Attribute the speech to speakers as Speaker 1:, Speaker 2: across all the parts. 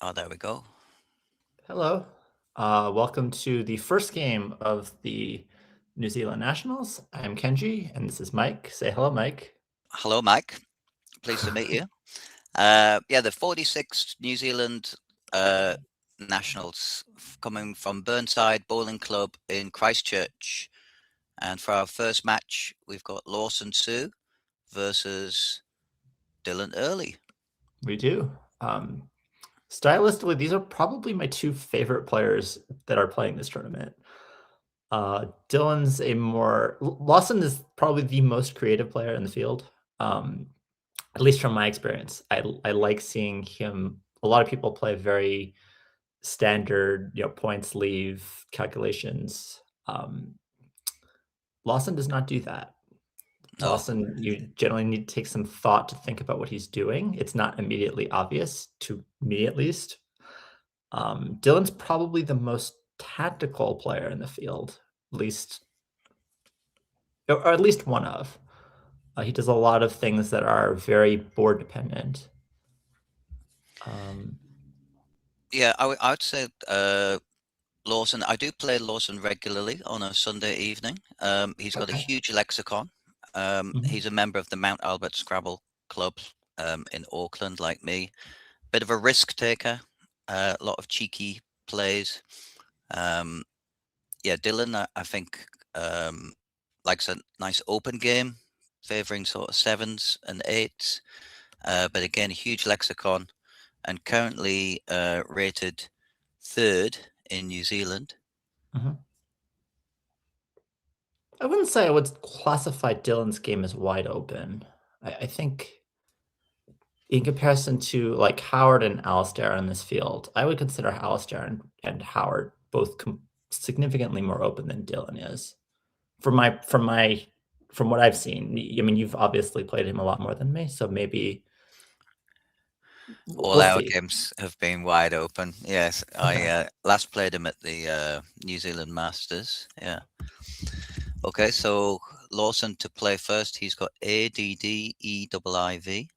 Speaker 1: Oh, there we go.
Speaker 2: Hello. Welcome to the first game of the New Zealand Nationals. I'm Kenji, and this is Mike. Say hello, Mike.
Speaker 1: Hello, Mike. Pleased to meet you. Yeah, the 46th New Zealand Nationals coming from Burnside Bowling Club in Christchurch. And for our first match, we've got Lawson Sue versus Dylan Early.
Speaker 2: We do. Stylistically, these are probably my two favorite players that are playing this tournament. Lawson is probably the most creative player in the field, at least from my experience. I like seeing him. A lot of people play very standard, points leave calculations. Lawson does not do that.
Speaker 1: No.
Speaker 2: Lawson, you generally need to take some thought to think about what he's doing. It's not immediately obvious, to me at least. Dylan's probably the most tactical player in the field, or at least one of. He does a lot of things that are very board dependent.
Speaker 1: Yeah, I would say Lawson. I do play Lawson regularly on a Sunday evening. He's got a huge lexicon. He's a member of the Mount Albert Scrabble Club in Auckland, like me. Bit of a risk taker, a lot of cheeky plays. Yeah, Dylan, I think, likes a nice open game, favouring sort of 7s and 8s. But again, a huge lexicon, and currently rated 3rd in New Zealand.
Speaker 2: I wouldn't say I would classify Dylan's game as wide open. I think in comparison to like Howard and Alastair in this field, I would consider Alastair and Howard both significantly more open than Dylan is. From what I've seen. I mean, you've obviously played him a lot more than me, so maybe
Speaker 1: all our games have been wide open. Yes, I last played him at the New Zealand Masters. Yeah. Okay, so Lawson to play first. He's got ADDEIIV.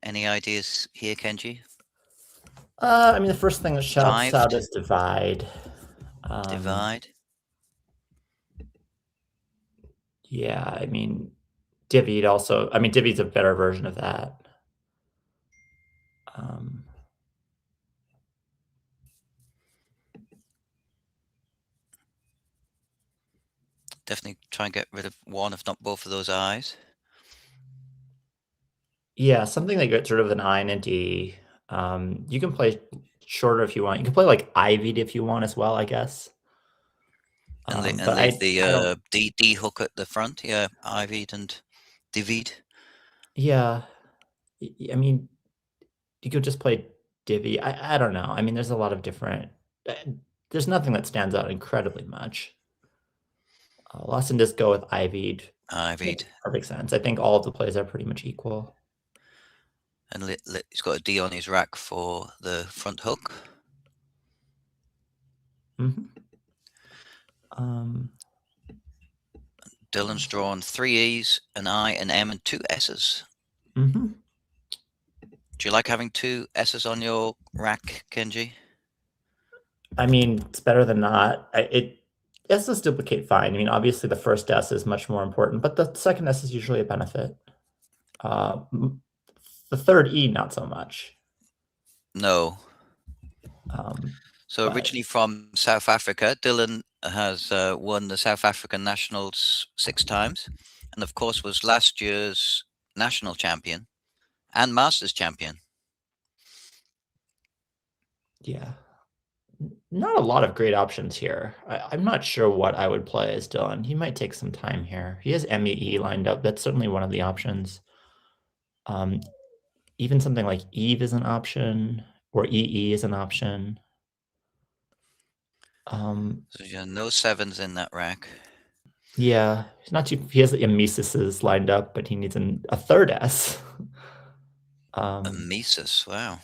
Speaker 1: Any ideas here, Kenji?
Speaker 2: I mean, the first thing that shouts out is divide.
Speaker 1: Divide.
Speaker 2: Yeah, I mean, divvied also. I mean, divvy's a better version of that.
Speaker 1: Definitely try and get rid of one, if not both of those eyes.
Speaker 2: Yeah, something that gets rid of an I and a D. You can play shorter if you want. You can play like Ivied if you want as well, I guess.
Speaker 1: And leave the D hook at the front. Yeah, Ivied and divvied.
Speaker 2: Yeah, I mean, you could just play divvy. I don't know. I mean, there's a lot of different. There's nothing that stands out incredibly much. Lawson just go with Ivied.
Speaker 1: Ivied.
Speaker 2: Perfect sense. I think all of the plays are pretty much equal.
Speaker 1: And he's got a D on his rack for the front hook. Dylan's drawn 3 E's, an I, an M, and 2 S's. Do you like having 2 S's on your rack, Kenji?
Speaker 2: I mean, it's better than not. S's duplicate fine. I mean, obviously the first S is much more important, but the second S is usually a benefit. The third E, not so much.
Speaker 1: No. So originally from South Africa, Dylan has won the South African Nationals 6 times, and of course was last year's national champion and Masters champion.
Speaker 2: Yeah. Not a lot of great options here. I'm not sure what I would play as Dylan. He might take some time here. He has MEE lined up. That's certainly one of the options. Even something like Eve is an option, or EE is an option.
Speaker 1: So yeah, no 7s in that rack.
Speaker 2: Yeah, he's not too. He has the Mises lined up, but he needs a third S.
Speaker 1: Mises, wow.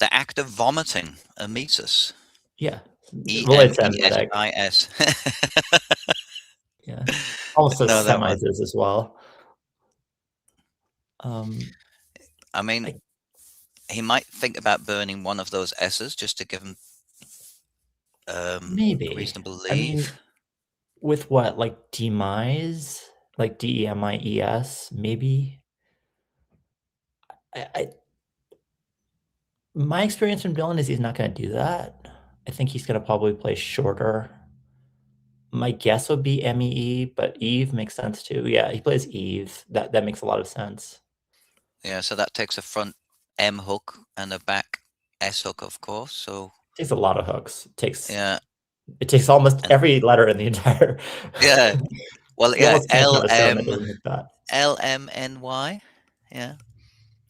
Speaker 1: The act of vomiting, a Mises.
Speaker 2: Yeah.
Speaker 1: EMESIS.
Speaker 2: Yeah. Also semises as well.
Speaker 1: I mean, he might think about burning one of those S's just to give him a
Speaker 2: Maybe.
Speaker 1: reasonable
Speaker 2: I
Speaker 1: leave.
Speaker 2: mean, with what, like demise, like DEMIES, maybe. My experience from Dylan is he's not going to do that. I think he's going to probably play shorter. My guess would be MEE, but Eve makes sense too. Yeah, he plays Eve. That makes a lot of sense.
Speaker 1: Yeah, so that takes a front M hook and a back S hook, of course. So
Speaker 2: It takes a lot of hooks.
Speaker 1: yeah,
Speaker 2: It takes almost
Speaker 1: and
Speaker 2: every letter in the entire.
Speaker 1: yeah, well,
Speaker 2: You
Speaker 1: yeah,
Speaker 2: almost can't have a stone that doesn't hit that.
Speaker 1: LMNY. Yeah.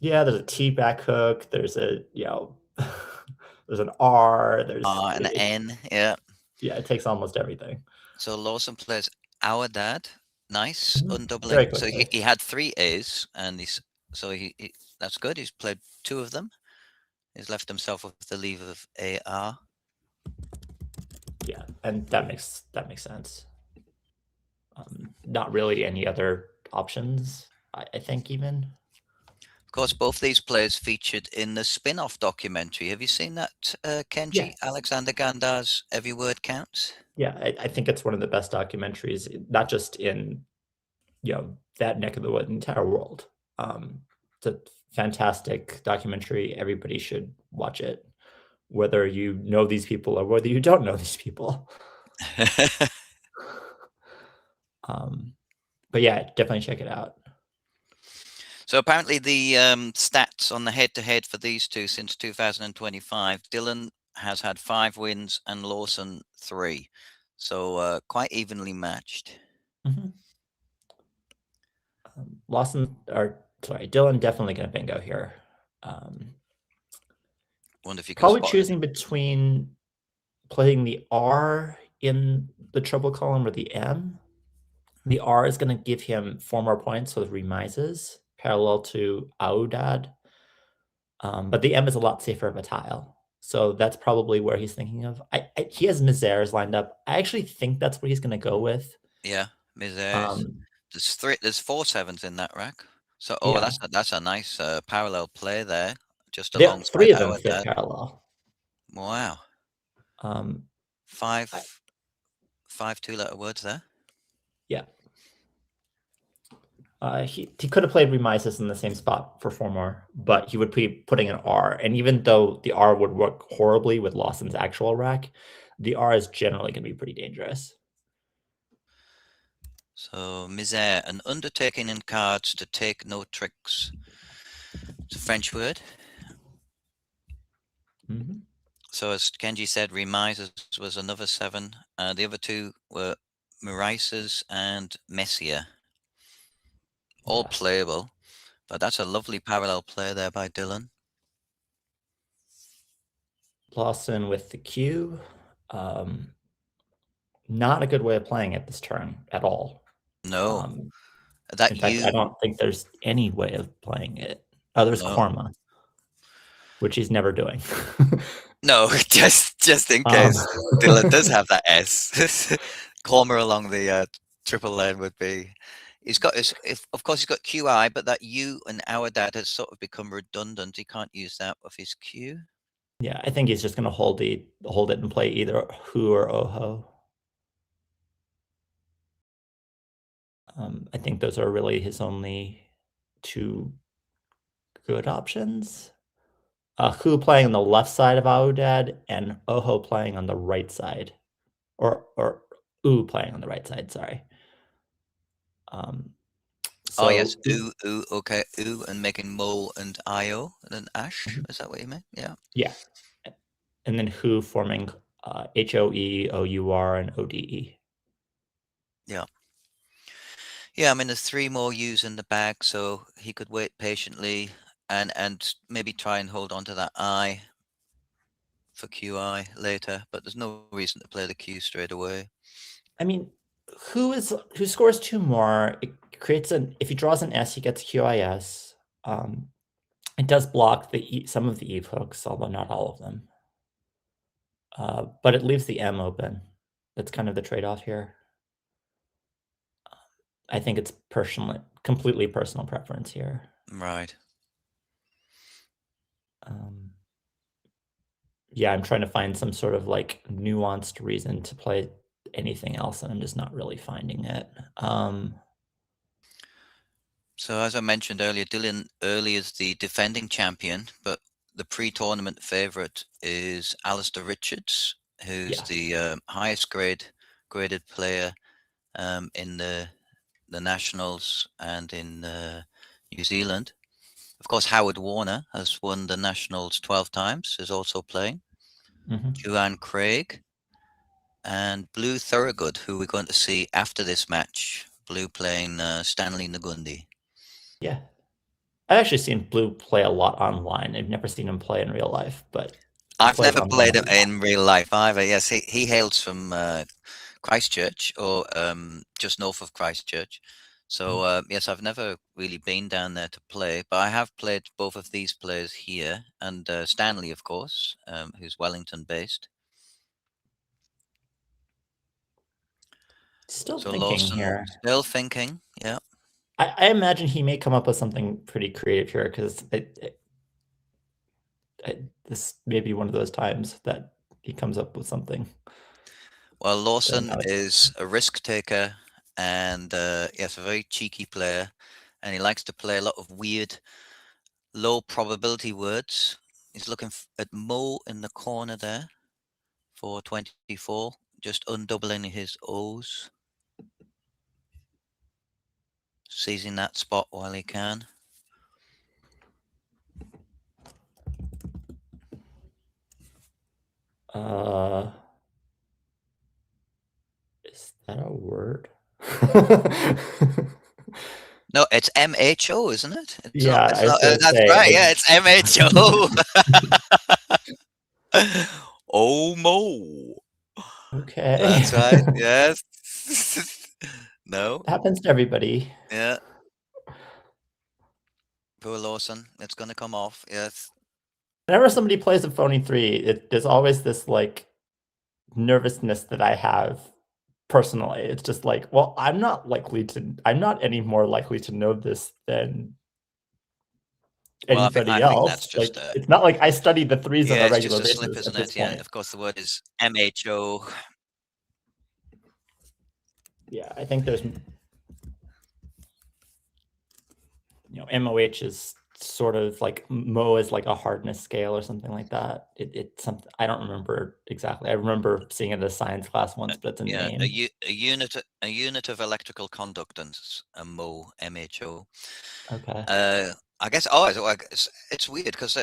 Speaker 2: Yeah, there's a T back hook. There's a there's an R.
Speaker 1: R and an N. Yeah.
Speaker 2: Yeah, it takes almost everything.
Speaker 1: So Lawson plays Our Dad. Nice.
Speaker 2: Very
Speaker 1: Undoubling. So
Speaker 2: quickly.
Speaker 1: he had 3 A's and so he that's good. He's played 2 of them. He's left himself with the leave of AR.
Speaker 2: Yeah, and that makes sense. Not really any other options, I think, even.
Speaker 1: Of course, both these players featured in the spin-off documentary. Have you seen that, Kenji?
Speaker 2: Yes.
Speaker 1: Alexander Gandar's Every Word Counts?
Speaker 2: Yeah, I think it's one of the best documentaries, not just in that neck of the wood, the entire world. It's a fantastic documentary. Everybody should watch it, whether you know these people or whether you don't know these people. But yeah, definitely check it out.
Speaker 1: So apparently the stats on the head-to-head for these two since 2025, Dylan has had 5 wins and Lawson 3. So quite evenly matched.
Speaker 2: Dylan definitely going to bingo here.
Speaker 1: Wonder if you could
Speaker 2: Probably
Speaker 1: spot
Speaker 2: choosing between playing the R in the triple column or the M. The R is going to give him 4 more points with remises, parallel to Aotearoa. But the M is a lot safer of a tile. So that's probably where he's thinking of. He has Misères lined up. I actually think that's what he's going to go with.
Speaker 1: Yeah, Misères. There's 4 sevens in that rack. So
Speaker 2: Yeah.
Speaker 1: that's a nice parallel play there, just
Speaker 2: 3
Speaker 1: alongside
Speaker 2: of them
Speaker 1: our
Speaker 2: fit
Speaker 1: dad.
Speaker 2: parallel.
Speaker 1: Wow.
Speaker 2: Um,
Speaker 1: 5 2-letter words there.
Speaker 2: Yeah. He could have played remises in the same spot for 4 more, but he would be putting an R. And even though the R would work horribly with Lawson's actual rack, the R is generally going to be pretty dangerous.
Speaker 1: So misère, an undertaking in cards to take no tricks. It's a French word. So as Kenji said, remises was another 7. The other 2 were Merices and Messier. All playable, but that's a lovely parallel play there by Dylan.
Speaker 2: Lawson with the Q. Not a good way of playing it this turn at all.
Speaker 1: No.
Speaker 2: In fact, I don't think there's any way of playing it. Oh, there's Korma, which he's never doing.
Speaker 1: No, just in case Dylan does have that S. Korma along the triple lane would be. Of course, he's got QI, but that U and our dad has sort of become redundant. He can't use that with his Q.
Speaker 2: Yeah, I think he's just going to hold it and play either Hu or Oho. I think those are really his only 2 good options. Hu playing on the left side of Aotearoa and Oho playing on the right side, or U playing on the right side. Sorry.
Speaker 1: Oh yes, okay, and making Mo and Io and then Ash. Is that what you meant? Yeah.
Speaker 2: Yeah, and then Hu forming HOE, OUR, and ODE.
Speaker 1: Yeah. Yeah, I mean, there's 3 more U's in the bag, so he could wait patiently and maybe try and hold on to that I for QI later, but there's no reason to play the Q straight away.
Speaker 2: I mean, who scores 2 more, it creates if he draws an S, he gets QIS. It does block some of the Eve hooks, although not all of them. But it leaves the M open. That's kind of the trade-off here. I think it's completely personal preference here.
Speaker 1: Right.
Speaker 2: Yeah, I'm trying to find some sort of like nuanced reason to play anything else, and I'm just not really finding it.
Speaker 1: So as I mentioned earlier, Dylan Early is the defending champion, but the pre-tournament favorite is Alastair Richards, who's
Speaker 2: Yeah.
Speaker 1: the highest graded player in the Nationals and in New Zealand. Of course, Howard Warner has won the Nationals 12 times, is also playing. Joanne Craig and Blue Thorogood, who we're going to see after this match. Blue playing Stanley Ngundi.
Speaker 2: Yeah. I've actually seen Blue play a lot online. I've never seen him play in real life, but he
Speaker 1: I've
Speaker 2: plays
Speaker 1: never
Speaker 2: online
Speaker 1: played
Speaker 2: a
Speaker 1: him
Speaker 2: lot.
Speaker 1: in real life either. Yes, he hails from Christchurch, or just north of Christchurch. So yes, I've never really been down there to play, but I have played both of these players here, and Stanley, of course, who's Wellington based.
Speaker 2: Still
Speaker 1: So
Speaker 2: thinking
Speaker 1: Lawson,
Speaker 2: here.
Speaker 1: still thinking, yeah.
Speaker 2: I imagine he may come up with something pretty creative here, because this may be one of those times that he comes up with something.
Speaker 1: Well, Lawson
Speaker 2: Then
Speaker 1: is a risk taker, and yes, a very cheeky player, and he likes to play a lot of weird, low probability words. He's looking at Mo in the corner there for 24, just undoubling his O's, seizing that spot while he can.
Speaker 2: Is that a word?
Speaker 1: No, it's MHO, isn't it? It's not.
Speaker 2: Yeah,
Speaker 1: It's
Speaker 2: I was
Speaker 1: not.
Speaker 2: gonna
Speaker 1: That's
Speaker 2: say,
Speaker 1: right. Yeah, it's MHO. Oh Mo.
Speaker 2: okay.
Speaker 1: That's right. Yes. No.
Speaker 2: Happens to everybody.
Speaker 1: Yeah. Poor Lawson. It's gonna come off. Yes.
Speaker 2: Whenever somebody plays a phony 3, there's always this like nervousness that I have personally. It's just like, well, I'm not any more likely to know this than
Speaker 1: Well,
Speaker 2: anybody
Speaker 1: I think that's
Speaker 2: else. Like,
Speaker 1: just
Speaker 2: it's not like I study the 3s on
Speaker 1: yeah,
Speaker 2: a
Speaker 1: it's just
Speaker 2: regular
Speaker 1: a slip,
Speaker 2: basis
Speaker 1: isn't
Speaker 2: at this
Speaker 1: it? Yeah.
Speaker 2: point.
Speaker 1: Of course, the word is MHO.
Speaker 2: Yeah, I think there's, MOH is sort of like Mo is like a hardness scale or something like that. It's something I don't remember exactly. I remember seeing it in a science class once, but it's a
Speaker 1: Yeah,
Speaker 2: name.
Speaker 1: a unit of electrical conductance, a Mo, MHO.
Speaker 2: Okay.
Speaker 1: I guess it's weird because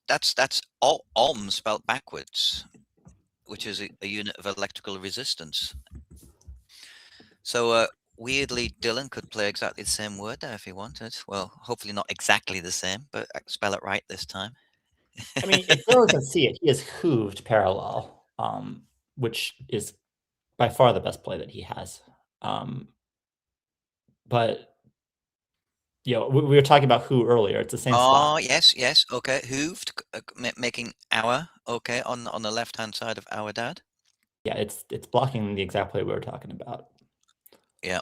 Speaker 1: that's ohm spelled backwards, which is a unit of electrical resistance. So weirdly, Dylan could play exactly the same word there if he wanted. Well, hopefully not exactly the same, but I can spell it right this time.
Speaker 2: I mean, if Dylan can see it, he has hooved parallel, which is by far the best play that he has. But we were talking about who earlier. It's the same
Speaker 1: Oh,
Speaker 2: spot.
Speaker 1: yes, okay. Hooved, making our, okay, on the left-hand side of our dad.
Speaker 2: Yeah, it's blocking the exact play we were talking about.
Speaker 1: Yeah.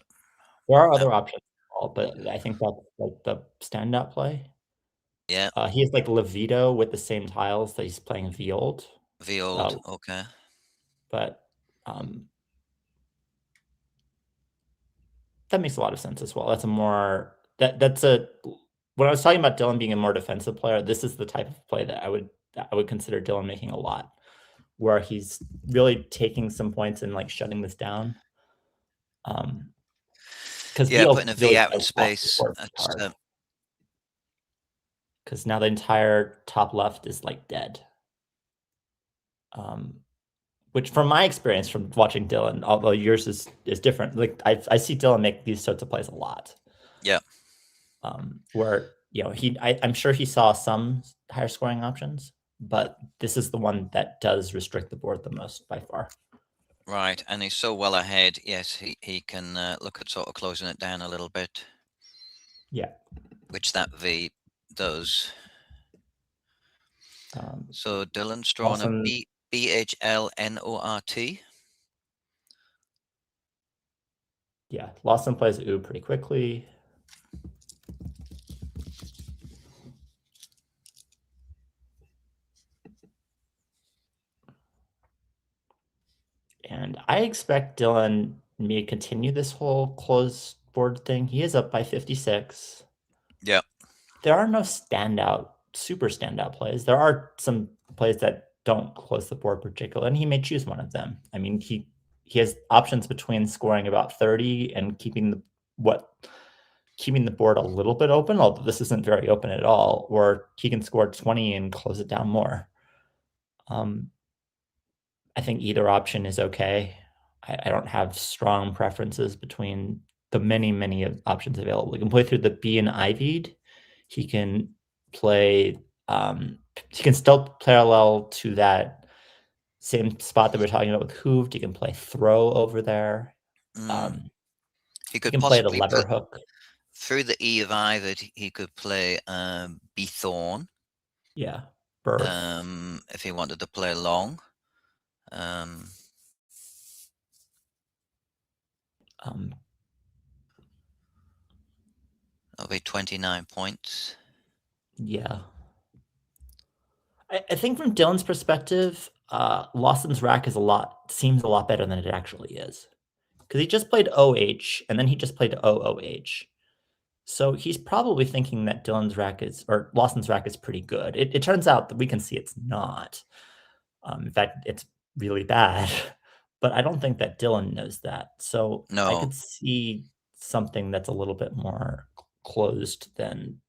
Speaker 2: There are
Speaker 1: No,
Speaker 2: other options, but I think that's like the standout play.
Speaker 1: yeah.
Speaker 2: He has like Levito with the same tiles that he's playing Viold.
Speaker 1: The old, okay.
Speaker 2: But that makes a lot of sense as well. That's a more that's a when I was talking about Dylan being a more defensive player, this is the type of play that I would consider Dylan making a lot, where he's really taking some points and like shutting this down. Because
Speaker 1: Yeah,
Speaker 2: Viold
Speaker 1: putting a V
Speaker 2: really
Speaker 1: out in
Speaker 2: does block the
Speaker 1: space.
Speaker 2: court
Speaker 1: That's
Speaker 2: hard. Because now the entire top left is like dead. Which from my experience from watching Dylan, although yours is different, like I see Dylan make these sorts of plays a lot.
Speaker 1: yeah.
Speaker 2: Where I'm sure he saw some higher scoring options, but this is the one that does restrict the board the most by far.
Speaker 1: Right, and he's so well ahead. Yes, he can look at sort of closing it down a little bit.
Speaker 2: Yeah.
Speaker 1: Which that V does. So Dylan's drawn a
Speaker 2: Lawson,
Speaker 1: BHLNORT.
Speaker 2: yeah, Lawson plays OO pretty quickly. I expect Dylan may continue this whole closed board thing. He is up by 56.
Speaker 1: Yeah.
Speaker 2: There are no super standout plays. There are some plays that don't close the board particularly, and he may choose one of them. I mean, he has options between scoring about 30 and keeping the board a little bit open, although this isn't very open at all, or he can score 20 and close it down more. I think either option is okay. I don't have strong preferences between the many options available. He can play through the B and Ivied. He can play. He can still parallel to that same spot that we are talking about with Hooved. He can play throw over there.
Speaker 1: He could
Speaker 2: can play the
Speaker 1: possibly
Speaker 2: lever hook.
Speaker 1: Through the E of either, he could play B Thorn.
Speaker 2: Yeah, birth.
Speaker 1: If he wanted to play long. That'll be 29 points.
Speaker 2: Yeah. I think from Dylan's perspective, Lawson's rack seems a lot better than it actually is. Because he just played OH, and then he just played OOH. So he's probably thinking that Lawson's rack is pretty good. It turns out that we can see it's not. In fact, it's really bad. But I don't think that Dylan knows that. So I could see something that's a little bit more closed than,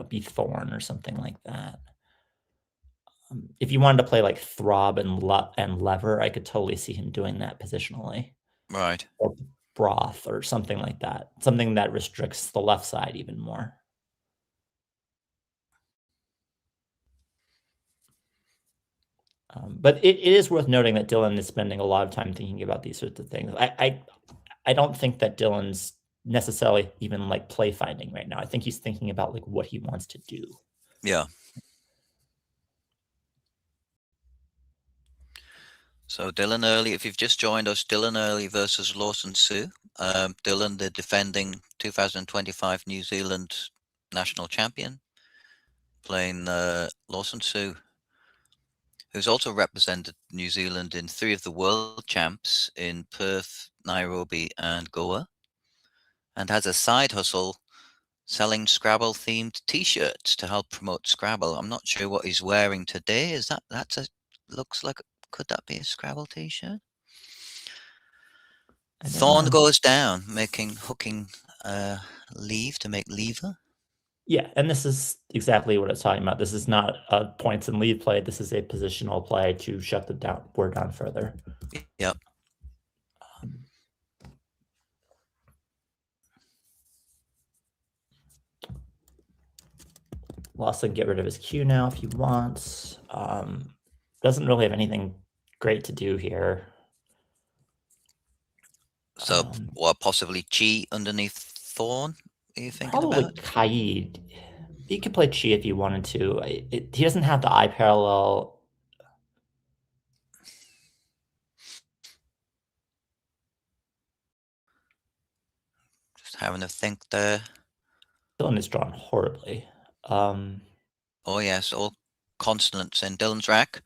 Speaker 2: be Thorn or something like that. If you wanted to play like Throb and Lever, I could totally see him doing that positionally.
Speaker 1: Right.
Speaker 2: Or Broth or something like that. Something that restricts the left side even more. But it is worth noting that Dylan is spending a lot of time thinking about these sorts of things. I don't think that Dylan's necessarily even like play finding right now. I think he's thinking about like what he wants to do.
Speaker 1: Yeah. So Dylan Early, if you've just joined us, Dylan Early versus Lawson Sue. Dylan, the defending 2025 New Zealand national champion, playing Lawson Sue, who's also represented New Zealand in 3 of the world champs in Perth, Nairobi, and Goa, and has a side hustle selling Scrabble themed T-shirts to help promote Scrabble. I'm not sure what he's wearing today. Looks like, could that be a Scrabble T-shirt? Thorn goes down, hooking leave to make lever.
Speaker 2: Yeah, and this is exactly what I was talking about. This is not a points and lead play. This is a positional play to shut the board down further.
Speaker 1: Yep.
Speaker 2: Lawson get rid of his Q now if he wants. Doesn't really have anything great to do here.
Speaker 1: So, possibly Chi underneath Thorn? Are you thinking
Speaker 2: probably
Speaker 1: about?
Speaker 2: Kaid. He could play Chi if he wanted to. He doesn't have the eye parallel.
Speaker 1: Just having a think there.
Speaker 2: Dylan is drawn horribly.
Speaker 1: Oh yes, all consonants in Dylan's rack.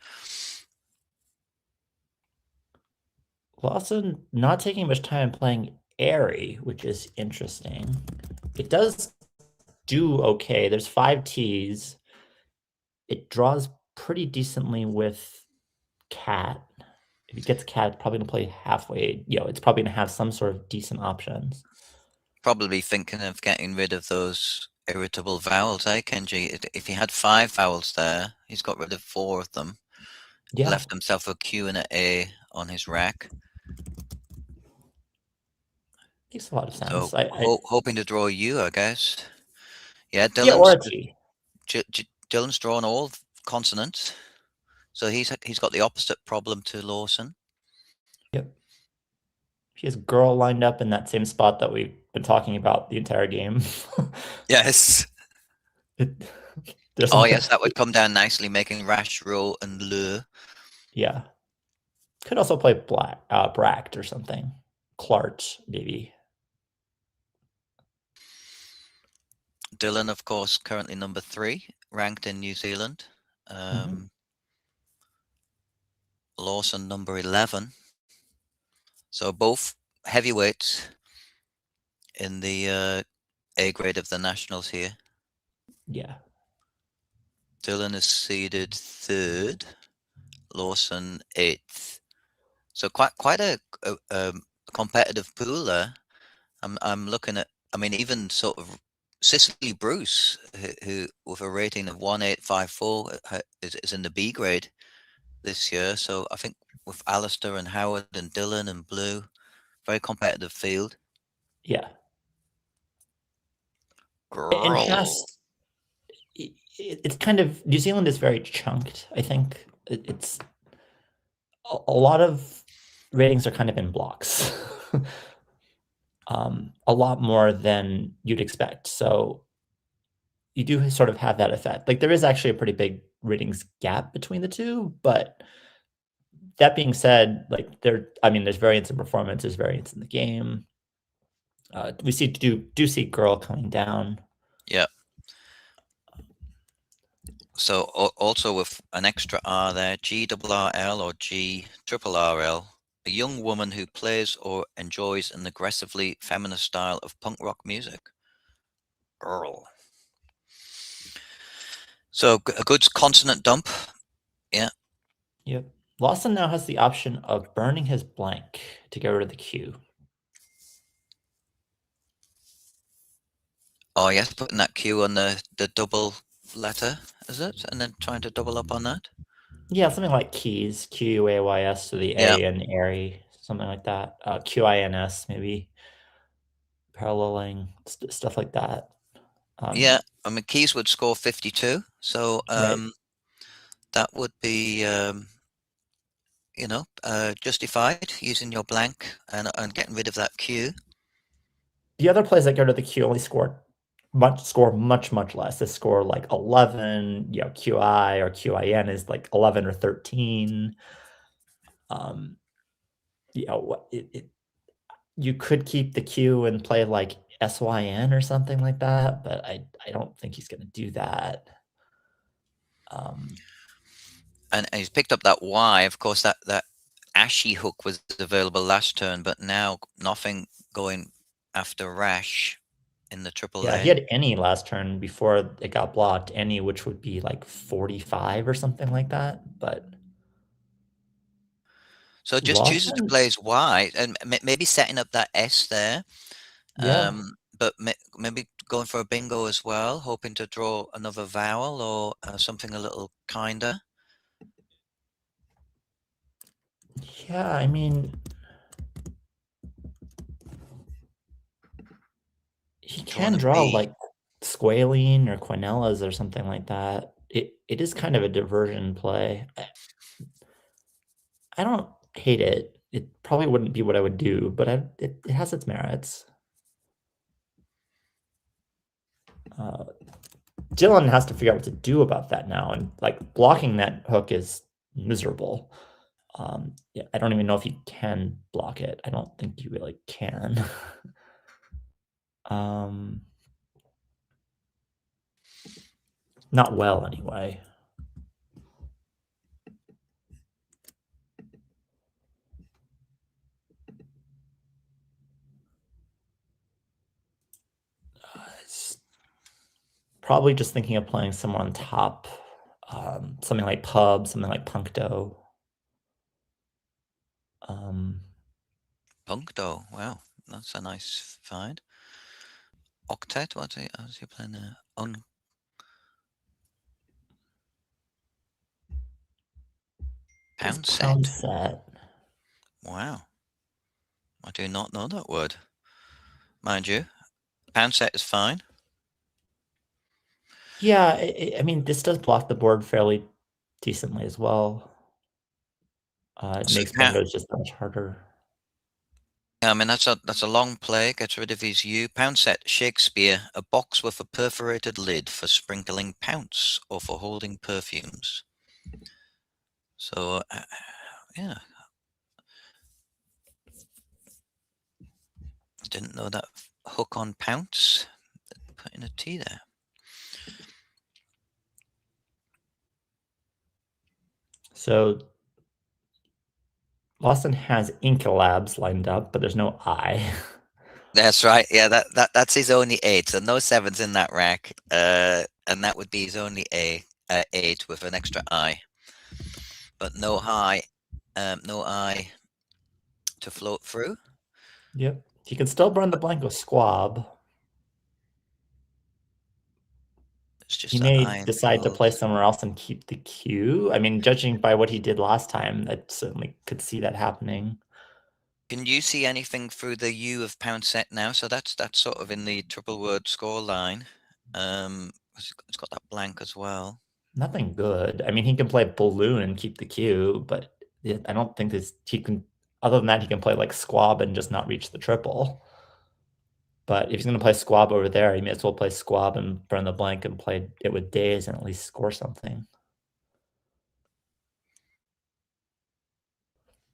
Speaker 2: Lawson not taking much time playing Airy, which is interesting. It does do okay. There's 5 T's. It draws pretty decently with Cat. If he gets Cat, it's probably going to play halfway. It's probably going to have some sort of decent options.
Speaker 1: Probably thinking of getting rid of those irritable vowels, Kenji? If he had 5 vowels there, he's got rid of 4 of them.
Speaker 2: Yeah.
Speaker 1: Left himself a Q and an A on his rack.
Speaker 2: Makes a lot of sense.
Speaker 1: So, hoping to draw you, I guess. Yeah, Dylan's drawn all consonants, so he's got the opposite problem to Lawson.
Speaker 2: Yep. He has girl lined up in that same spot that we've been talking about the entire game.
Speaker 1: Yes. Yes, that would come down nicely, making Rash, Row, and Lure.
Speaker 2: Yeah. Could also play Bract or something. Clark, maybe.
Speaker 1: Dylan, of course, currently number 3, ranked in New Zealand. Lawson, number 11. So both heavyweights in the A grade of the Nationals here.
Speaker 2: Yeah.
Speaker 1: Dylan is seeded 3rd, Lawson 8th. So quite a competitive pool there. I'm looking at, I mean, even sort of Cicely Bruce, who with a rating of 1854 is in the B grade this year. So I think with Alastair and Howard and Dylan and Blue, very competitive field.
Speaker 2: Yeah. And
Speaker 1: Girl.
Speaker 2: it's kind of, New Zealand is very chunked, I think. It's a lot of ratings are kind of in blocks. A lot more than you'd expect. So you do sort of have that effect. Like there is actually a pretty big ratings gap between the two, but that being said, like there's variance in performance, there's variance in the game. We do see girl coming down.
Speaker 1: Yeah. So also with an extra R there, GRRL or GRRL, a young woman who plays or enjoys an aggressively feminist style of punk rock music. Girl. So a good consonant dump. Yeah.
Speaker 2: Yep. Lawson now has the option of burning his blank to get rid of the Q.
Speaker 1: Oh yes, putting that Q on the double letter, is it? And then trying to double up on that?
Speaker 2: Yeah, something like keys, QAYS, so the
Speaker 1: Yeah.
Speaker 2: A and airy, something like that. QINS, maybe paralleling, stuff like that.
Speaker 1: Yeah. I mean, Keys would score 52. So
Speaker 2: Right.
Speaker 1: that would be, justified using your blank and getting rid of that Q.
Speaker 2: The other plays that go to the Q only score much less. They score like 11. QI or QIN is like 11 or 13. You could keep the Q and play like SYN or something like that, but I don't think he's going to do that.
Speaker 1: And he's picked up that Y. Of course, that Ashy hook was available last turn, but now nothing going after Rash in the triple
Speaker 2: Yeah, he
Speaker 1: A.
Speaker 2: had any last turn before it got blocked, any which would be like 45 or something like that. But
Speaker 1: So it just chooses to
Speaker 2: Lawson,
Speaker 1: play his Y and maybe setting up that S there.
Speaker 2: yeah,
Speaker 1: But maybe going for a bingo as well, hoping to draw another vowel or something a little kinder.
Speaker 2: yeah. I mean, he
Speaker 1: Drawing
Speaker 2: can
Speaker 1: a
Speaker 2: draw
Speaker 1: B.
Speaker 2: like squalene or quinellas or something like that. It is kind of a diversion play. I don't hate it. It probably wouldn't be what I would do, but it has its merits. Dylan has to figure out what to do about that now, and like blocking that hook is miserable. Yeah, I don't even know if you can block it. I don't think you really can. um, Not well, anyway. It's probably just thinking of playing someone on top, something like pub, something like puncto. Um,
Speaker 1: Puncto. Wow, that's a nice find. Octet. How's he playing there?
Speaker 2: it's
Speaker 1: Pound
Speaker 2: pound
Speaker 1: set.
Speaker 2: set.
Speaker 1: Wow, I do not know that word. Mind you, pound set is fine.
Speaker 2: Yeah, I mean, this does block the board fairly decently as well. It
Speaker 1: So
Speaker 2: makes bingos just that much harder.
Speaker 1: I mean, that's a long play. Gets rid of his U. Pound set Shakespeare, a box with a perforated lid for sprinkling pounce or for holding perfumes. So, yeah, didn't know that hook on pounce. Putting a T there.
Speaker 2: So Lawson has Incolabs lined up, but there's no I.
Speaker 1: That's right. Yeah, that's his only 8. So no 7s in that rack. And that would be his only 8 with an extra I. But no no I to float through.
Speaker 2: Yep. He can still burn the blank with Squab.
Speaker 1: It's just
Speaker 2: He
Speaker 1: an
Speaker 2: may
Speaker 1: I in
Speaker 2: decide to
Speaker 1: field.
Speaker 2: play somewhere else and keep the Q. I mean, judging by what he did last time, I certainly could see that happening.
Speaker 1: Can you see anything through the U of pound set now? So that's sort of in the triple word score line. It's got that blank as well.
Speaker 2: Nothing good. I mean, he can play Balloon and keep the Q, but I don't think he can. Other than that, he can play like Squab and just not reach the triple. But if he's going to play Squab over there, he may as well play Squab and burn the blank and play it with Days and at least score something.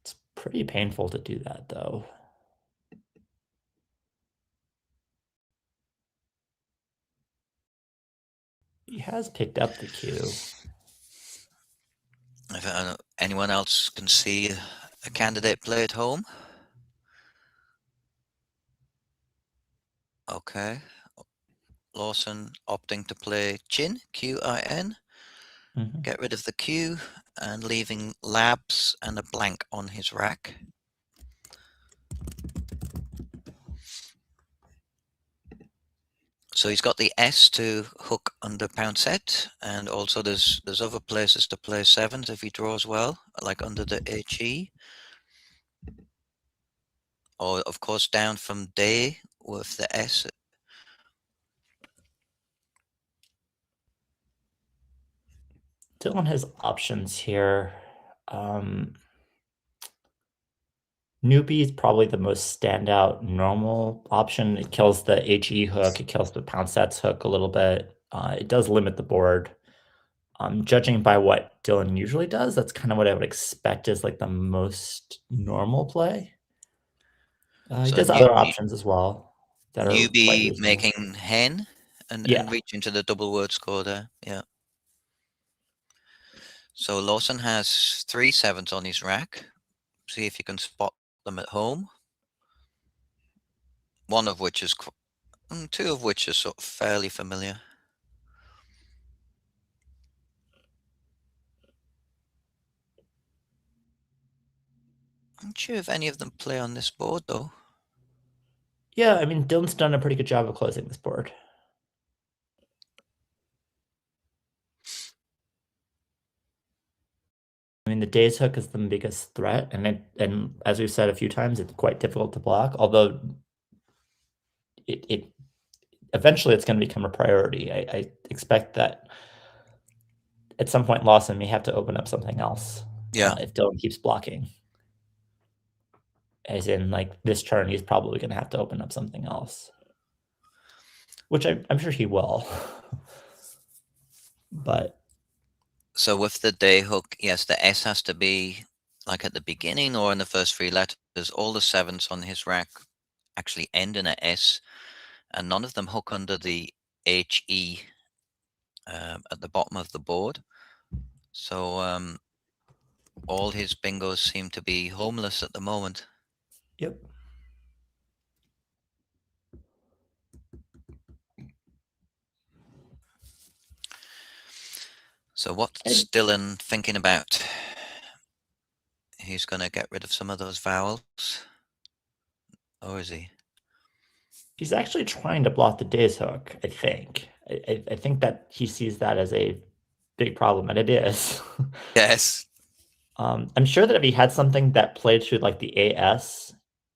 Speaker 2: It's pretty painful to do that, though. He has picked up the Q.
Speaker 1: If anyone else can see a candidate play at home. Okay. Lawson opting to play Chin, Q-I-N.
Speaker 2: Mm-hmm.
Speaker 1: Get rid of the Q and leaving labs and a blank on his rack. So he's got the S to hook under pound set, and also there's other places to play 7s if he draws well, like under the HE. Or of course down from day with the S.
Speaker 2: Dylan has options here. Newbie is probably the most standout normal option. It kills the HE hook. It kills the pound sets hook a little bit. It does limit the board. Judging by what Dylan usually does, that's kind of what I would expect is like the most normal play. He
Speaker 1: So
Speaker 2: does other options as well that are quite
Speaker 1: newbie
Speaker 2: reasonable.
Speaker 1: making hen and
Speaker 2: Yeah.
Speaker 1: reaching to the double word score there. Yeah. So Lawson has 3 7s on his rack. See if you can spot them at home. One of which is, 2 of which are sort of fairly familiar. I'm not sure if any of them play on this board though.
Speaker 2: Yeah, I mean, Dylan's done a pretty good job of closing this board. I mean, the Days hook is the biggest threat, and as we've said a few times, it's quite difficult to block. Although it eventually it's going to become a priority. I expect that at some point Lawson may have to open up something else.
Speaker 1: Yeah.
Speaker 2: If Dylan keeps blocking, as in like this turn, he's probably going to have to open up something else, which I'm sure he will. But
Speaker 1: So with the day hook, yes, the S has to be like at the beginning or in the first 3 letters. All the 7s on his rack actually end in a S, and none of them hook under the HE at the bottom of the board. So all his bingos seem to be homeless at the moment.
Speaker 2: yep.
Speaker 1: So what's Dylan thinking about? He's going to get rid of some of those vowels. Or is he?
Speaker 2: He's actually trying to block the Days hook, I think. I think that he sees that as a big problem, and it is.
Speaker 1: Yes.
Speaker 2: I'm sure that if he had something that played through like the AS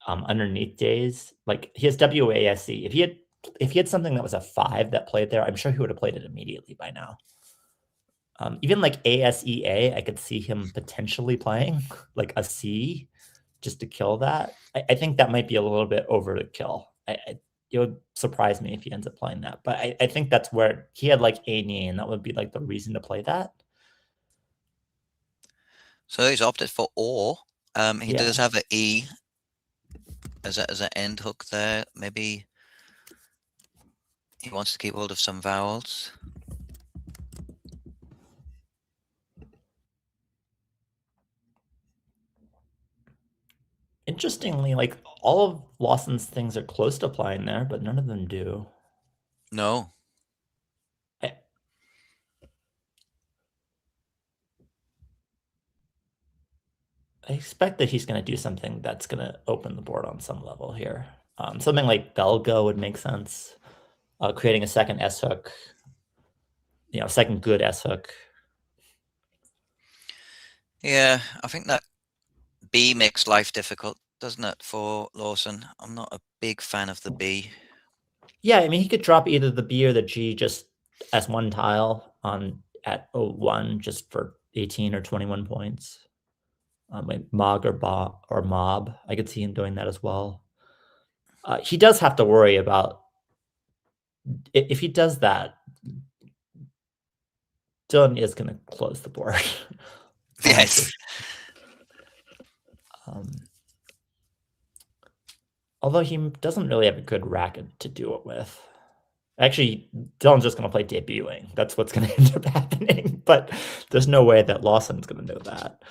Speaker 2: underneath Days, like he has WASC. If he had something that was a 5 that played there, I'm sure he would have played it immediately by now. Even like ASEA, I could see him potentially playing like a C just to kill that. I think that might be a little bit over to kill. It would surprise me if he ends up playing that. But I think that's where he had like A knee, and that would be like the reason to play that.
Speaker 1: So he's opted for or. He
Speaker 2: Yeah.
Speaker 1: does have an E as an end hook there. Maybe he wants to keep hold of some vowels.
Speaker 2: Interestingly, like all of Lawson's things are close to applying there, but none of them do.
Speaker 1: No.
Speaker 2: I, I expect that he's going to do something that's going to open the board on some level here. Something like Belgo would make sense. Creating a second S hook, second good S hook.
Speaker 1: Yeah, I think that B makes life difficult, doesn't it, for Lawson? I'm not a big fan of the B.
Speaker 2: Yeah, I mean, he could drop either the B or the G just as one tile on at 01 just for 18 or 21 points. Like Mog or Mob, I could see him doing that as well. He does have to worry about if he does that. Dylan is going to close the board.
Speaker 1: Yes.
Speaker 2: Although he doesn't really have a good racket to do it with. Actually, Dylan's just going to play debuting. That's what's going to end up happening. But there's no way that Lawson's going to know that.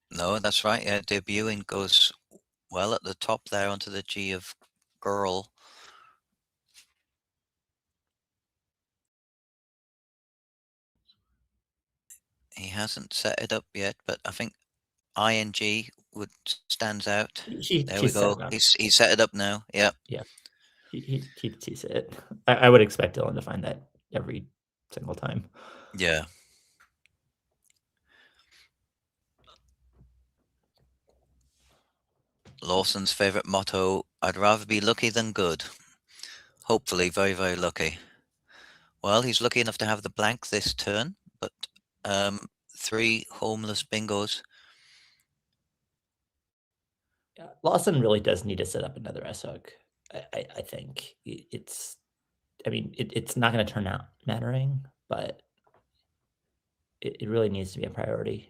Speaker 1: No, that's right. Yeah, debuting goes well at the top there onto the G of girl. He hasn't set it up yet, but I think ING stands out. There we go. He's set it up now. Yeah.
Speaker 2: Yeah. He sees it. I would expect Dylan to find that every single time.
Speaker 1: Yeah. Lawson's favorite motto, I'd rather be lucky than good. Hopefully very, very lucky. Well, he's lucky enough to have the blank this turn, but 3 homeless bingos.
Speaker 2: Yeah, Lawson really does need to set up another S hook. I think it's not going to turn out mattering, but it really needs to be a priority.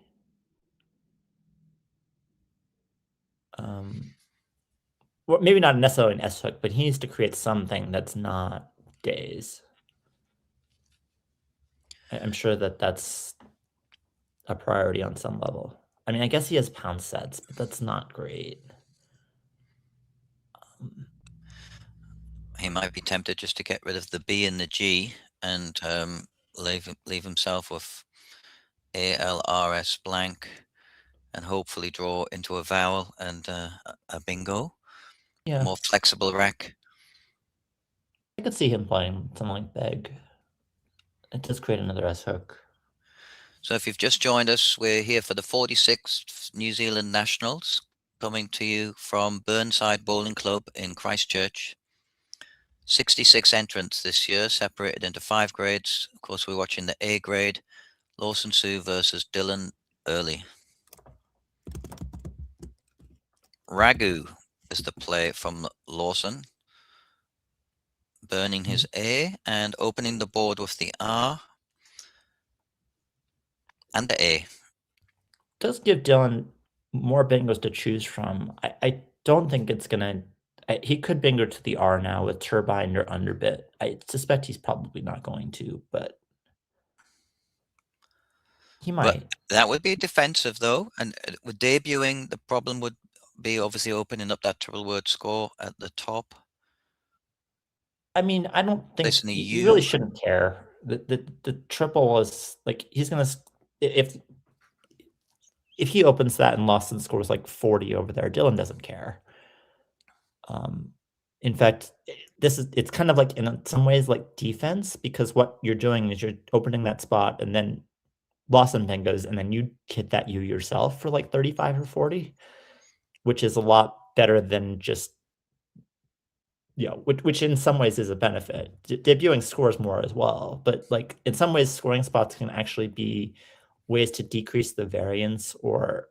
Speaker 2: Well, maybe not necessarily an S hook, but he needs to create something that's not days. I'm sure that that's a priority on some level. I mean, I guess he has pound sets, but that's not great.
Speaker 1: He might be tempted just to get rid of the B and the G and leave himself with ALRS blank and hopefully draw into a vowel and a bingo.
Speaker 2: Yeah.
Speaker 1: More flexible rack.
Speaker 2: I could see him playing something like Beg. It does create another S hook.
Speaker 1: So if you've just joined us, we're here for the 46th New Zealand Nationals, coming to you from Burnside Bowling Club in Christchurch. 66 entrants this year, separated into 5 grades. Of course, we're watching the A grade, Lawson Sue versus Dylan Early. Ragu is the play from Lawson, burning his A and opening the board with the R and the A.
Speaker 2: Does give Dylan more bingos to choose from. I don't think it's gonna. He could bingo to the R now with turbine or underbit. I suspect he's probably not going to, but he might.
Speaker 1: But that would be defensive though, and with debuting, the problem would be obviously opening up that triple word score at the top.
Speaker 2: I mean, I don't think
Speaker 1: Listen to
Speaker 2: you really
Speaker 1: you.
Speaker 2: shouldn't care. The triple is like he's gonna if he opens that and Lawson scores like 40 over there, Dylan doesn't care. In fact, it's kind of like in some ways like defense, because what you're doing is you're opening that spot and then Lawson bingos and then you hit that you yourself for like 35 or 40, which is a lot better than just which in some ways is a benefit. Debuting scores more as well, but like in some ways scoring spots can actually be ways to decrease the variance or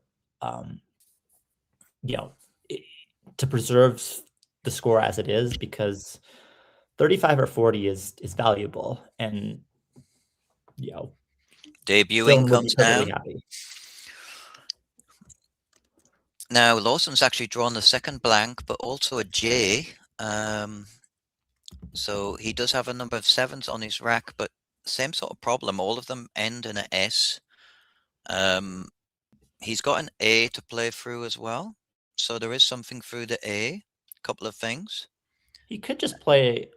Speaker 2: to preserve the score as it is, because 35 or 40 is valuable, and
Speaker 1: Debuting
Speaker 2: Dylan would be
Speaker 1: comes
Speaker 2: perfectly
Speaker 1: now.
Speaker 2: happy.
Speaker 1: Now Lawson's actually drawn the second blank, but also a J. So he does have a number of 7s on his rack, but same sort of problem. All of them end in a S. He's got an A to play through as well. so there is something through the A. Couple of things.
Speaker 2: He could just play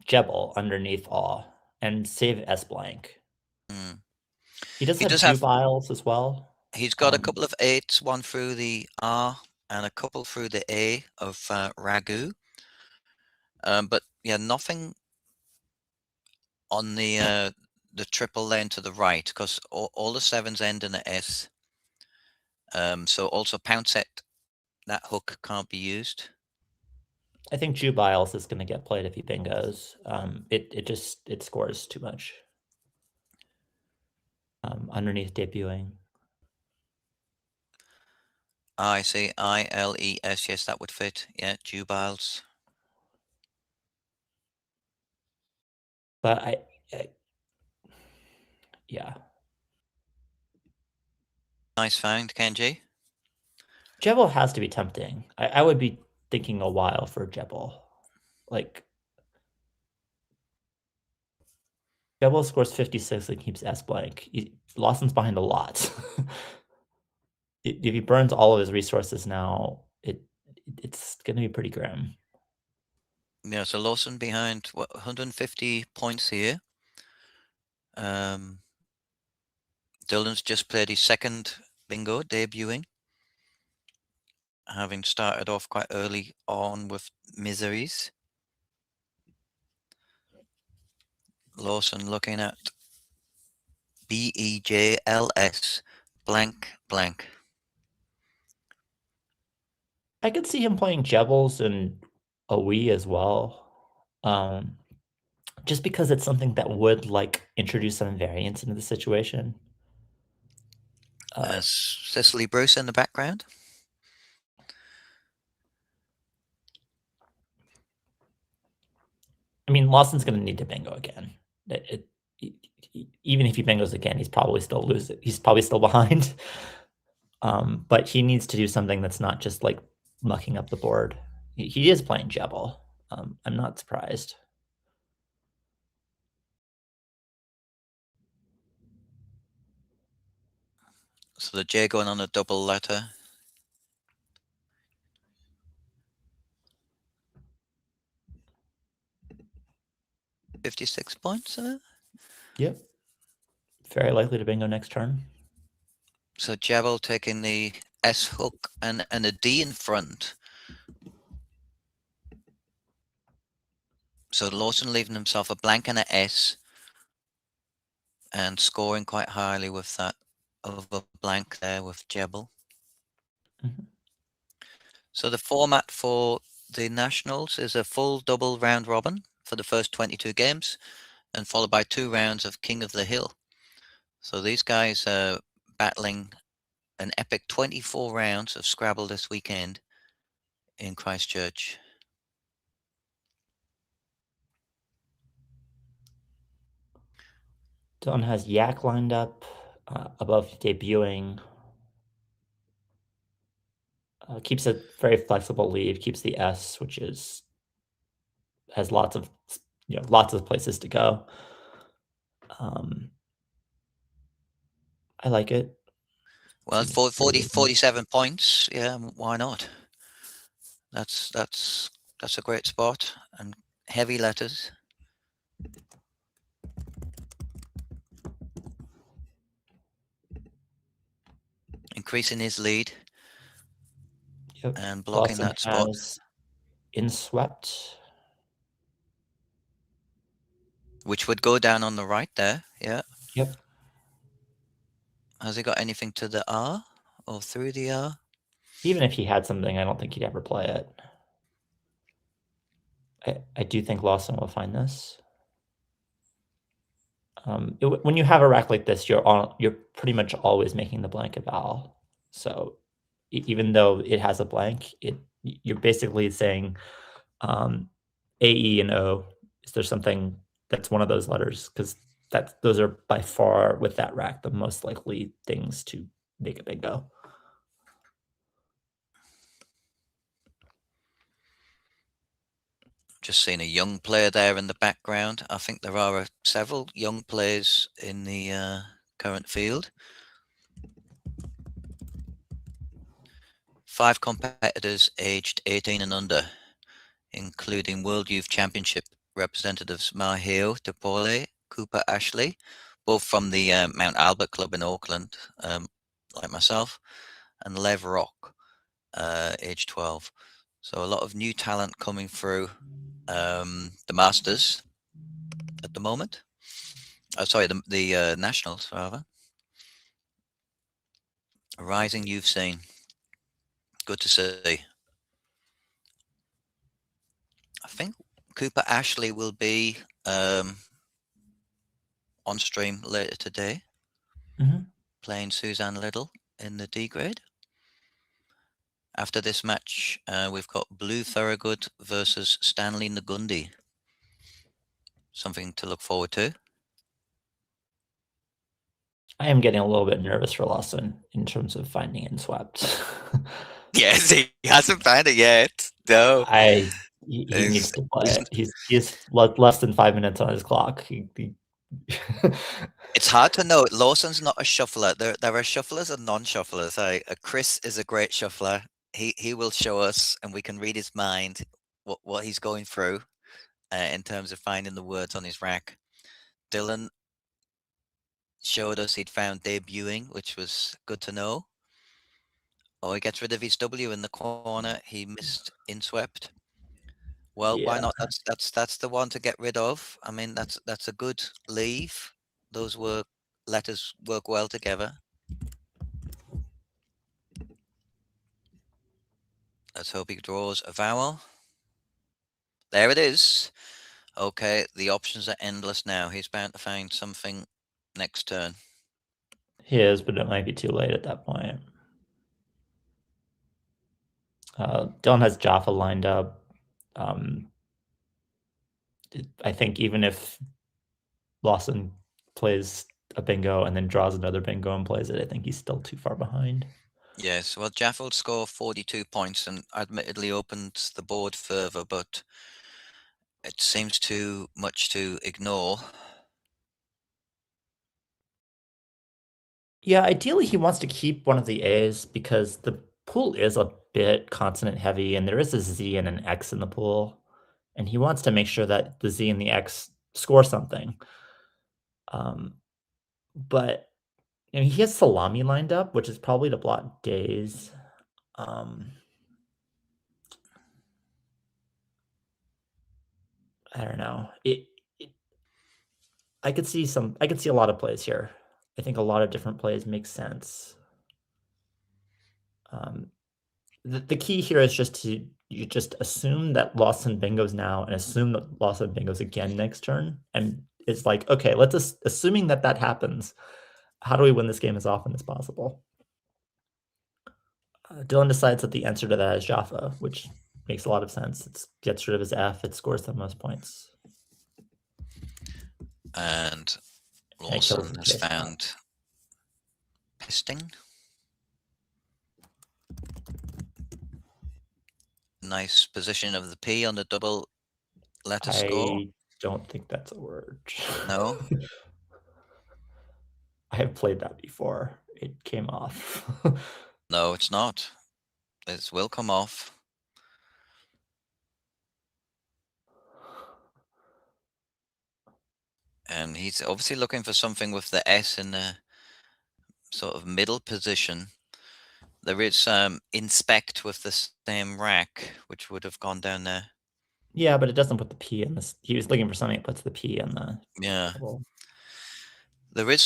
Speaker 2: Jebel underneath all and save S blank.
Speaker 1: Hmm.
Speaker 2: He does
Speaker 1: He
Speaker 2: have
Speaker 1: does have.
Speaker 2: jubiles as well.
Speaker 1: He's got a couple of 8s, one through the R and a couple through the A of Ragu. But yeah, nothing on the triple lane to the right, because all the 7s end in a S. So also pound set, that hook can't be used.
Speaker 2: I think jubiles is going to get played if he bingos. It scores too much. Underneath debuting.
Speaker 1: I see. ILES. Yes, that would fit. Yeah, jubiles.
Speaker 2: But yeah.
Speaker 1: Nice find, Kenji.
Speaker 2: Jebel has to be tempting. I would be thinking a while for Jebel. Like, Jebel scores 56 and keeps S blank. Lawson's behind a lot. If he burns all of his resources now, it's going to be pretty grim.
Speaker 1: Yeah, so Lawson behind 150 points here. Dylan's just played his second bingo, debuting, having started off quite early on with miseries. Lawson looking at BEJLS blank blank.
Speaker 2: I could see him playing Jebels and a Wii as well. Just because it's something that would like introduce some variance into the situation.
Speaker 1: Cicely Bruce in the background.
Speaker 2: I mean, Lawson's going to need to bingo again. Even if he bingos again, he's probably still losing. He's probably still behind. But he needs to do something that's not just like mucking up the board. He is playing Jebel. I'm not surprised.
Speaker 1: So the J going on a double letter. $56 points.
Speaker 2: Yep. Very likely to bingo next turn.
Speaker 1: So Jebel taking the S hook and a D in front. So Lawson leaving himself a blank and a S and scoring quite highly with that over blank there with Jebel.
Speaker 2: Mhm.
Speaker 1: So the format for the Nationals is a full double round robin for the first 22 games and followed by 2 rounds of King of the Hill. So these guys are battling an epic 24 rounds of Scrabble this weekend in Christchurch.
Speaker 2: Don has Yak lined up above debuting. Keeps a very flexible lead. Keeps the S, which has lots of places to go. I like it.
Speaker 1: Well,
Speaker 2: Seems
Speaker 1: 47 points. Yeah, why not? That's a great spot and heavy letters. Increasing his lead.
Speaker 2: Yep.
Speaker 1: And blocking
Speaker 2: Lawson
Speaker 1: that spot.
Speaker 2: has Inswept.
Speaker 1: Which would go down on the right there, yeah.
Speaker 2: Yep.
Speaker 1: Has he got anything to the R or through the R?
Speaker 2: Even if he had something, I don't think he'd ever play it. I do think Lawson will find this. When you have a rack like this, you're pretty much always making the blank a vowel. So even though it has a blank, you're basically saying A, E, and O. Is there something that's one of those letters? Because those are by far with that rack the most likely things to make a bingo.
Speaker 1: Just seeing a young player there in the background. I think there are several young players in the current field. 5 competitors aged 18 and under, including World Youth Championship representatives Mahio Tepole, Cooper Ashley, both from the Mount Albert Club in Auckland, like myself, and Lev Rock, age 12. So a lot of new talent coming through the Masters at the moment. Sorry, the Nationals, rather. A rising youth scene. Good to see. I think Cooper Ashley will be on stream later today, playing Suzanne Liddall in the D grade. After this match, we've got Blue Thorogood versus Stanley Ngundi. Something to look forward to.
Speaker 2: I am getting a little bit nervous for Lawson in terms of finding it swept.
Speaker 1: Yes, he hasn't found it yet. No.
Speaker 2: He needs to play it. He's less than 5 minutes on his clock.
Speaker 1: It's hard to know. Lawson's not a shuffler. There are shufflers and non-shufflers. Chris is a great shuffler. He will show us, and we can read his mind, what he's going through in terms of finding the words on his rack. Dylan showed us he'd found debuting, which was good to know. Oh, he gets rid of his W in the corner. He missed inswept. Well,
Speaker 2: Yeah.
Speaker 1: why not? That's the one to get rid of. I mean, that's a good leave. Those letters work well together. Let's hope he draws a vowel. There it is. Okay, the options are endless now. He's bound to find something next turn.
Speaker 2: He is, but it might be too late at that point. Dylan has Jaffa lined up. I think even if Lawson plays a bingo and then draws another bingo and plays it, I think he's still too far behind.
Speaker 1: Yes, well, Jaffa will score 42 points and admittedly opened the board further, but it seems too much to ignore.
Speaker 2: Yeah, ideally he wants to keep one of the A's because the pool is a bit consonant heavy and there is a Z and an X in the pool. And he wants to make sure that the Z and the X score something. But you know, he has salami lined up, which is probably to block days. I don't know. I could see a lot of plays here. I think a lot of different plays make sense. The key here is you just assume that Lawson bingos now and assume that Lawson bingos again next turn. And it's like, okay, assuming that happens, how do we win this game as often as possible? Dylan decides that the answer to that is Jaffa, which makes a lot of sense. It gets rid of his F. It scores the most points.
Speaker 1: And Lawson has found pisting. Nice position of the P on the double letter score.
Speaker 2: I don't think that's a word.
Speaker 1: No?
Speaker 2: I have played that before. It came off.
Speaker 1: No, it's not. It will come off. And he's obviously looking for something with the S in the sort of middle position. There is inspect with the same rack, which would have gone down there.
Speaker 2: Yeah, but it doesn't put the P in this. He was looking for something that puts the P in the.
Speaker 1: Yeah. There's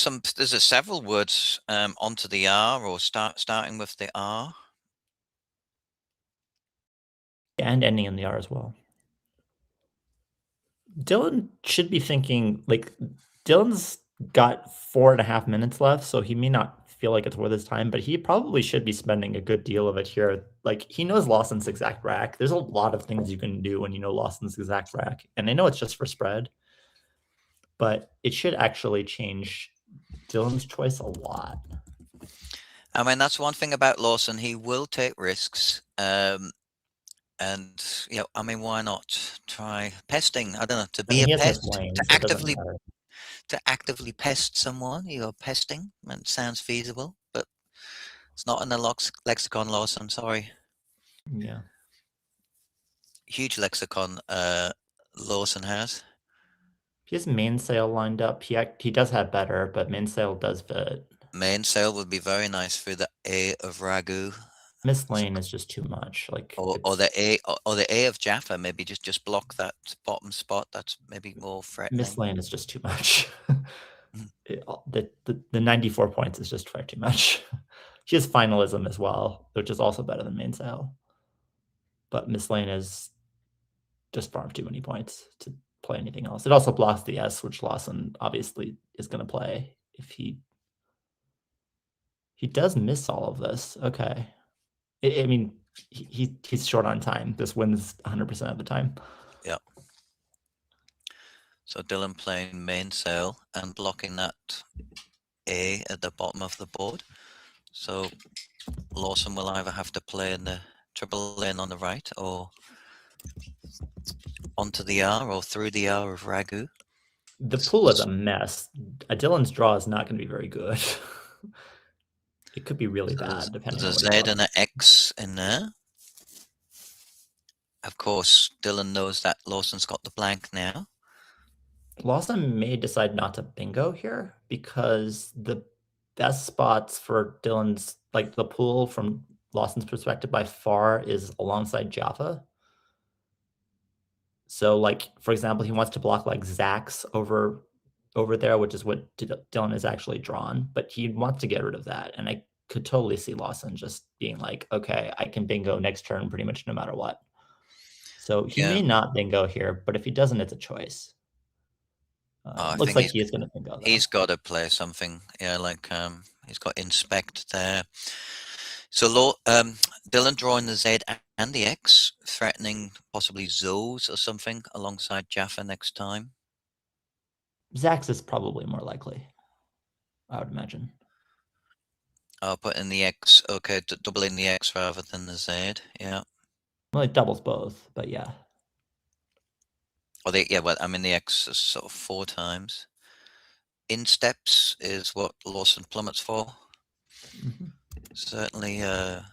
Speaker 1: several words onto the R or starting with the R.
Speaker 2: And ending in the R as well. Dylan should be thinking, like, Dylan's got 4.5 minutes left, so he may not feel like it's worth his time, but he probably should be spending a good deal of it here. Like, he knows Lawson's exact rack. There's a lot of things you can do when you know Lawson's exact rack. And I know it's just for spread, but it should actually change Dylan's choice a lot.
Speaker 1: I mean, that's one thing about Lawson. He will take risks. And I mean, why not try pesting? I don't know, to be a pest, to actively pest someone. Pesting. It sounds feasible, but it's not in the lexicon, Lawson. Sorry.
Speaker 2: Yeah.
Speaker 1: Huge lexicon Lawson has.
Speaker 2: He has mainsail lined up. He does have better, but mainsail does fit.
Speaker 1: Mainsail would be very nice for the A of Ragu.
Speaker 2: Miss Lane is just too much. Like
Speaker 1: Or the A of Jaffa, maybe just block that bottom spot. That's maybe more threatening.
Speaker 2: Miss Lane is just too much.
Speaker 1: Mhm.
Speaker 2: The 94 points is just far too much. She has finalism as well, which is also better than mainsail. But Miss Lane is just far too many points to play anything else. It also blocks the S, which Lawson obviously is going to play if he does miss all of this. Okay. I mean, he's short on time. This wins 100% of the time.
Speaker 1: Yeah. So Dylan playing mainsail and blocking that A at the bottom of the board. So Lawson will either have to play in the triple lane on the right or onto the R or through the R of Ragu.
Speaker 2: The pool is a mess. Dylan's draw is not going to be very good. It could be really bad, depending on
Speaker 1: There's
Speaker 2: what
Speaker 1: a
Speaker 2: he
Speaker 1: Z and an X in there. Of course, Dylan knows that Lawson's got the blank now.
Speaker 2: Lawson may decide not to bingo here because the best spots for Dylan's, like the pool from Lawson's perspective by far is alongside Jaffa. So, like, for example, he wants to block like Zax over there, which is what Dylan is actually drawn, but he wants to get rid of that. And I could totally see Lawson just being like, okay, I can bingo next turn pretty much no matter what. So he may not bingo here, but if he doesn't, it's a choice. Looks like he is going to bingo, though.
Speaker 1: He's got to play something. Yeah, like he's got inspect there. So Dylan drawing the Z and the X, threatening possibly Zoes or something alongside Jaffa next time.
Speaker 2: Zax is probably more likely, I would imagine.
Speaker 1: I'll put in the X. Okay, double in the X rather than the Z. Yeah.
Speaker 2: Well, it doubles both, but yeah.
Speaker 1: Well, I mean the X is sort of 4 times. In steps is what Lawson plummets for. Certainly a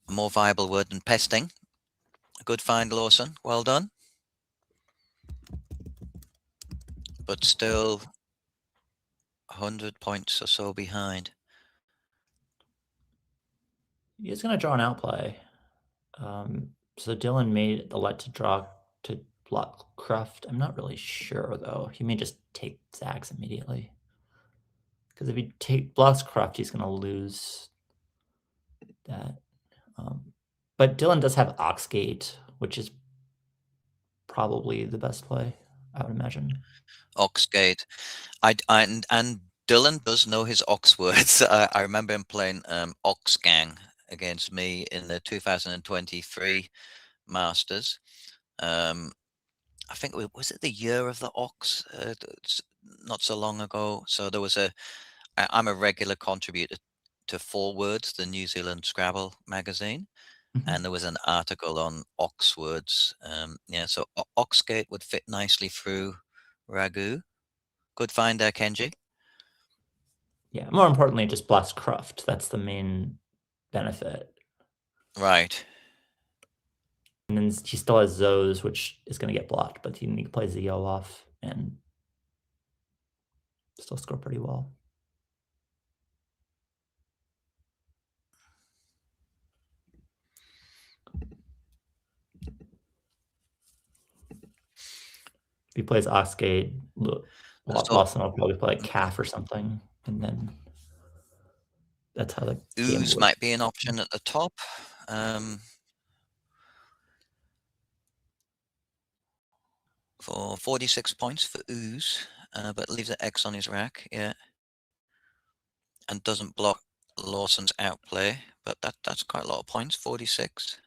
Speaker 1: more viable word than pesting. A good find, Lawson. Well done. But still 100 points or so behind.
Speaker 2: He's going to draw an outplay. So Dylan may elect to draw to block Cruft. I'm not really sure, though. He may just take Zax immediately. Because if he blocks Cruft, he's going to lose that. But Dylan does have Oxgate, which is probably the best play, I would imagine.
Speaker 1: Oxgate. And Dylan does know his Ox words. I remember him playing Oxgang against me in the 2023 Masters. I think was it the year of the Ox? Not so long ago. So there was I'm a regular contributor to 4 Words, the New Zealand Scrabble magazine, and there was an article on Ox words. Yeah, so Oxgate would fit nicely through Ragu. Good find there, Kenji.
Speaker 2: Yeah, more importantly, just blocks Cruft. That's the main benefit.
Speaker 1: Right.
Speaker 2: And then he still has Zoes, which is going to get blocked, but he can play Zio off and still score pretty well. If he plays Oxgate, Lawson will probably play like Calf or something, and then that's how the game
Speaker 1: Ooze
Speaker 2: works.
Speaker 1: might be an option at the top. For 46 points for Ooze, but leaves an X on his rack, yeah. And doesn't block Lawson's outplay, but that's quite a lot of points, 46.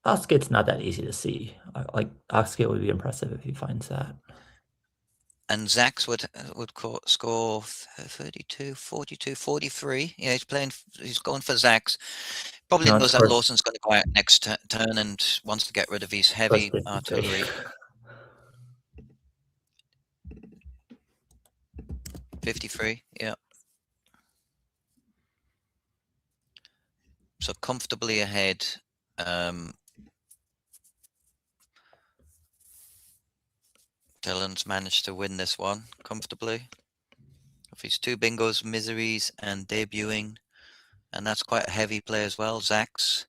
Speaker 2: Oxgate's not that easy to see. Like Oxgate would be impressive if he finds that.
Speaker 1: And Zax would score 32, 42, 43. Yeah, he's going for Zax. Probably knows that Lawson's going to go out next turn and wants to get rid of his heavy artillery. 53, yeah. So comfortably ahead. Dylan's managed to win this one comfortably. Of his 2 bingos, Miseries and Debuting. And that's quite a heavy play as well, Zach's.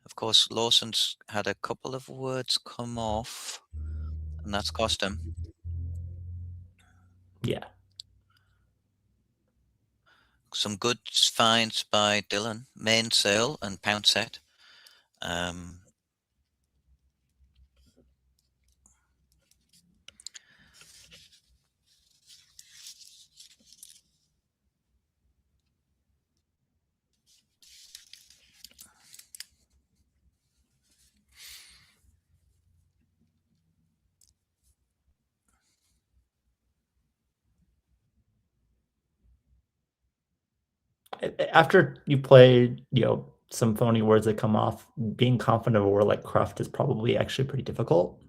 Speaker 1: Of course, Lawson's had a couple of words come off, and that's cost him.
Speaker 2: Yeah.
Speaker 1: Some good finds by Dylan. Mainsail and Pound Set.
Speaker 2: After you play, some phony words that come off, being confident of a word like cruft is probably actually pretty difficult.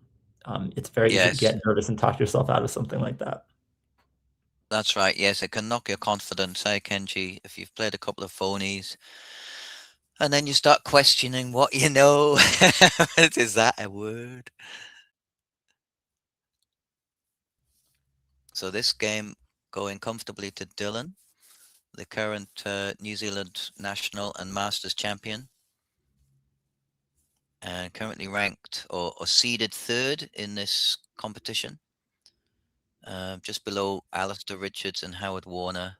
Speaker 2: It's very easy to
Speaker 1: Yes,
Speaker 2: get nervous and talk yourself out of something like that.
Speaker 1: that's right. Yes, it can knock your confidence, Kenji, if you've played a couple of phonies. And then you start questioning what you know. Is that a word? So this game going comfortably to Dylan, the current New Zealand national and Masters champion. And currently ranked or seeded 3rd in this competition. Just below Alastair Richards and Howard Warner.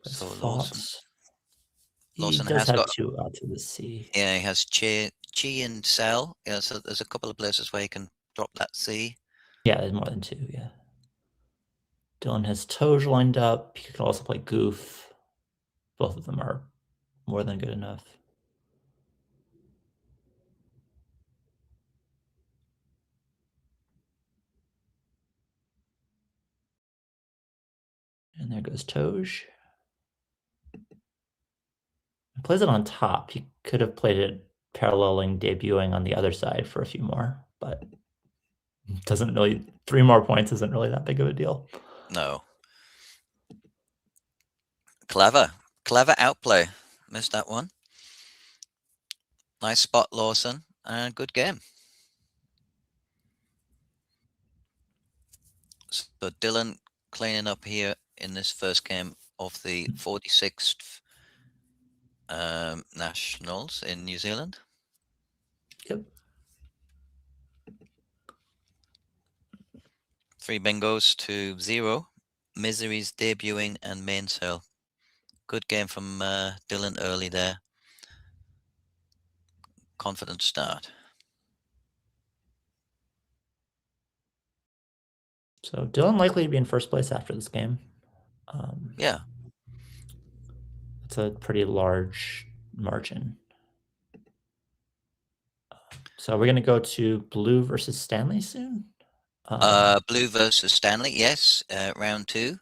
Speaker 1: So
Speaker 2: He
Speaker 1: Lawson
Speaker 2: does
Speaker 1: has
Speaker 2: have
Speaker 1: got,
Speaker 2: 2 out to the sea.
Speaker 1: yeah, he has Chi and Sell. Yeah, so there's a couple of places where he can drop that C.
Speaker 2: Yeah, there's more than 2, yeah. Dylan has Toge lined up. He could also play Goof. Both of them are more than good enough. And there goes Toge. He plays it on top. He could have played it paralleling, debuting on the other side for a few more, but doesn't really. 3 more points isn't really that big of a deal.
Speaker 1: No. Clever outplay. Missed that one. Nice spot, Lawson, and good game. So Dylan cleaning up here in this first game of the 46th Nationals in New Zealand.
Speaker 2: Yep.
Speaker 1: 3 bingos to 0. Miseries debuting and mainsail. Good game from Dylan early there. Confident start.
Speaker 2: So Dylan likely to be in first place after this game.
Speaker 1: Yeah.
Speaker 2: It's a pretty large margin. So we're going to go to Blue versus Stanley soon.
Speaker 1: Blue versus Stanley. Yes. Round 2.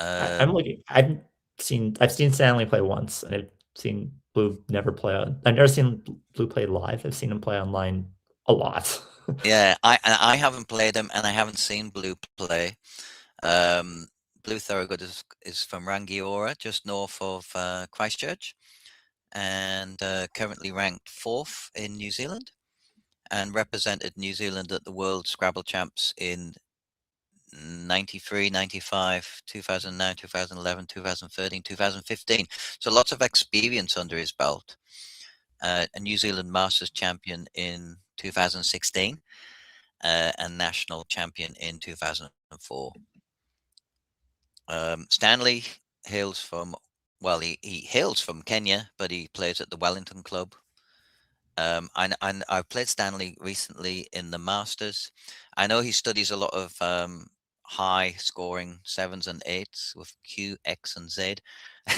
Speaker 2: I'm looking. I've seen Stanley play once, and I've seen Blue never play. I've never seen Blue play live. I've seen him play online a lot.
Speaker 1: Yeah, I haven't played him, and I haven't seen Blue play. Blue Thorogood is from Rangiora, just north of Christchurch, and currently ranked 4th in New Zealand, and represented New Zealand at the World Scrabble Champs in 93, 95, 2009, 2011, 2013, 2015. So lots of experience under his belt. A New Zealand Masters champion in 2016 and national champion in 2004. Stanley hails from, well, he hails from Kenya, but he plays at the Wellington Club. I've played Stanley recently in the Masters. I know he studies a lot of high scoring 7s and 8s with Q, X, and Z.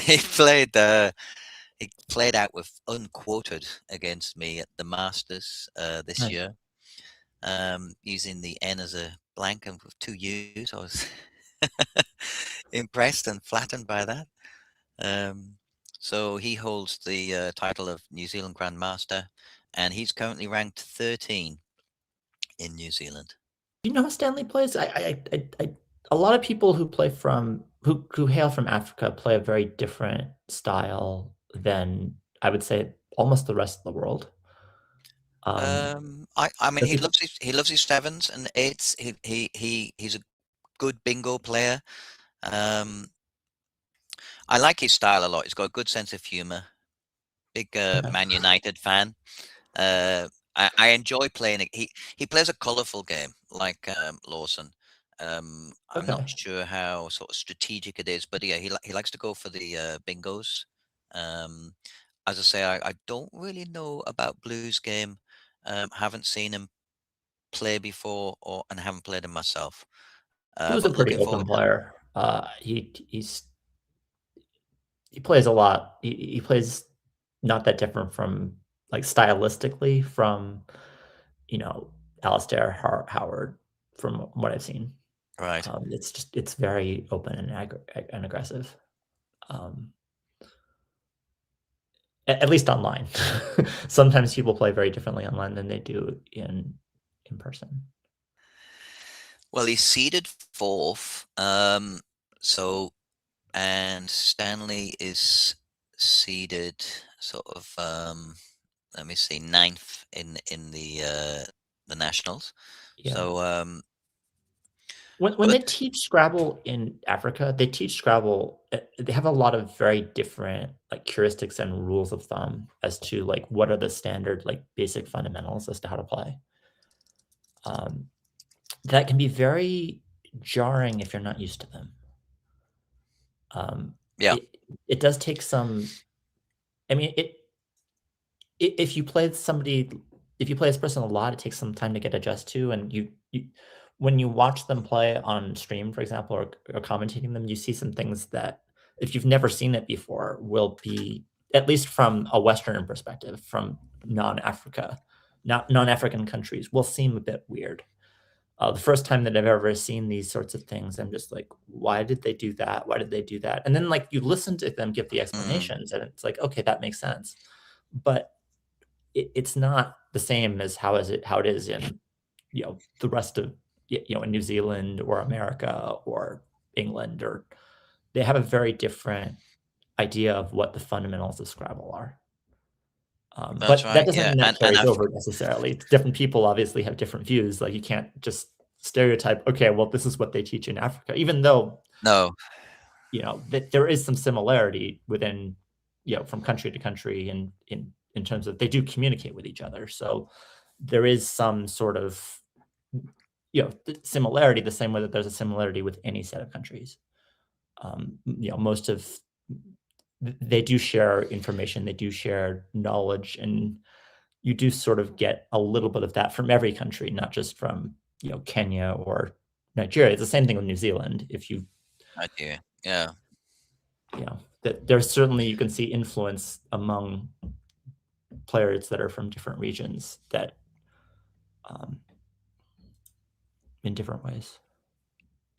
Speaker 1: he played out with unquoted against me at the Masters this
Speaker 2: Nice.
Speaker 1: year, using the N as a blank and with 2 U's. I was impressed and flattered by that. So he holds the title of New Zealand Grandmaster, and he's currently ranked 13 in New Zealand.
Speaker 2: Do you know how Stanley plays? A lot of people who play from who hail from Africa play a very different style than I would say almost the rest of the world.
Speaker 1: I mean,
Speaker 2: Does he?
Speaker 1: he loves his sevens and eights. He's a good bingo player. I like his style a lot. He's got a good sense of humor. Big
Speaker 2: Okay.
Speaker 1: Man United fan. I enjoy playing it. He plays a colourful game like Lawson. I'm not
Speaker 2: Okay.
Speaker 1: sure how sort of strategic it is, but yeah, he likes to go for the bingos. Um, as I say, I don't really know about Blue's game. Haven't seen him play before, and haven't played him myself.
Speaker 2: Blue's a
Speaker 1: But
Speaker 2: pretty
Speaker 1: looking
Speaker 2: open
Speaker 1: forward to.
Speaker 2: player. He plays a lot. He plays not that different from like stylistically from you know Alastair Howard from what I've seen.
Speaker 1: Right.
Speaker 2: It's very open and and aggressive. Um, at least online. Sometimes people play very differently online than they do in person.
Speaker 1: Well, he's seeded fourth. So and Stanley is seeded sort of let me see, ninth in the nationals.
Speaker 2: Yeah.
Speaker 1: So
Speaker 2: When
Speaker 1: but
Speaker 2: they teach Scrabble in Africa, they teach Scrabble. They have a lot of very different like heuristics and rules of thumb as to like what are the standard like basic fundamentals as to how to play. Um, that can be very jarring if you're not used to them. Um,
Speaker 1: yeah.
Speaker 2: it does take some. I mean, if you play somebody, if you play this person a lot, it takes some time to get adjusted to, and you when you watch them play on stream, for example, or commentating them, you see some things that if you've never seen it before, will be at least from a Western perspective, from non-Africa, not non-African countries, will seem a bit weird. The first time that I've ever seen these sorts of things, I'm just like, why did they do that? Why did they do that? And then like you listen to them give the
Speaker 1: Mm,
Speaker 2: explanations, and it's like, okay, that makes sense. But it's not the same as how it is in the rest of in New Zealand or America or England, or they have a very different idea of what the fundamentals of Scrabble are.
Speaker 1: that's
Speaker 2: But that
Speaker 1: right.
Speaker 2: doesn't
Speaker 1: Yeah.
Speaker 2: mean that
Speaker 1: And
Speaker 2: carries over necessarily. Different people obviously have different views. Like you can't just stereotype, okay, well, this is what they teach in Africa, even though
Speaker 1: no.
Speaker 2: that there is some similarity within from country to country and in terms of they do communicate with each other, so there is some sort of similarity the same way that there's a similarity with any set of countries. Most of they do share information, they do share knowledge, and you do sort of get a little bit of that from every country, not just from Kenya or Nigeria. It's the same thing with New Zealand. If you
Speaker 1: I do. Yeah.
Speaker 2: that there's certainly you can see influence among players that are from different regions that um, in different ways.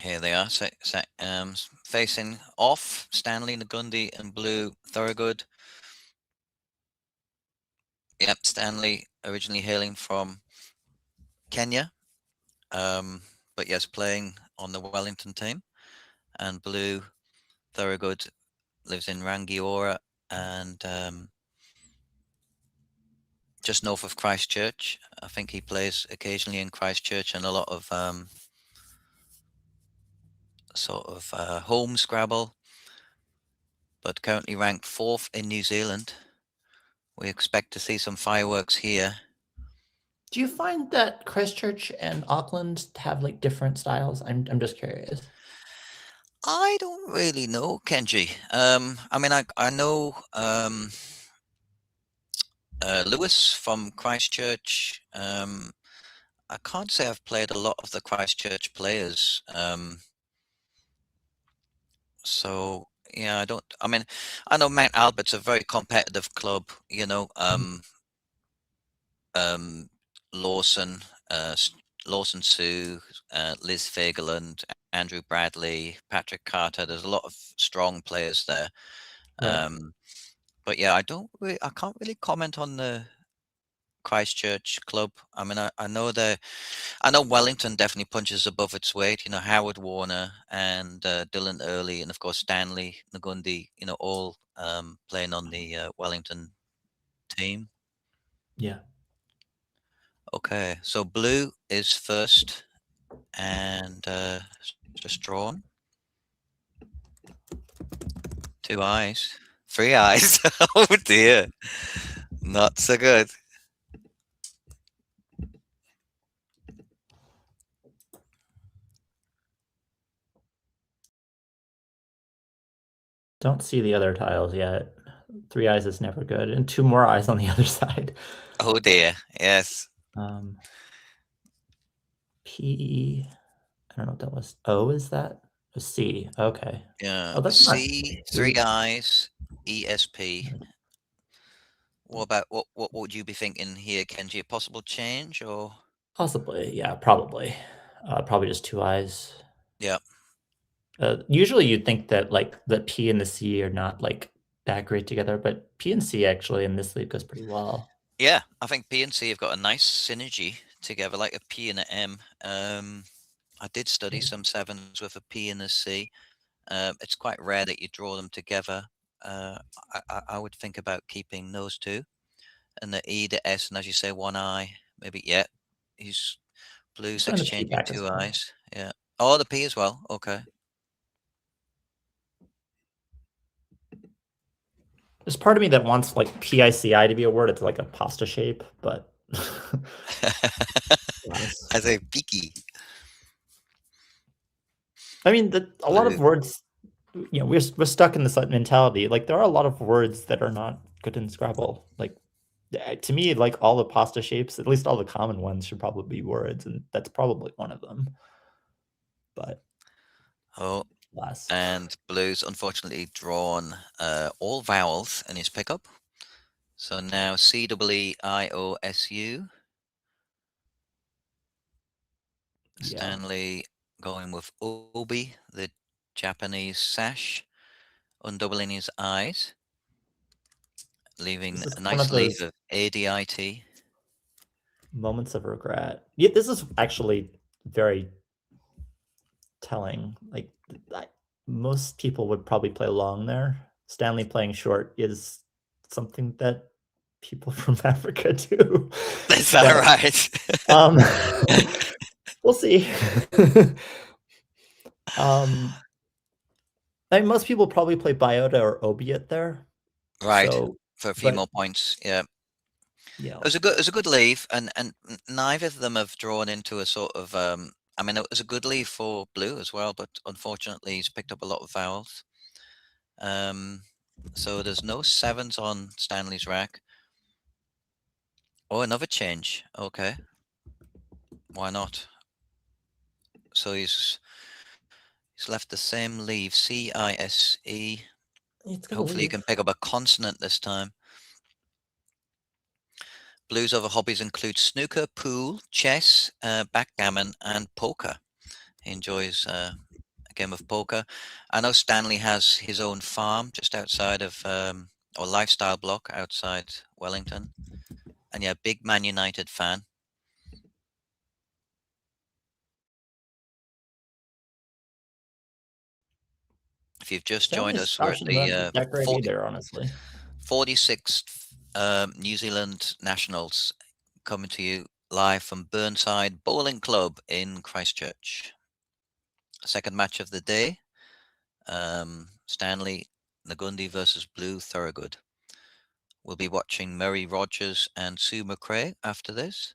Speaker 1: Here they are. Facing off, Stanley, Ngundi, and Blue, Thorogood. Yep, Stanley originally hailing from Kenya, but yes, playing on the Wellington team. And Blue, Thorogood, lives in Rangiora and just north of Christchurch. I think he plays occasionally in Christchurch and a lot of sort of home Scrabble, but currently ranked fourth in New Zealand. We expect to see some fireworks here.
Speaker 2: Do you find that Christchurch and Auckland have like different styles? I'm just curious.
Speaker 1: I don't really know, Kenji. I mean, I know Lewis from Christchurch. I can't say I've played a lot of the Christchurch players. So yeah, I don't. I mean, I know Mount Albert's a very competitive club.
Speaker 2: Mhm.
Speaker 1: Lawson, Lawson Sue, Liz Fagerland, Andrew Bradley, Patrick Carter. There's a lot of strong players there.
Speaker 2: Right.
Speaker 1: But yeah, I can't really comment on the Christchurch club. I mean, I know Wellington definitely punches above its weight. Howard Warner and Dylan Early, and of course Stanley, Ngundi. All playing on the Wellington team.
Speaker 2: Yeah.
Speaker 1: Okay, so blue is first, and just drawn. 2 eyes, 3 eyes. Oh dear, not so good.
Speaker 2: Don't see the other tiles yet. 3 eyes is never good, and 2 more eyes on the other side.
Speaker 1: Oh dear, yes.
Speaker 2: P. I don't know what that was. O is that? A C. Okay.
Speaker 1: Yeah.
Speaker 2: Oh, that's
Speaker 1: C,
Speaker 2: not
Speaker 1: 3 eyes, ESP. What would you be thinking here, Kenji? A possible change or?
Speaker 2: Possibly, yeah, probably. Probably just 2 eyes.
Speaker 1: Yeah.
Speaker 2: Usually you'd think that like the P and the C are not like that great together, but P and C actually in this league goes pretty well.
Speaker 1: Yeah, I think P and C have got a nice synergy together, like a P and an M. I did study some sevens with a P and a C. It's quite rare that you draw them together. I would think about keeping those two, and the E, the S, and as you say, 1 eye. Maybe yeah. He's blue's
Speaker 2: Send the P
Speaker 1: exchanging
Speaker 2: back as
Speaker 1: 2
Speaker 2: well.
Speaker 1: eyes. Yeah. Oh, the P as well. Okay.
Speaker 2: There's part of me that wants like PICI to be a word. It's like a pasta shape, but
Speaker 1: As a peaky.
Speaker 2: I mean, a lot of words, we're stuck in this mentality. Like there are a lot of words that are not good in Scrabble. Like to me, like all the pasta shapes, at least all the common ones, should probably be words, and that's probably one of them. But less.
Speaker 1: And blue's unfortunately drawn all vowels in his pickup. So now CWEIOSU. Stanley going with Obi, the Japanese sash, undoubling his eyes, leaving a nice leaf of ADIT.
Speaker 2: Moments of regret. Yeah, this is actually very telling. Like most people would probably play long there. Stanley playing short is something that people from Africa do.
Speaker 1: Is that right?
Speaker 2: We'll see. I mean, most people probably play Biota or Obiet there.
Speaker 1: Right. So, for a few more points, yeah.
Speaker 2: Yeah.
Speaker 1: It was a good leave, and neither of them have drawn into a sort of I mean, it was a good leave for blue as well, but unfortunately he's picked up a lot of vowels. So there's no sevens on Stanley's rack. Oh, another change. Okay. Why not? So he's left the same leave, CISE. Hopefully you can pick up a consonant this time. Blue's other hobbies include snooker, pool, chess, backgammon, and poker. He enjoys a game of poker. I know Stanley has his own farm just outside of, or lifestyle block outside Wellington. And yeah, big Man United fan. If you've just joined us, we're at the
Speaker 2: that great either, honestly.
Speaker 1: 46th New Zealand Nationals, coming to you live from Burnside Bowling Club in Christchurch. Second match of the day, Stanley Ngundi versus Blue Thorogood. We'll be watching Murray Rogers and Sue McRae after this,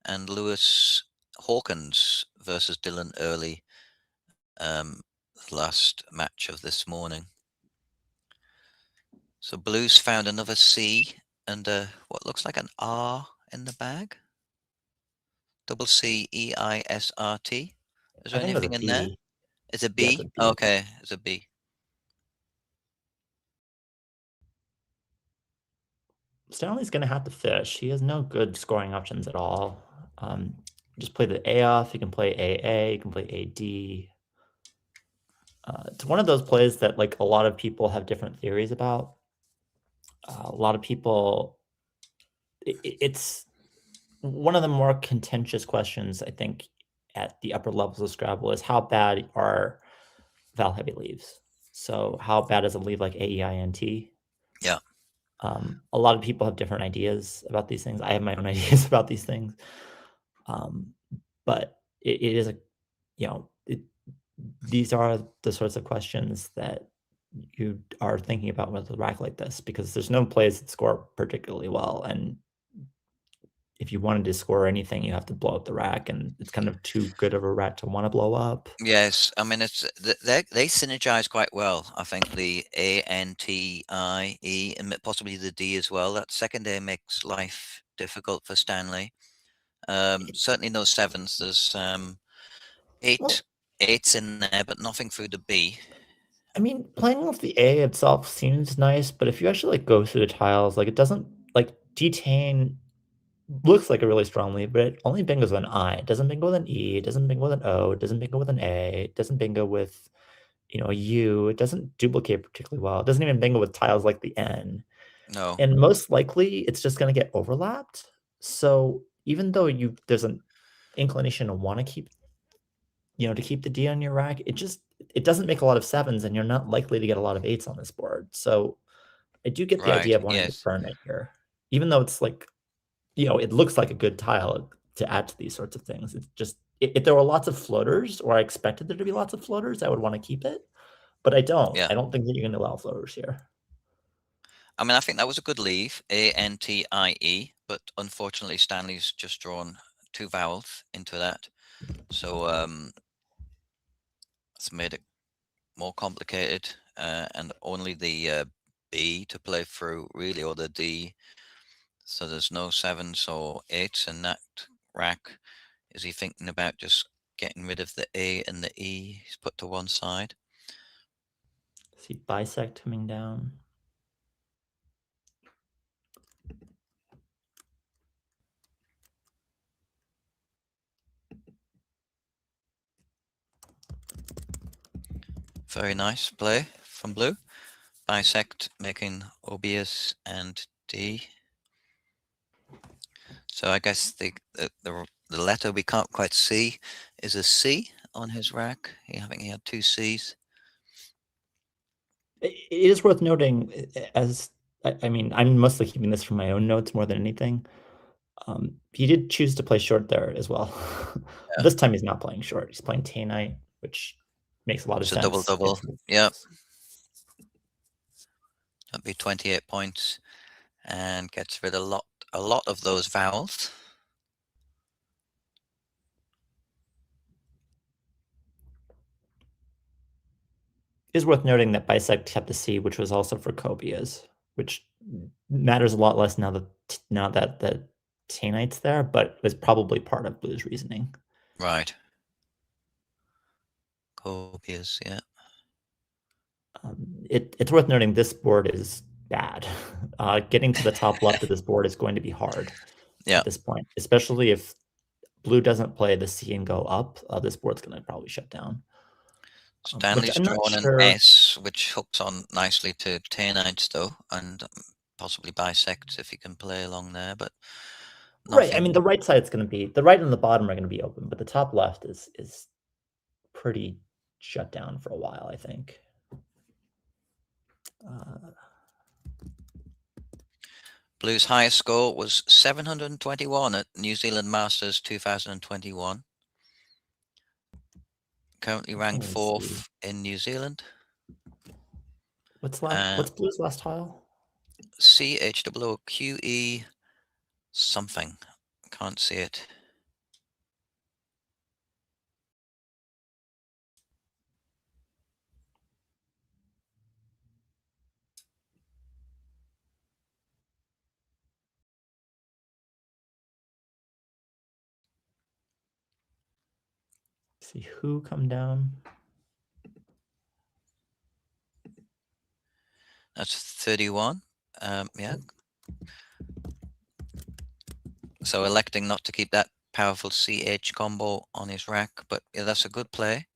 Speaker 1: and Lewis Hawkins versus Dylan Early, last match of this morning. So Blues found another C and what looks like an R in the bag. Double CEISRT. Is there anything in there? It's a B? Yeah, okay, it's a B.
Speaker 2: Stanley's going to have to fish. He has no good scoring options at all. Just play the A off. He can play AA. He can play AD. It's one of those plays that like a lot of people have different theories about. A lot of people, it's one of the more contentious questions, I think, at the upper levels of Scrabble is how bad are vowel heavy leaves? So how bad is a leave like A-E-I-N-T?
Speaker 1: Yeah.
Speaker 2: A lot of people have different ideas about these things. I have my own ideas about these things. But it is a, you know, these are the sorts of questions that you are thinking about with a rack like this, because there's no plays that score particularly well. And if you wanted to score anything, you have to blow up the rack, and it's kind of too good of a rack to want to blow up.
Speaker 1: Yes, I mean they synergize quite well. I think the ANTIE and possibly the D as well. That second A makes life difficult for Stanley. Certainly no sevens. There's
Speaker 2: Well,
Speaker 1: eights in there, but nothing through the B.
Speaker 2: I mean, playing with the A itself seems nice, but if you actually like go through the tiles, like it doesn't like detain looks like a really strong lead, but it only bingos with an I. It doesn't bingo with an E. It doesn't bingo with an O. It doesn't bingo with an A. It doesn't bingo with, a U. It doesn't duplicate particularly well. It doesn't even bingo with tiles like the N.
Speaker 1: No.
Speaker 2: And most likely, it's just going to get overlapped. So even though there's an inclination to want to keep, to keep the D on your rack, it doesn't make a lot of sevens, and you're not likely to get a lot of eights on this board. So I do get the
Speaker 1: Right.
Speaker 2: idea of wanting to
Speaker 1: Yes.
Speaker 2: burn it here, even though it's like, it looks like a good tile to add to these sorts of things. It's just if there were lots of floaters, or I expected there to be lots of floaters, I would want to keep it. But I don't.
Speaker 1: Yeah.
Speaker 2: I don't think that you're going to allow floaters here.
Speaker 1: I mean, I think that was a good leave, ANTIE, but unfortunately Stanley's just drawn two vowels into that. So it's made it more complicated, and only the B to play through really, or the D. So there's no sevens or eights in that rack. Is he thinking about just getting rid of the A and the E he's put to one side?
Speaker 2: See bisect coming down.
Speaker 1: Very nice play from blue. Bisect making obvious and D. So I guess the letter we can't quite see is a C on his rack. I think he had two C's.
Speaker 2: It is worth noting, as I mean, I'm mostly keeping this from my own notes more than anything. He did choose to play short there as well.
Speaker 1: Yeah.
Speaker 2: This time he's not playing short. He's playing Tay-Night, which makes a lot of
Speaker 1: It's a
Speaker 2: sense.
Speaker 1: double. Yeah. That'd be 28 points and gets rid of a lot of those vowels.
Speaker 2: It is worth noting that bisect kept the C, which was also for cobias, which matters a lot less now that the Tay-Night's there, but was probably part of Blue's reasoning.
Speaker 1: Right. Copias, yeah.
Speaker 2: It's worth noting this board is bad. Getting to the top left of this board is going to be hard at this point, especially if Blue doesn't play the C and go up. This board's going to probably shut down.
Speaker 1: Stanley's drawn an S, which hooks on nicely to Tay-Nights though, and possibly bisects if he can play along there, but nothing.
Speaker 2: Right. I mean, the right side's going to be, the right and the bottom are going to be open, but the top left is pretty shut down for a while, I think.
Speaker 1: Blue's highest score was 721 at New Zealand Masters 2021. Currently ranked 4th in New Zealand.
Speaker 2: What's Blue's last tile?
Speaker 1: CHWQE something. Can't see it.
Speaker 2: See who come down.
Speaker 1: That's 31. Yeah. So electing not to keep that powerful CH combo on his rack, but yeah, that's a good play.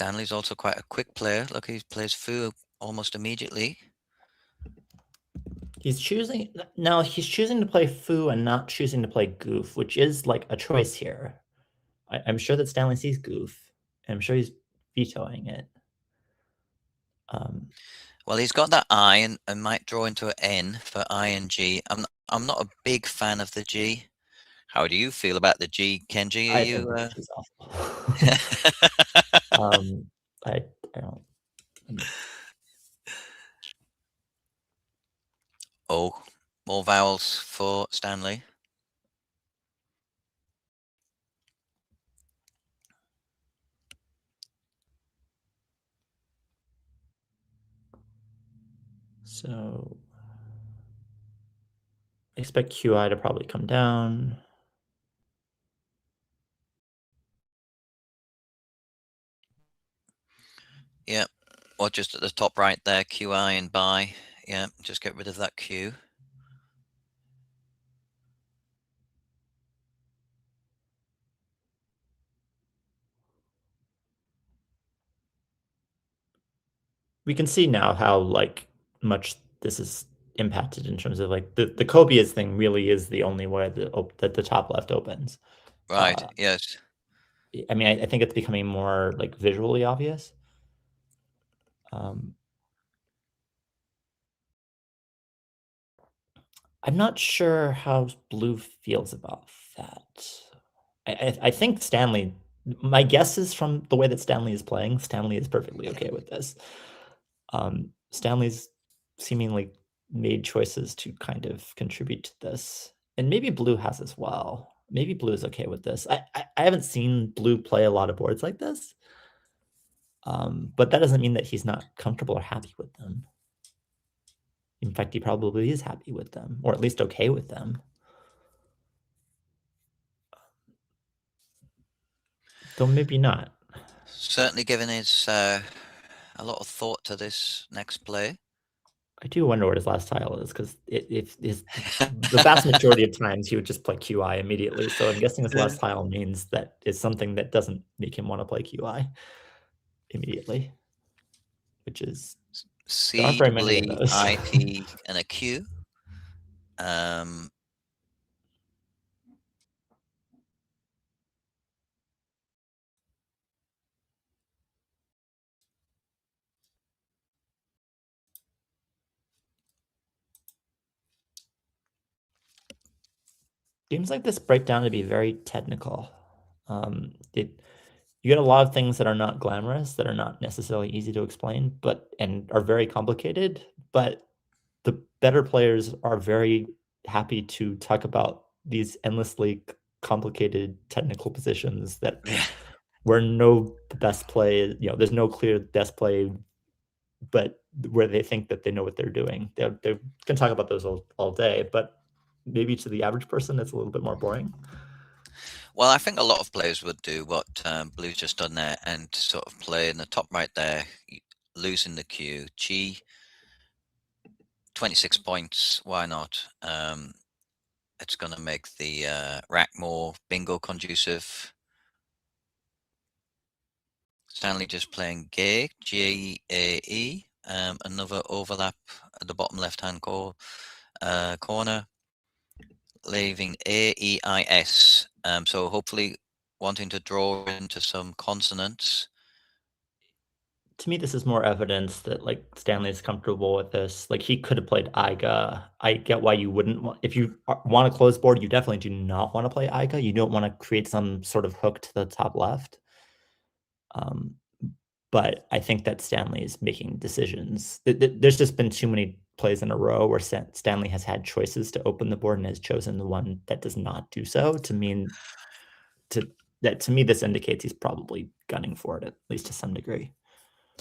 Speaker 1: Stanley's also quite a quick player. Look, he plays foo almost immediately.
Speaker 2: He's choosing to play foo and not choosing to play goof, which is like a choice here. I'm sure that Stanley sees goof, and I'm sure he's vetoing it.
Speaker 1: Well, he's got that I and might draw into an N for I and G. I'm not a big fan of the G. How do you feel about the G, Kenji? Are
Speaker 2: I
Speaker 1: you?
Speaker 2: think the G's awful. I don't.
Speaker 1: Oh, more vowels for Stanley.
Speaker 2: So I expect QI to probably come down.
Speaker 1: Yeah, or just at the top right there, QI and buy. Yeah, just get rid of that Q.
Speaker 2: We can see now how like much this is impacted in terms of like the Copious thing really is the only way that the top left opens.
Speaker 1: Right. Yes.
Speaker 2: I mean, I think it's becoming more like visually obvious. I'm not sure how blue feels about that. I think Stanley. My guess is from the way that Stanley is playing, Stanley is perfectly okay with this. Stanley's seemingly made choices to kind of contribute to this, and maybe blue has as well. Maybe blue is okay with this. I haven't seen blue play a lot of boards like this, but that doesn't mean that he's not comfortable or happy with them. In fact, he probably is happy with them, or at least okay with them. Though maybe not.
Speaker 1: Certainly given his a lot of thought to this next play.
Speaker 2: I do wonder what his last tile is, because if the vast majority of times he would just play QI immediately. So I'm guessing his last tile means that it's something that doesn't make him want to play QI immediately, which is there aren't
Speaker 1: C,
Speaker 2: very
Speaker 1: double
Speaker 2: many of
Speaker 1: E,
Speaker 2: those.
Speaker 1: I, T, and a Q.
Speaker 2: Games like this break down to be very technical. You get a lot of things that are not glamorous, that are not necessarily easy to explain, and are very complicated. But the better players are very happy to talk about these endlessly complicated technical positions that where no best play, there's no clear best play, but where they think that they know what they're doing. They can talk about those all day, but maybe to the average person, it's a little bit more boring.
Speaker 1: Well, I think a lot of players would do what Blue's just done there and sort of play in the top right there, losing the Q. G, 26 points. Why not? It's going to make the rack more bingo conducive. Stanley just playing Gae, G-A-E. Another overlap at the bottom left-hand corner, leaving A-E-I-S. So hopefully wanting to draw into some consonants.
Speaker 2: To me, this is more evidence that like Stanley is comfortable with this. Like he could have played Iga. I get why you wouldn't want, if you want a closed board, you definitely do not want to play Iga. You don't want to create some sort of hook to the top left. But I think that Stanley is making decisions. There's just been too many plays in a row where Stanley has had choices to open the board and has chosen the one that does not do so. To me, this indicates he's probably gunning for it, at least to some degree.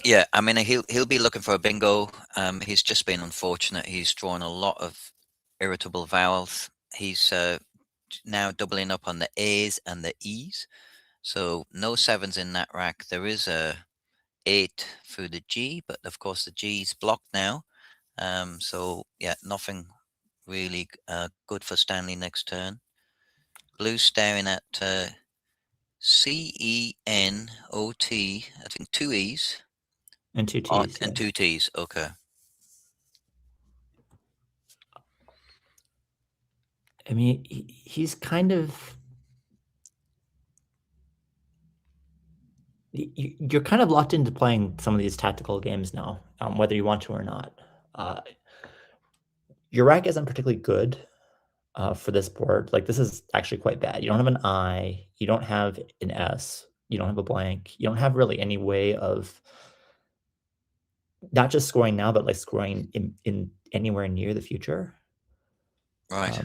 Speaker 1: Yeah, I mean he'll be looking for a bingo. He's just been unfortunate. He's drawn a lot of irritable vowels. He's now doubling up on the A's and the E's. So no sevens in that rack. There is a 8 through the G, but of course the G's blocked now. So yeah, nothing really good for Stanley next turn. Blue staring at Cenot, I think 2 E's.
Speaker 2: And 2 T's.
Speaker 1: And 2 T's, okay.
Speaker 2: I mean, he's kind of... You're kind of locked into playing some of these tactical games now, whether you want to or not. Your rack isn't particularly good for this board. Like, this is actually quite bad. You don't have an I, you don't have an S, you don't have a blank, you don't have really any way of not just scoring now, but like scoring in anywhere near the future.
Speaker 1: Right.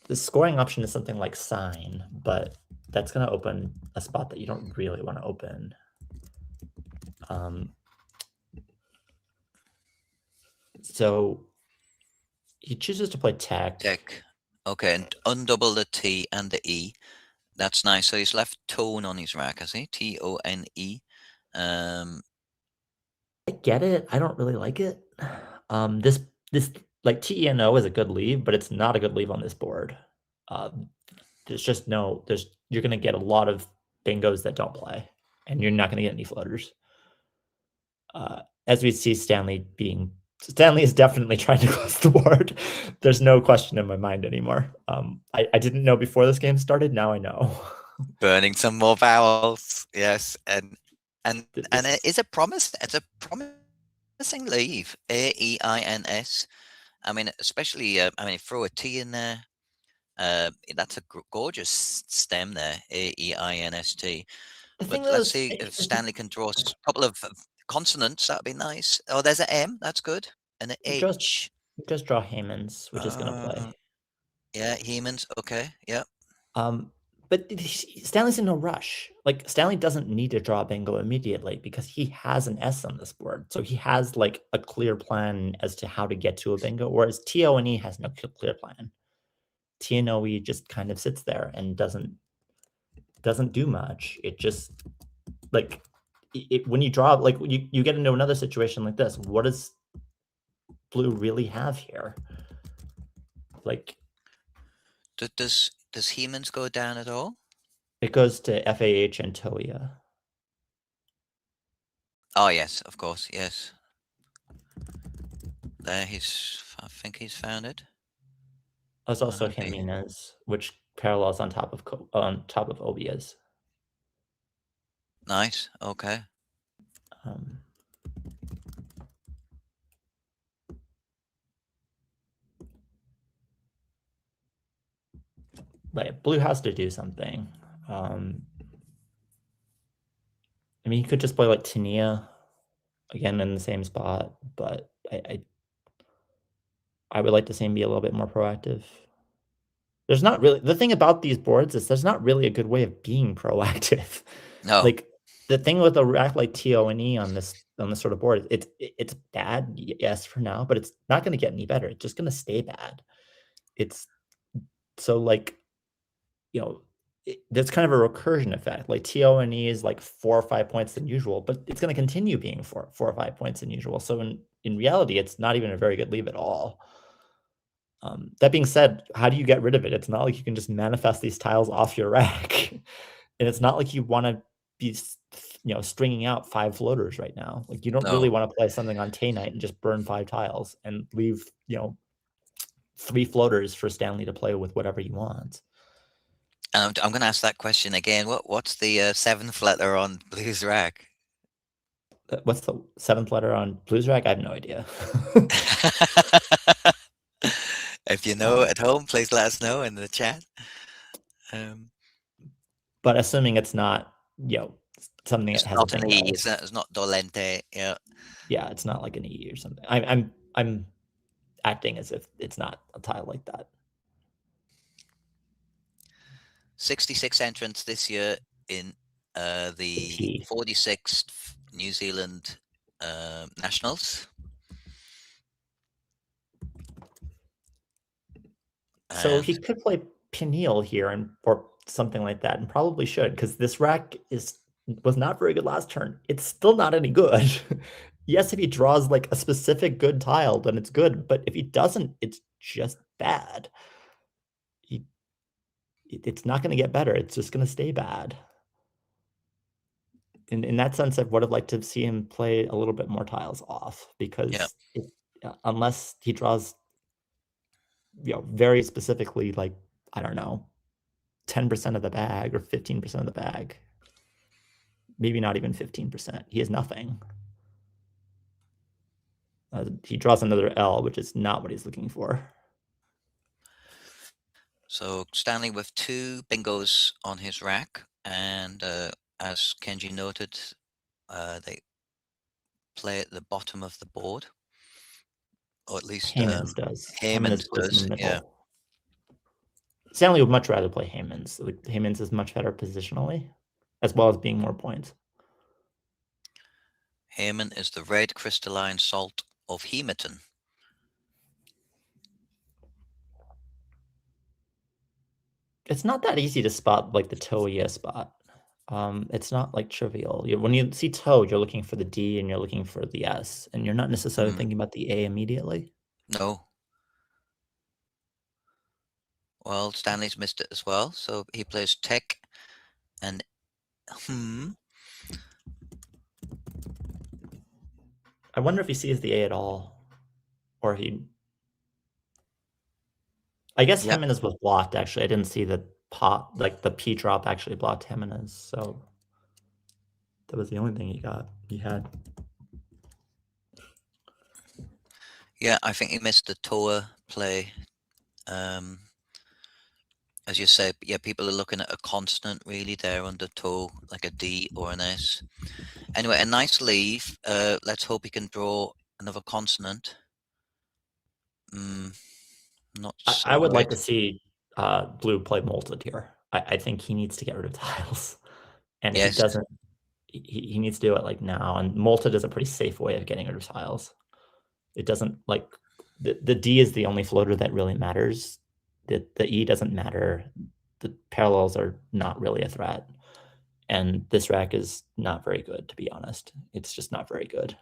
Speaker 2: The scoring option is something like sign, but that's going to open a spot that you don't really want to open. So he chooses to play tech.
Speaker 1: Okay, and undouble the T and the E. That's nice. So he's left tone on his rack, has he? Tone.
Speaker 2: I get it. I don't really like it. This like TENO is a good leave, but it's not a good leave on this board. There's just you're gonna get a lot of bingos that don't play, and you're not gonna get any floaters. As we see Stanley is definitely trying to close the board. There's no question in my mind anymore. I didn't know before this game started. Now I know.
Speaker 1: Burning some more vowels, yes, and it is a promise. It's a promising leave. AEINS. I mean, especially throw a T in there. That's a gorgeous stem there. AEINST. But let's see if Stanley can draw a couple of consonants. That'd be nice. Oh, there's an M. That's good. And an H.
Speaker 2: Just draw Haymans, which is gonna play.
Speaker 1: Yeah, Haymans. Okay. Yeah.
Speaker 2: But Stanley's in no rush. Like, Stanley doesn't need to draw a bingo immediately because he has an S on this board. So he has like a clear plan as to how to get to a bingo, whereas TONE has no clear plan. TNOE just kind of sits there and doesn't do much. It just like when you draw, like you get into another situation like this. What does blue really have here? Like,
Speaker 1: does Hemans go down at all?
Speaker 2: It goes to FAH and Toya.
Speaker 1: Oh yes, of course, yes. There I think he's found it.
Speaker 2: There's also Jimenez, which parallels on top of Obia's.
Speaker 1: Nice. Okay.
Speaker 2: Like, blue has to do something. I mean, he could just play like Tania again in the same spot, but I would like to see him be a little bit more proactive. There's not really, the thing about these boards is there's not really a good way of being proactive.
Speaker 1: No.
Speaker 2: Like, the thing with a rack like TONE on this sort of board, it's bad, yes, for now, but it's not going to get any better. It's just going to stay bad. It's so like, there's kind of a recursion effect. Like, TONE is like 4 or 5 points than usual, but it's going to continue being 4 or 5 points than usual. So in reality, it's not even a very good leave at all. That being said, how do you get rid of it? It's not like you can just manifest these tiles off your rack. And it's not like you want to be, stringing out 5 floaters right now. Like, you don't really want to play something on Tainite and just burn 5 tiles and leave, 3 floaters for Stanley to play with whatever he wants.
Speaker 1: I'm going to ask that question again. What's the 7th letter on Blue's rack?
Speaker 2: What's the 7th letter on Blue's rack? I have no idea.
Speaker 1: If you know at home, please let us know in the chat.
Speaker 2: But assuming it's not, something that has
Speaker 1: not an E. It's not dolente. Yeah.
Speaker 2: Yeah, it's not like an E or something. I'm acting as if it's not a tile like that.
Speaker 1: 66 entrants this year in the 46th New Zealand Nationals.
Speaker 2: So he could play Peniel here or something like that, and probably should, because this rack was not very good last turn. It's still not any good. Yes, if he draws like a specific good tile, then it's good. But if he doesn't, it's just bad. It's not going to get better. It's just going to stay bad. in that sense, I would have liked to see him play a little bit more tiles off, because unless he draws, very specifically, like, I don't know, 10% of the bag or 15% of the bag, maybe not even 15%, he has nothing. He draws another L, which is not what he's looking for.
Speaker 1: So Stanley with 2 bingos on his rack, and as Kenji noted, they play at the bottom of the board, or at least
Speaker 2: Haymans does.
Speaker 1: Haymans
Speaker 2: plays in
Speaker 1: does.
Speaker 2: the middle.
Speaker 1: Yeah.
Speaker 2: Stanley would much rather play Haymans. Like, Haymans is much better positionally, as well as being more points.
Speaker 1: Heyman is the red crystalline salt of Hematon.
Speaker 2: It's not that easy to spot, like, the Toya spot. It's not like trivial. When you see Toad, you're looking for the D and you're looking for the S, and you're not necessarily thinking about the A immediately.
Speaker 1: No. Well, Stanley's missed it as well, so he plays tech and
Speaker 2: I wonder if he sees the A at all, or he. I guess Jimenez was blocked. Actually, I didn't see the pot, like the P drop, actually blocked Jimenez, so that was the only thing he had.
Speaker 1: Yeah, I think he missed the Toa play. As you say, yeah, people are looking at a constant really there under toe, like a D or an S. Anyway, a nice leave. Let's hope he can draw another consonant. Not so
Speaker 2: I would like
Speaker 1: great.
Speaker 2: to see Blue play Molted here. I think he needs to get rid of tiles, and if he
Speaker 1: Yes.
Speaker 2: doesn't, he needs to do it like now. And Molted is a pretty safe way of getting rid of tiles. It doesn't, like, the D is the only floater that really matters. The E doesn't matter. The parallels are not really a threat. And this rack is not very good, to be honest. It's just not very good.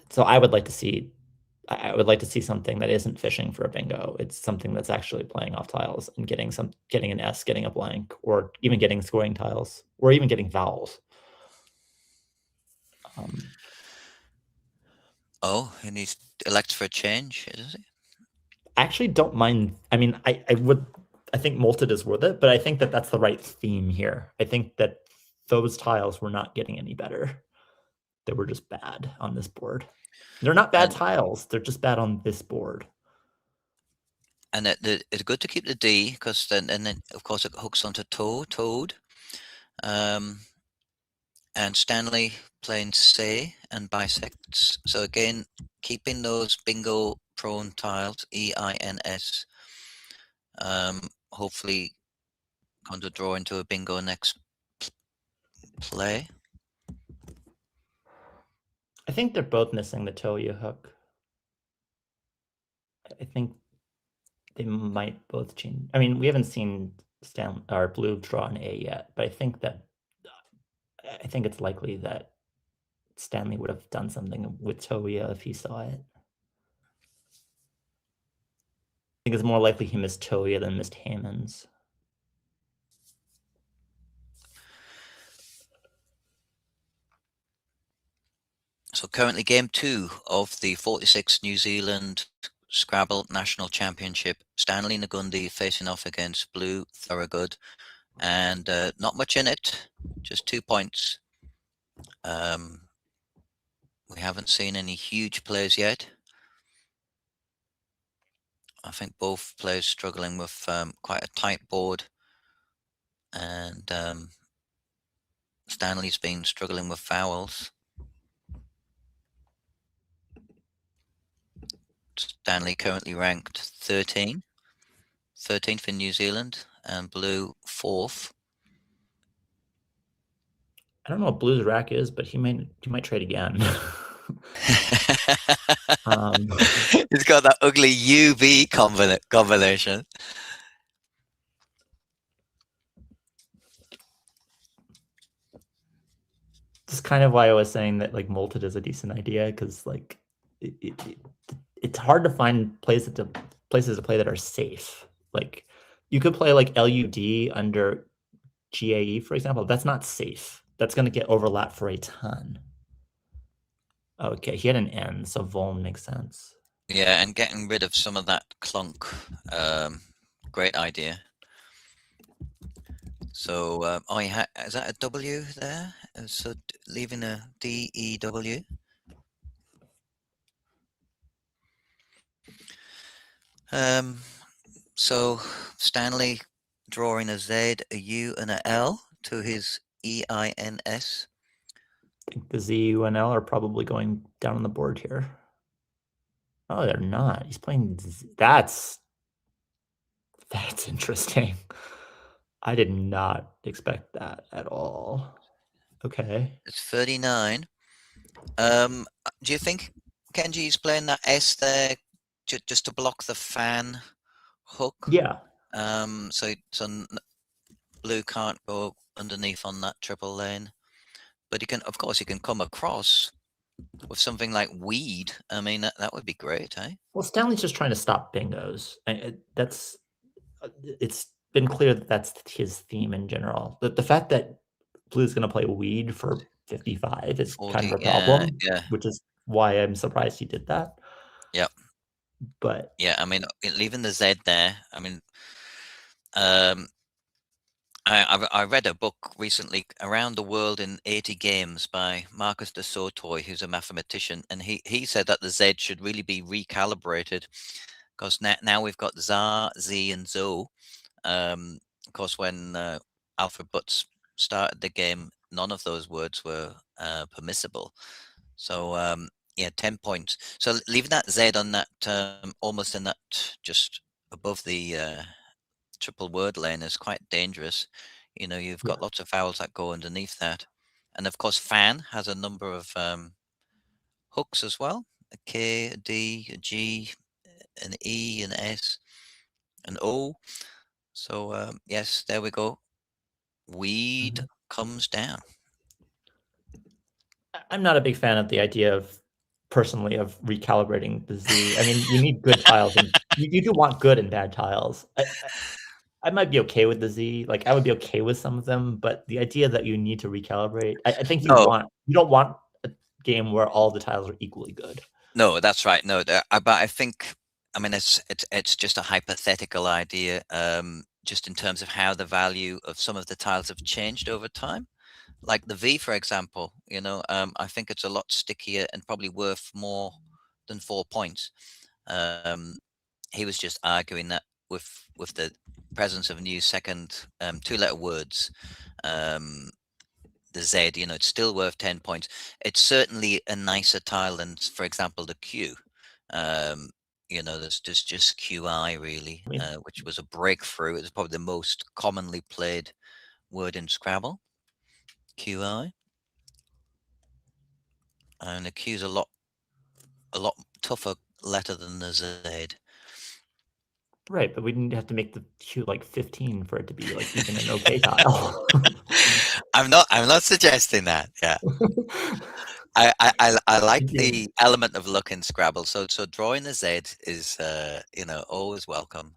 Speaker 2: So I would like to see something that isn't fishing for a bingo. It's something that's actually playing off tiles and getting an S, getting a blank, or even getting scoring tiles, or even getting vowels.
Speaker 1: Oh, he needs elect for a change, does he?
Speaker 2: I actually don't mind. I mean, I think Molted is worth it, but I think that that's the right theme here. I think that those tiles were not getting any better. They were just bad on this board. They're not bad tiles. They're just bad on this board.
Speaker 1: And it's good to keep the D, because then of course it hooks onto Toad. And Stanley playing say and bisects. So again, keeping those bingo prone tiles, EINS. Hopefully going to draw into a bingo next play.
Speaker 2: I think they're both missing the Toya hook. I think they might both change. I mean, we haven't seen Stanley or Blue draw an A yet, but I think it's likely that Stanley would have done something with Toya if he saw it. I think it's more likely he missed Toya than missed Hammond's.
Speaker 1: So currently game 2 of the 46 New Zealand Scrabble National Championship. Stanley Ngundi facing off against Blue Thorogood, and not much in it, just 2 points. We haven't seen any huge plays yet. I think both players struggling with quite a tight board, and Stanley's been struggling with fouls. Stanley currently ranked 13th in New Zealand, and Blue 4th.
Speaker 2: I don't know what Blue's rack is, but he might trade again.
Speaker 1: He's got that ugly UV combination.
Speaker 2: That's kind of why I was saying that, like, Molted is a decent idea, because, like, it's hard to find places to play that are safe. Like, you could play like LUD under GAE, for example, that's not safe. That's going to get overlapped for a ton. Okay, he had an N, so Voln makes sense.
Speaker 1: Yeah, and getting rid of some of that clunk. Great idea. So, is that a W there? So leaving a D-E-W. So Stanley drawing a Z, a U, and a L to his E-I-N-S.
Speaker 2: I think the Z, U, and L are probably going down on the board here. Oh, they're not. He's playing Z. That's interesting. I did not expect that at all. Okay.
Speaker 1: It's 39. Do you think Kenji's playing that S there just to block the fan hook?
Speaker 2: Yeah.
Speaker 1: So blue can't go underneath on that triple lane, but he can, of course, he can come across with something like weed. I mean, that would be great, eh?
Speaker 2: Well, Stanley's just trying to stop bingos. It's been clear that that's his theme in general. The fact that Blue's going to play weed for 55 is kind of a problem,
Speaker 1: yeah.
Speaker 2: which is why I'm surprised he did that.
Speaker 1: Yep.
Speaker 2: But
Speaker 1: yeah, I mean, leaving the Z there. I mean, I read a book recently, Around the World in 80 Games, by Marcus de Sautoy, who's a mathematician, and he said that the Z should really be recalibrated because now we've got ZA, Z, and ZO. Of course, when Alfred Butts started the game, none of those words were permissible. So yeah, 10 points. So leaving that Z on that, almost in that, just above the triple word lane is quite dangerous. You know, you've got lots of vowels that go underneath that. And of course, fan has a number of hooks as well. A K, a D, a G, an E, an S, an O. So yes, there we go. Weed comes down.
Speaker 2: I'm not a big fan of the idea of recalibrating the Z. I mean, you need good tiles, and you do want good and bad tiles. I might be okay with the Z. Like, I would be okay with some of them, but the idea that you need to recalibrate, I think you don't want a game where all the tiles are equally good.
Speaker 1: No, that's right. No, but I think, I mean, it's just a hypothetical idea, just in terms of how the value of some of the tiles have changed over time. Like the V, for example, you know, I think it's a lot stickier and probably worth more than 4 points. He was just arguing that with the presence of new second two-letter words, the Z, you know, it's still worth 10 points. It's certainly a nicer tile than, for example, the Q. You know, there's just QI really, which was a breakthrough. It's probably the most commonly played word in Scrabble. QI. And the Q's a lot tougher letter than the Z.
Speaker 2: Right, but we didn't have to make the Q like 15 for it to be like even an okay tile.
Speaker 1: I'm not suggesting that. Yeah. I like the element of luck in Scrabble. So drawing the Z is you know, always welcome.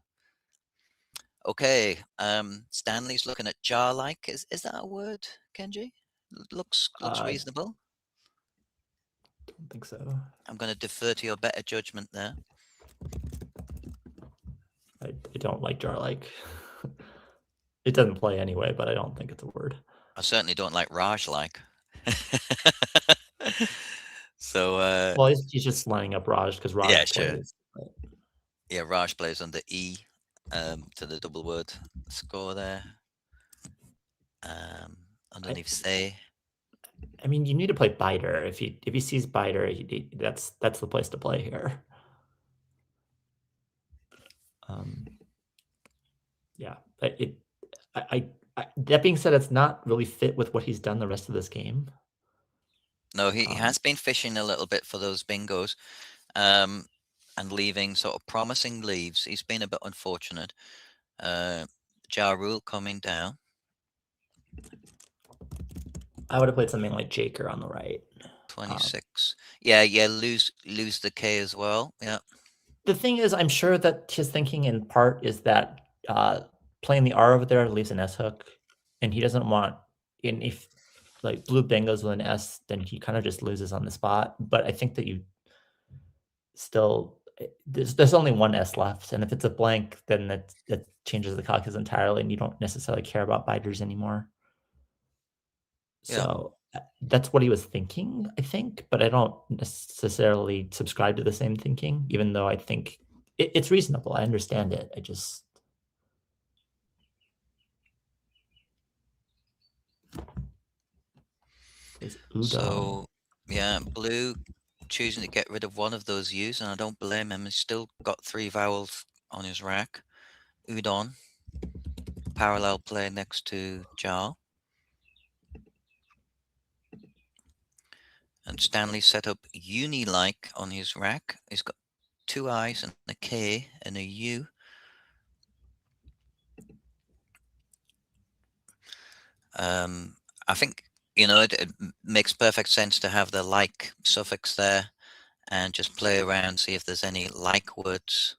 Speaker 1: Okay, Stanley's looking at jar-like. Is that a word, Kenji? Looks reasonable.
Speaker 2: Don't think so.
Speaker 1: I'm going to defer to your better judgment there.
Speaker 2: I don't like jar-like. It doesn't play anyway, but I don't think it's a word.
Speaker 1: I certainly don't like Raj-like. So
Speaker 2: well, he's just lining up Raj because Raj plays.
Speaker 1: Sure. Yeah, Raj plays under E to the double word score there. Underneath say.
Speaker 2: I mean, you need to play biter. If he sees biter, that's the place to play here. Yeah, that being said, it's not really fit with what he's done the rest of this game.
Speaker 1: No, he has been fishing a little bit for those bingos, and leaving sort of promising leaves. He's been a bit unfortunate. Ja Rule coming down.
Speaker 2: I would have played something like Jaker on the right.
Speaker 1: 26. Yeah, lose the K as well. Yeah.
Speaker 2: The thing is, I'm sure that his thinking in part is that playing the R over there leaves an S hook. and he doesn't want. And if like blue bingos with an S, then he kind of just loses on the spot. But I think that you still there's only one S left, and if it's a blank, then that changes the calculus entirely, and you don't necessarily care about biters anymore.
Speaker 1: Yeah.
Speaker 2: So that's what he was thinking, I think, but I don't necessarily subscribe to the same thinking, even though I think it's reasonable. I understand it. I just plays Udo.
Speaker 1: So yeah, blue choosing to get rid of one of those U's, and I don't blame him. He's still got 3 vowels on his rack. Udon, parallel play next to Jar. And Stanley set up uni-like on his rack. He's got 2 I's and a K and a U. I think, it makes perfect sense to have the like suffix there and just play around, see if there's any like words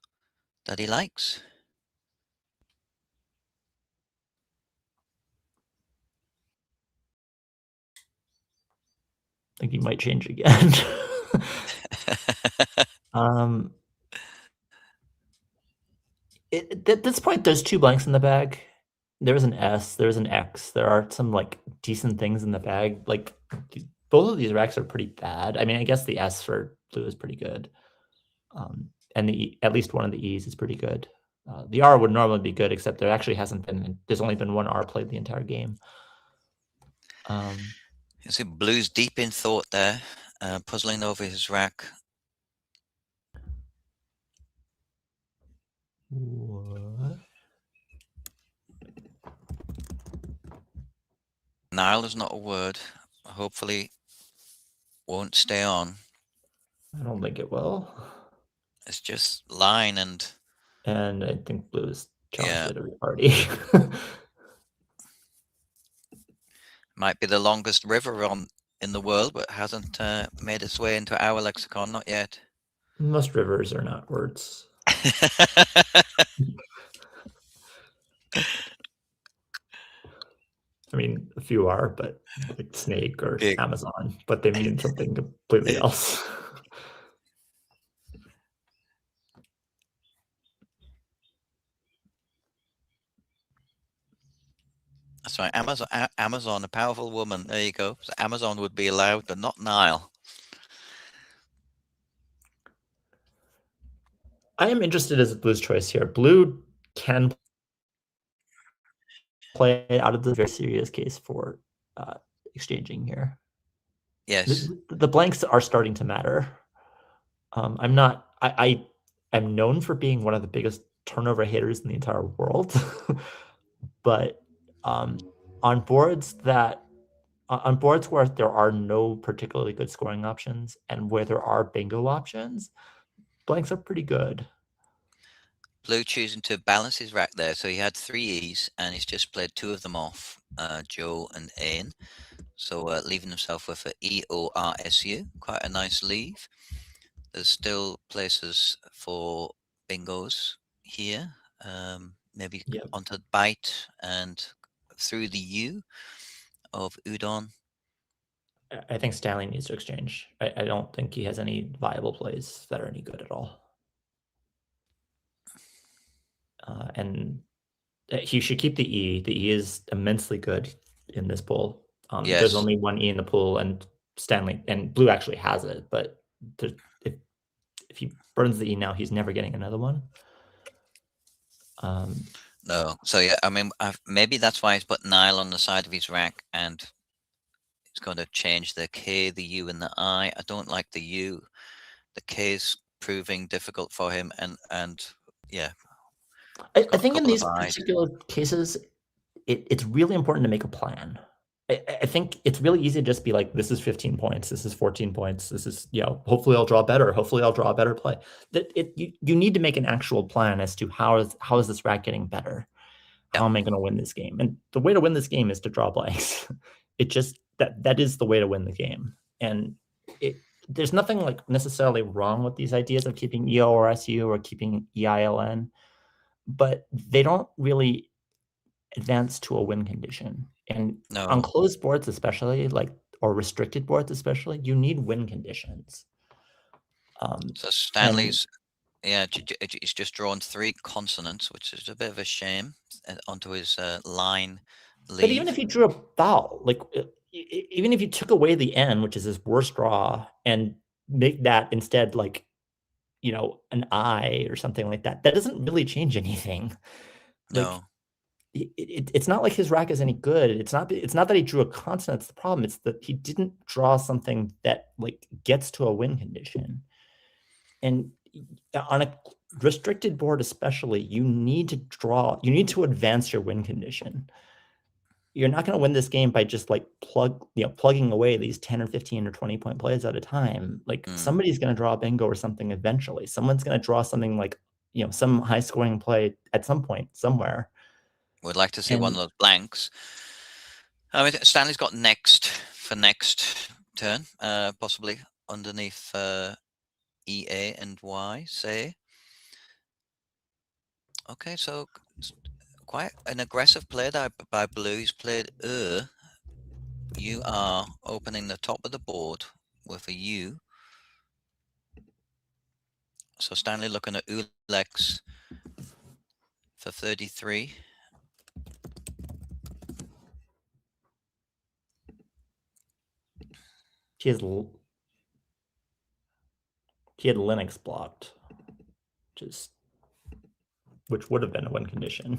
Speaker 1: that he likes.
Speaker 2: I think he might change again. At this point, there's 2 blanks in the bag. There's an S, there's an X. There are some like decent things in the bag. Like both of these racks are pretty bad. I mean, I guess the S for blue is pretty good, and at least one of the E's is pretty good. The R would normally be good, except there actually hasn't been. There's only been one R played the entire game.
Speaker 1: You see, blue's deep in thought there, puzzling over his rack.
Speaker 2: What?
Speaker 1: Nile is not a word. Hopefully, won't stay on.
Speaker 2: I don't think it will.
Speaker 1: It's just line and
Speaker 2: I think blue is challenged
Speaker 1: yeah.
Speaker 2: at every party.
Speaker 1: Might be the longest river in the world, but hasn't made its way into our lexicon, not yet.
Speaker 2: Most rivers are not words. I mean, a few are, but like snake or
Speaker 1: Big.
Speaker 2: Amazon, but they mean something completely else.
Speaker 1: That's right. Amazon, a powerful woman. There you go. So Amazon would be allowed, but not Nile.
Speaker 2: I am interested as blue's choice here. Blue can play out of the very serious case for exchanging here.
Speaker 1: Yes.
Speaker 2: The blanks are starting to matter. I'm known for being one of the biggest turnover haters in the entire world, but on boards where there are no particularly good scoring options and where there are bingo options, blanks are pretty good.
Speaker 1: Blue choosing to balance his rack there. So he had 3 E's and he's just played 2 of them off, Joe and Ain. So leaving himself with an EORSU. Quite a nice leave. There's still places for bingos here. Maybe onto bite and through the U of udon.
Speaker 2: I think Stanley needs to exchange. I don't think he has any viable plays that are any good at all. And he should keep the E. The E is immensely good in this pool.
Speaker 1: Yes.
Speaker 2: There's only 1 E in the pool, and Stanley and blue actually has it, but if he burns the E now, he's never getting another one.
Speaker 1: No. So yeah, I mean, maybe that's why he's put Nile on the side of his rack, and it's going to change the K, the U, and the I. I don't like the U. The K is proving difficult for him, and yeah.
Speaker 2: I think in these particular cases, it's really important to make a plan. I think it's really easy to just be like, this is 15 points, this is 14 points, this is, hopefully I'll draw better, hopefully I'll draw a better play. You need to make an actual plan as to how is this rack getting better? How am I going to win this game? And the way to win this game is to draw blanks. It just, that is the way to win the game. And there's nothing like necessarily wrong with these ideas of keeping EORSU or keeping EILN, but they don't really advance to a win condition. And
Speaker 1: No.
Speaker 2: on closed boards especially, or restricted boards especially, you need win conditions.
Speaker 1: So Stanley's, he's just drawn 3 consonants, which is a bit of a shame, onto his line leave.
Speaker 2: But even if you drew a vowel, even if you took away the N, which is his worst draw, and make that instead an I or something like that, that doesn't really change anything.
Speaker 1: No.
Speaker 2: It's not like his rack is any good. It's not that he drew a consonant. That's the problem. It's that he didn't draw something that gets to a win condition. And on a restricted board especially, you need to advance your win condition. You're not going to win this game by just plugging away these 10 or 15 or 20 point plays at a time. Somebody's going to draw a bingo or something eventually. Someone's going to draw something some high scoring play at some point somewhere.
Speaker 1: We'd like to see one of those blanks. I mean, Stanley's got next for next turn, possibly underneath EA and Y, say. Okay, so quite an aggressive play there by Blue. He's played You are opening the top of the board with a U. So Stanley looking at Ulex for 33.
Speaker 2: He had Linux blocked, which would have been a win condition.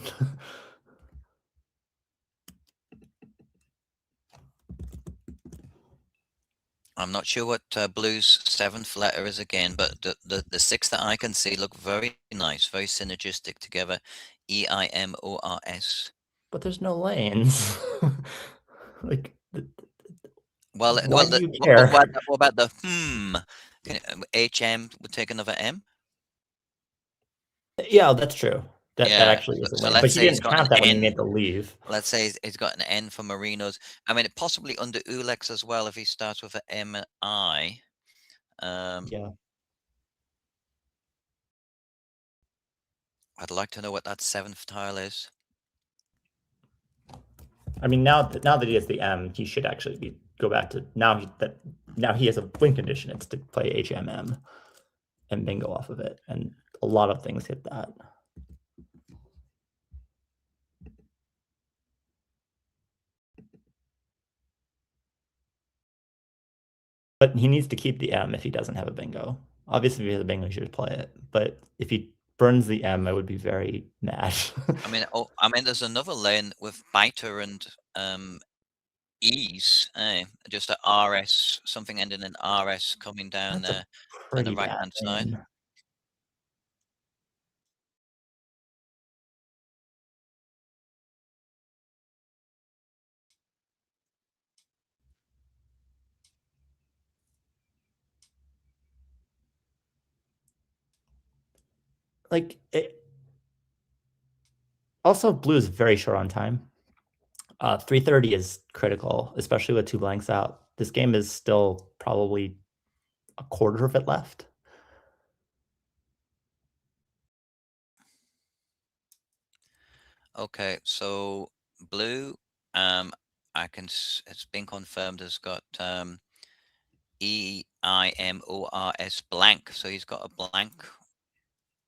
Speaker 1: I'm not sure what Blue's 7th letter is again, but the 6 that I can see look very nice, very synergistic together. EIMORS.
Speaker 2: But there's no lanes.
Speaker 1: Why
Speaker 2: do you care?
Speaker 1: What about the HM would take another M?
Speaker 2: Yeah, that's true. That actually is a
Speaker 1: so
Speaker 2: lane.
Speaker 1: let's
Speaker 2: But
Speaker 1: say
Speaker 2: he
Speaker 1: he's
Speaker 2: didn't
Speaker 1: got
Speaker 2: have
Speaker 1: an
Speaker 2: that when
Speaker 1: N.
Speaker 2: he made the leave.
Speaker 1: Let's say he's got an N for Marinos. I mean, possibly under Ulex as well if he starts with an M and I.
Speaker 2: Yeah.
Speaker 1: I'd like to know what that 7th tile is.
Speaker 2: I mean, now that he has the M, he should actually go back to now he has a win condition. It's to play HMM and bingo off of it, and a lot of things hit that. But he needs to keep the M if he doesn't have a bingo. Obviously, if he has a bingo, he should play it. But if he burns the M, I would be very mad.
Speaker 1: I mean, there's another lane with biter and ease, just a RS, something ending in RS coming down there on the right-hand side.
Speaker 2: Also, Blue is very short on time. 3:30 is critical, especially with 2 blanks out. This game is still probably a quarter of it left.
Speaker 1: Okay, so Blue, it's been confirmed has got EIMORS blank, so he's got a blank.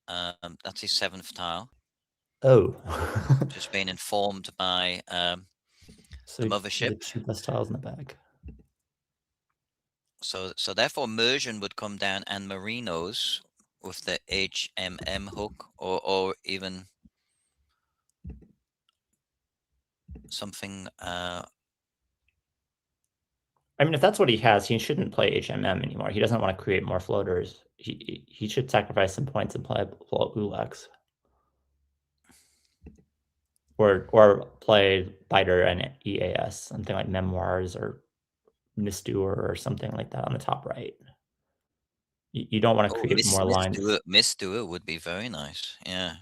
Speaker 1: That's his 7th tile.
Speaker 2: Oh.
Speaker 1: Just been informed by the mothership.
Speaker 2: 2 less tiles in the bag.
Speaker 1: So therefore Mersion would come down and Marinos with the HMM hook, or even something.
Speaker 2: I mean, if that's what he has, he shouldn't play HMM anymore. He doesn't want to create more floaters. He should sacrifice some points and play Ulex. Or play Biter and EAS, something like Memoirs or Mistour or something like that on the top right. You don't want to create more lines.
Speaker 1: Mistour would be very nice. Yeah.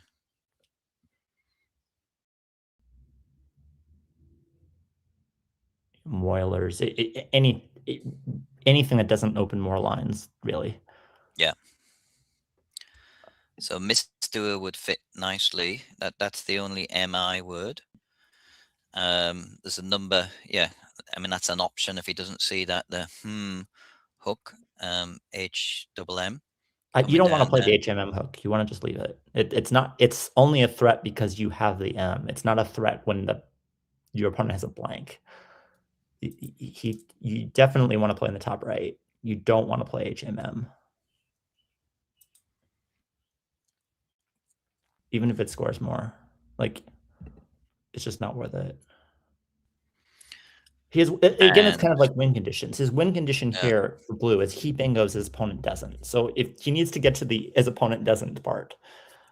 Speaker 2: Moilers, anything that doesn't open more lines, really.
Speaker 1: Yeah. So Mistour would fit nicely. That's the only MI word. There's a number. Yeah, I mean that's an option if he doesn't see that the hook HMM.
Speaker 2: You don't want to play
Speaker 1: there.
Speaker 2: the HMM hook. You want to just leave it. It's not. It's only a threat because you have the M. It's not a threat when your opponent has a blank. You definitely want to play in the top right. You don't want to play HMM. Even if it scores more. Like, it's just not worth it. Again, it's kind of like win conditions. His win condition here for blue is he bingos, his opponent doesn't. So if he needs to get to the his opponent doesn't part.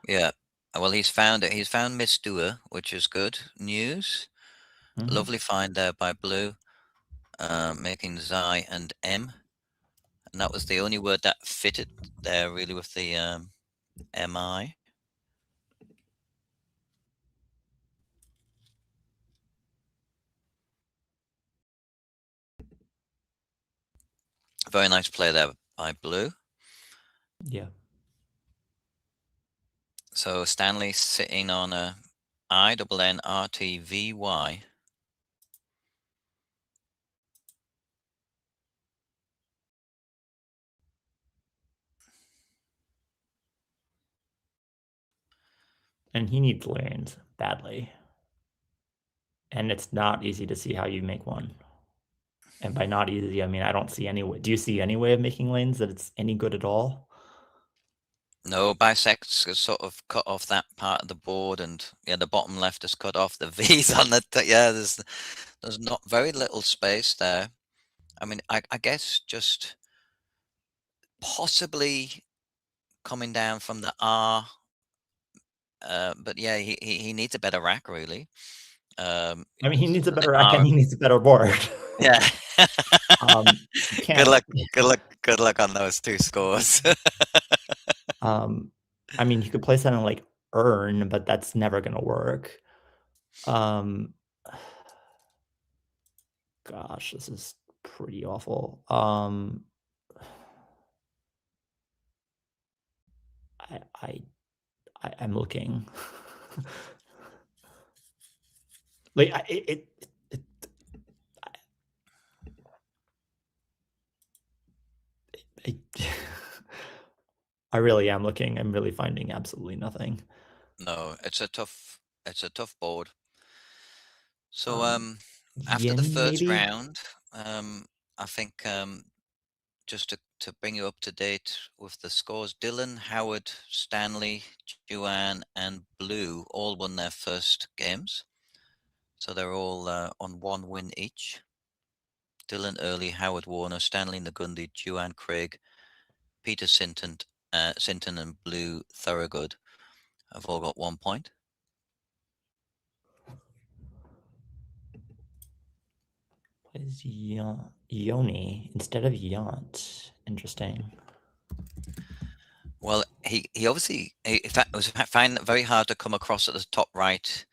Speaker 1: Yeah. Well, he's found it. He's found Miss Doer, which is good news. Lovely find there by blue, making Xi and M. And that was the only word that fitted there, really, with the MI. Very nice play there by blue.
Speaker 2: Yeah.
Speaker 1: So Stanley sitting on a INNRTVY.
Speaker 2: And he needs lanes badly. And it's not easy to see how you make one. And by not easy, I mean I don't see any way. Do you see any way of making lanes that it's any good at all?
Speaker 1: No, bisects is sort of cut off that part of the board, and yeah, the bottom left is cut off. The V's on the yeah, there's not very little space there. I mean, I guess just possibly coming down from the R, but yeah, he needs a better rack really.
Speaker 2: I mean, he needs a
Speaker 1: So the
Speaker 2: better rack and
Speaker 1: R,
Speaker 2: he needs a better board.
Speaker 1: yeah.
Speaker 2: You can't.
Speaker 1: Good luck on those two scores.
Speaker 2: I mean, you could play something like Earn, but that's never gonna work. Gosh, this is pretty awful. I'm looking. Like I really am looking. I'm really finding absolutely nothing.
Speaker 1: No, it's a tough board. So after the
Speaker 2: Yin,
Speaker 1: first
Speaker 2: maybe?
Speaker 1: round, I think just to bring you up to date with the scores, Dylan, Howard, Stanley, Joanne, and Blue all won their first games. So they're all on one win each. Dylan Early, Howard Warner, Stanley Ngundi, Joanne Craig, Peter Sinton, and Blue Thorogood have all got 1 point.
Speaker 2: Is Yoni instead of Yont? Interesting.
Speaker 1: Well, he obviously was find it very hard to come across at the top right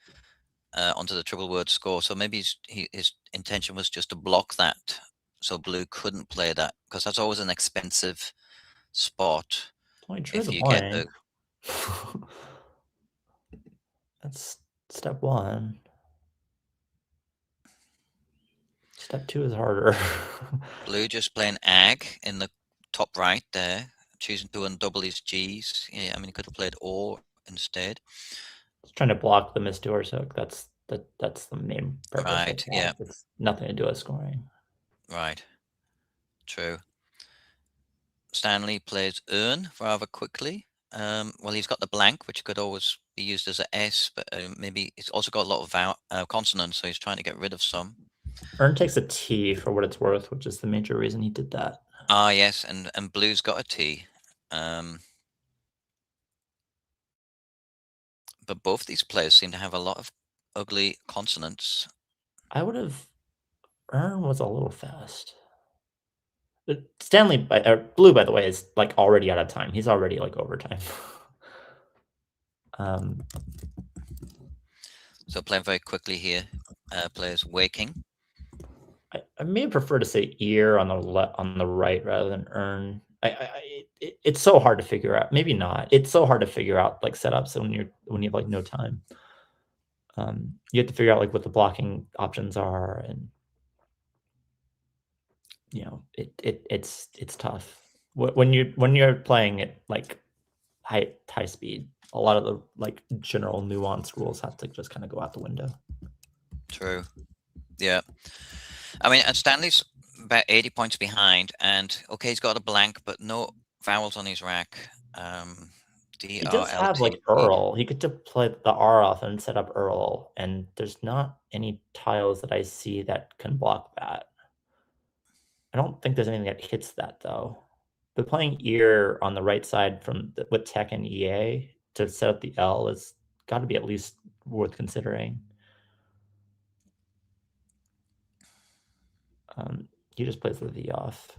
Speaker 1: onto the triple word score. So maybe his intention was just to block that, so blue couldn't play that, because that's always an expensive spot.
Speaker 2: Well, I drew
Speaker 1: If
Speaker 2: the
Speaker 1: you get
Speaker 2: blank. That's step one. Step two is harder.
Speaker 1: Blue just playing ag in the top right there, choosing to undouble his G's. Yeah, I mean, he could have played or instead.
Speaker 2: Just trying to block the Miss Doers hook. That's the main purpose.
Speaker 1: Right. Yeah.
Speaker 2: It's nothing to do with scoring.
Speaker 1: Right. True. Stanley plays earn rather quickly. Well, he's got the blank, which could always be used as a S, but maybe it's also got a lot of consonants, so he's trying to get rid of some.
Speaker 2: Earn takes a T for what it's worth, which is the major reason he did that.
Speaker 1: Ah, yes, and blue's got a T. But both these players seem to have a lot of ugly consonants.
Speaker 2: I would have. Earn was a little fast. But Stanley, Blue, by the way, is like already out of time. He's already like overtime.
Speaker 1: So playing very quickly here. Players waking.
Speaker 2: I may prefer to say ear on the right rather than earn. It's so hard to figure out. Maybe not. It's so hard to figure out like setups when you have like no time. You have to figure out like what the blocking options are, and you know it's tough when you're playing it like high speed. A lot of the like general nuanced rules have to just kind of go out the window.
Speaker 1: True. Yeah. I mean, and Stanley's about 80 points behind, and okay, he's got a blank, but no vowels on his rack.
Speaker 2: He does have
Speaker 1: DRLT.
Speaker 2: like Earl. He could just play the R off and set up Earl, and there's not any tiles that I see that can block that. I don't think there's anything that hits that though. But playing ear on the right side from with Tech and EA to set up the L is got to be at least worth considering. He just plays the V off.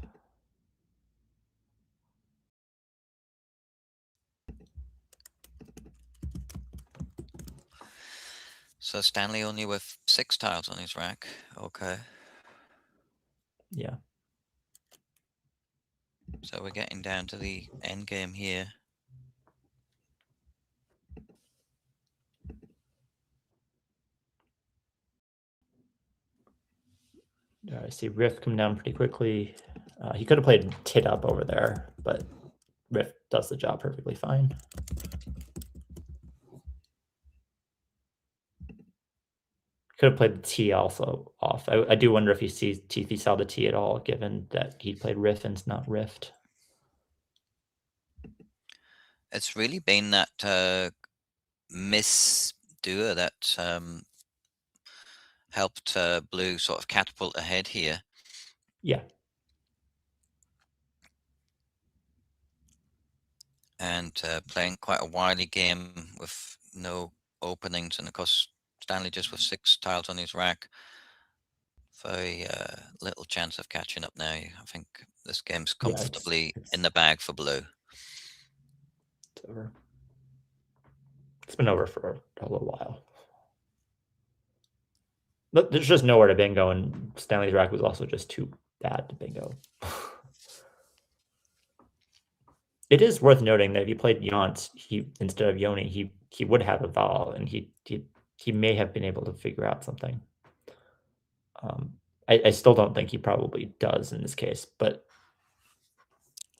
Speaker 1: So Stanley only with 6 tiles on his rack. Okay.
Speaker 2: Yeah.
Speaker 1: So we're getting down to the end game here.
Speaker 2: I see Riff come down pretty quickly. He could have played Tit up over there, but Riff does the job perfectly fine. Could have played the T also off. I do wonder if he saw the T at all, given that he played Riff and it's not Rift.
Speaker 1: It's really been that miss doer that helped Blue sort of catapult ahead here.
Speaker 2: Yeah.
Speaker 1: And playing quite a wily game with no openings, and of course Stanley just with 6 tiles on his rack. Very little chance of catching up now. I think this game's comfortably in the bag for Blue.
Speaker 2: It's over. It's been over for a little while. But there's just nowhere to bingo, and Stanley's rack was also just too bad to bingo. It is worth noting that if he played Yont, instead of Yoni, he would have a vowel, and he may have been able to figure out something. I still don't think he probably does in this case, but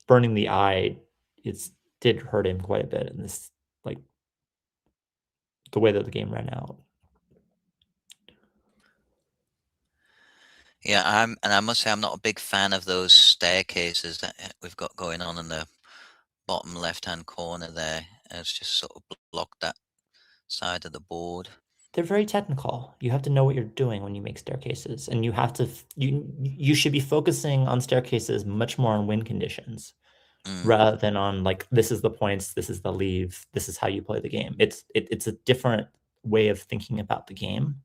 Speaker 2: burning the eye did hurt him quite a bit in this, like the way that the game ran out.
Speaker 1: Yeah, I must say I'm not a big fan of those staircases that we've got going on in the bottom left-hand corner there. It's just sort of blocked that side of the board.
Speaker 2: They're very technical. You have to know what you're doing when you make staircases, and you have to you should be focusing on staircases much more on win conditions rather than on like this is the points, this is the leave, this is how you play the game. It's a different way of thinking about the game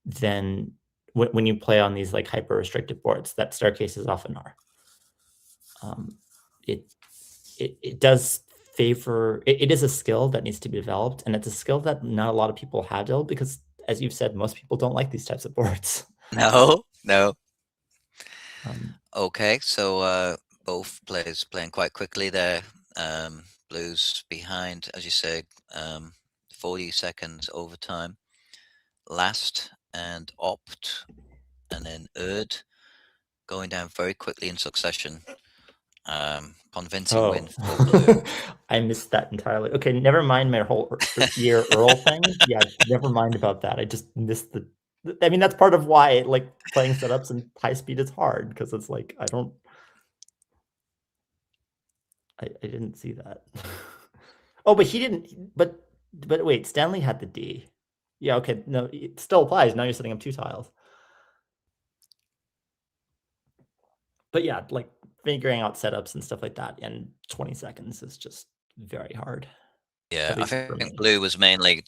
Speaker 2: than when you play on these like hyper restrictive boards that staircases often are. It does favor it is a skill that needs to be developed, and it's a skill that not a lot of people have developed because, as you've said, most people don't like these types of boards.
Speaker 1: No. Okay, so both players playing quite quickly there. Blues behind, as you say, 40 seconds overtime. Last and Opt, and then Erd going down very quickly in succession. Convincing win for Blue.
Speaker 2: I missed that entirely. Okay, never mind my whole year Earl thing. Yeah, never mind about that. I just missed I mean, that's part of why like playing setups and high speed is hard, because it's like I didn't see that. Oh, but he didn't. But wait, Stanley had the D. Yeah, okay. No, it still applies. Now you're setting up 2 tiles. But yeah, like figuring out setups and stuff like that in 20 seconds is just very hard.
Speaker 1: Yeah, I think Blue was mainly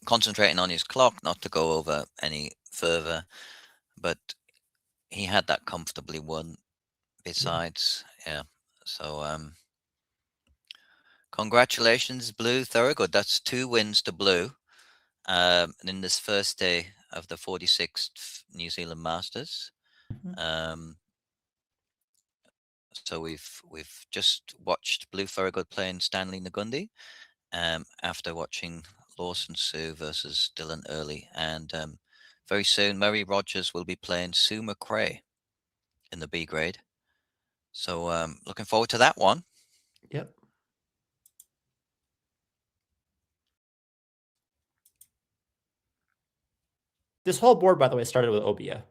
Speaker 1: concentrating on his clock, not to go over any further, but he had that comfortably won besides. Yeah. So congratulations, Blue. Thorogood. That's 2 wins to Blue. In this first day of the 46th New Zealand Masters. So we've just watched Blue Thorogood playing Stanley Ngundi, after watching Lawson Sue versus Dylan Early, and very soon Murray Rogers will be playing Sue McRae in the B grade. So looking forward to that one.
Speaker 2: Yep. This whole board, by the way, started with Obia.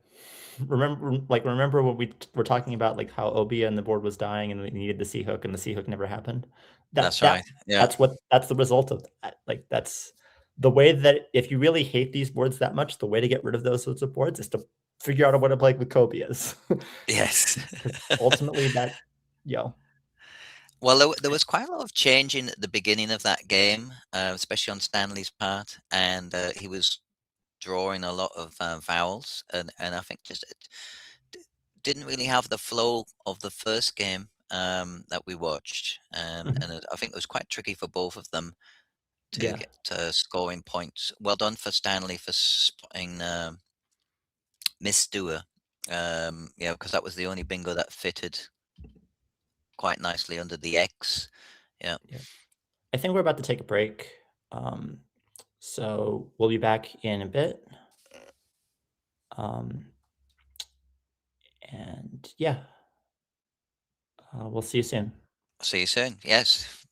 Speaker 2: Remember when we were talking about like how Obia and the board was dying and we needed the C hook and the C hook never happened.
Speaker 1: That's right. Yeah.
Speaker 2: That's the result of that. Like that's the way that if you really hate these boards that much, the way to get rid of those sorts of boards is to figure out what to play with Cobias.
Speaker 1: Yes.
Speaker 2: Ultimately, that
Speaker 1: Well, there was quite a lot of changing at the beginning of that game, especially on Stanley's part, and he was drawing a lot of vowels, and I think just didn't really have the flow of the first game that we watched, and I think it was quite tricky for both of them to get scoring points. Well done for Stanley for spotting Miss Doer, because that was the only bingo that fitted quite nicely under the X. Yeah.
Speaker 2: I think we're about to take a break. So we'll be back in a bit. And yeah, we'll see you soon.
Speaker 1: See you soon. Yes.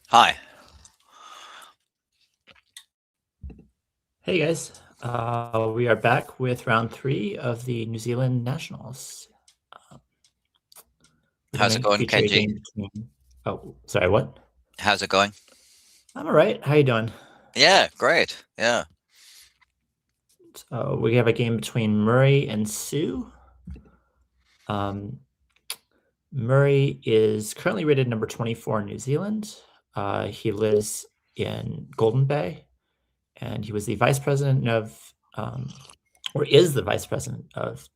Speaker 1: Hi.
Speaker 2: Hey guys, we are back with round 3 of the New Zealand Nationals. We're
Speaker 1: How's
Speaker 2: going
Speaker 1: it
Speaker 2: to
Speaker 1: going,
Speaker 2: feature a
Speaker 1: Kenji?
Speaker 2: game between. Oh, sorry, what?
Speaker 1: How's it going?
Speaker 2: I'm all right. How you doing?
Speaker 1: Yeah, great. Yeah.
Speaker 2: So we have a game between Murray and Sue. Murray is currently rated number 24 in New Zealand. He lives in Golden Bay, and he was the vice president of, or is the vice president of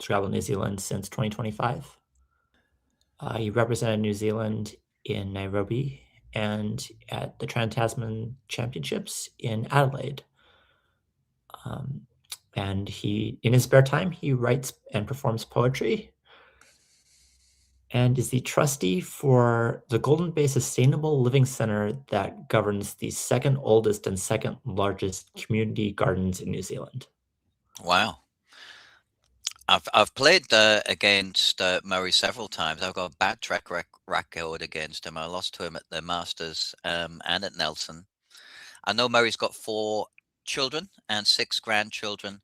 Speaker 2: Scrabble New Zealand since 2025. He represented New Zealand in Nairobi and at the Trans-Tasman Championships in Adelaide. And he, in his spare time, he writes and performs poetry and is the trustee for the Golden Bay Sustainable Living Center that governs the second oldest and second largest community gardens in New Zealand.
Speaker 1: Wow. I've played against Murray several times. I've got a bad track record against him. I lost to him at the Masters and at Nelson. I know Murray's got 4 children and 6 grandchildren,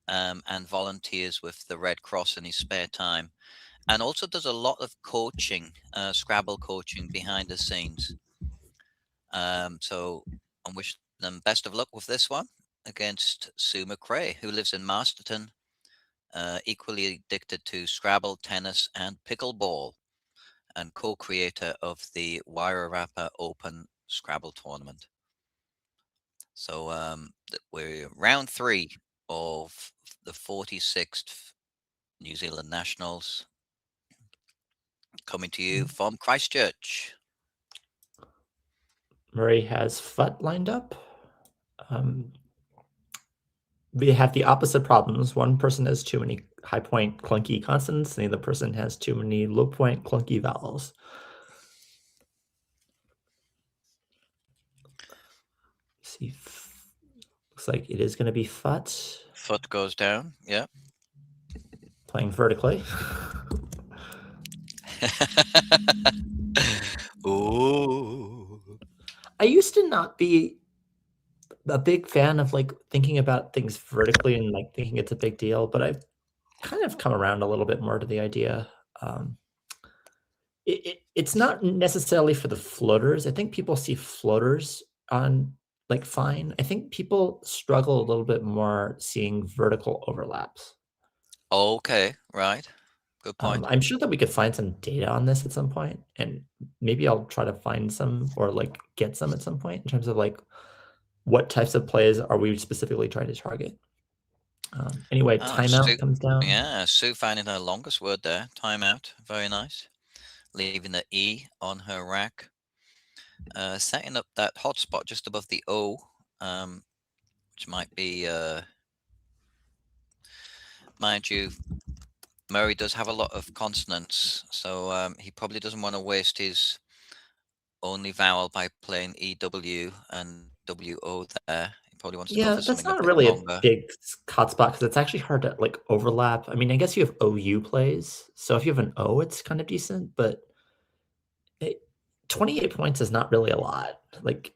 Speaker 1: and volunteers with the Red Cross in his spare time, and also does a lot of coaching, Scrabble coaching behind the scenes. So I wish them best of luck with this one against Sue McRae, who lives in Masterton, equally addicted to Scrabble, tennis, and pickleball, and co-creator of the Wairarapa Open Scrabble tournament. So we're round 3 of the 46th New Zealand Nationals, coming to you from Christchurch.
Speaker 2: Murray has FUT lined up. We have the opposite problems. One person has too many high point clunky consonants, and the other person has too many low point clunky vowels. See, looks like it is going to be FUT.
Speaker 1: Foot goes down. Yeah.
Speaker 2: Playing vertically.
Speaker 1: Ooh.
Speaker 2: I used to not be a big fan of like thinking about things vertically and like thinking it's a big deal, but I've kind of come around a little bit more to the idea. It's not necessarily for the floaters. I think people see floaters on like fine. I think people struggle a little bit more seeing vertical overlaps.
Speaker 1: Okay, right. Good point.
Speaker 2: I'm sure that we could find some data on this at some point, and maybe I'll try to find some or like get some at some point in terms of like what types of plays are we specifically trying to target. Anyway,
Speaker 1: Sue,
Speaker 2: timeout comes down.
Speaker 1: yeah, Sue finding her longest word there. Timeout. Very nice. Leaving the E on her rack. Setting up that hotspot just above the O, which might be, mind you, Murray does have a lot of consonants, so he probably doesn't want to waste his only vowel by playing EW and WO there. He probably wants to go
Speaker 2: Yeah,
Speaker 1: for
Speaker 2: that's
Speaker 1: something a
Speaker 2: not
Speaker 1: bit
Speaker 2: really a
Speaker 1: longer.
Speaker 2: big hotspot because it's actually hard to like overlap. I mean, I guess you have OU plays, so if you have an O, it's kind of decent, but 28 points is not really a lot. Like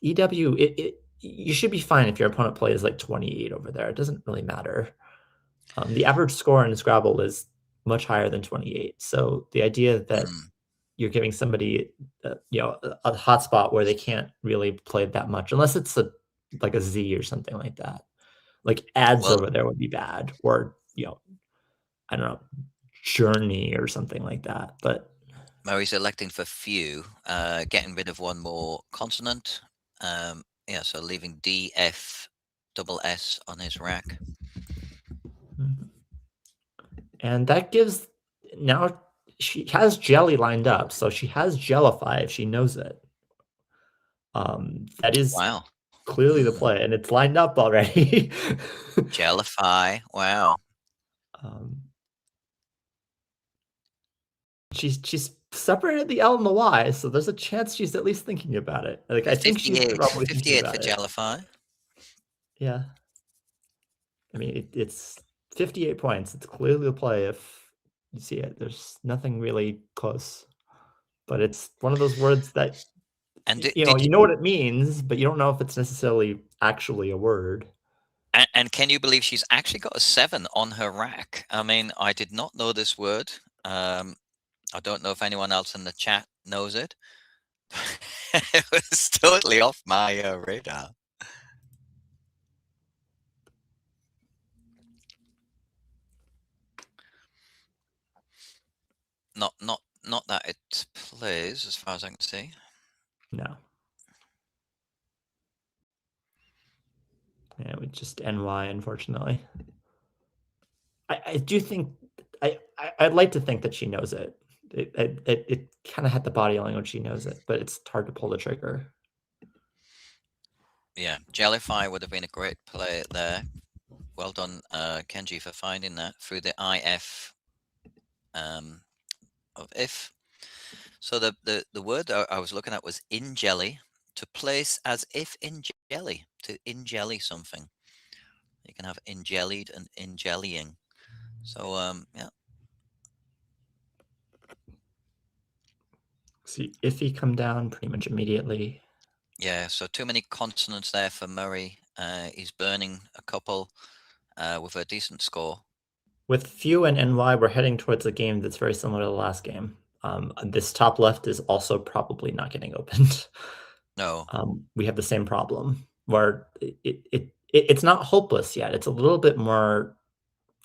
Speaker 2: EW, you should be fine if your opponent plays like 28 over there. It doesn't really matter. The average score in Scrabble is much higher than 28. So the idea that you're giving somebody, a hotspot where they can't really play that much, unless it's like a Z or something like that. Like ads
Speaker 1: Well,
Speaker 2: over there would be bad, or I don't know, Journey or something like that. But
Speaker 1: Murray's electing for few, getting rid of one more consonant. Yeah, so leaving D, F, double S on his rack.
Speaker 2: and that gives now she has jelly lined up, so she has Jellify if she knows it. That is
Speaker 1: Wow.
Speaker 2: clearly the play, and it's lined up already.
Speaker 1: Jellify. Wow.
Speaker 2: um, she's separated the L and the Y, so there's a chance she's at least thinking about it. Like I think she's
Speaker 1: 58.
Speaker 2: probably thinking
Speaker 1: 58 for
Speaker 2: about it.
Speaker 1: Jellify.
Speaker 2: Yeah. I mean, it's 58 points. It's clearly the play if you see it. There's nothing really close. but it's one of those words that
Speaker 1: And
Speaker 2: you know what it means, but you don't know if it's necessarily actually a word.
Speaker 1: And can you believe she's actually got a 7 on her rack? I mean, I did not know this word. I don't know if anyone else in the chat knows it. It was totally off my radar. Not that it plays, as far as I can see.
Speaker 2: No. Yeah, we just NY, unfortunately. I do think I'd like to think that she knows it. It kind of had the body language she knows it, but it's hard to pull the trigger.
Speaker 1: Yeah, Jellify would have been a great play there. Well done, Kenji, for finding that through the IF of if. So the word I was looking at was in jelly, to place as if in jelly, to in jelly something. You can have in jellied and in jellying. So yeah.
Speaker 2: See iffy come down pretty much immediately.
Speaker 1: Yeah, so too many consonants there for Murray. He's burning a couple with a decent score.
Speaker 2: With few and NY, we're heading towards a game that's very similar to the last game. This top left is also probably not getting opened.
Speaker 1: No.
Speaker 2: We have the same problem where it's not hopeless yet. It's a little bit more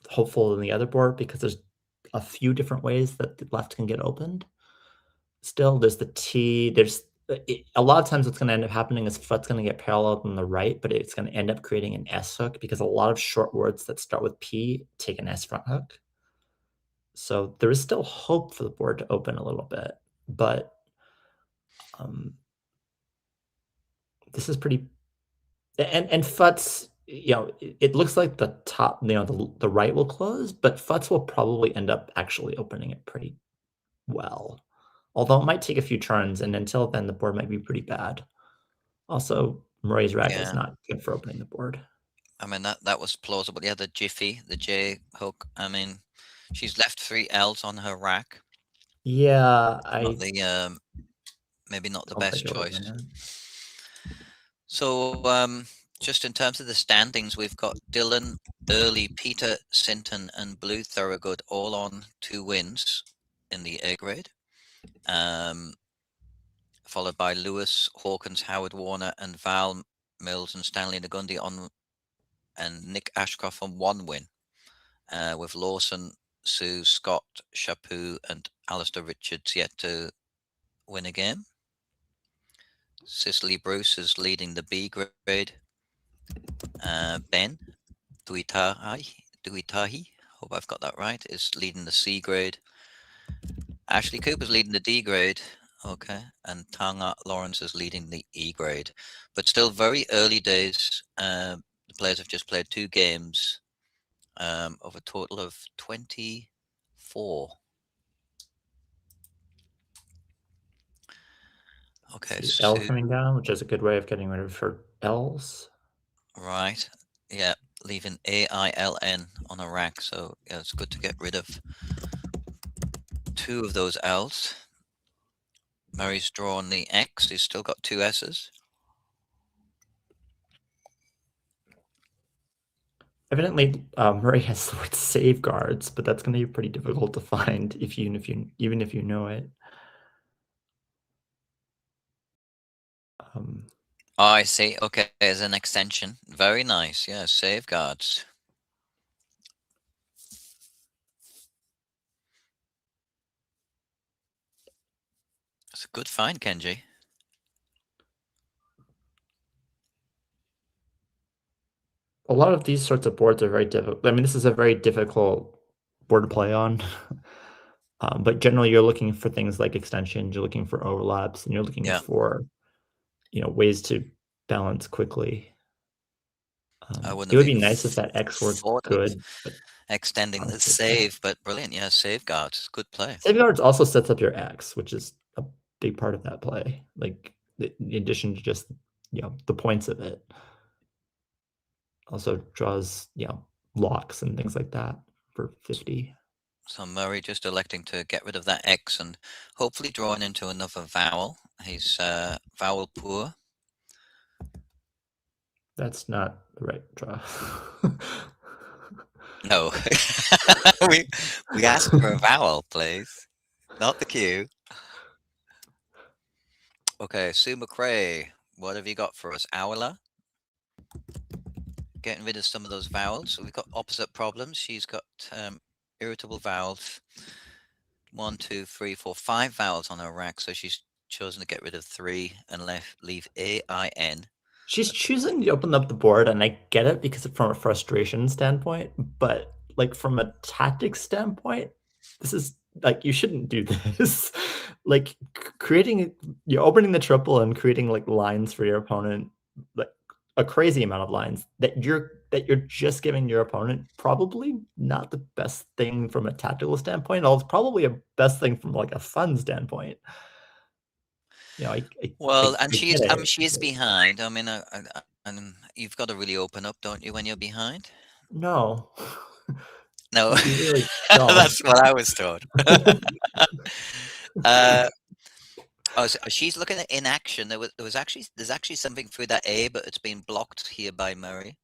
Speaker 2: hopeful than the other board because there's a few different ways that the left can get opened. Still, there's the T. There's a lot of times what's going to end up happening is foot's going to get paralleled on the right, but it's going to end up creating an S hook because a lot of short words that start with P take an S front hook. So there is still hope for the board to open a little bit, but this is pretty. And Futz, you know, it looks like the top, you know, the right will close, but Futz will probably end up actually opening it pretty well. Although it might take a few turns, and until then, the board might be pretty bad. Also, Murray's rack is not good for opening the board.
Speaker 1: I mean, that was plausible. Yeah, the Jiffy, the J hook. I mean, she's left 3 L's on her rack.
Speaker 2: Yeah,
Speaker 1: Not the maybe not the best choice. So just in terms of the standings, we've got Dylan, Early, Peter, Sinton, and Blue Thorogood all on 2 wins in the A grade. Followed by Lewis, Hawkins, Howard Warner, and Val Mills and Stanley Ngundi on, and Nick Ashcroft on 1 win, with Lawson, Sue, Scott, Chaput, and Alastair Richards yet to win a game. Cicely Bruce is leading the B grade. Ben Duitahi, hope I've got that right, is leading the C grade. Ashley Cooper's leading the D grade. Okay, and Tanga Lawrence is leading the E grade, but still very early days. The players have just played 2 games of a total of 24. Okay,
Speaker 2: L coming down, which is a good way of getting rid of her L's.
Speaker 1: Right, yeah, leaving AILN on a rack, so yeah, it's good to get rid of 2 of those L's. Murray's drawn the X, he's still got 2 S's.
Speaker 2: Evidently, Murray has the word safeguards, but that's going to be pretty difficult to find even if you know it.
Speaker 1: Oh, I see. Okay, as an extension. Very nice. Yeah, safeguards. It's a good find, Kenji.
Speaker 2: A lot of these sorts of boards are very difficult. I mean, this is a very difficult board to play on. But generally, you're looking for things like extensions, you're looking for overlaps, and you're looking for, you know, ways to balance quickly. It would be nice if that X were good, but
Speaker 1: extending the save, but brilliant. Yeah, safeguards. Good play.
Speaker 2: Safeguards also sets up your X, which is a big part of that play. Like, in addition to just, you know, the points of it. Also draws, you know, locks and things like that for 50.
Speaker 1: So Murray just electing to get rid of that X and hopefully drawing into another vowel. He's vowel poor.
Speaker 2: That's not the right draw.
Speaker 1: No. we asked for a vowel, please. Not the Q. Okay, Sue McRae, what have you got for us? Owler? Getting rid of some of those vowels. So we've got opposite problems. She's got irritable vowels. 1, 2, 3, 4, 5 vowels on her rack. So she's chosen to get rid of 3 and leave A-I-N.
Speaker 2: She's choosing to open up the board, and I get it because from a frustration standpoint, but like from a tactics standpoint, this is like you shouldn't do this. Like you're opening the triple and creating like lines for your opponent, like a crazy amount of lines that you're just giving your opponent. Probably not the best thing from a tactical standpoint. Although it's probably a best thing from like a fun standpoint. You know,
Speaker 1: she is behind. I mean, you've got to really open up, don't you, when you're behind?
Speaker 2: No.
Speaker 1: No,
Speaker 2: you really don't.
Speaker 1: That's what I was told. So she's looking at inaction. There's actually something through that A, but it's been blocked here by Murray.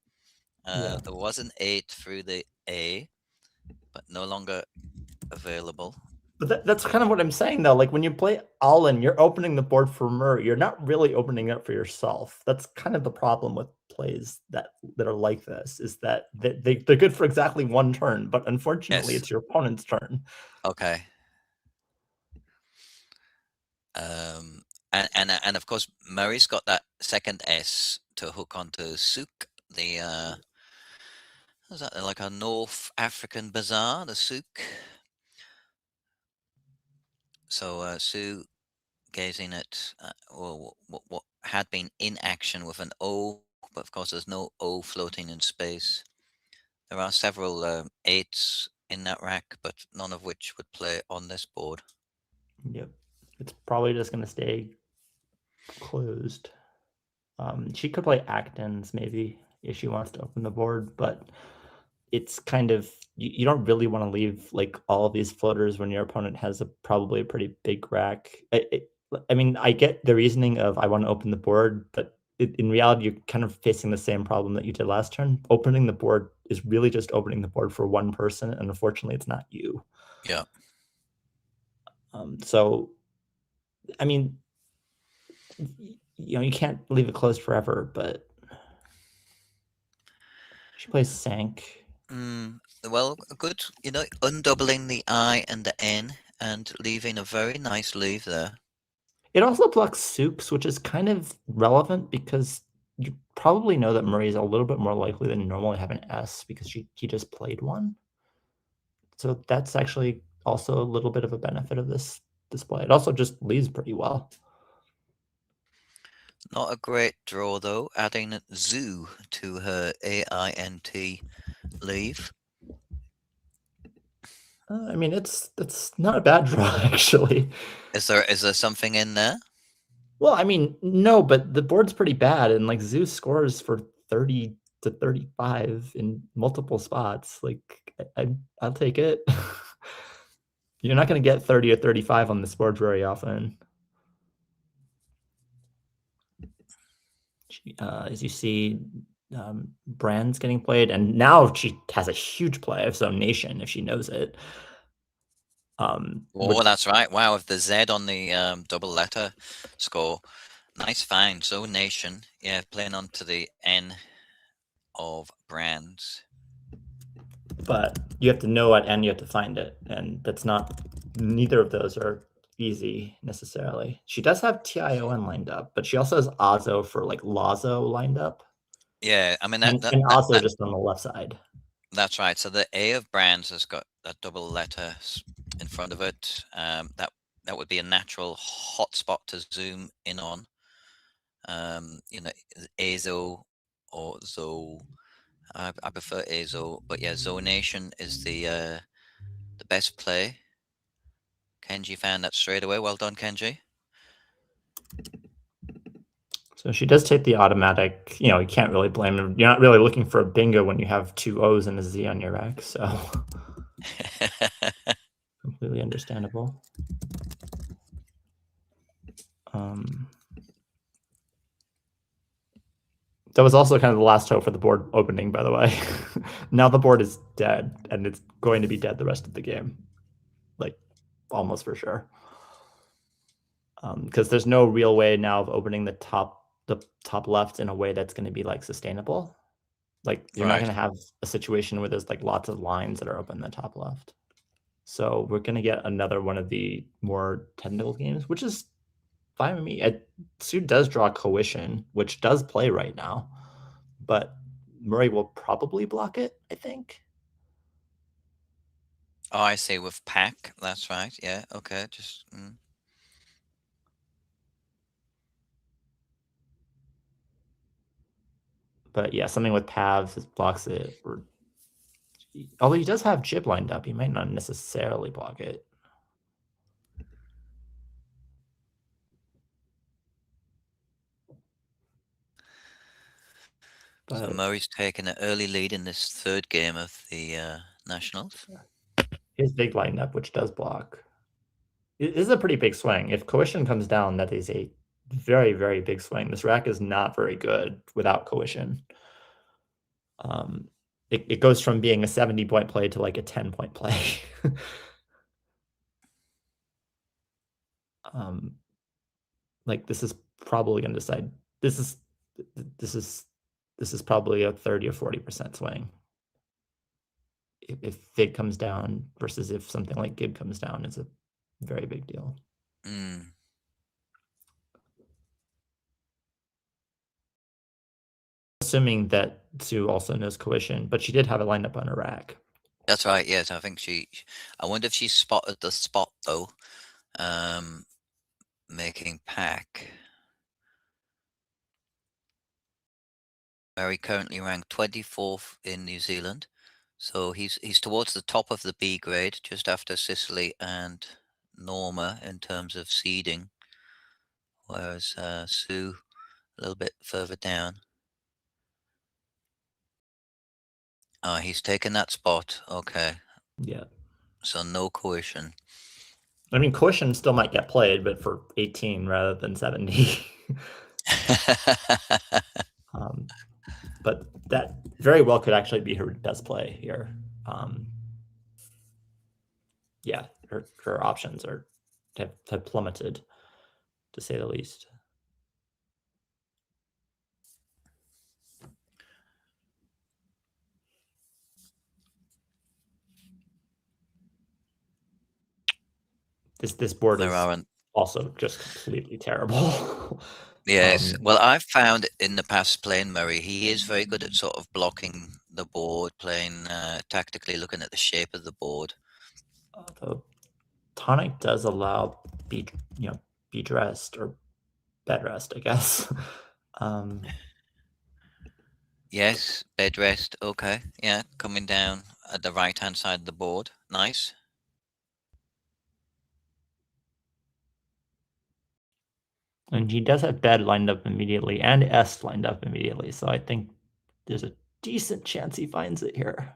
Speaker 1: There was an 8 through the A, but no longer available.
Speaker 2: But that's kind of what I'm saying, though. Like when you play all-in, you're opening the board for Murray. You're not really opening it for yourself. That's kind of the problem with plays that are like this, is that they're good for exactly one turn, but unfortunately, It's your opponent's turn.
Speaker 1: Okay. And of course, Murray's got that second S to hook onto souk, the is that like a North African bazaar, the souk? So Sue gazing at what had been in action with an O, but of course there's no O floating in space. There are several 8s in that rack, but none of which would play on this board.
Speaker 2: Yep, it's probably just going to stay closed. She could play Actons maybe if she wants to open the board, but it's kind of you don't really want to leave like all of these floaters when your opponent has probably a pretty big rack. I mean, I get the reasoning of I want to open the board, but in reality, you're kind of facing the same problem that you did last turn. Opening the board is really just opening the board for one person, and unfortunately, it's not you.
Speaker 1: Yeah.
Speaker 2: So, I mean, you can't leave it closed forever, but she plays Sank.
Speaker 1: Well, good, undoubling the I and the N and leaving a very nice leave there.
Speaker 2: It also blocks souks, which is kind of relevant because you probably know that Murray is a little bit more likely than normally have an S because he just played one. So that's actually also a little bit of a benefit of this display. It also just leaves pretty well.
Speaker 1: Not a great draw, though, adding zoo to her AINT leave.
Speaker 2: I mean, it's not a bad draw, actually.
Speaker 1: Is there something in there?
Speaker 2: Well, I mean, no, but the board's pretty bad, and like Zoo scores for 30 to 35 in multiple spots. Like, I'll take it. You're not going to get 30 or 35 on this board very often. As you see, Brand's getting played, and now she has a huge play of Zone Nation if she knows it.
Speaker 1: That's right. Wow, with the Z on the double letter score. Nice find. Zone Nation. Yeah, playing onto the N of Brands.
Speaker 2: But you have to know what N you have to find it, and that's not, neither of those are easy necessarily. She does have TION lined up, but she also has Azo for like Lazo lined up.
Speaker 1: Yeah, I mean,
Speaker 2: and Azo just on the left side.
Speaker 1: That's right. So the A of Brands has got that double letter in front of it. That would be a natural hotspot to zoom in on. Azo or Zo. I prefer Azo, but yeah, Zonation is the best play. Kenji found that straight away. Well done, Kenji.
Speaker 2: So she does take the automatic. You can't really blame her. You're not really looking for a bingo when you have 2 O's and a Z on your rack. So completely understandable. That was also kind of the last hope for the board opening, by the way. Now the board is dead, and it's going to be dead the rest of the game. Like, almost for sure. Because there's no real way now of opening the top left in a way that's going to be, like, sustainable. Like, you're not
Speaker 1: Right.
Speaker 2: going to have a situation where there's, like, lots of lines that are open in the top left. So we're going to get another one of the more technical games, which is fine with me. Sue does draw Coition, which does play right now, but Murray will probably block it, I think.
Speaker 1: Oh, I see, with pack. That's right. Yeah, okay. Just
Speaker 2: But yeah, something with Pavs blocks it. Or although he does have Jib lined up, he might not necessarily block it.
Speaker 1: So
Speaker 2: But
Speaker 1: Murray's taken an early lead in this third game of the Nationals.
Speaker 2: his big lineup, which does block. It is a pretty big swing. If Coition comes down, that is a very, very big swing. This rack is not very good without Coition. It goes from being a 70-point play to like a 10-point play. Like, this is probably going to decide. This is probably a 30 or 40% swing. If Fig comes down versus if something like Gib comes down, is a very big deal. Assuming that Sue also knows Coition, but she did have it lined up on a rack.
Speaker 1: That's right. Yes, I think I wonder if she spotted the spot though, making pack. Murray currently ranked 24th in New Zealand, so he's towards the top of the B grade, just after Sicily and Norma in terms of seeding, whereas Sue a little bit further down. Oh, he's taken that spot. Okay.
Speaker 2: Yeah.
Speaker 1: So no Coition.
Speaker 2: I mean, Coition still might get played, but for 18 rather than 70. But that very well could actually be her best play here. Yeah, her options have plummeted, to say the least. This board is also just completely terrible.
Speaker 1: Yes. Well, I've found in the past playing Murray, he is very good at sort of blocking the board, playing tactically, looking at the shape of the board.
Speaker 2: The tonic does allow be dressed or bed rest, I guess.
Speaker 1: Yes, bed rest. Okay. Yeah, coming down at the right-hand side of the board. Nice.
Speaker 2: And he does have bed lined up immediately and S lined up immediately, so I think there's a decent chance he finds it here.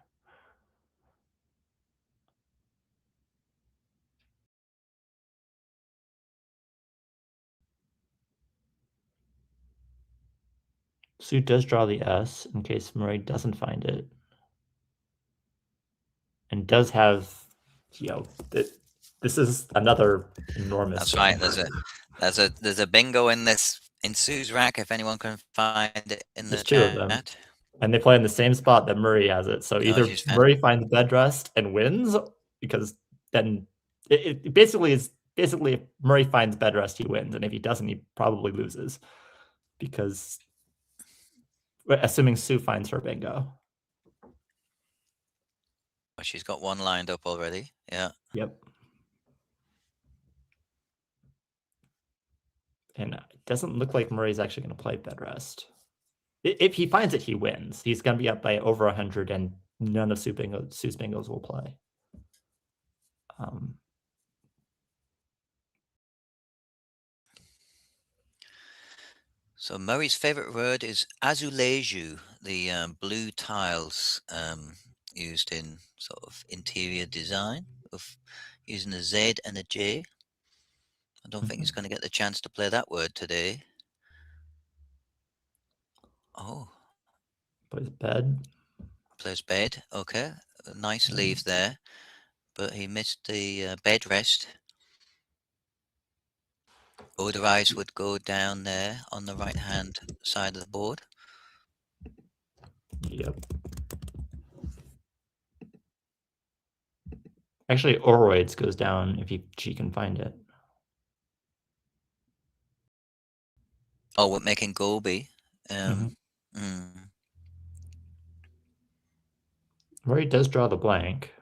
Speaker 2: Sue does draw the S in case Murray doesn't find it. And does have, this is another enormous.
Speaker 1: That's
Speaker 2: swing.
Speaker 1: right. There's a bingo in Sue's rack if anyone can find it in
Speaker 2: There's
Speaker 1: the
Speaker 2: two of them.
Speaker 1: chat.
Speaker 2: And they play in the same spot that Murray has it. So either Murray finds bed rest and wins, because then it basically is if Murray finds bed rest, he wins. And if he doesn't, he probably loses. Because assuming Sue finds her bingo.
Speaker 1: Oh, she's got one lined up already. Yeah.
Speaker 2: Yep. And it doesn't look like Murray's actually going to play bed rest. If he finds it, he wins. He's going to be up by over 100, and none of Sue's bingos will play.
Speaker 1: So Murray's favorite word is azulejo, the blue tiles. used in sort of interior design of using a Z and a J. I don't think he's going to get the chance to play that word today. Oh.
Speaker 2: Plays bed.
Speaker 1: Plays bed. Okay. A nice leave there. But he missed the bed rest. Odorize would go down there on the right-hand side of the board.
Speaker 2: Yep. Actually, Oroids goes down if she can find it.
Speaker 1: Oh, we're making Gobi.
Speaker 2: Rory does draw the blank.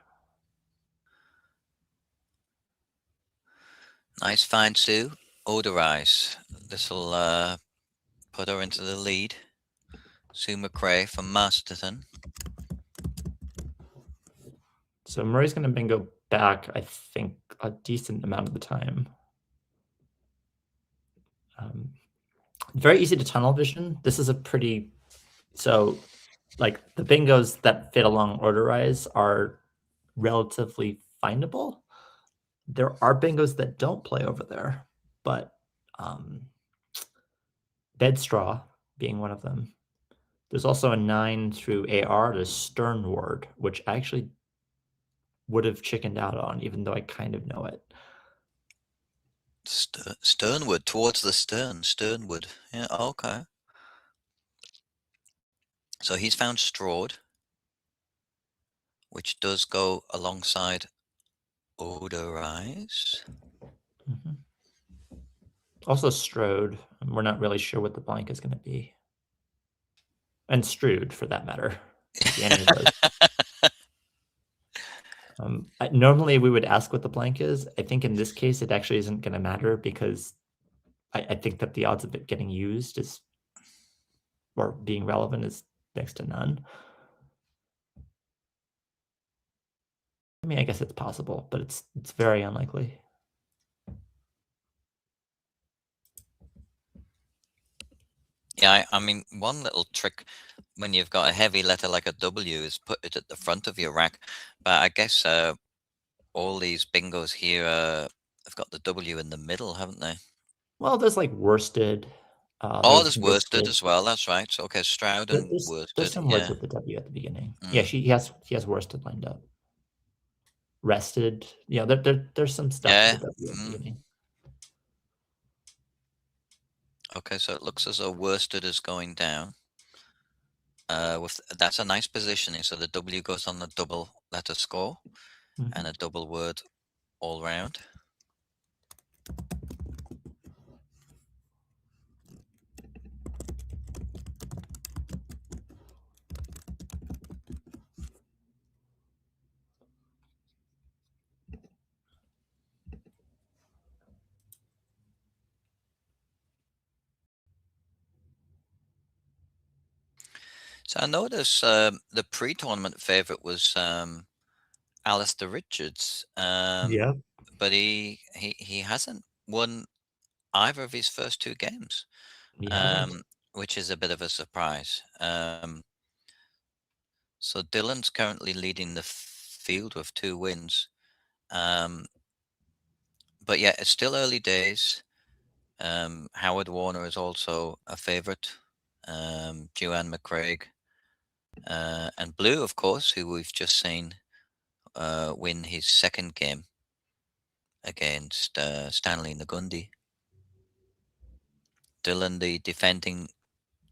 Speaker 1: Nice find, Sue. Odorize. This will put her into the lead. Sue McRae from Masterton.
Speaker 2: So Murray's going to bingo back, I think, a decent amount of the time. Very easy to tunnel vision. This is a pretty... So, like, the bingos that fit along Orderize are relatively findable. There are bingos that don't play over there, but Bed Straw being one of them. There's also a 9 through AR, the Stern word, which I actually would have chickened out on, even though I kind of know it.
Speaker 1: Sternwood, towards the stern. Sternwood. Yeah, okay. So he's found Strode, which does go alongside Odorize.
Speaker 2: Also Strode. We're not really sure what the blank is going to be. And Strude, for that matter. Any of those. Normally, we would ask what the blank is. I think in this case, it actually isn't going to matter because I think that the odds of it getting used is, or being relevant, is next to none. I mean, I guess it's possible, but it's very unlikely.
Speaker 1: Yeah, I mean, one little trick when you've got a heavy letter like a W is put it at the front of your rack. But I guess all these bingos here have got the W in the middle, haven't they?
Speaker 2: Well, there's like worsted.
Speaker 1: There's worsted as well. That's right. So, okay, Stroud and worsted.
Speaker 2: There's some words with the W at the beginning. Yeah, he has worsted lined up. Rested. Yeah, there's some stuff with the W at the beginning.
Speaker 1: Okay, so it looks as though worsted is going down. That's a nice positioning. So the W goes on the double letter score and a double word all round. So I noticed the pre-tournament favorite was Alastair Richards.
Speaker 2: Yeah.
Speaker 1: But he hasn't won either of his first two games, which is a bit of a surprise. So Dylan's currently leading the field with 2 wins. But yeah, it's still early days. Howard Warner is also a favorite. Joanne McRae. And Blue, of course, who we've just seen win his second game against Stanley Ngundi. Dylan, the defending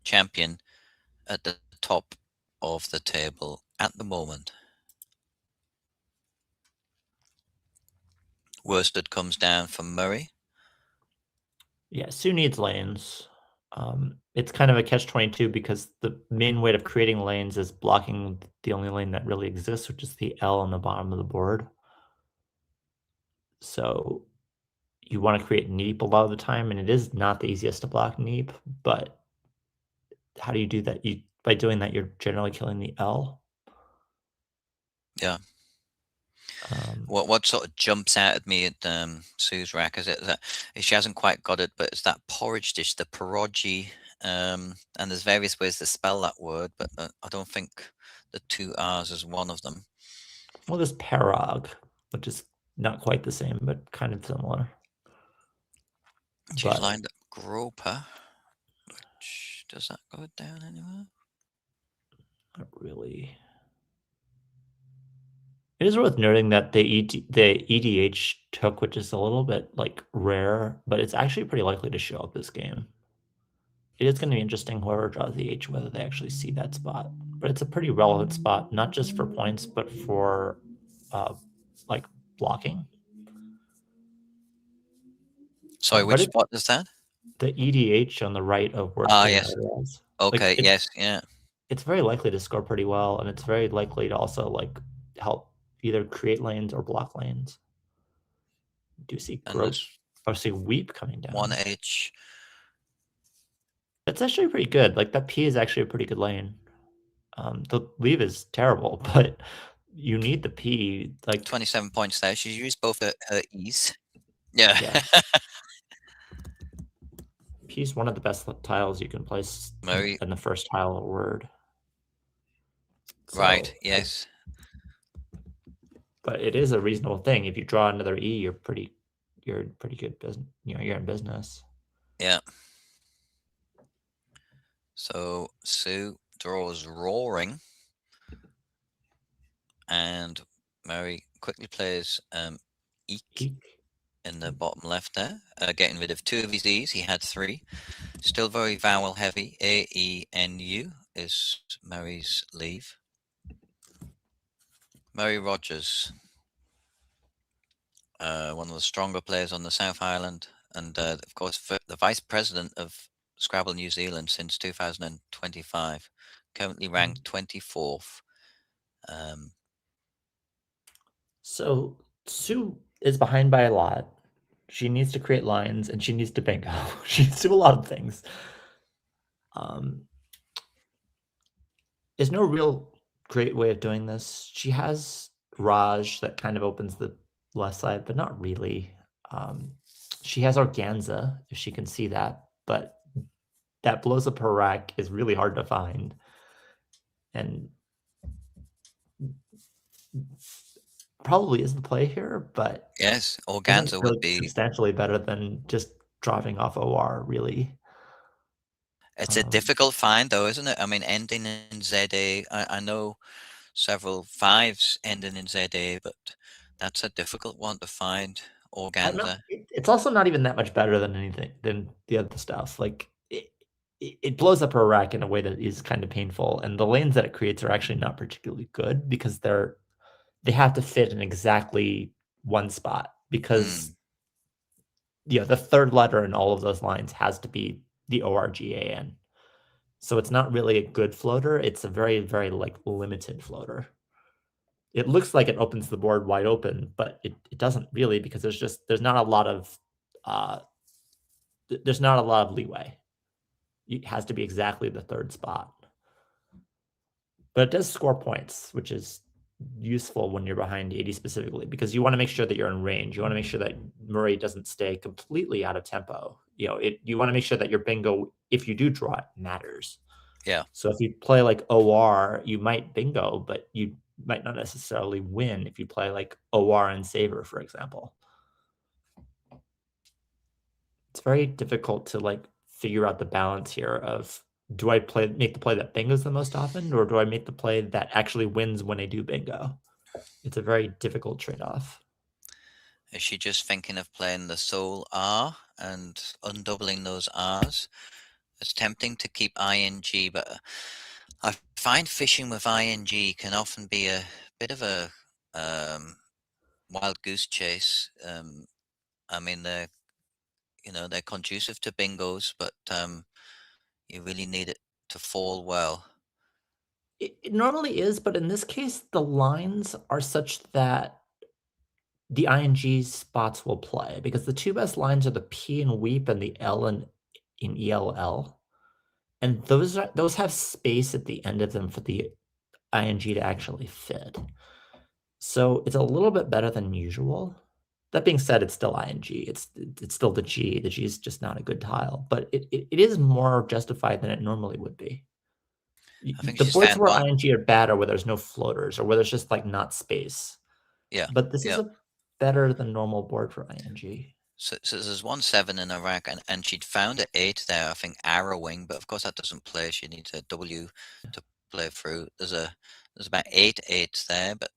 Speaker 1: champion, at the top of the table at the moment. Worsted comes down from Murray.
Speaker 2: Yeah, Sue needs lanes. It's kind of a catch-22 because the main way of creating lanes is blocking the only lane that really exists, which is the L on the bottom of the board. So you want to create Neep a lot of the time, and it is not the easiest to block Neep, but how do you do that? By doing that, you're generally killing the L.
Speaker 1: Yeah. What sort of jumps out at me at Sue's rack is it that she hasn't quite got it, but it's that porridge dish, the pierogi, and there's various ways to spell that word, but I don't think the two R's as one of them.
Speaker 2: Well, there's Parag, which is not quite the same, but kind of similar.
Speaker 1: She's lined up Groper. Which, does that go down anywhere?
Speaker 2: Not really. It is worth noting that the EDH took, which is a little bit like rare, but it's actually pretty likely to show up this game. It is going to be interesting whoever draws the H, whether they actually see that spot. But it's a pretty relevant spot, not just for points, but for like blocking.
Speaker 1: Sorry, which spot is that?
Speaker 2: The EDH on the right of word
Speaker 1: yes. Okay, like, yes, yeah.
Speaker 2: It's very likely to score pretty well, and it's very likely to also like help either create lanes or block lanes. Do you see growth? Or see Weep coming down?
Speaker 1: 1H.
Speaker 2: That's actually pretty good. Like that P is actually a pretty good lane. The leave is terrible, but you need the P. Like
Speaker 1: 27 points there. She's used both her E's. Yeah.
Speaker 2: P is one of the best tiles you can place in the first tile of a word.
Speaker 1: So, right. Yes.
Speaker 2: But it is a reasonable thing. If you draw another E, you're pretty good business. You know, you're in business.
Speaker 1: Yeah. So Sue draws Roaring, and Mary quickly plays Eek in the bottom left there, getting rid of 2 of his E's. He had 3. Still very vowel heavy. A-E-N-U is Mary's leave. Mary Rogers, one of the stronger players on the South Island, and of course the vice president of Scrabble New Zealand since 2025, currently ranked 24th.
Speaker 2: So Sue is behind by a lot. She needs to create lines, and she needs to bingo. She needs to do a lot of things. There's no real great way of doing this. She has Raj that kind of opens the left side, but not really. She has Organza, if she can see that, but that blows up her rack is really hard to find. And probably is the play here, but
Speaker 1: yes, Organza would be
Speaker 2: substantially better than just dropping off OR, really.
Speaker 1: It's a difficult find, though, isn't it? I mean, ending in ZA, I know several 5s ending in ZA, but that's a difficult one to find. Organza.
Speaker 2: It's also not even that much better than the other stuff. Like it blows up her rack in a way that is kind of painful, and the lanes that it creates are actually not particularly good because they have to fit in exactly one spot because the third letter in all of those lines has to be the ORGAN. So it's not really a good floater. It's a very, very like limited floater. It looks like it opens the board wide open, but it doesn't really because there's not a lot of leeway. It has to be exactly the third spot. But it does score points, which is useful when you're behind 80 specifically, because you want to make sure that you're in range. You want to make sure that McRae doesn't stay completely out of tempo. You want to make sure that your bingo, if you do draw it, matters.
Speaker 1: Yeah.
Speaker 2: So if you play like OR, you might bingo, but you might not necessarily win if you play like OR and Saver, for example. It's very difficult to like figure out the balance here of, do I make the play that bingos the most often, or do I make the play that actually wins when I do bingo? It's a very difficult trade-off.
Speaker 1: Is she just thinking of playing the sole R and undoubling those R's? It's tempting to keep ING, but I find fishing with ING can often be a bit of a wild goose chase. I mean, they're conducive to bingos, but you really need it to fall well.
Speaker 2: It normally is, but in this case, the lines are such that the ING spots will play, because the 2 best lines are the P in Weep and the L in ELL. And those have space at the end of them for the ING to actually fit. So it's a little bit better than usual. That being said, it's still ING. It's still the G. The G is just not a good tile, but it is more justified than it normally would be.
Speaker 1: I think
Speaker 2: The
Speaker 1: she's
Speaker 2: boards
Speaker 1: found
Speaker 2: where
Speaker 1: one.
Speaker 2: ING are bad are where there's no floaters or where there's just like not space.
Speaker 1: Yeah.
Speaker 2: But this is
Speaker 1: Yeah.
Speaker 2: a better than normal board for ING.
Speaker 1: So there's 1-7 in Iraq, and she'd found an 8 there, I think arrowing, but of course that doesn't play. She needs a W to play through. There's about 8 8s there, but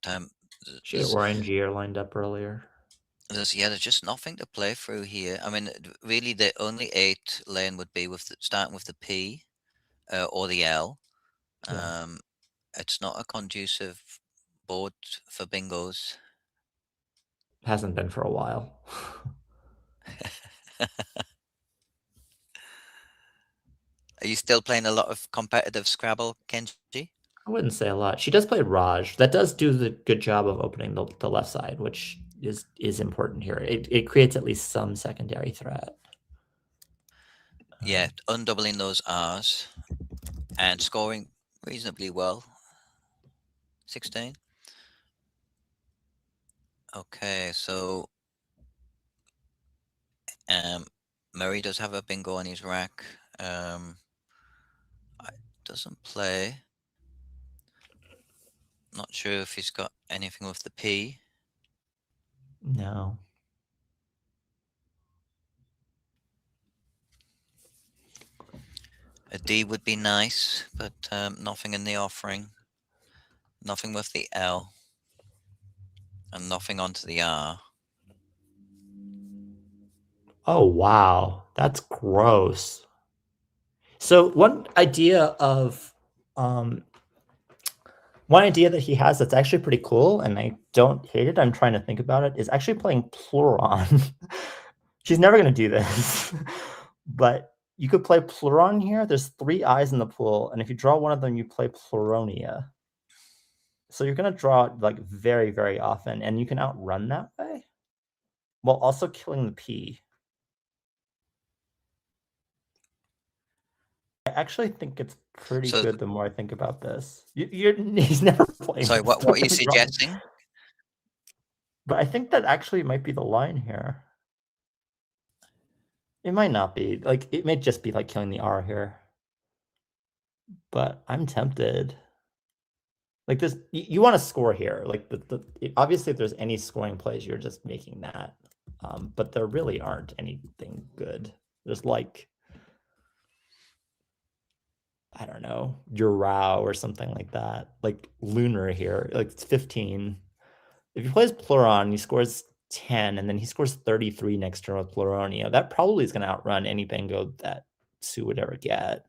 Speaker 2: She had orange ear lined up earlier.
Speaker 1: there's just nothing to play through here. I mean, really, the only 8 lane would be starting with the P or the L.
Speaker 2: Yeah.
Speaker 1: It's not a conducive board for bingos.
Speaker 2: Hasn't been for a while.
Speaker 1: Are you still playing a lot of competitive Scrabble, Kenji?
Speaker 2: I wouldn't say a lot. She does play Raj. That does do the good job of opening the left side, which is important here. It creates at least some secondary threat.
Speaker 1: Yeah, undoubling those R's and scoring reasonably well. 16. Okay, so Murray does have a bingo on his rack. Doesn't play. Not sure if he's got anything with the P.
Speaker 2: No.
Speaker 1: A D would be nice, but nothing in the offering. Nothing with the L. And nothing onto the R.
Speaker 2: Oh, wow. That's gross. So one idea that he has that's actually pretty cool, and I don't hate it, I'm trying to think about it, is actually playing Pluron. She's never going to do this. But you could play Pluron here. There's 3 eyes in the pool, and if you draw one of them, you play Pluronia. So you're going to draw it like very, very often, and you can outrun that way while also killing the P. I actually think it's pretty
Speaker 1: So,
Speaker 2: good the more I think about this. He's never playing
Speaker 1: sorry,
Speaker 2: this.
Speaker 1: what
Speaker 2: Don't
Speaker 1: are you
Speaker 2: get me wrong.
Speaker 1: suggesting?
Speaker 2: But I think that actually might be the line here. It might not be. Like, it may just be like killing the R here. But I'm tempted. Like this, you want to score here. Like obviously, if there's any scoring plays, you're just making that. But there really aren't anything good. There's like, I don't know, Urao or something like that. Like Lunar here, like it's 15. If he plays Pluron, he scores 10, and then he scores 33 next turn with Pluronia. That probably is going to outrun any bingo that Sue would ever get.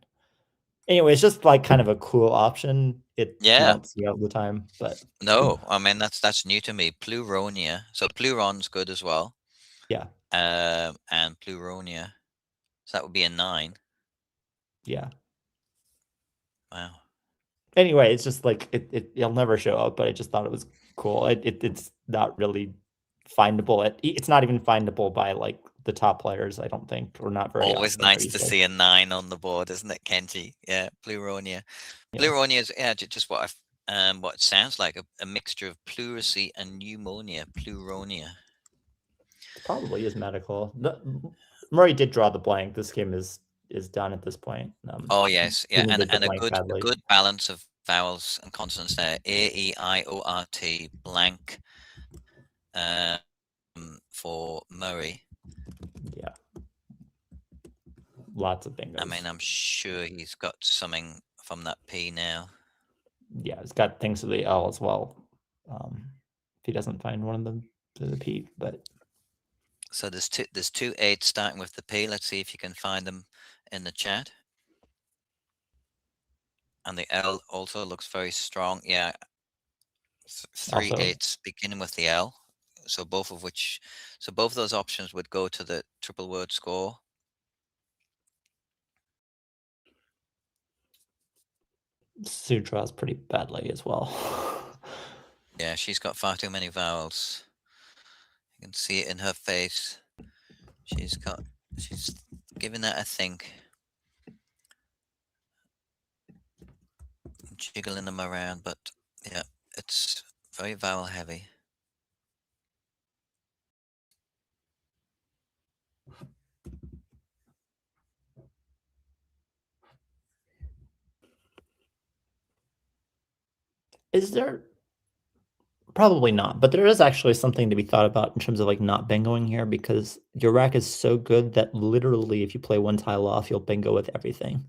Speaker 2: Anyway, it's just like kind of a cool option. You
Speaker 1: Yeah.
Speaker 2: don't see all the time, but
Speaker 1: No, I mean that's new to me. Pluronia. So Pluron's good as well.
Speaker 2: yeah.
Speaker 1: And Pluronia. So that would be a 9.
Speaker 2: Yeah.
Speaker 1: Wow.
Speaker 2: Anyway, it's just like it'll never show up, but I just thought it was cool. It's not really findable. It's not even findable by like the top players, I don't think, or not very
Speaker 1: Always
Speaker 2: often.
Speaker 1: nice to see a 9 on the board, isn't it, Kenji? Yeah, Pluronia.
Speaker 2: Yeah.
Speaker 1: Pluronia is just what what it sounds like, a mixture of pleurisy and pneumonia. Pluronia.
Speaker 2: It probably is medical. Murray did draw the blank. This game is done at this point.
Speaker 1: Oh yes, yeah,
Speaker 2: Even did the
Speaker 1: and a
Speaker 2: blank
Speaker 1: good
Speaker 2: badly.
Speaker 1: balance of vowels and consonants there. A-E-I-O-R-T blank for Murray.
Speaker 2: Yeah. Lots of bingos.
Speaker 1: I mean, I'm sure he's got something from that P now.
Speaker 2: Yeah, he's got things with the L as well. If he doesn't find one of them to the P, but
Speaker 1: So there's two 8s starting with the P. Let's see if you can find them in the chat. And the L also looks very strong. Yeah, 3
Speaker 2: also
Speaker 1: 8s beginning with the L. So both of those options would go to the triple word score.
Speaker 2: Sue draws pretty badly as well.
Speaker 1: Yeah, she's got far too many vowels. You can see it in her face. She's giving that a think. Jiggling them around, but yeah, it's very vowel heavy.
Speaker 2: Is there? Probably not, but there is actually something to be thought about in terms of like not bingoing here because your rack is so good that literally if you play one tile off, you'll bingo with everything.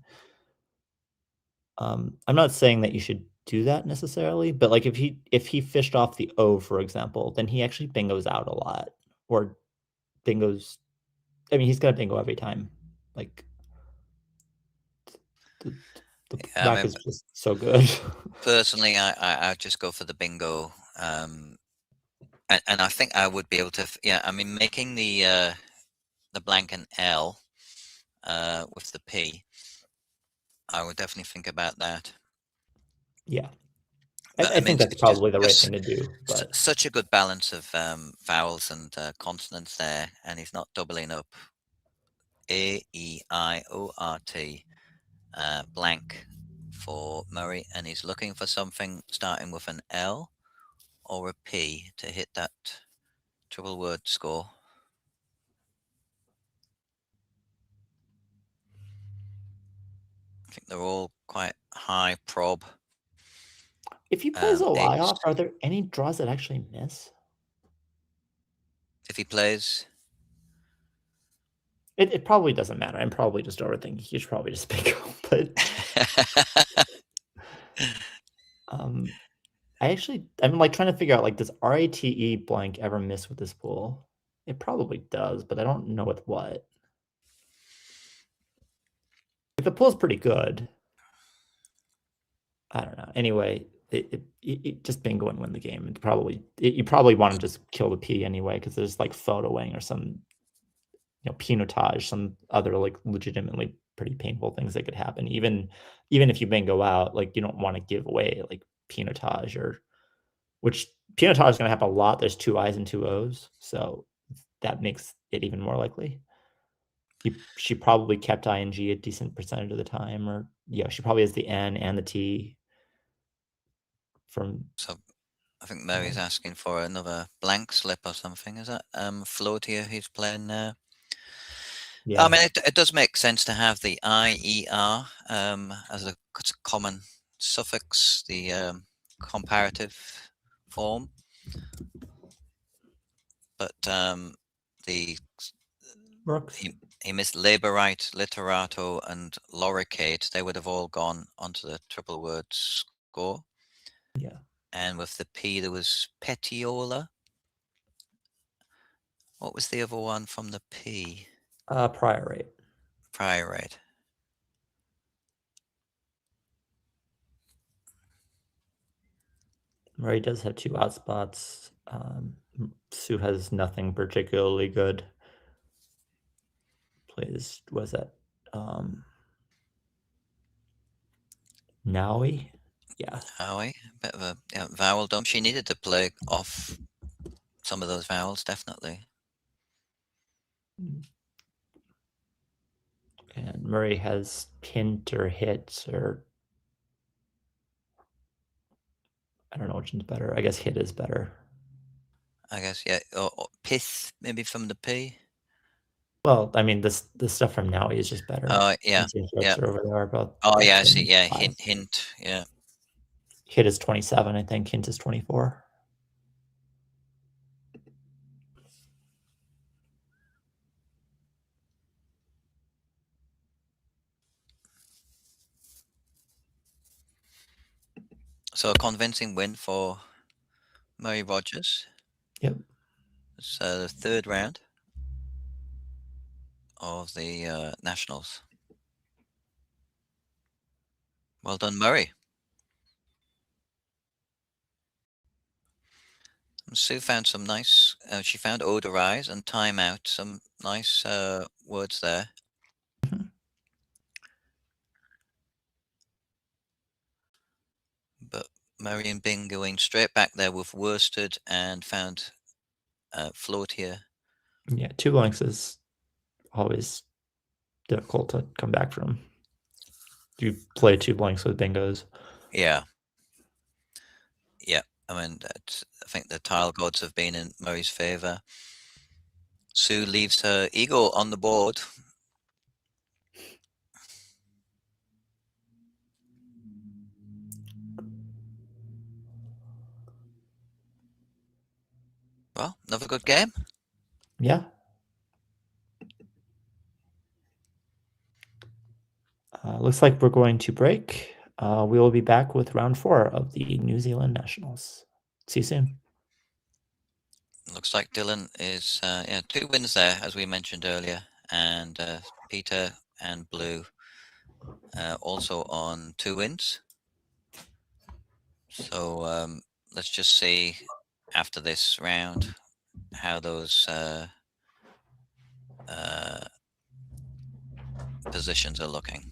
Speaker 2: I'm not saying that you should do that necessarily, but like if he fished off the O, for example, then he actually bingos out a lot or bingos. I mean, he's gonna bingo every time. Like the, the
Speaker 1: I
Speaker 2: rack
Speaker 1: mean,
Speaker 2: is just so good.
Speaker 1: personally, I just go for the bingo. And I think I would be able to, yeah, I mean, making the blank an L with the P, I would definitely think about that.
Speaker 2: Yeah,
Speaker 1: But
Speaker 2: I
Speaker 1: I mean,
Speaker 2: think that's
Speaker 1: it's just
Speaker 2: probably the right thing to do. But
Speaker 1: such a good balance of vowels and consonants there, and he's not doubling up. A, E, I, O, R, T, blank for Murray, and he's looking for something starting with an L or a P to hit that triple word score. I think they're all quite high prob.
Speaker 2: if he plays a lie
Speaker 1: Eights.
Speaker 2: off, are there any draws that actually miss?
Speaker 1: If he plays,
Speaker 2: It probably doesn't matter. I'm probably just overthinking. He should probably just bingo. But um, I'm like trying to figure out like does RATE blank ever miss with this pool? It probably does, but I don't know with what. If the pool's pretty good, I don't know. Anyway, it just bingo and win the game. You probably want to just kill the P anyway because there's like photoing or some pinotage, some other like legitimately pretty painful things that could happen. Even if you bingo out, like you don't want to give away like pinotage or which pinotage is going to happen a lot. There's two I's and two O's, so that makes it even more likely. She probably kept ing a decent percentage of the time, or she probably has the N and the T from.
Speaker 1: so I think Mary's asking for another blank slip or something. Is that Floatia he's playing there?
Speaker 2: Yeah.
Speaker 1: I mean, it does make sense to have the IER as a common suffix, the comparative form. But the
Speaker 2: Works.
Speaker 1: he missed laborite, literato, and loricate. They would have all gone onto the triple word score.
Speaker 2: Yeah.
Speaker 1: And with the P, there was petiola. What was the other one from the P?
Speaker 2: Priorate.
Speaker 1: Priorate.
Speaker 2: Murray does have two outspots. Sue has nothing particularly good. Plays was that Nowie? Yeah.
Speaker 1: Howie, bit of a vowel dump. She needed to play off some of those vowels, definitely.
Speaker 2: And Murray has hint or hit or I don't know which one's better. I guess hit is better.
Speaker 1: I guess, yeah. Or pith, maybe from the P.
Speaker 2: Well, I mean, the stuff from Nowie is just better.
Speaker 1: Oh, yeah.
Speaker 2: Hints and
Speaker 1: Yeah.
Speaker 2: hits are over there about
Speaker 1: Oh,
Speaker 2: the
Speaker 1: yeah, I see.
Speaker 2: same
Speaker 1: Yeah,
Speaker 2: size.
Speaker 1: hint. Yeah.
Speaker 2: Hit is 27, I think. Hint is 24.
Speaker 1: So a convincing win for Murray Rogers.
Speaker 2: Yep.
Speaker 1: It's the third round of the Nationals. Well done, Murray. Sue found some nice. She found odorize and timeout. Some nice words there. But Murray and Bing going straight back there with worsted and found float here.
Speaker 2: Yeah, two blanks is always difficult to come back from. You play two blanks with bingos.
Speaker 1: Yeah. Yeah. I mean, I think the tile gods have been in Murray's favor. Sue leaves her eagle on the board. Well, another good game.
Speaker 2: Yeah. Looks like we're going to break. We will be back with round 4 of the New Zealand Nationals. See you soon.
Speaker 1: Looks like Dylan is 2 wins there, as we mentioned earlier, and Peter and Blue also on 2 wins. So let's just see after this round how those positions are looking.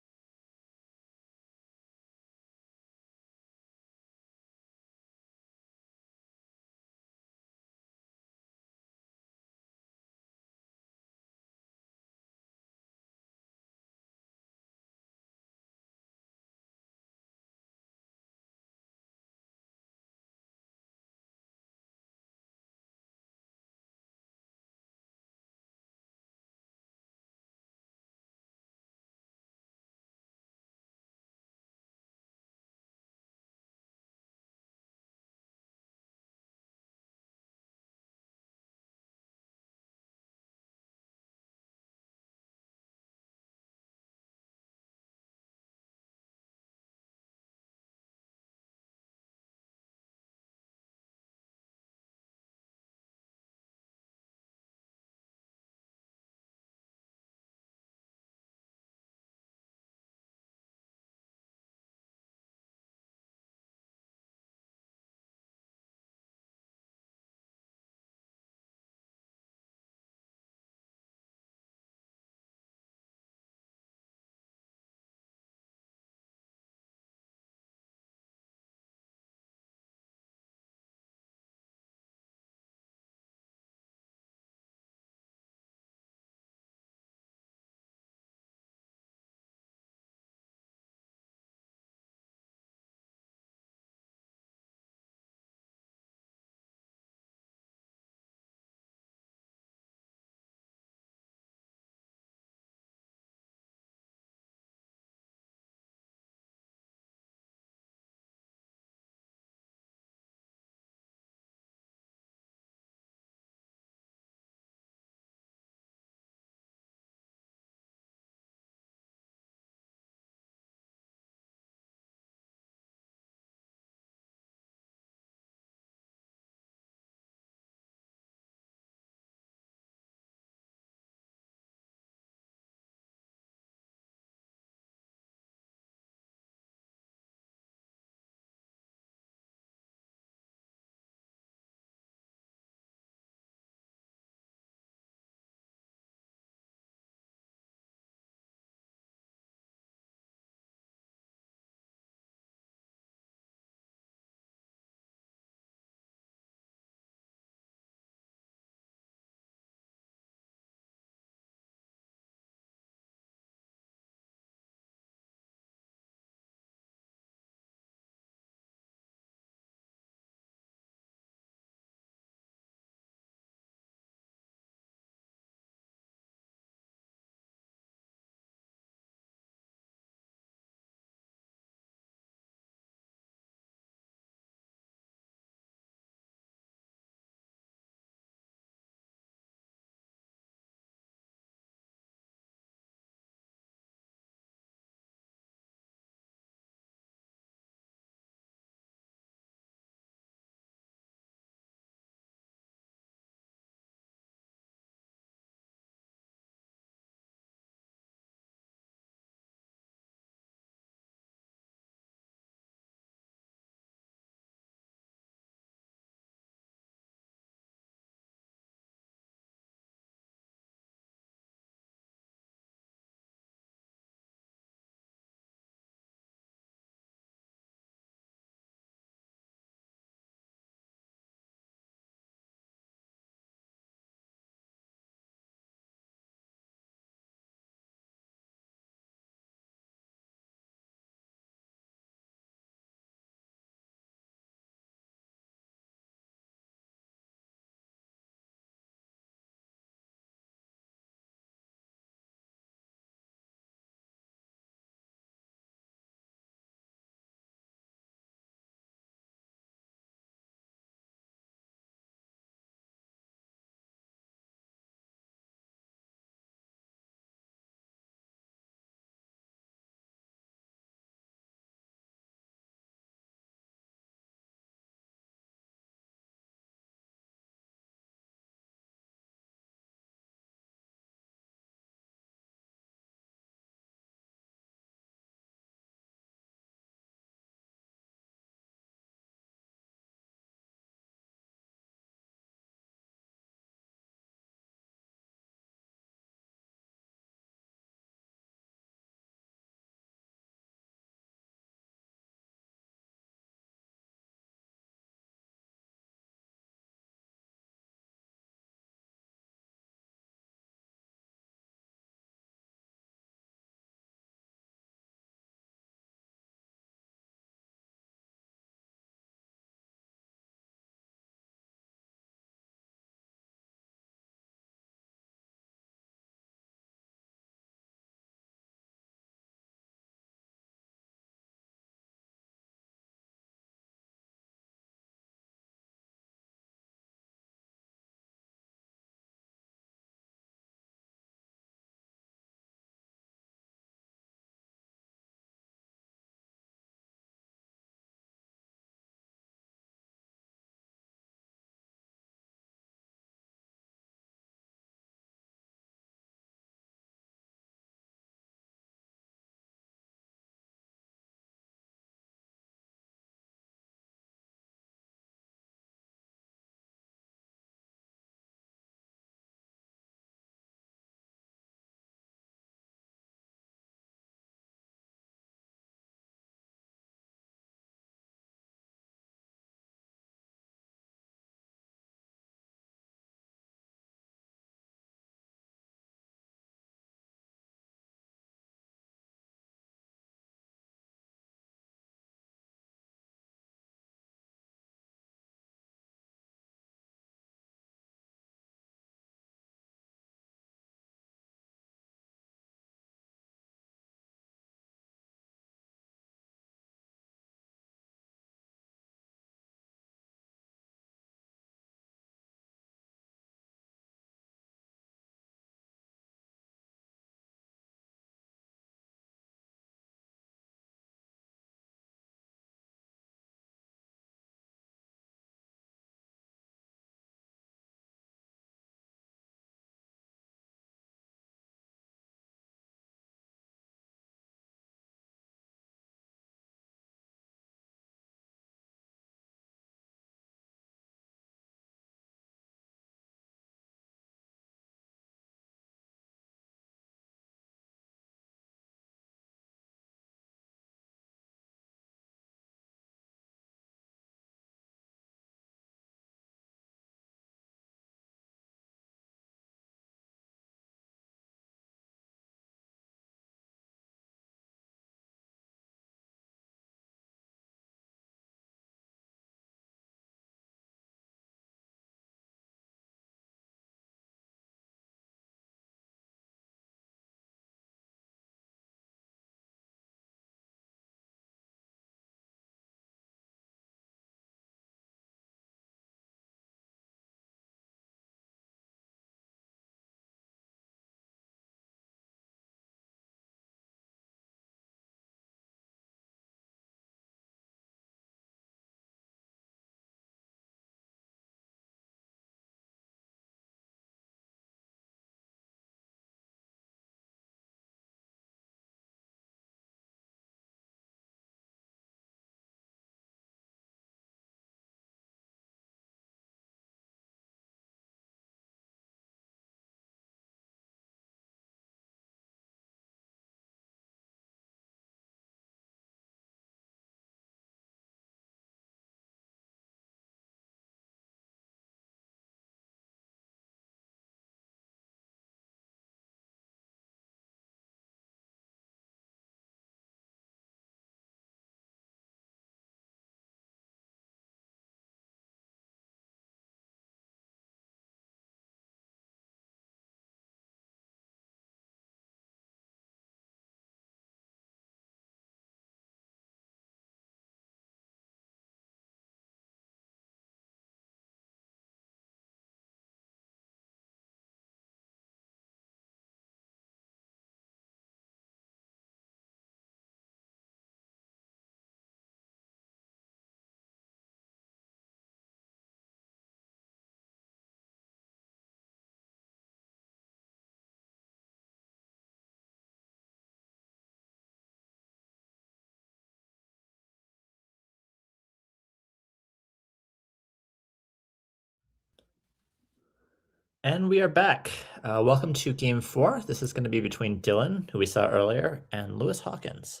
Speaker 2: And we are back. Welcome to Game 4. This is going to be between Dylan, who we saw earlier, and Lewis Hawkins.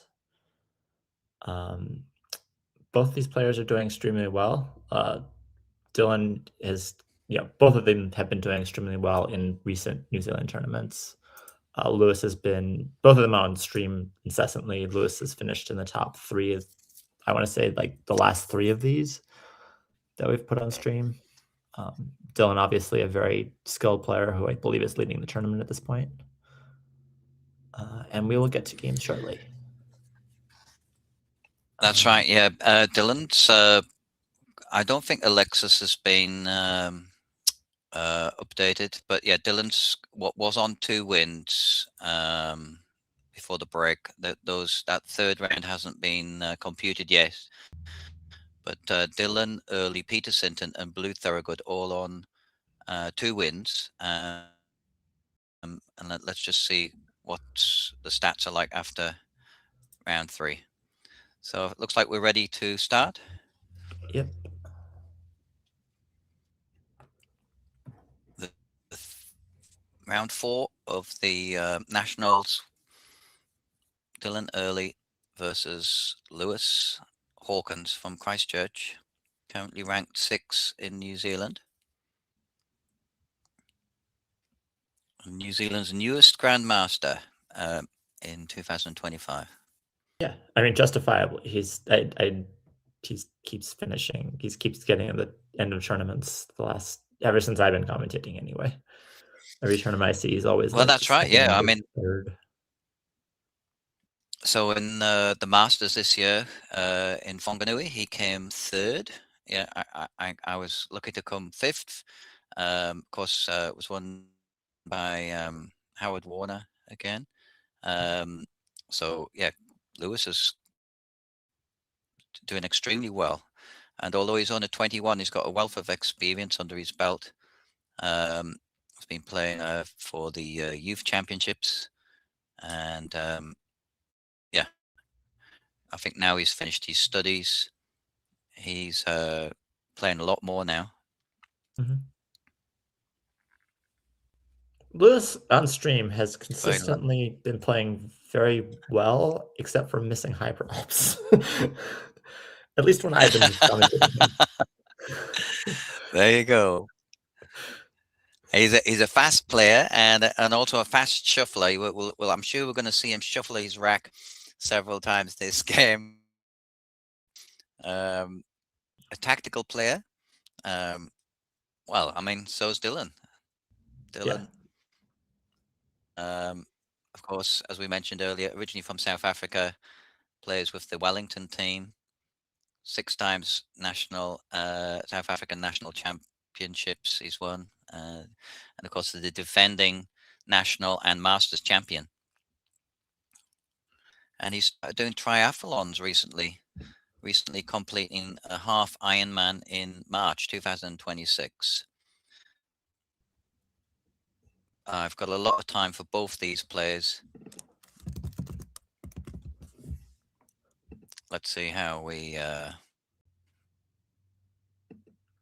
Speaker 2: Both these players are doing extremely well. Dylan is, both of them have been doing extremely well in recent New Zealand tournaments. Lewis has been, both of them on stream incessantly. Lewis has finished in the top 3, I want to say, like the last 3 of these that we've put on stream. Dylan, obviously a very skilled player who I believe is leading the tournament at this point. And we will get to games shortly.
Speaker 1: That's right, yeah. Dylan's, I don't think Alexis has been updated, but yeah, Dylan's what was on 2 wins before the break. That third round hasn't been computed yet. But Dylan, Early, Peter Sinton, and Blue Thorogood all on 2 wins. And let's just see what the stats are like after round 3. So it looks like we're ready to start.
Speaker 2: Yep.
Speaker 1: Round 4 of the Nationals. Dylan Early versus Lewis Hawkins from Christchurch, currently ranked 6 in New Zealand. New Zealand's newest Grandmaster in 2025.
Speaker 2: Yeah, I mean, justifiably, he keeps finishing. He keeps getting at the end of tournaments ever since I've been commentating anyway. Every tournament I see, he's always
Speaker 1: Well, that's right. Yeah, I mean,
Speaker 2: third.
Speaker 1: So in the Masters this year in Whanganui, he came 3rd. Yeah, I was lucky to come 5th. Of course, it was won by Howard Warner again. So yeah, Lewis is doing extremely well. And although he's only 21, he's got a wealth of experience under his belt. He's been playing for the youth championships, and yeah, I think now he's finished his studies. He's playing a lot more now.
Speaker 2: Mm-hmm. Lewis on stream has consistently been playing very well, except for missing hyperops. At least when I've been commentating.
Speaker 1: There you go. He's a fast player and also a fast shuffler. Well, I'm sure we're going to see him shuffle his rack several times this game. A tactical player. Well, I mean, so is Dylan. Dylan, of course, as we mentioned earlier, originally from South Africa, plays with the Wellington team. 6 times national South African national championships he's won, and of course the defending national and Masters champion. And he's doing triathlons recently completing a half Ironman in March 2026. I've got a lot of time for both these players. Let's see how we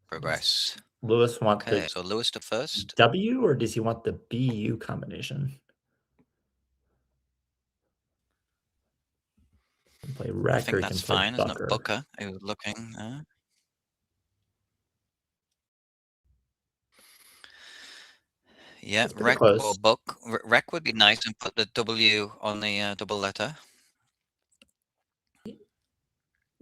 Speaker 1: progress.
Speaker 2: Lewis want
Speaker 1: so Lewis to first.
Speaker 2: W, or does he want the BU combination? Play Wreck,
Speaker 1: I think that's fine. Isn't it Booker? He was looking. Yeah, Wreck or Book. Wreck would be nice and put the W on the double letter.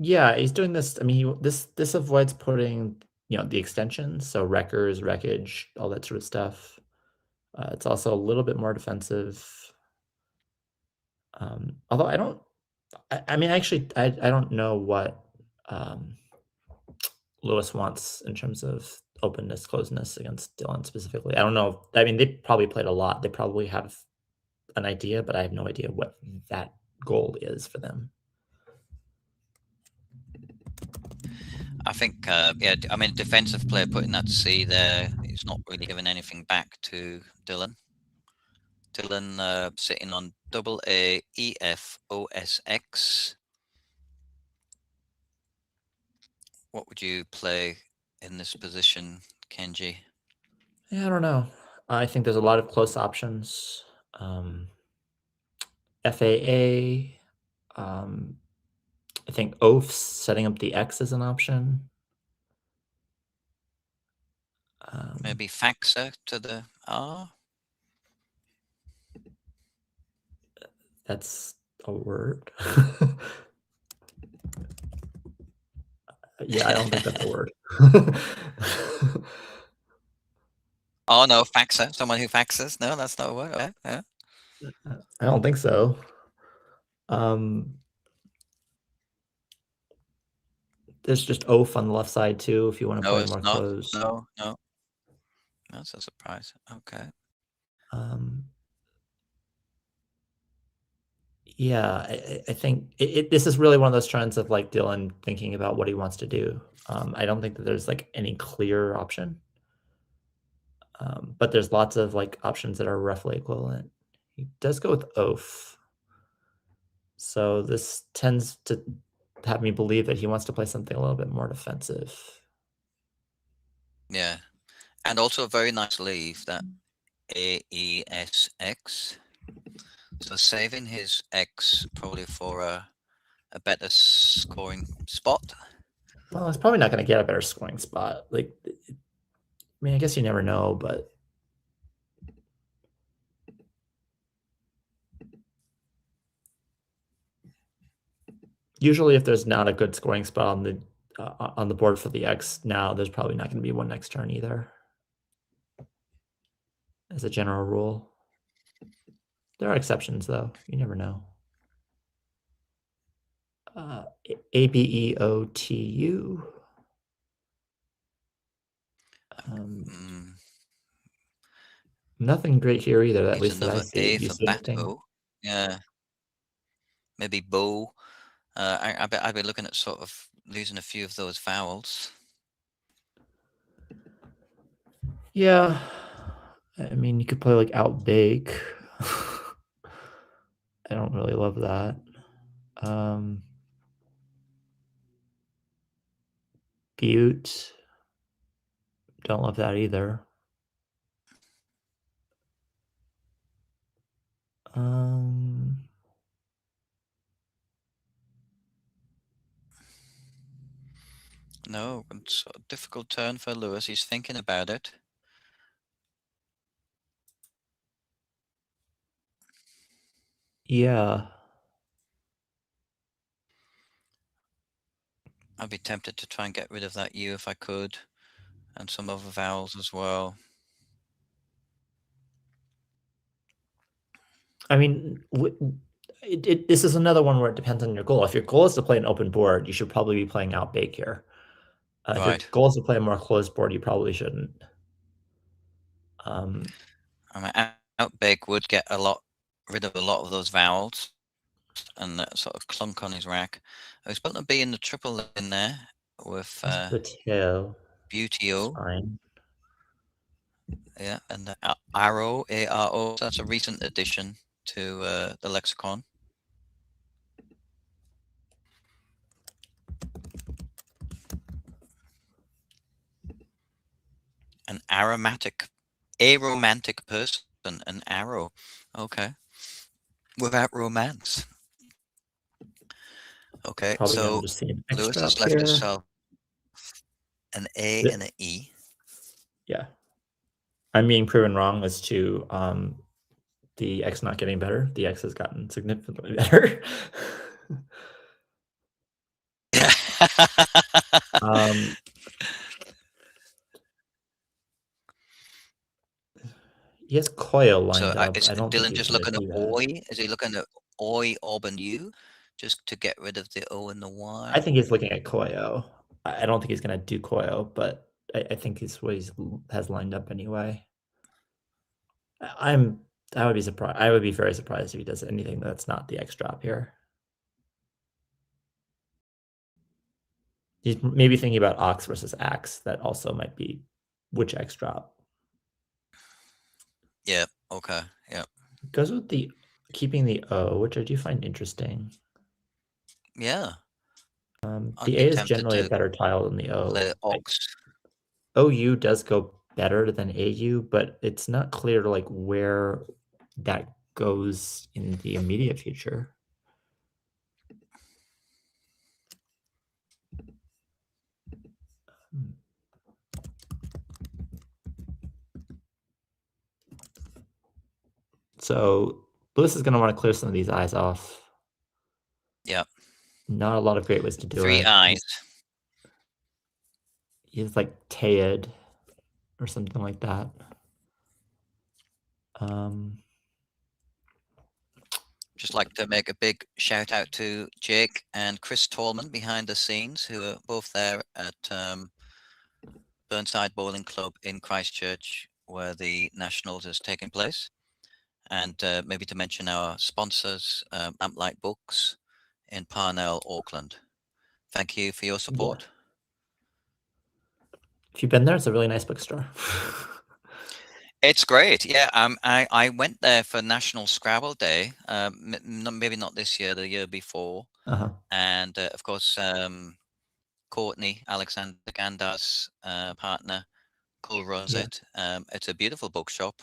Speaker 2: Yeah, he's doing this. I mean, this avoids putting the extensions, so wreckers, wreckage, all that sort of stuff. It's also a little bit more defensive. Although I don't. I mean, actually, I don't know what Lewis wants in terms of openness, closeness against Dylan specifically. I don't know. I mean, they probably played a lot. They probably have an idea, but I have no idea what that goal is for them.
Speaker 1: I think, yeah, I mean, defensive player putting that C there, he's not really giving anything back to Dylan. Dylan sitting on double A E F O S X. What would you play in this position, Kenji?
Speaker 2: Yeah, I don't know. I think there's a lot of close options. FAA. I think oafs, setting up the X is an option.
Speaker 1: Maybe faxer to the R.
Speaker 2: That's a word. Yeah, I don't think that's a word.
Speaker 1: Oh no, faxer. Someone who faxes. No, that's not a word. Okay, yeah.
Speaker 2: I don't think so. There's just oaf on the left side too, if you want to
Speaker 1: No,
Speaker 2: play
Speaker 1: it's
Speaker 2: more
Speaker 1: not.
Speaker 2: closed.
Speaker 1: No. That's a surprise. Okay.
Speaker 2: Yeah, I think this is really one of those trends of like Dylan thinking about what he wants to do. I don't think that there's like any clear option, but there's lots of like options that are roughly equivalent. He does go with oaf, so this tends to have me believe that he wants to play something a little bit more defensive.
Speaker 1: Yeah, and also a very nice leave, that AESX. So saving his X probably for a better scoring spot.
Speaker 2: Well, it's probably not going to get a better scoring spot. Like, I mean, I guess you never know, but usually if there's not a good scoring spot on the board for the X now, there's probably not going to be one next turn either, as a general rule. There are exceptions, though. You never know. Abeotu. Nothing great here either, at least that I
Speaker 1: Another
Speaker 2: see.
Speaker 1: A
Speaker 2: Do you
Speaker 1: for
Speaker 2: see anything?
Speaker 1: Bato. Yeah. Maybe Bo. I'd be looking at sort of losing a few of those vowels.
Speaker 2: Yeah. I mean, you could play like outbake. I don't really love that. Butte. Don't love that either.
Speaker 1: No, it's a difficult turn for Lewis. He's thinking about it.
Speaker 2: Yeah.
Speaker 1: I'd be tempted to try and get rid of that U if I could, and some other vowels as well.
Speaker 2: I mean, this is another one where it depends on your goal. If your goal is to play an open board, you should probably be playing outbake here. If your
Speaker 1: Right.
Speaker 2: goal is to play a more closed board, you probably shouldn't.
Speaker 1: I mean, outbake would get rid of a lot of those vowels and that sort of clunk on his rack. He's putting a B in the triple in there with
Speaker 2: the tail.
Speaker 1: Beauty O.
Speaker 2: Fine.
Speaker 1: Yeah, and the Arrow, ARO. That's a recent addition to the lexicon. An aromantic person, an arrow. Okay. Without romance. Okay,
Speaker 2: Probably
Speaker 1: so
Speaker 2: gonna just see an
Speaker 1: Lewis
Speaker 2: extra
Speaker 1: has
Speaker 2: up
Speaker 1: left
Speaker 2: here.
Speaker 1: himself an A and an E.
Speaker 2: Yeah. I'm being proven wrong as to the X not getting better. The X has gotten significantly better. He has Koyo lined up.
Speaker 1: Is
Speaker 2: I don't think
Speaker 1: Dylan
Speaker 2: he's
Speaker 1: just
Speaker 2: gonna
Speaker 1: looking at
Speaker 2: do that.
Speaker 1: Oi? Is he looking at Oi, Ob, and U just to get rid of the O and the Y?
Speaker 2: I think he's looking at Koyo. I don't think he's gonna do Koyo, but I think he's what he has lined up anyway. I would be surprised. I would be very surprised if he does anything that's not the X drop here. He's maybe thinking about Ox versus Axe. That also might be which X drop.
Speaker 1: Yeah. Okay. Yeah.
Speaker 2: Goes with the keeping the O, which I do find interesting.
Speaker 1: Yeah.
Speaker 2: The A is generally a better tile than the O.
Speaker 1: Play Ox.
Speaker 2: OU does go better than AU, but it's not clear like where that goes in the immediate future. So Lewis is going to want to clear some of these eyes off.
Speaker 1: Yeah.
Speaker 2: Not a lot of great ways to do
Speaker 1: 3
Speaker 2: it.
Speaker 1: eyes.
Speaker 2: He's like Tayed or something like that.
Speaker 1: Just like to make a big shout out to Jake and Chris Tallman behind the scenes, who are both there at Burnside Bowling Club in Christchurch, where the Nationals is taking place. And maybe to mention our sponsors, Amplight Books in Parnell, Auckland. Thank you for your support.
Speaker 2: Yeah. If you've been there, it's a really nice bookstore.
Speaker 1: It's great. Yeah, I went there for National Scrabble Day. Maybe not this year, the year before. And of course, Courtney, Alexander Gandar's partner, runs it. It's a beautiful bookshop.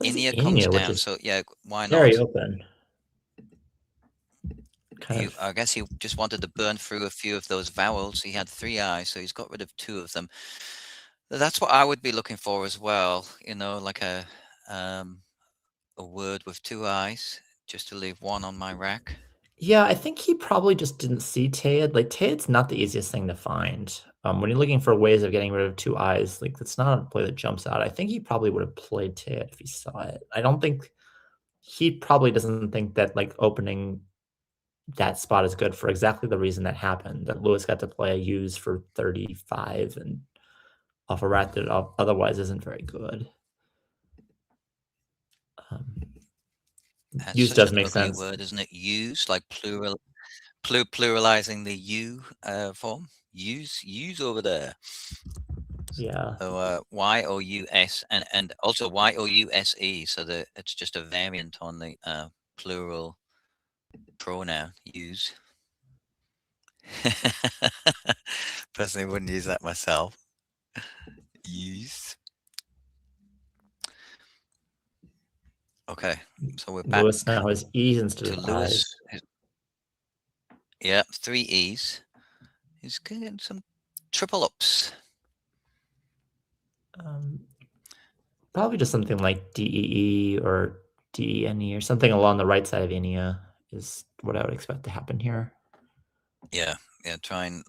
Speaker 1: Inia comes down, so yeah, why not?
Speaker 2: Very open.
Speaker 1: I guess he just wanted to burn through a few of those vowels. He had 3 eyes, so he's got rid of 2 of them. That's what I would be looking for as well. You know, like a word with 2 eyes, just to leave 1 on my rack.
Speaker 2: Yeah, I think he probably just didn't see Tayed. Like Tayed's not the easiest thing to find. When you're looking for ways of getting rid of 2 eyes, like it's not a play that jumps out. I think he probably would have played Tayed if he saw it. I don't think he probably doesn't think that like opening that spot is good for exactly the reason that happened. That Lewis got to play a use for 35 and off a rat that otherwise isn't very good.
Speaker 1: That's
Speaker 2: use
Speaker 1: such
Speaker 2: does
Speaker 1: an
Speaker 2: make
Speaker 1: ugly
Speaker 2: sense.
Speaker 1: word, isn't it? Use, like pluralizing the you form. Use over there.
Speaker 2: Yeah.
Speaker 1: So Y-O-U-S and also Y-O-U-S-E, so that it's just a variant on the plural pronoun use. Personally, wouldn't use that myself. Use. Okay, so we're back.
Speaker 2: Lewis now has E's instead
Speaker 1: to
Speaker 2: of
Speaker 1: Lewis.
Speaker 2: I's.
Speaker 1: Yeah, 3 E's. He's getting some triple ups.
Speaker 2: Probably just something like DEE or DENE or something along the right side of Inia is what I would expect to happen here.
Speaker 1: Yeah, try and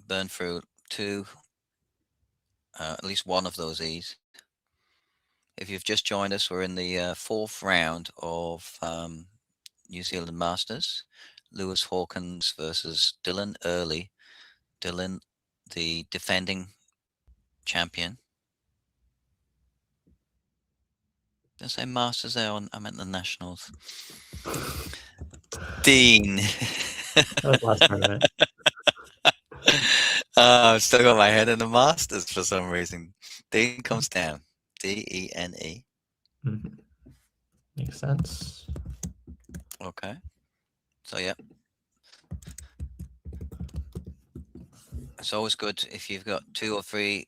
Speaker 1: burn through 2, at least 1 of those E's. If you've just joined us, we're in the 4th round of New Zealand Masters. Lewis Hawkins versus Dylan Early. Dylan, the defending champion. Did I say Masters there? I meant the Nationals. Dean.
Speaker 2: That was the last part of it.
Speaker 1: I've still got my head in the Masters for some reason. Dean comes down. D-E-N-E.
Speaker 2: Makes sense.
Speaker 1: Okay. So, yeah. It's always good if you've got 2 or 3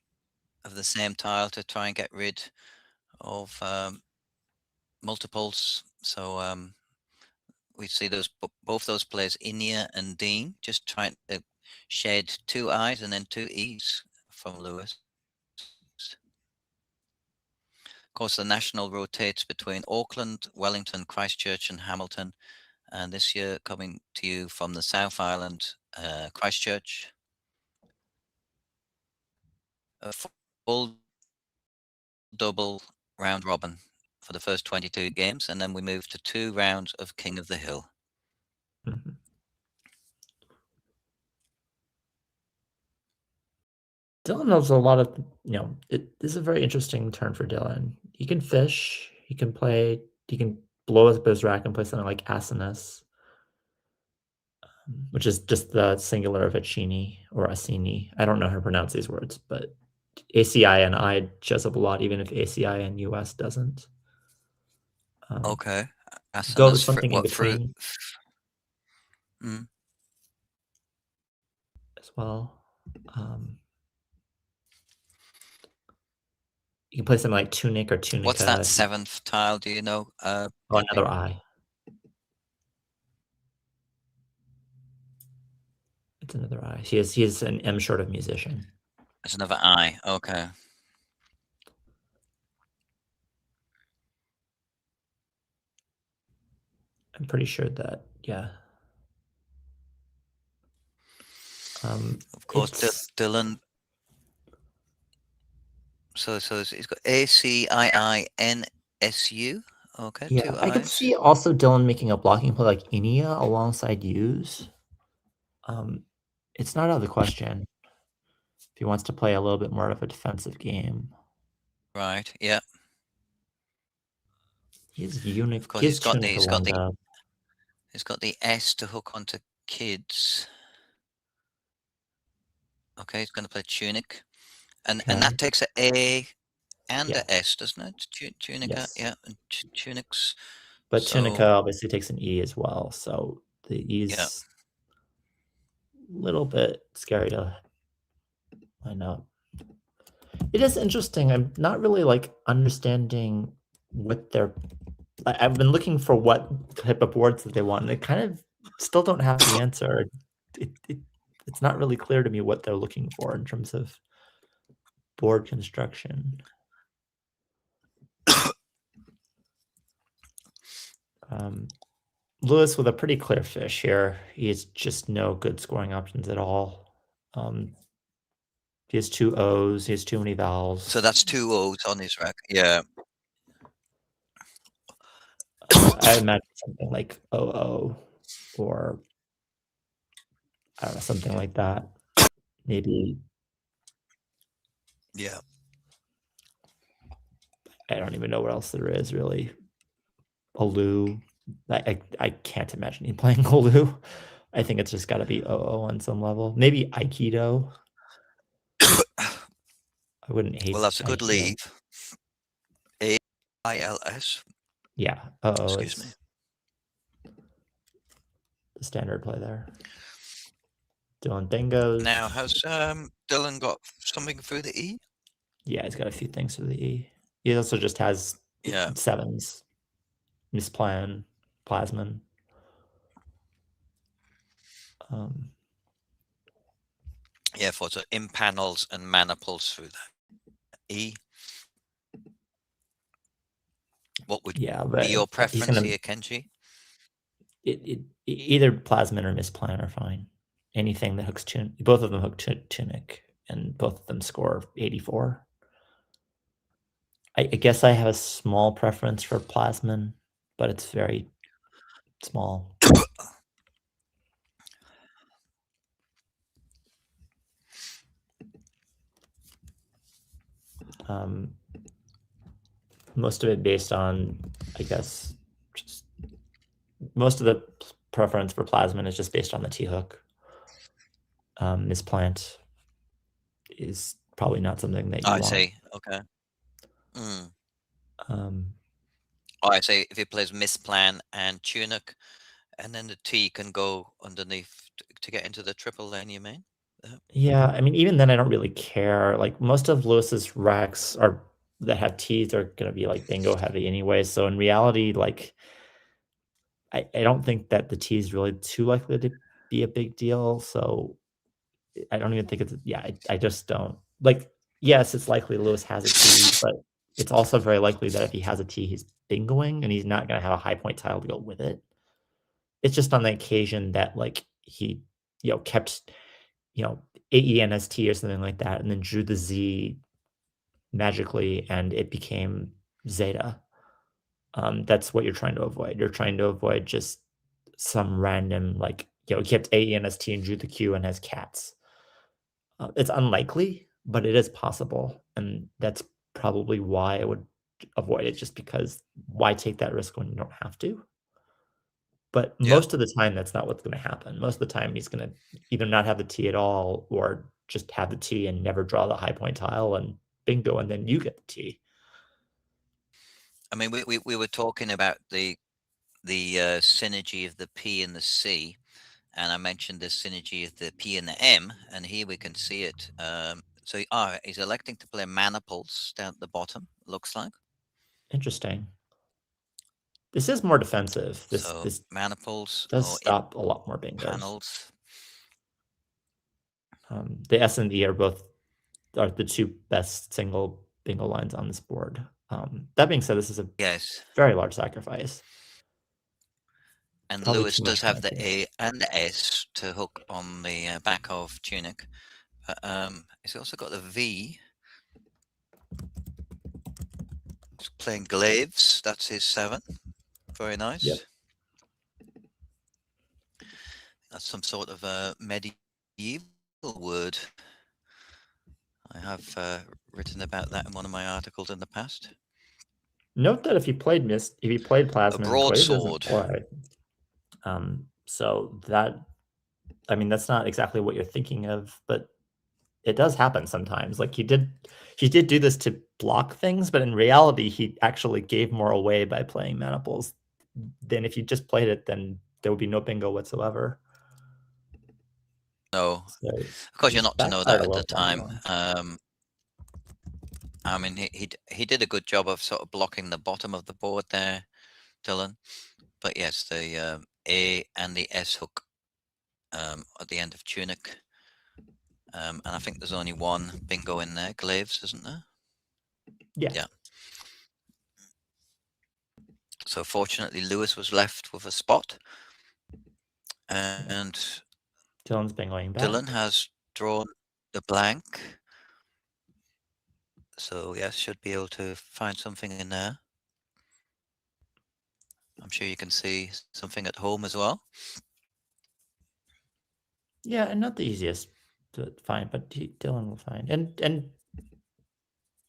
Speaker 1: of the same tile to try and get rid of multiples. So we see both those players, Inia and Dean, just trying to shed 2 I's and then 2 E's from Lewis. Of course, the national rotates between Auckland, Wellington, Christchurch, and Hamilton. And this year, coming to you from the South Island, Christchurch. A full double round robin for the first 22 games, and then we move to 2 rounds of King of the Hill.
Speaker 2: Dylan knows a lot of, it is a very interesting turn for Dylan. He can fish, he can blow up his rack and play something like Asinus, which is just the singular of Accini or Assini. I don't know how to pronounce these words, but ACI and I shows up a lot, even if ACI and US doesn't.
Speaker 1: Okay.
Speaker 2: Go with something in between as well. You can play something like Tunic or Tunica.
Speaker 1: What's that 7th tile? Do you know?
Speaker 2: Another eye. It's another eye. He is an M short of musician.
Speaker 1: It's another eye. Okay.
Speaker 2: I'm pretty sure that, yeah.
Speaker 1: Of course, Dylan. So he's got ACIINSU. Okay,
Speaker 2: yeah,
Speaker 1: 2 eyes.
Speaker 2: I could see also Dylan making a blocking play like Inia alongside Hughes. It's not out of the question if he wants to play a little bit more of a defensive game.
Speaker 1: Right. Yeah.
Speaker 2: He's unique.
Speaker 1: Of course, he's got the S to hook onto kids. Okay, he's going to play Tunic, and that takes an A and a S, doesn't it? Tunica,
Speaker 2: yes.
Speaker 1: yeah, and Tunics.
Speaker 2: But Tunica obviously takes an E as well, so the E's a little bit scary to line up. It is interesting. I'm not really like understanding what they're. I've been looking for what type of boards that they want, and I kind of still don't have the answer. It's not really clear to me what they're looking for in terms of board construction. Lewis with a pretty clear fish here. He has just no good scoring options at all. He has 2 O's. He has too many vowels.
Speaker 1: So that's 2 O's on his rack. Yeah.
Speaker 2: I imagine something like OO or I don't know, something like that. Maybe.
Speaker 1: Yeah.
Speaker 2: I don't even know what else there is really. Olu. I can't imagine him playing Olu. I think it's just got to be OO on some level. Maybe Aikido. I wouldn't hate.
Speaker 1: Well, that's a good
Speaker 2: Aikido.
Speaker 1: lead. AILS.
Speaker 2: Yeah. OO.
Speaker 1: Excuse me.
Speaker 2: The standard play there. Dylan Dingoes.
Speaker 1: Now, has Dylan got something through the E?
Speaker 2: Yeah, he's got a few things through the E. He also just has 7s. Misplan, Plasman.
Speaker 1: Yeah, for the impanels and maniples through that E. What would be your preference here, Kenji?
Speaker 2: Either Plasman or Misplan are fine. Anything that hooks Tunic. Both of them hook Tunic, and both of them score 84. I guess I have a small preference for Plasman, but it's very small. Most of it based on, I guess, just most of the preference for Plasman is just based on the T-hook. Misplant is probably not something that you want.
Speaker 1: I see. Okay. I say if he plays Misplan and Tunic, and then the T can go underneath to get into the triple lane, you mean?
Speaker 2: Yeah, I mean, even then, I don't really care. Like most of Lewis's racks that have T's are going to be like bingo heavy anyway. So in reality, like I don't think that the T is really too likely to be a big deal. So I don't even think it's I just don't like. Yes, it's likely Lewis has a T, but it's also very likely that if he has a T, he's bingoing and he's not going to have a high point tile to go with it. It's just on the occasion that like he kept AENST or something like that, and then drew the Z magically, and it became Zeta. That's what you're trying to avoid. You're trying to avoid just some random, like, he kept AENST and drew the Q and has cats. It's unlikely, but it is possible, and that's probably why I would avoid it, just because why take that risk when you don't have to? But most of the time, that's not what's going to happen. Most of the time, he's going to either not have the T at all or just have the T and never draw the high point tile and bingo, and then you get the T.
Speaker 1: I mean, we were talking about the synergy of the P and the C, and I mentioned the synergy of the P and the M, and here we can see it. So he's electing to play maniples down at the bottom, looks like.
Speaker 2: Interesting. This is more defensive. This
Speaker 1: So maniples
Speaker 2: does
Speaker 1: or
Speaker 2: stop a lot more bingos.
Speaker 1: panels.
Speaker 2: The S and E are the two best single bingo lines on this board. That being said, this is a very large sacrifice.
Speaker 1: And
Speaker 2: Probably
Speaker 1: Lewis
Speaker 2: too much
Speaker 1: does have the
Speaker 2: maniples.
Speaker 1: A and the S to hook on the back of tunic. He's also got the V. He's playing glaives. That's his 7. Very nice.
Speaker 2: Yep.
Speaker 1: That's some sort of a medieval word. I have written about that in one of my articles in the past.
Speaker 2: Note that if you played plasma,
Speaker 1: a broadsword.
Speaker 2: So that, I mean, that's not exactly what you're thinking of, but it does happen sometimes. Like he did do this to block things, but in reality, he actually gave more away by playing maniples than if you just played it. Then there would be no bingo whatsoever.
Speaker 1: No,
Speaker 2: so
Speaker 1: of course you're not to know that at the time. I mean, he did a good job of sort of blocking the bottom of the board there, Dylan. But yes, the A and the S hook at the end of tunic. And I think there's only one bingo in there, glaives, isn't there?
Speaker 2: Yeah.
Speaker 1: So fortunately, Lewis was left with a spot. And
Speaker 2: Dylan's bingoing back.
Speaker 1: Dylan has drawn the blank. So yes, should be able to find something in there. I'm sure you can see something at home as well.
Speaker 2: Yeah, and not the easiest to find, but Dylan will find. And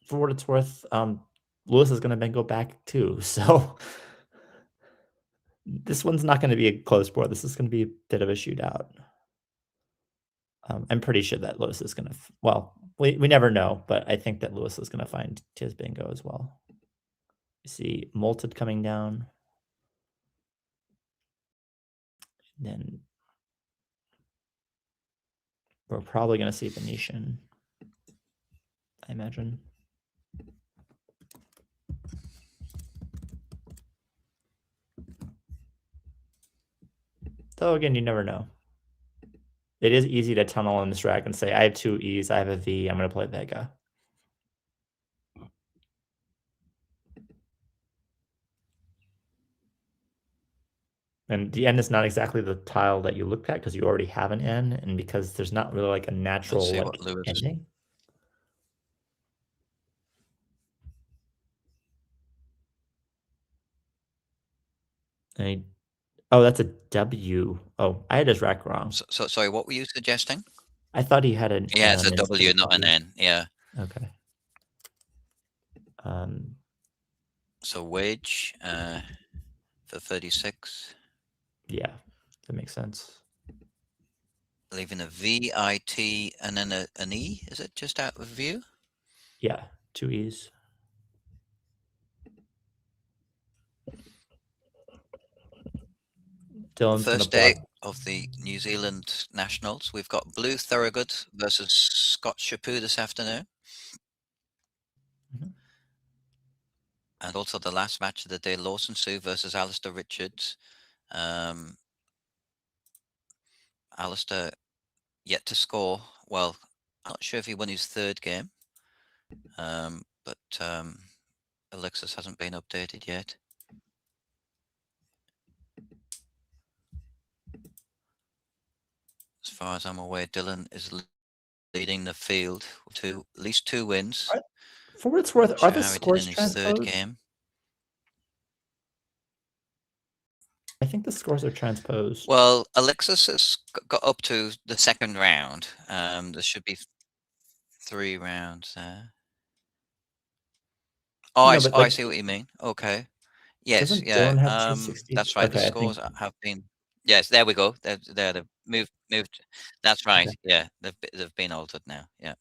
Speaker 2: for what it's worth, Lewis is going to bingo back too. So this one's not going to be a close board. This is going to be a bit of a shootout. I'm pretty sure that Lewis is going to. Well, we never know, but I think that Lewis is going to find his bingo as well. You see Molted coming down. Then we're probably going to see Venetian, I imagine. Though again, you never know. It is easy to tunnel in this rack and say, I have 2 E's, I have a V, I'm going to play Vega. And the N is not exactly the tile that you looked at because you already have an N, and because there's not really like a natural ending. Oh, that's a W. Oh, I had his rack wrong.
Speaker 1: So sorry, what were you suggesting?
Speaker 2: I thought he had an
Speaker 1: Yeah,
Speaker 2: N.
Speaker 1: it's a W, not an N. Yeah.
Speaker 2: Okay.
Speaker 1: So wage for 36.
Speaker 2: Yeah, that makes sense.
Speaker 1: Leaving a V, I, T, and then an E. Is it just out of view?
Speaker 2: Yeah, 2 E's. Dylan's
Speaker 1: First day of the New Zealand Nationals. We've got Blue Thorogood versus Scott Chaput this afternoon. And also the last match of the day, Lawson Sue versus Alastair Richards. Alastair yet to score. Well, I'm not sure if he won his 3rd game. But Alexis hasn't been updated yet. As far as I'm aware, Dylan is leading the field to at least 2 wins.
Speaker 2: For what it's worth, are the scores transposed?
Speaker 1: 3rd game.
Speaker 2: I think the scores are transposed.
Speaker 1: Well, Alexis has got up to the 2nd round. There should be 3 rounds there. Oh, no, I see what you mean. Okay. Yes, yeah. That's right. Okay, the scores have been. Yes, there we go. They've moved. That's right. Okay. Yeah, they've been altered now. Yeah.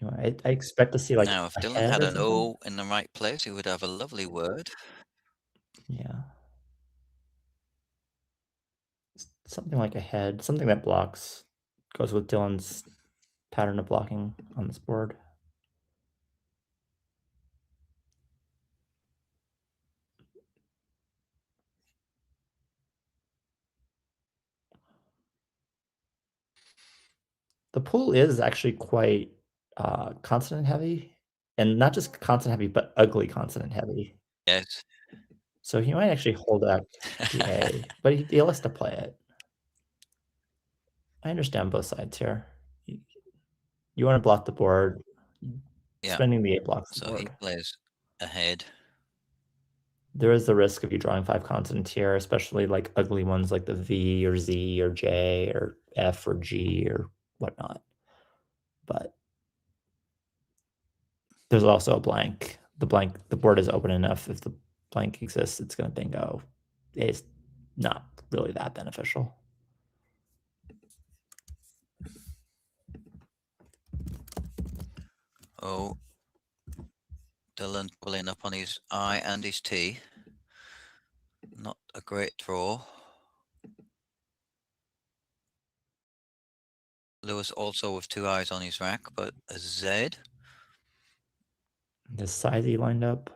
Speaker 2: Anyway, I expect to see like.
Speaker 1: Now, if Dylan had an O in the right place, he would have a lovely word.
Speaker 2: Yeah. Something like a head, something that blocks, goes with Dylan's pattern of blocking on this board. The pool is actually quite consonant heavy, and not just consonant heavy, but ugly consonant heavy.
Speaker 1: Yes.
Speaker 2: So he might actually hold out the A, but he likes to play it. I understand both sides here. You want to block the board.
Speaker 1: Yeah.
Speaker 2: Spending the A blocks the
Speaker 1: So he
Speaker 2: board.
Speaker 1: plays ahead.
Speaker 2: There is the risk of you drawing 5 consonants here, especially like ugly ones like the V or Z or J or F or G or whatnot. But there's also a blank. The board is open enough. If the blank exists, it's going to bingo. It's not really that beneficial.
Speaker 1: Oh, Dylan pulling up on his I and his T. Not a great draw. Lewis also with 2 eyes on his rack, but a Z.
Speaker 2: The size he lined up.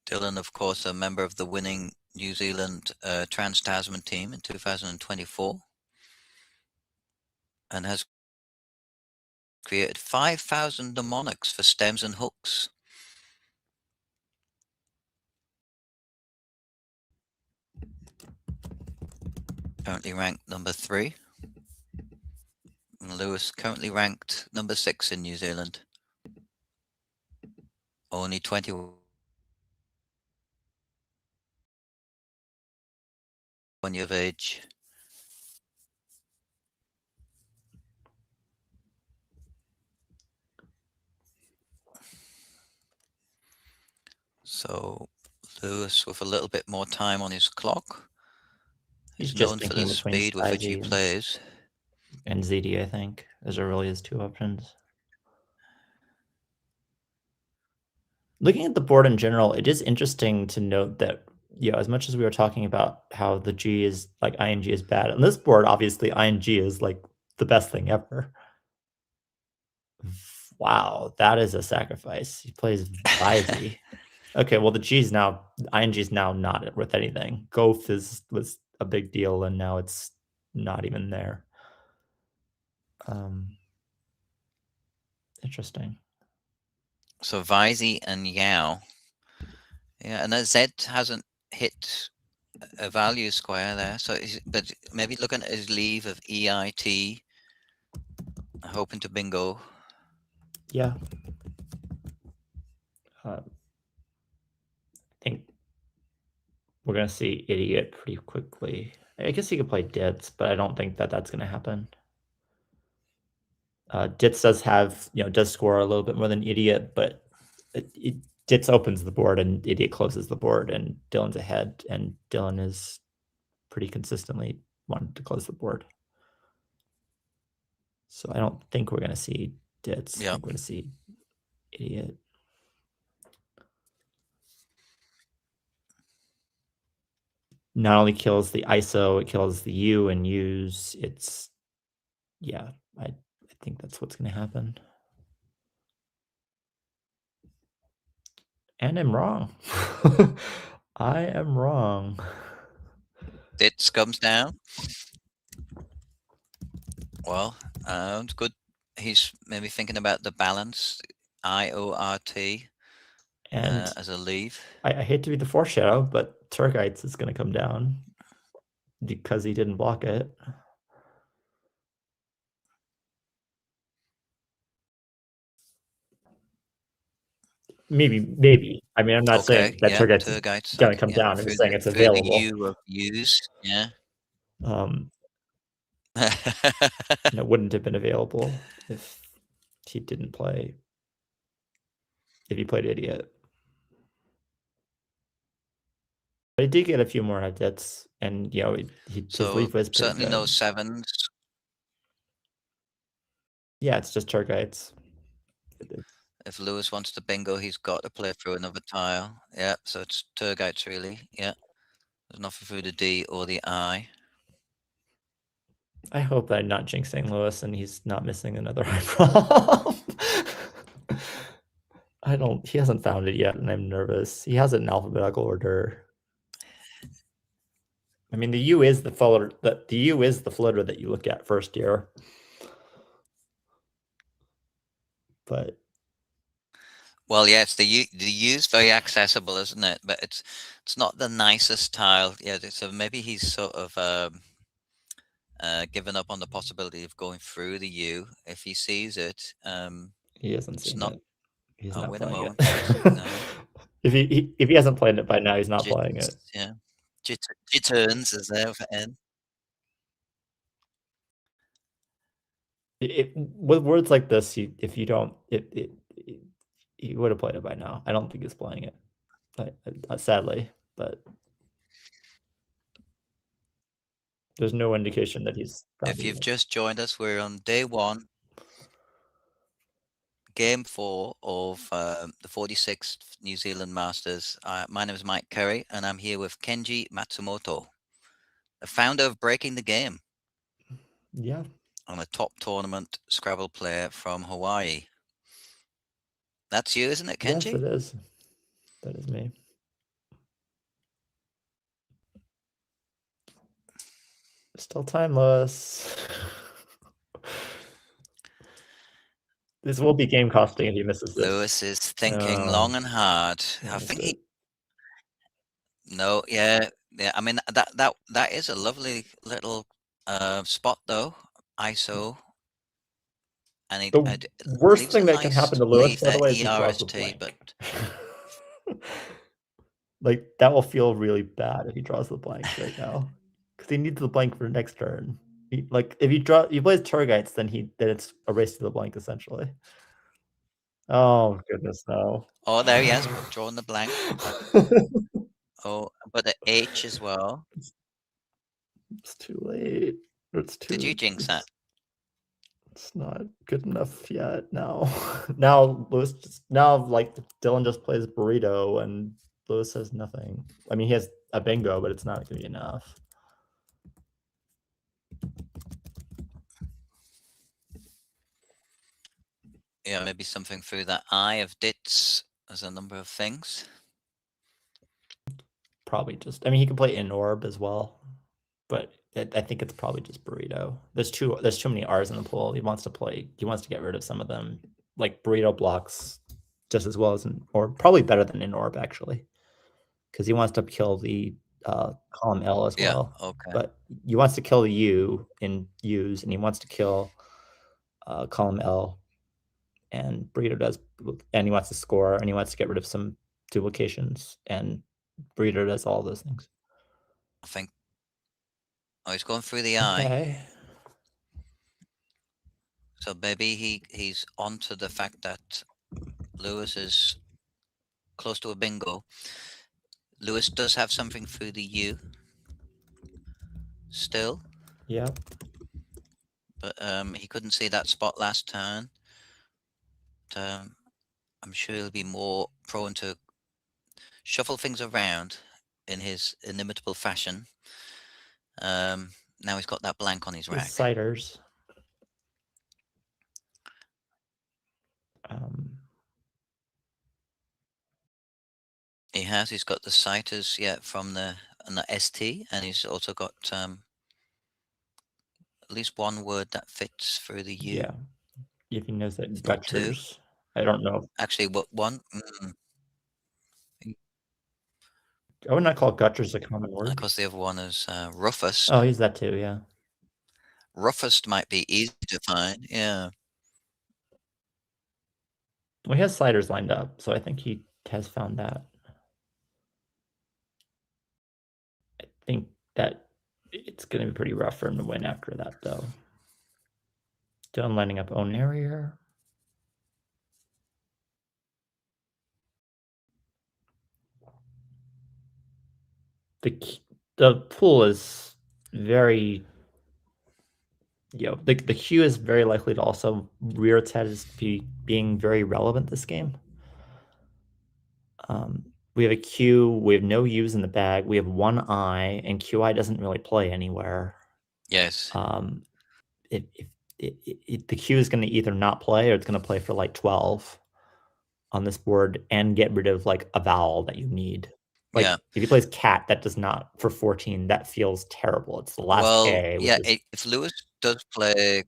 Speaker 1: Dylan, of course, a member of the winning New Zealand Trans-Tasman team in 2024, and has created 5,000 mnemonics for stems and hooks. Currently ranked number 3. And Lewis currently ranked number 6 in New Zealand. Only 21 years of age. So Lewis with a little bit more time on his clock.
Speaker 2: He's
Speaker 1: He's
Speaker 2: just
Speaker 1: known for the
Speaker 2: thinking between
Speaker 1: speed with which he
Speaker 2: Spivey
Speaker 1: plays.
Speaker 2: and ZD, I think. Those are really his 2 options. Looking at the board in general, it is interesting to note that, as much as we were talking about how the G is like ING is bad, on this board, obviously ING is like the best thing ever. Wow, that is a sacrifice. He plays Vizey. Okay, well the G's now ING is now not worth anything. Goth was a big deal, and now it's not even there. Interesting.
Speaker 1: So Vizey and Yao. Yeah, and that Z hasn't hit a value square there. So, but maybe looking at his leave of EIT, hoping to bingo.
Speaker 2: Yeah. I think we're going to see Idiot pretty quickly. I guess he could play Ditz, but I don't think that that's going to happen. Ditz does have, does score a little bit more than Idiot, but Ditz opens the board and Idiot closes the board, and Dylan's ahead, and Dylan is pretty consistently wanting to close the board. So I don't think we're going to see Ditz. I think we're going to see Idiot. Not only kills the ISO, it kills the U and U's. It's, I think that's what's going to happen. And I'm wrong. I am wrong.
Speaker 1: Ditz comes down. Well, it's good. He's maybe thinking about the balance, IORT,
Speaker 2: And
Speaker 1: as a leave.
Speaker 2: I hate to be the foreshadow, but Turkites is going to come down because he didn't block it. Maybe. I mean, I'm not saying that Turkites is going to come down. I'm just saying it's available.
Speaker 1: The U of U's, yeah.
Speaker 2: It wouldn't have been available if he didn't play. If he played Idiot. But he did get a few more edits, and his leaf was pretty
Speaker 1: certainly
Speaker 2: good.
Speaker 1: no sevens.
Speaker 2: Yeah, it's just Turkites.
Speaker 1: If Lewis wants to bingo, he's got to play through another tile. Yeah, so it's Turgites really. Yeah, there's nothing through the D or the I.
Speaker 2: I hope that I'm not jinxing Lewis and he's not missing another eyebrow. He hasn't found it yet, and I'm nervous. He has it in alphabetical order. I mean, the U is the floater. The U is the floater that you look at first year. But
Speaker 1: well, yes, the U is very accessible, isn't it? But it's not the nicest tile. Yeah, so maybe he's sort of given up on the possibility of going through the U if he sees it.
Speaker 2: He hasn't
Speaker 1: It's
Speaker 2: seen
Speaker 1: not.
Speaker 2: it. He's
Speaker 1: Oh,
Speaker 2: not
Speaker 1: wait a
Speaker 2: playing it.
Speaker 1: moment, please. No.
Speaker 2: If he hasn't played it by now, he's not playing it.
Speaker 1: Yeah. Jitters is there for N.
Speaker 2: With words like this, if you don't, he would have played it by now. I don't think he's playing it, sadly, but there's no indication that he's.
Speaker 1: If you've just joined us, we're on day 1, game 4 of the 46th New Zealand Masters. My name is Mike Currie, and I'm here with Kenji Matsumoto, the founder of Breaking the Game.
Speaker 2: Yeah.
Speaker 1: And a top tournament Scrabble player from Hawaii. That's you, isn't it, Kenji?
Speaker 2: Yes, it is. That is me. Still timeless. This will be game costing if he misses this.
Speaker 1: Lewis is thinking long and hard. I think No, yeah. I mean that is a lovely little spot though. ISO. And
Speaker 2: the worst thing that can happen to Lewis, by the way, is he draws the
Speaker 1: ERST,
Speaker 2: blank.
Speaker 1: but
Speaker 2: like that will feel really bad if he draws the blank right now, because he needs the blank for next turn. If he plays Turgites, then it's a race to the blank essentially. Oh goodness, no.
Speaker 1: Oh, there he has drawn the blank. Oh, but the H as well.
Speaker 2: It's too late.
Speaker 1: Did you jinx that?
Speaker 2: It's not good enough yet. Now Lewis Dylan just plays burrito and Lewis has nothing. I mean, he has a bingo, but it's not going to be enough.
Speaker 1: Yeah, maybe something through that eye of dits as a number of things.
Speaker 2: Probably just. I mean, he can play in orb as well, but I think it's probably just burrito. There's too many R's in the pool. He wants to get rid of some of them. Like burrito blocks just as well as probably better than in orb actually, because he wants to kill the column L as well.
Speaker 1: Yeah, okay.
Speaker 2: But he wants to kill the U in U's, and he wants to kill column L, and burrito does, and he wants to score, and he wants to get rid of some duplications, and burrito does all those things.
Speaker 1: I think. Oh, he's going through the eye.
Speaker 2: Okay.
Speaker 1: So maybe he's onto the fact that Lewis is close to a bingo. Lewis does have something through the U still.
Speaker 2: Yeah.
Speaker 1: But he couldn't see that spot last turn. But, I'm sure he'll be more prone to shuffle things around in his inimitable fashion. Now he's got that blank on his rack.
Speaker 2: Ciders.
Speaker 1: He's got the citers, yeah, from the ST, and he's also got at least one word that fits through the U.
Speaker 2: Yeah, if he knows that Gutchers. I don't know.
Speaker 1: Actually, what one?
Speaker 2: I would not call Gutchers a common word.
Speaker 1: Because the other one is roughest.
Speaker 2: Oh, he's that too, yeah.
Speaker 1: Roughest might be easy to find, yeah.
Speaker 2: Well, he has sliders lined up, so I think he has found that. I think that it's going to be pretty rough for him to win after that, though. Dylan lining up O'Nerier. the pool is very, the queue is very likely to also rear its head as being very relevant this game. We have a Q, we have no U's in the bag, we have one I, and QI doesn't really play anywhere.
Speaker 1: Yes.
Speaker 2: If the Q is going to either not play or it's going to play for like 12 on this board and get rid of like a vowel that you need. Like if he plays cat, that does not for 14. That feels terrible. It's the last K.
Speaker 1: Well, if Lewis does play,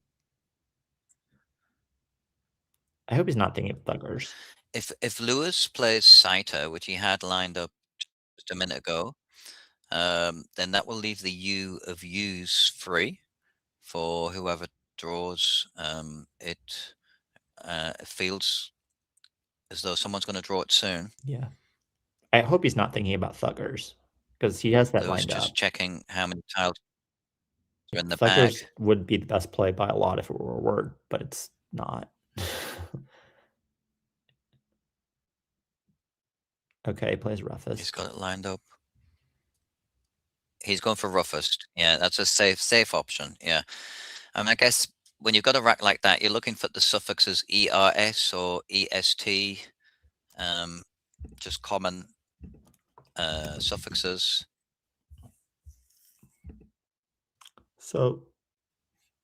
Speaker 2: I hope he's not thinking of thuggers.
Speaker 1: If Lewis plays Saito, which he had lined up just a minute ago, then that will leave the U of U's free for whoever draws. It feels as though someone's going to draw it soon.
Speaker 2: Yeah. I hope he's not thinking about thuggers because he has that
Speaker 1: Lewis
Speaker 2: lined
Speaker 1: just
Speaker 2: up.
Speaker 1: checking how many tiles are in the
Speaker 2: thuggers
Speaker 1: bag.
Speaker 2: Would be the best play by a lot if it were a word, but it's not. Okay, he plays roughest.
Speaker 1: He's got it lined up. He's going for roughest. Yeah, that's a safe option. Yeah. I guess when you've got a rack like that, you're looking for the suffixes ERS or EST, just common suffixes.
Speaker 2: So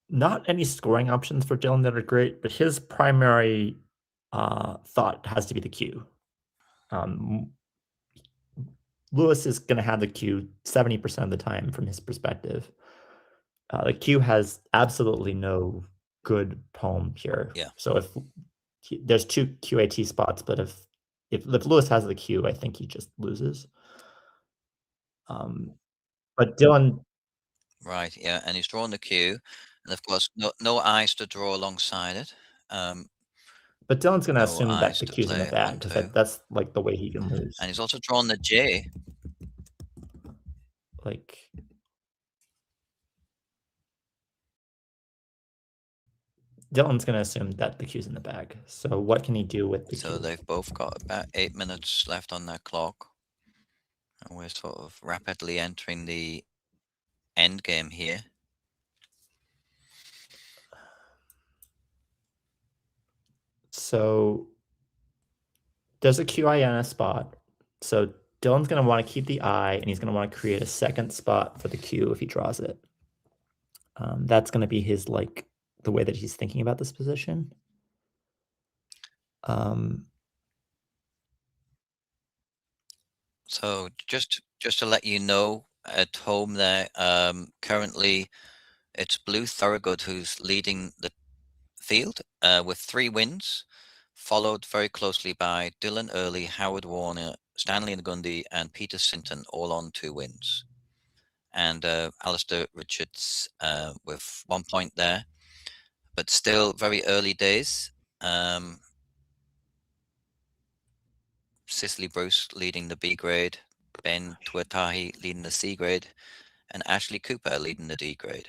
Speaker 2: not any scoring options for Dylan that are great, but his primary thought has to be the Q. Lewis is going to have the Q 70% of the time from his perspective. The Q has absolutely no good poem here.
Speaker 1: Yeah.
Speaker 2: So if there's 2 QAT spots, but if Lewis has the Q, I think he just loses. But Dylan,
Speaker 1: right, yeah, and he's drawn the Q, and of course, no eyes to draw alongside it.
Speaker 2: But Dylan's going to assume that
Speaker 1: eyes
Speaker 2: the
Speaker 1: to
Speaker 2: Q's in the
Speaker 1: play
Speaker 2: bag because
Speaker 1: onto.
Speaker 2: that's like the way he can lose.
Speaker 1: And he's also drawn the J.
Speaker 2: Like, Dylan's going to assume that the Q's in the bag. So what can he do with the Q?
Speaker 1: So they've both got about 8 minutes left on their clock. And we're sort of rapidly entering the end game here.
Speaker 2: So there's a QI spot. So Dylan's going to want to keep the I, and he's going to want to create a second spot for the Q if he draws it. That's going to be his, like, the way that he's thinking about this position.
Speaker 1: So just to let you know at home there, currently it's Blue Thorogood who's leading the field with 3 wins, followed very closely by Dylan Early, Howard Warner, Stanley Ngundi, and Peter Sinton, all on 2 wins. And Alastair Richards with 1 point there, but still very early days. Cicely Bruce leading the B grade, Ben Tuatahi leading the C grade, and Ashley Cooper leading the D grade.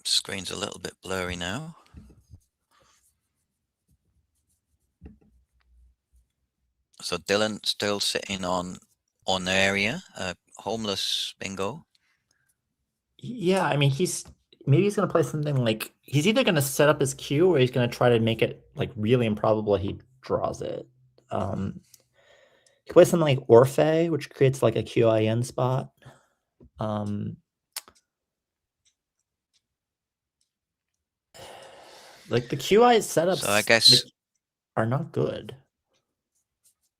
Speaker 1: Screen's a little bit blurry now. So Dylan still sitting on area, homeless bingo.
Speaker 2: Yeah, I mean, maybe he's going to play something like, he's either going to set up his Q or he's going to try to make it like really improbable he draws it. He plays something like Orphe, which creates like a QIN spot. Like the QI setups,
Speaker 1: so I guess
Speaker 2: are not good.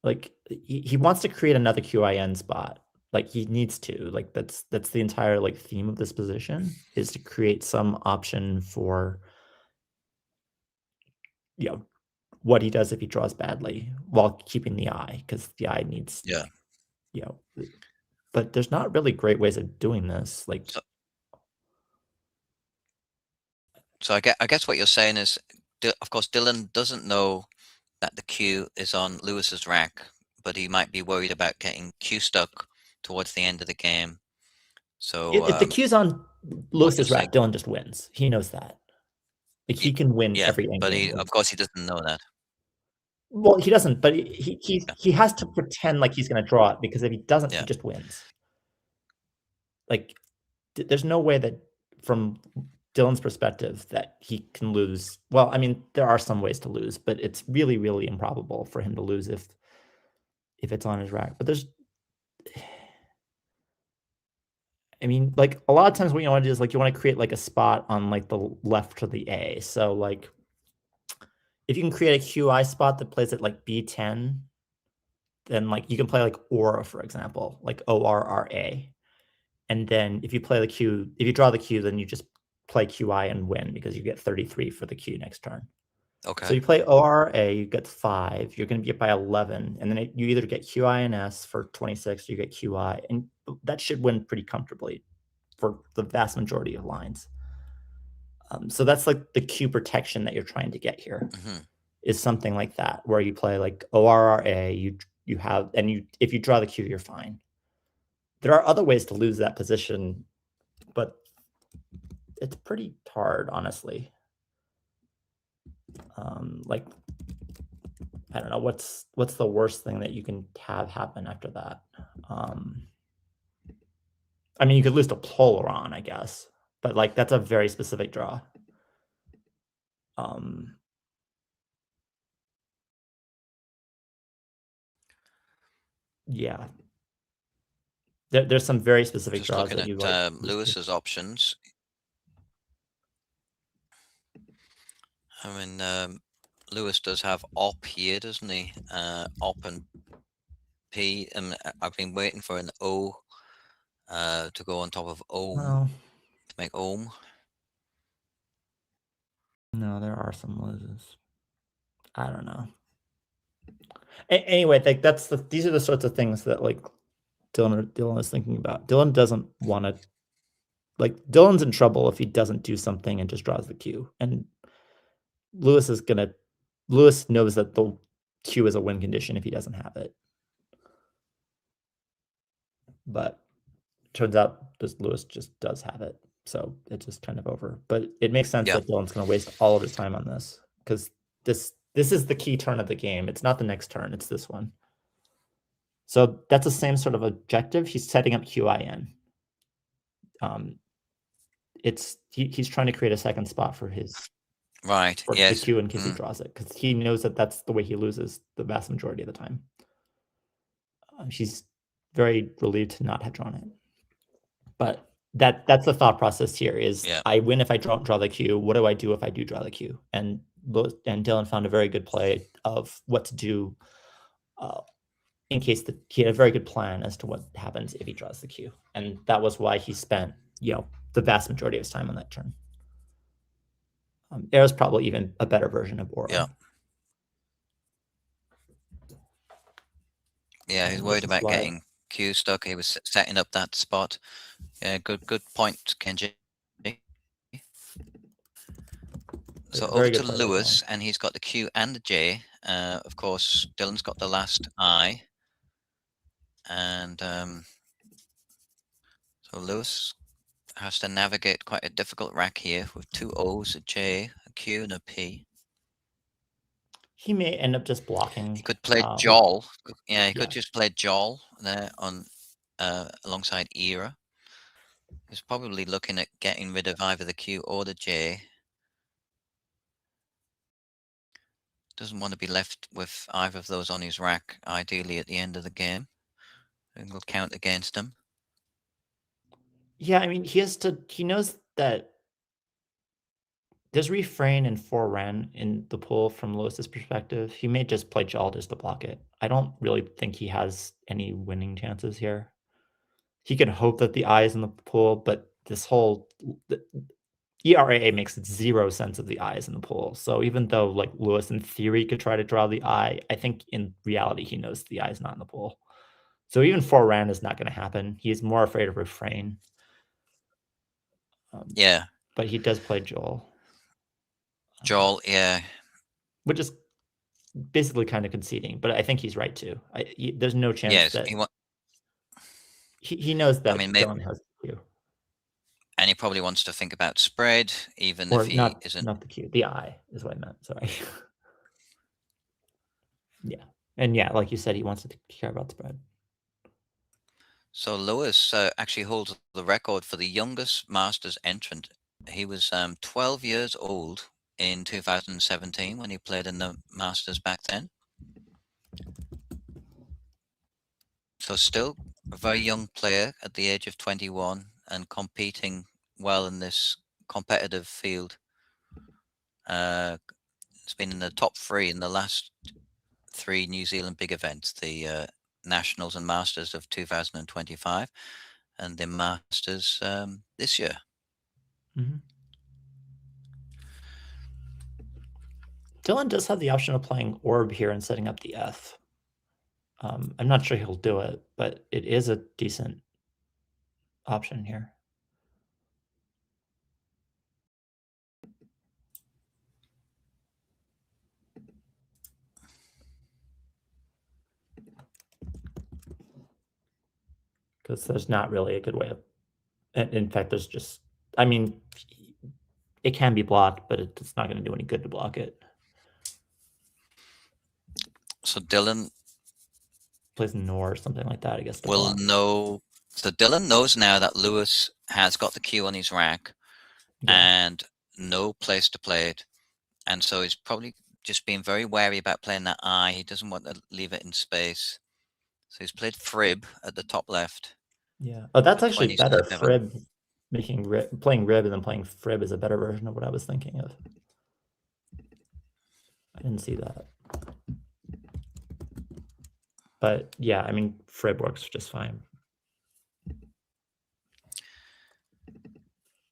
Speaker 2: Like he wants to create another QIN spot. Like he needs to. Like that's the entire like theme of this position is to create some option for what he does if he draws badly while keeping the eye, because the eye needs but there's not really great ways of doing this. Like
Speaker 1: so I guess what you're saying is, of course, Dylan doesn't know that the Q is on Lewis's rack, but he might be worried about getting Q stuck towards the end of the game. So
Speaker 2: if the Q's on Lewis's rack, Dylan just wins. He knows that. Like he can win every end
Speaker 1: but
Speaker 2: game.
Speaker 1: of course he doesn't know that.
Speaker 2: Well, he doesn't, but he has to pretend like he's going to draw it, because if he doesn't, he just wins. Like, there's no way that, from Dylan's perspective, that he can lose. Well, I mean, there are some ways to lose, but it's really, really improbable for him to lose if it's on his rack. But I mean, like, a lot of times what you want to do is, like, you want to create like a spot on like the left of the A. So like, if you can create a QI spot that plays at like B10, then like you can play like Aura, for example, like ORRA. And then if you play the Q, if you draw the Q, then you just play QI and win, because you get 33 for the Q next turn.
Speaker 1: Okay.
Speaker 2: So you play ORA, you get 5, you're going to get by 11, and then you either get QI and S for 26, or you get QI, and that should win pretty comfortably for the vast majority of lines. So that's like the Q protection that you're trying to get here, is something like that, where you play like ORRA, you have, and if you draw the Q, you're fine. There are other ways to lose that position, but it's pretty hard, honestly. Like, I don't know, what's the worst thing that you can have happen after that? I mean, you could lose to Polaron, I guess, but like, that's a very specific draw. Yeah. There's some very specific
Speaker 1: Just
Speaker 2: draws
Speaker 1: looking
Speaker 2: that you
Speaker 1: at
Speaker 2: like.
Speaker 1: Lewis's options. I mean, Lewis does have op here, doesn't he? Op and P, and I've been waiting for an O to go on top of ohm, to make ohm.
Speaker 2: No, there are some loses. I don't know. Anyway, like, these are the sorts of things that like Dylan is thinking about. Dylan doesn't want to, like, Dylan's in trouble if he doesn't do something and just draws the Q. And Lewis knows that the Q is a win condition if he doesn't have it. But turns out Lewis just does have it. So it's just kind of over. But it makes sense that Dylan's going to waste all of his time on this, because this is the key turn of the game. It's not the next turn, it's this one. So that's the same sort of objective. He's setting up QIN. He's trying to create a second spot for his the Q in case he draws it, because he knows that that's the way he loses the vast majority of the time. She's very relieved to not have drawn it, but that's the thought process here. Is I win if I don't draw the Q. What do I do if I do draw the Q? And Dylan found a very good play of what to do in case he had a very good plan as to what happens if he draws the Q, and that was why he spent the vast majority of his time on that turn. Air's probably even a better version of Aura.
Speaker 1: Yeah, he's worried about getting Q stuck. He was setting up that spot. Yeah, good point, Kenji. So over to Lewis, and he's got the Q and the J. Of course, Dylan's got the last I. And so Lewis has to navigate quite a difficult rack here with 2 O's, a J, a Q, and a P.
Speaker 2: He may end up just blocking.
Speaker 1: He could play Joel. Yeah, he could just play Joel there on alongside Era. He's probably looking at getting rid of either the Q or the J. Doesn't want to be left with either of those on his rack, ideally at the end of the game. It will count against him.
Speaker 2: Yeah, I mean, he knows that there's refrain and 4 Ren in the pool from Lewis's perspective. He may just play Jal just to block it. I don't really think he has any winning chances here. He can hope that the I is in the pool, but this whole ERA makes 0 sense of the I is in the pool. So even though like Lewis in theory could try to draw the I think in reality he knows the I is not in the pool. So even 4 Ren is not going to happen. He's more afraid of refrain.
Speaker 1: Yeah.
Speaker 2: But he does play Joel.
Speaker 1: Joel, yeah.
Speaker 2: Which is basically kind of conceding, but I think he's right too. There's no chance that he knows that Dylan has the Q.
Speaker 1: And he probably wants to think about spread, even if he isn't.
Speaker 2: Not the Q. The I is what I meant. Sorry. Yeah. And yeah, like you said, he wants to care about spread.
Speaker 1: So Lewis actually holds the record for the youngest Masters entrant. He was 12 years old in 2017 when he played in the Masters back then. So still a very young player at the age of 21 and competing well in this competitive field. It's been in the top 3 in the last 3 New Zealand big events, the Nationals and Masters of 2025 and the Masters this year.
Speaker 2: Mm-hmm. Dylan does have the option of playing Orb here and setting up the F. I'm not sure he'll do it, but it is a decent option here. Because there's not really a good way of... In fact, there's just... I mean, it can be blocked, but it's not going to do any good to block it.
Speaker 1: So Dylan
Speaker 2: plays Nor or something like that, I guess.
Speaker 1: Will know. So Dylan knows now that Lewis has got the cue on his rack and no place to play it. And so he's probably just being very wary about playing that eye. He doesn't want to leave it in space. So he's played Frib at the top left.
Speaker 2: Yeah. Oh, that's actually better.
Speaker 1: 27.
Speaker 2: Frib, playing Rib and then playing Frib is a better version of what I was thinking of. I didn't see that. But yeah, I mean, Frib works just fine.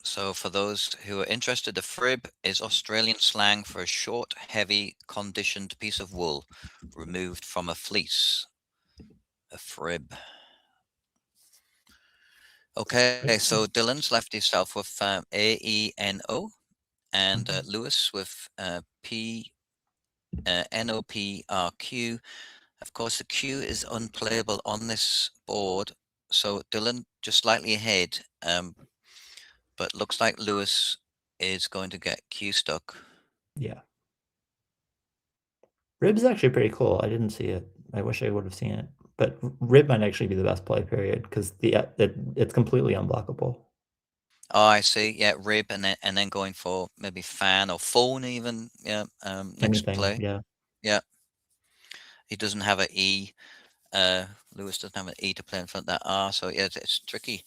Speaker 1: So for those who are interested, the Frib is Australian slang for a short, heavy, conditioned piece of wool removed from a fleece. A Frib. Okay, so Dylan's left himself with AENO and Lewis with NOPRQ. Of course, the Q is unplayable on this board, so Dylan just slightly ahead, but looks like Lewis is going to get Q stuck.
Speaker 2: Yeah. Rib's actually pretty cool. I didn't see it. I wish I would have seen it. But Rib might actually be the best play period because it's completely unblockable.
Speaker 1: Oh, I see. Yeah, Rib and then going for maybe fan or phone even. Yeah, next
Speaker 2: Anything,
Speaker 1: play.
Speaker 2: yeah.
Speaker 1: Yeah. He doesn't have an E. Lewis doesn't have an E to play in front of that R, so yeah, it's tricky.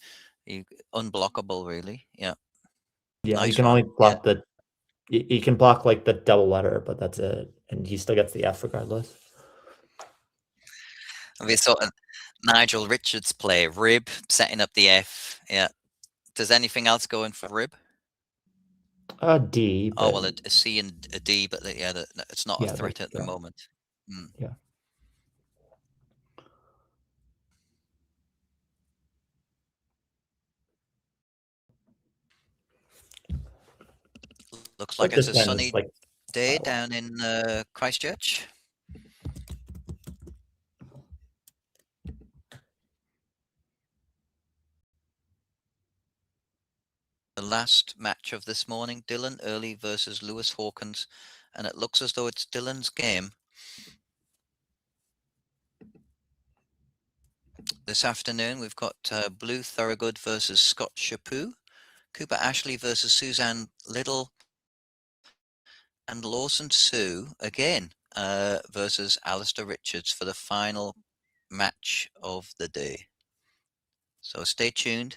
Speaker 1: Unblockable, really. Yeah.
Speaker 2: Yeah,
Speaker 1: Nice
Speaker 2: you can only block the... You can block like the double letter, but that's it. And he still gets the F regardless.
Speaker 1: We saw Nigel Richards play Rib, setting up the F. Yeah. Does anything else go in for Rib?
Speaker 2: D.
Speaker 1: Oh, well, a C and a D, but yeah, it's not a threat at the moment.
Speaker 2: Yeah.
Speaker 1: Looks like it's a sunny day down in Christchurch. The last match of this morning, Dylan Early versus Lewis Hawkins, and it looks as though it's Dylan's game. This afternoon, we've got Blue Thorogood versus Scott Chaput, Cooper Ashley versus Suzanne Liddall, and Lawson Sue again versus Alastair Richards for the final match of the day. So stay tuned.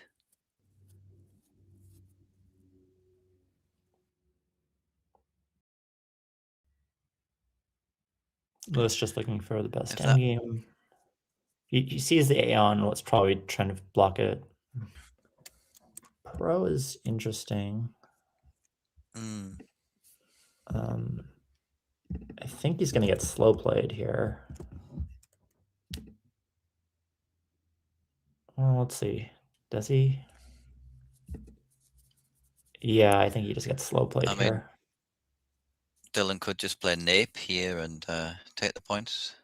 Speaker 2: Lewis just looking for the best end game. He sees the Aeon, what's probably trying to block it. Pro is interesting. I think he's going to get slow played here. Well, let's see. Does he? Yeah, I think he just gets slow played here.
Speaker 1: Dylan could just play Nape here and take the points.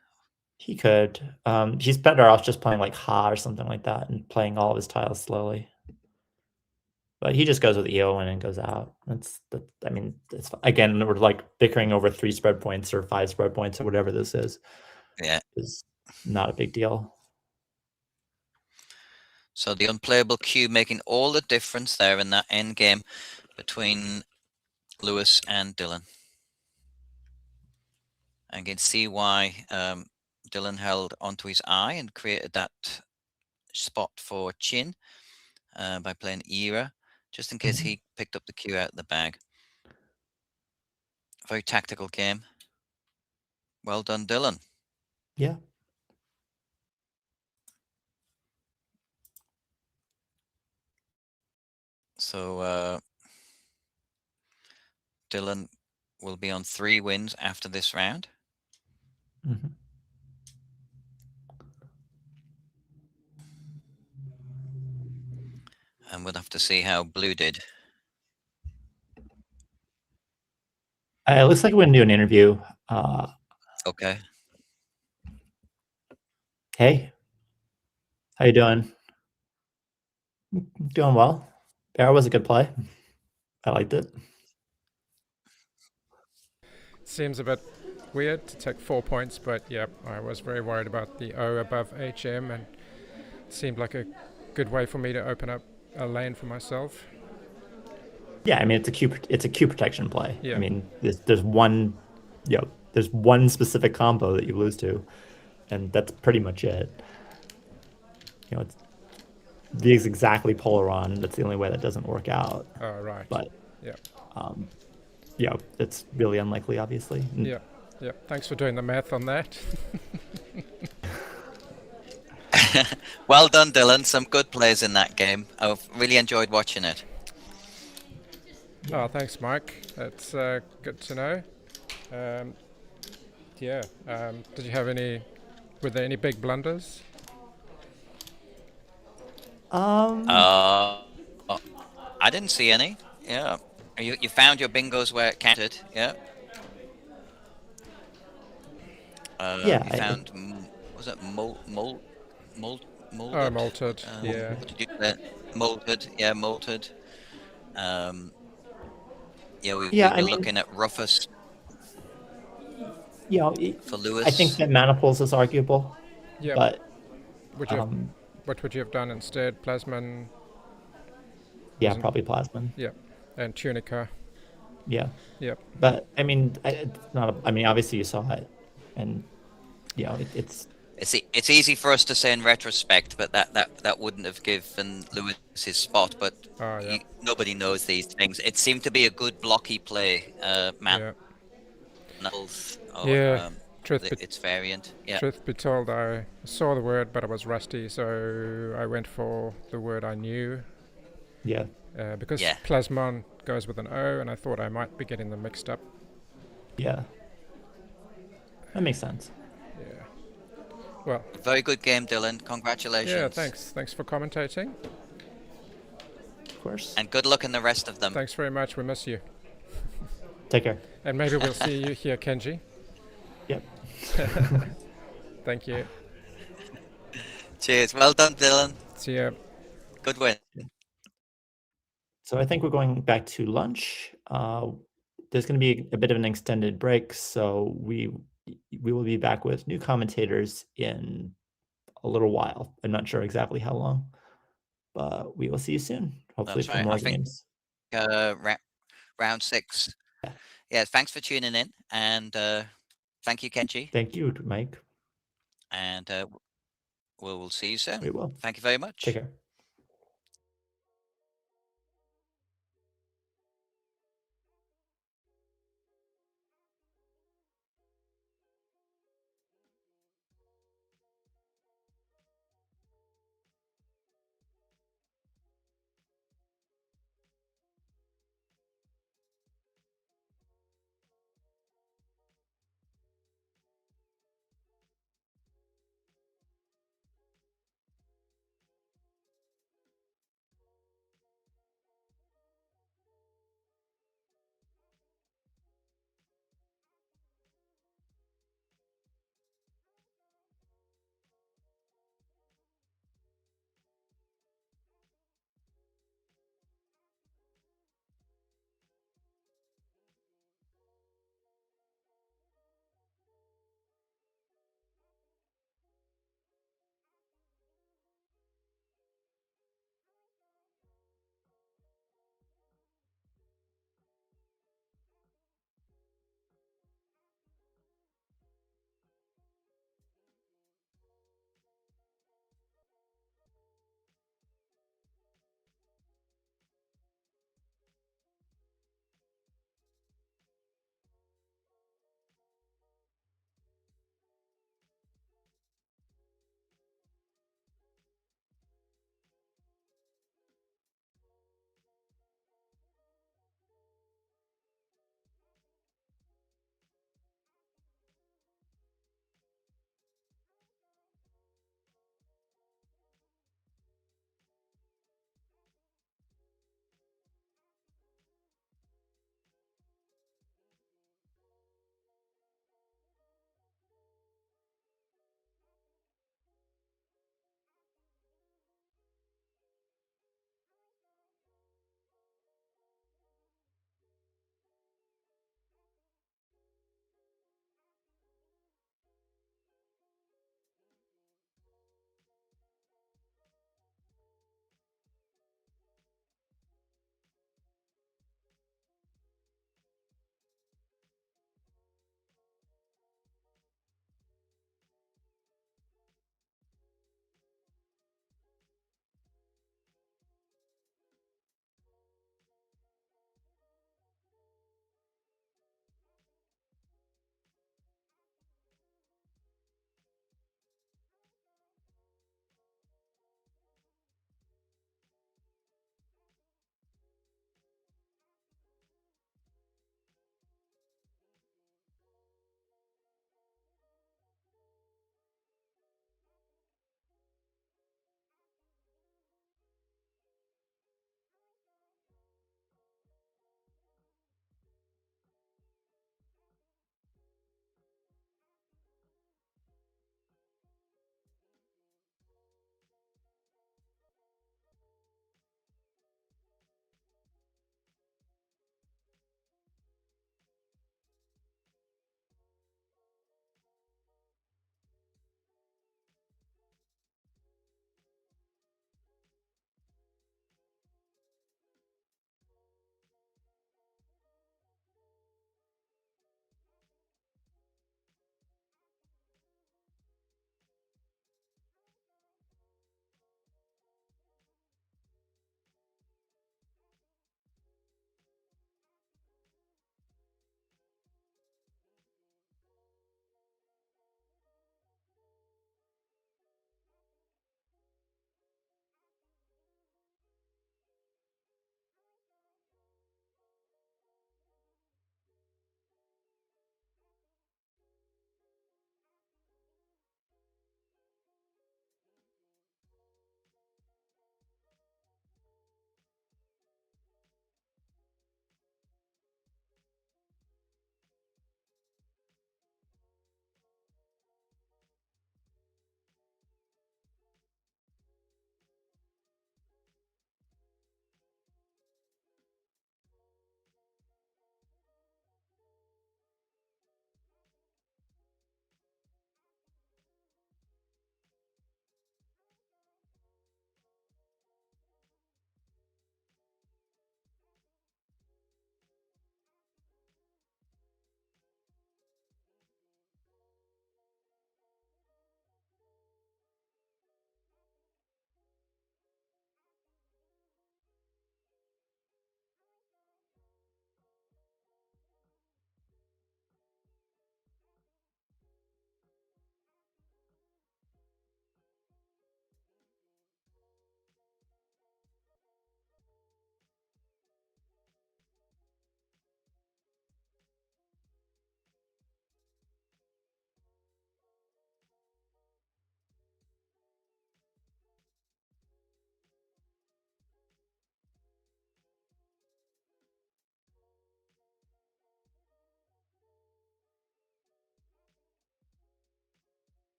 Speaker 2: He could. He's better off just playing like Ha or something like that and playing all of his tiles slowly. But he just goes with Eowyn and goes out. I mean, it's again, we're like bickering over 3 spread points or 5 spread points or whatever this is.
Speaker 1: Yeah.
Speaker 2: It's not a big deal.
Speaker 1: So the unplayable Q making all the difference there in that end game between Lewis and Dylan. And you can see why Dylan held onto his eye and created that spot for Chin by playing Era, just in case he picked up the Q out of the bag. Very tactical game. Well done, Dylan.
Speaker 2: Yeah.
Speaker 1: So Dylan will be on 3 wins after this round. And we'll have to see how Blue did.
Speaker 2: It looks like we're going to do an interview.
Speaker 1: Okay.
Speaker 2: Hey, how you doing? Doing well. Bear was a good play. I liked it.
Speaker 3: Seems a bit weird to take 4 points, but yeah, I was very worried about the O above HM, and it seemed like a good way for me to open up a lane for myself.
Speaker 2: Yeah, I mean it's a Q protection play.
Speaker 3: Yeah.
Speaker 2: I mean there's one specific combo that you lose to, and that's pretty much it. It's these exactly polar on. That's the only way that doesn't work out.
Speaker 3: Oh, right.
Speaker 2: But
Speaker 3: yeah,
Speaker 2: it's really unlikely, obviously.
Speaker 3: Yeah. Thanks for doing the math on that.
Speaker 1: Well done, Dylan. Some good plays in that game. I've really enjoyed watching it.
Speaker 3: Oh, thanks, Mike. That's good to know. Did you have were there any big blunders?
Speaker 1: I didn't see any. Yeah. You found your bingos where it counted. Yeah.
Speaker 2: Yeah.
Speaker 1: You found, was it molded?
Speaker 3: Oh, malted. Yeah.
Speaker 1: What did you say? Malted. Yeah, malted. We were looking at roughest.
Speaker 2: For
Speaker 1: Lewis.
Speaker 2: I think that Maniples is arguable.
Speaker 3: Yeah.
Speaker 2: But
Speaker 3: what would you have done instead? Plasman?
Speaker 2: Yeah, probably Plasman.
Speaker 3: Yeah. And Tunica.
Speaker 2: Yeah.
Speaker 3: Yep.
Speaker 2: But I mean, it's not. I mean, obviously you saw it, and
Speaker 1: It's easy for us to say in retrospect, but that wouldn't have given Lewis his spot. But nobody knows these things. It seemed to be a good blocky play, man.
Speaker 3: Yeah.
Speaker 1: Its variant. Yeah.
Speaker 3: Truth be told, I saw the word, but I was rusty, so I went for the word I knew.
Speaker 2: Yeah.
Speaker 3: Because Plasmon goes with an O, and I thought I might be getting them mixed up.
Speaker 2: Yeah. That makes sense.
Speaker 3: Yeah. Well.
Speaker 1: Very good game, Dylan. Congratulations.
Speaker 3: Yeah, thanks. Thanks for commentating.
Speaker 2: Of course.
Speaker 1: And good luck in the rest of them.
Speaker 3: Thanks very much. We miss you.
Speaker 2: Take care.
Speaker 3: And maybe we'll see you here, Kenji.
Speaker 2: Yep.
Speaker 3: Thank you.
Speaker 1: Cheers. Well done, Dylan.
Speaker 3: See ya.
Speaker 1: Good win.
Speaker 2: So I think we're going back to lunch. There's going to be a bit of an extended break, so we will be back with new commentators in a little while. I'm not sure exactly how long, but we will see you soon. Hopefully for more games.
Speaker 1: Round 6. Yeah, thanks for tuning in, and thank you, Kenji.
Speaker 2: Thank you, Mike.
Speaker 1: And we'll see you soon.
Speaker 2: We will.
Speaker 1: Thank you very much.
Speaker 2: Take care.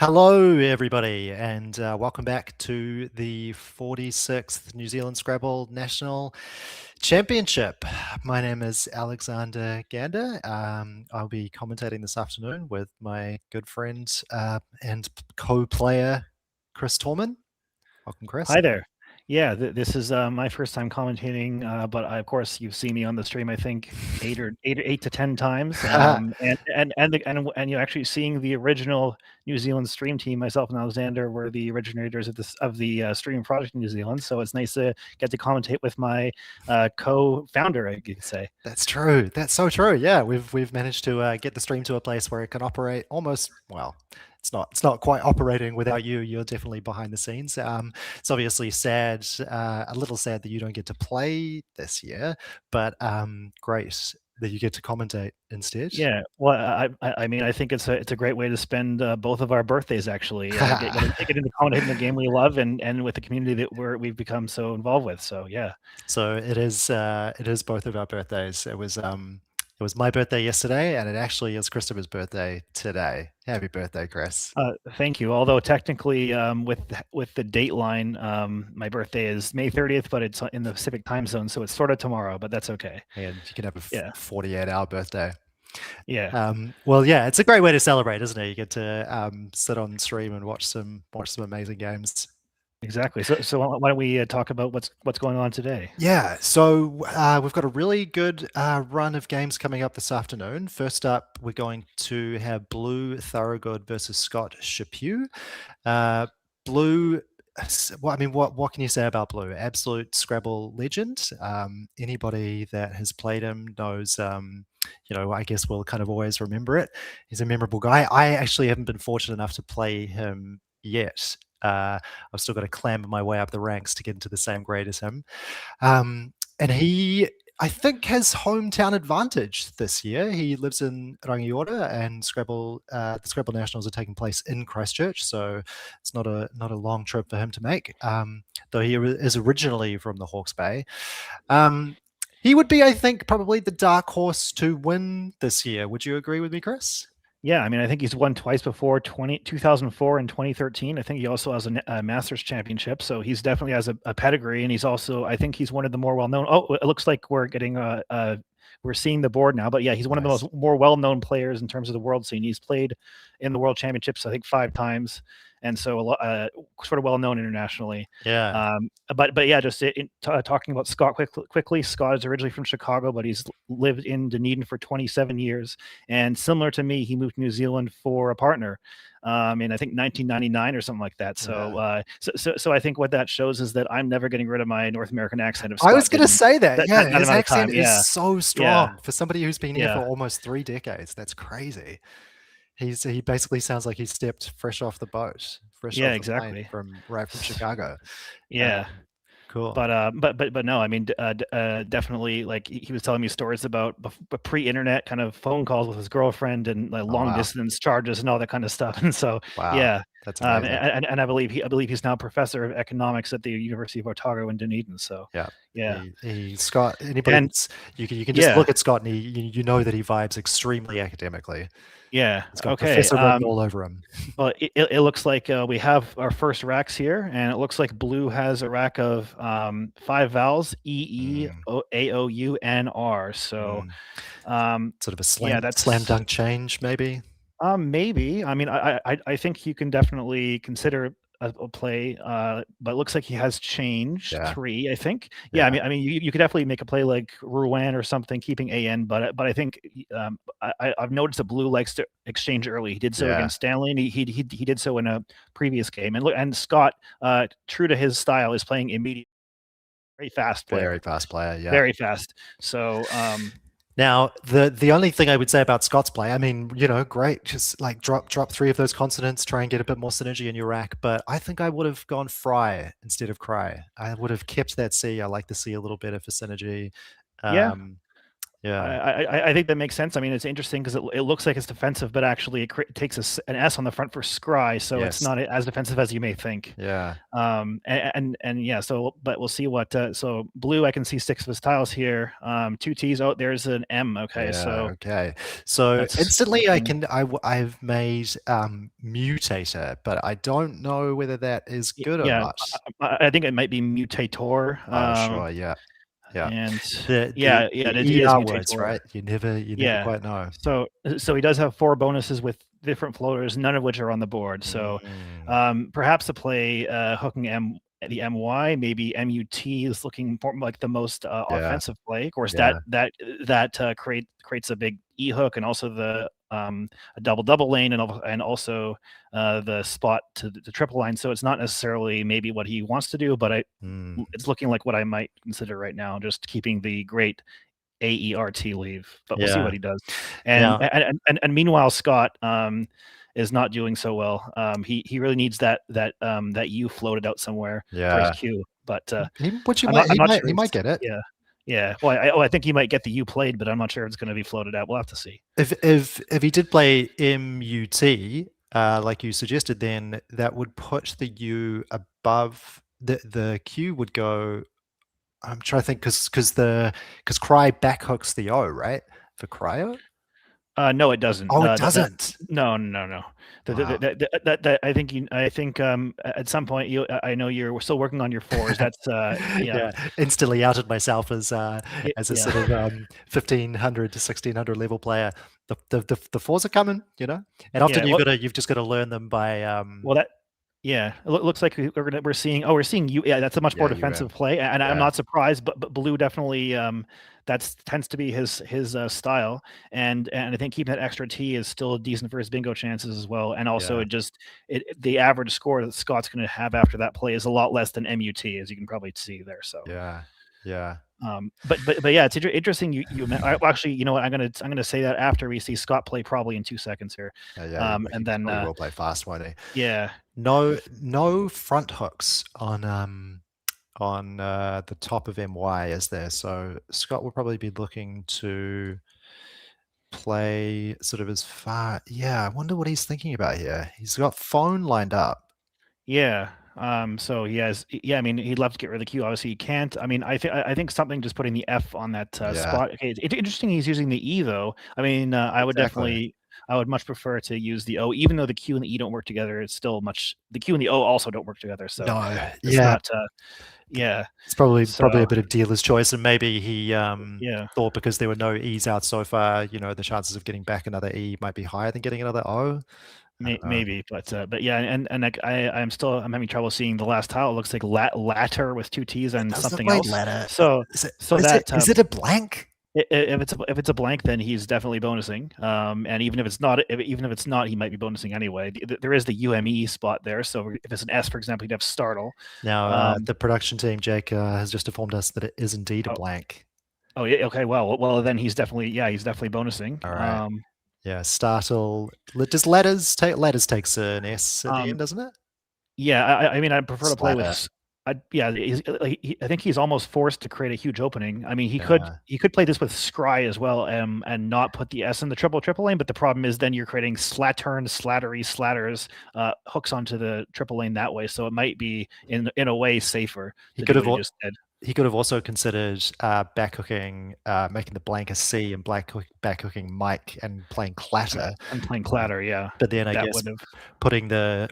Speaker 4: Hello, everybody, and welcome back to the 46th New Zealand Scrabble National Championship. My name is Alexander Gandar. I'll be commentating this afternoon with my good friend and co-player, Chris Tallman. Welcome, Chris.
Speaker 5: Hi there. Yeah, this is my first time commentating, but of course you've seen me on the stream. I think eight to 10 times, and you're actually seeing the original New Zealand stream team. Myself and Alexander were the originators of the stream project in New Zealand. So it's nice to get to commentate with my co-founder, I could say.
Speaker 4: That's true. That's so true. Yeah, we've managed to get the stream to a place where it can operate almost well. It's not quite operating without you. You're definitely behind the scenes. It's obviously sad, a little sad that you don't get to play this year, but great that you get to commentate instead.
Speaker 5: Yeah, well, I mean, I think it's a great way to spend both of our birthdays actually, get into commentating the game we love and with the community that we've become so involved with. So yeah.
Speaker 4: So it is both of our birthdays. It was my birthday yesterday, and it actually is Christopher's birthday today. Happy birthday, Chris.
Speaker 5: Thank you. Although technically, with the date line, my birthday is May 30th, but it's in the Pacific time zone, so it's sort of tomorrow, but that's okay.
Speaker 4: And you can have a 48-hour birthday.
Speaker 5: Yeah.
Speaker 4: Well, yeah, it's a great way to celebrate, isn't it? You get to sit on stream and watch some amazing games.
Speaker 5: Exactly. So why don't we talk about what's going on today?
Speaker 4: Yeah. So we've got a really good run of games coming up this afternoon. First up, we're going to have Blue Thorogood versus Scott Chaput. Blue. Well, I mean, what can you say about Blue? Absolute Scrabble legend. Anybody that has played him knows. I guess we'll kind of always remember it. He's a memorable guy. I actually haven't been fortunate enough to play him yet. I've still got to clamber my way up the ranks to get into the same grade as him. And he, I think, has hometown advantage this year. He lives in Rangiora, and the Scrabble Nationals are taking place in Christchurch, so it's not a long trip for him to make. Though he is originally from the Hawke's Bay. He would be, I think, probably the dark horse to win this year. Would you agree with me, Chris?
Speaker 5: Yeah, I mean, I think he's won twice before, 2004 and 2013. I think he also has a Masters championship, so he's definitely has a pedigree, and he's also, I think he's one of the more well-known. Oh, it looks like we're getting we're seeing the board now, but yeah, he's one of the more well-known players in terms of the world scene. He's played in the World Championships, I think, 5 times, and so sort of well-known internationally.
Speaker 4: Yeah.
Speaker 5: But yeah, just talking about Scott quickly. Scott is originally from Chicago, but he's lived in Dunedin for 27 years. And similar to me, he moved to New Zealand for a partner in I think 1999 or something like that. So, so I think what that shows is that I'm never getting rid of my North American accent.
Speaker 4: I was going to say that. Yeah, his accent is so strong.
Speaker 5: Yeah.
Speaker 4: For somebody who's been here for almost 3 decades. That's crazy. He basically sounds like he stepped fresh off the boat, off the plane from Chicago.
Speaker 5: Yeah.
Speaker 4: Cool.
Speaker 5: But no, I mean, definitely, like he was telling me stories about pre-internet kind of phone calls with his girlfriend and like long distance charges and all that kind of stuff. And so, yeah,
Speaker 4: that's amazing.
Speaker 5: And I believe he's now professor of economics at the University of Otago in Dunedin. So yeah.
Speaker 4: Scott, anybody, you can just look at Scott and you know that he vibes extremely academically.
Speaker 5: Yeah.
Speaker 4: It's got Professor written all over him.
Speaker 5: Well, it looks like we have our first racks here, and it looks like Blue has a rack of 5 vowels: E, A, O, U, N, R. So,
Speaker 4: sort of a slam dunk change, maybe.
Speaker 5: Maybe. I mean, I think you can definitely consider a play, but it looks like he has changed 3, I think. Yeah, I mean, you could definitely make a play like Rouen or something, keeping AN, but I think I've noticed that Blue likes to exchange early. He did so against Stanley, and he did so in a previous game. And Scott, true to his style, is playing immediate, very fast player.
Speaker 4: Very fast player, yeah.
Speaker 5: Very fast. So.
Speaker 4: Now, the only thing I would say about Scott's play, I mean, great, just like drop 3 of those consonants, try and get a bit more synergy in your rack. But I think I would have gone fry instead of cry. I would have kept that C. I like the C a little better for synergy.
Speaker 5: I think that makes sense. I mean, it's interesting because it looks like it's defensive, but actually it takes an S on the front for scry, so it's not as defensive as you may think.
Speaker 4: Yeah.
Speaker 5: And yeah, so but we'll see what. So blue, I can see 6 of his tiles here. 2 T's. Oh, there's an M. Okay,
Speaker 4: Yeah,
Speaker 5: so
Speaker 4: okay. So instantly, I've made mutator, but I don't know whether that is good or not.
Speaker 5: I think it might be mutator.
Speaker 4: Sure. Yeah. Yeah.
Speaker 5: And
Speaker 4: the ER words, right? You never quite know.
Speaker 5: So he does have 4 bonuses with different floaters, none of which are on the board. So perhaps a play hooking the MY, maybe MUT is looking more like the most offensive play. Of course, that creates a big E hook and also the a double lane and also the spot to the triple line. So it's not necessarily maybe what he wants to do, but it's looking like what I might consider right now, just keeping the great AERT leave. But we'll see what he does. And meanwhile, Scott is not doing so well. He really needs that U floated out somewhere for his Q. But
Speaker 4: he might get it.
Speaker 5: Yeah. Yeah, well, I think he might get the U played, but I'm not sure it's going to be floated out. We'll have to see.
Speaker 4: If he did play MUT, like you suggested, then that would put the U above the Q would go. I'm trying to think because Cry backhooks the O, right, for cryo.
Speaker 5: No, it doesn't.
Speaker 4: Oh, it doesn't.
Speaker 5: No.
Speaker 4: Wow.
Speaker 5: I think at some point I know you're still working on your 4s. That's
Speaker 4: instantly outed myself as a sort of 1500 to 1600 level player. The 4s are coming, and often you've just got to learn them by.
Speaker 5: It looks like we're seeing you. Yeah, that's a much more defensive play, and I'm not surprised. But blue definitely that tends to be his style, and I think keeping that extra T is still decent for his bingo chances as well. And also, the average score that Scott's going to have after that play is a lot less than MUT, as you can probably see there. So
Speaker 4: yeah.
Speaker 5: But yeah, it's interesting. You actually, you know what? I'm gonna say that after we see Scott play probably in 2 seconds here. And then
Speaker 4: we'll play fast, won't he?
Speaker 5: Yeah.
Speaker 4: No front hooks on the top of MY, is there? So Scott will probably be looking to play sort of as far. Yeah, I wonder what he's thinking about here. He's got phone lined up.
Speaker 5: Yeah. So he has. Yeah. I mean, he'd love to get rid of the Q. Obviously, he can't. I mean, I think something just putting the F on that spot. Okay, it's interesting. He's using the E though. I mean, I would definitely. I would much prefer to use the O, even though the Q and the E don't work together. It's still the Q and the O also don't work together. So it's not.
Speaker 4: It's probably a bit of dealer's choice, and maybe he thought because there were no E's out so far, the chances of getting back another E might be higher than getting another O.
Speaker 5: Maybe, but yeah, and I'm having trouble seeing the last tile. It looks like latter with 2 T's and something else.
Speaker 4: Letter.
Speaker 5: So
Speaker 4: is it a blank?
Speaker 5: If it's a blank, then he's definitely bonusing. And even if it's not, he might be bonusing anyway. There is the UME spot there. So if it's an S, for example, he'd have startle.
Speaker 4: Now the production team, Jake, has just informed us that it is indeed a blank.
Speaker 5: Oh yeah. Okay. Well, then he's definitely bonusing.
Speaker 4: All right. Yeah, startle. Does letters takes an S at the end, doesn't it?
Speaker 5: Yeah, I mean, I prefer to play with. I think he's almost forced to create a huge opening. I mean, he could play this with scry as well, and not put the S in the triple lane. But the problem is then you're creating slatters, hooks onto the triple lane that way. So it might be in a way safer.
Speaker 4: He could have also considered backhooking, making the blank a C and backhooking Mike and playing clatter.
Speaker 5: Yeah.
Speaker 4: But then I guess putting the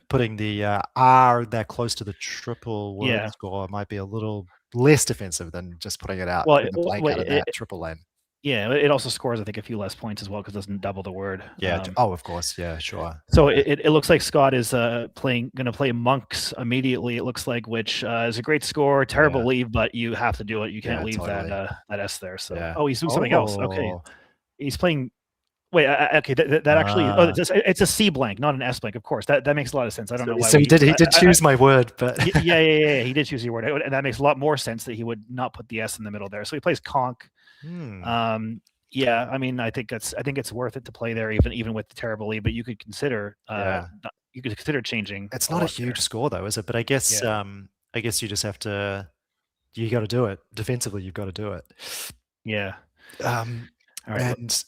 Speaker 4: R that close to the triple word score might be a little less defensive than just putting it out, putting the blank out of that triple lane.
Speaker 5: Yeah, it also scores, I think, a few less points as well because it doesn't double the word.
Speaker 4: Yeah. Of course. Yeah, sure.
Speaker 5: So it looks like Scott is going to play monks immediately. It looks like, which is a great score, terrible leave, but you have to do it. You can't leave that S there. So he's doing something else. Okay, he's playing. Wait, okay. That actually, it's a C blank, not an S blank. Of course, that makes a lot of sense. I don't know why.
Speaker 4: So he did choose my word, but
Speaker 5: yeah, he did choose your word, and that makes a lot more sense that he would not put the S in the middle there. So he plays conch. Yeah, I mean, I think it's worth it to play there, even with the terrible lead. But you could consider, changing.
Speaker 4: It's not a huge score though, is it? But I guess, you just have to. You got to do it defensively. You've got to do it.
Speaker 5: Yeah. All right.
Speaker 4: And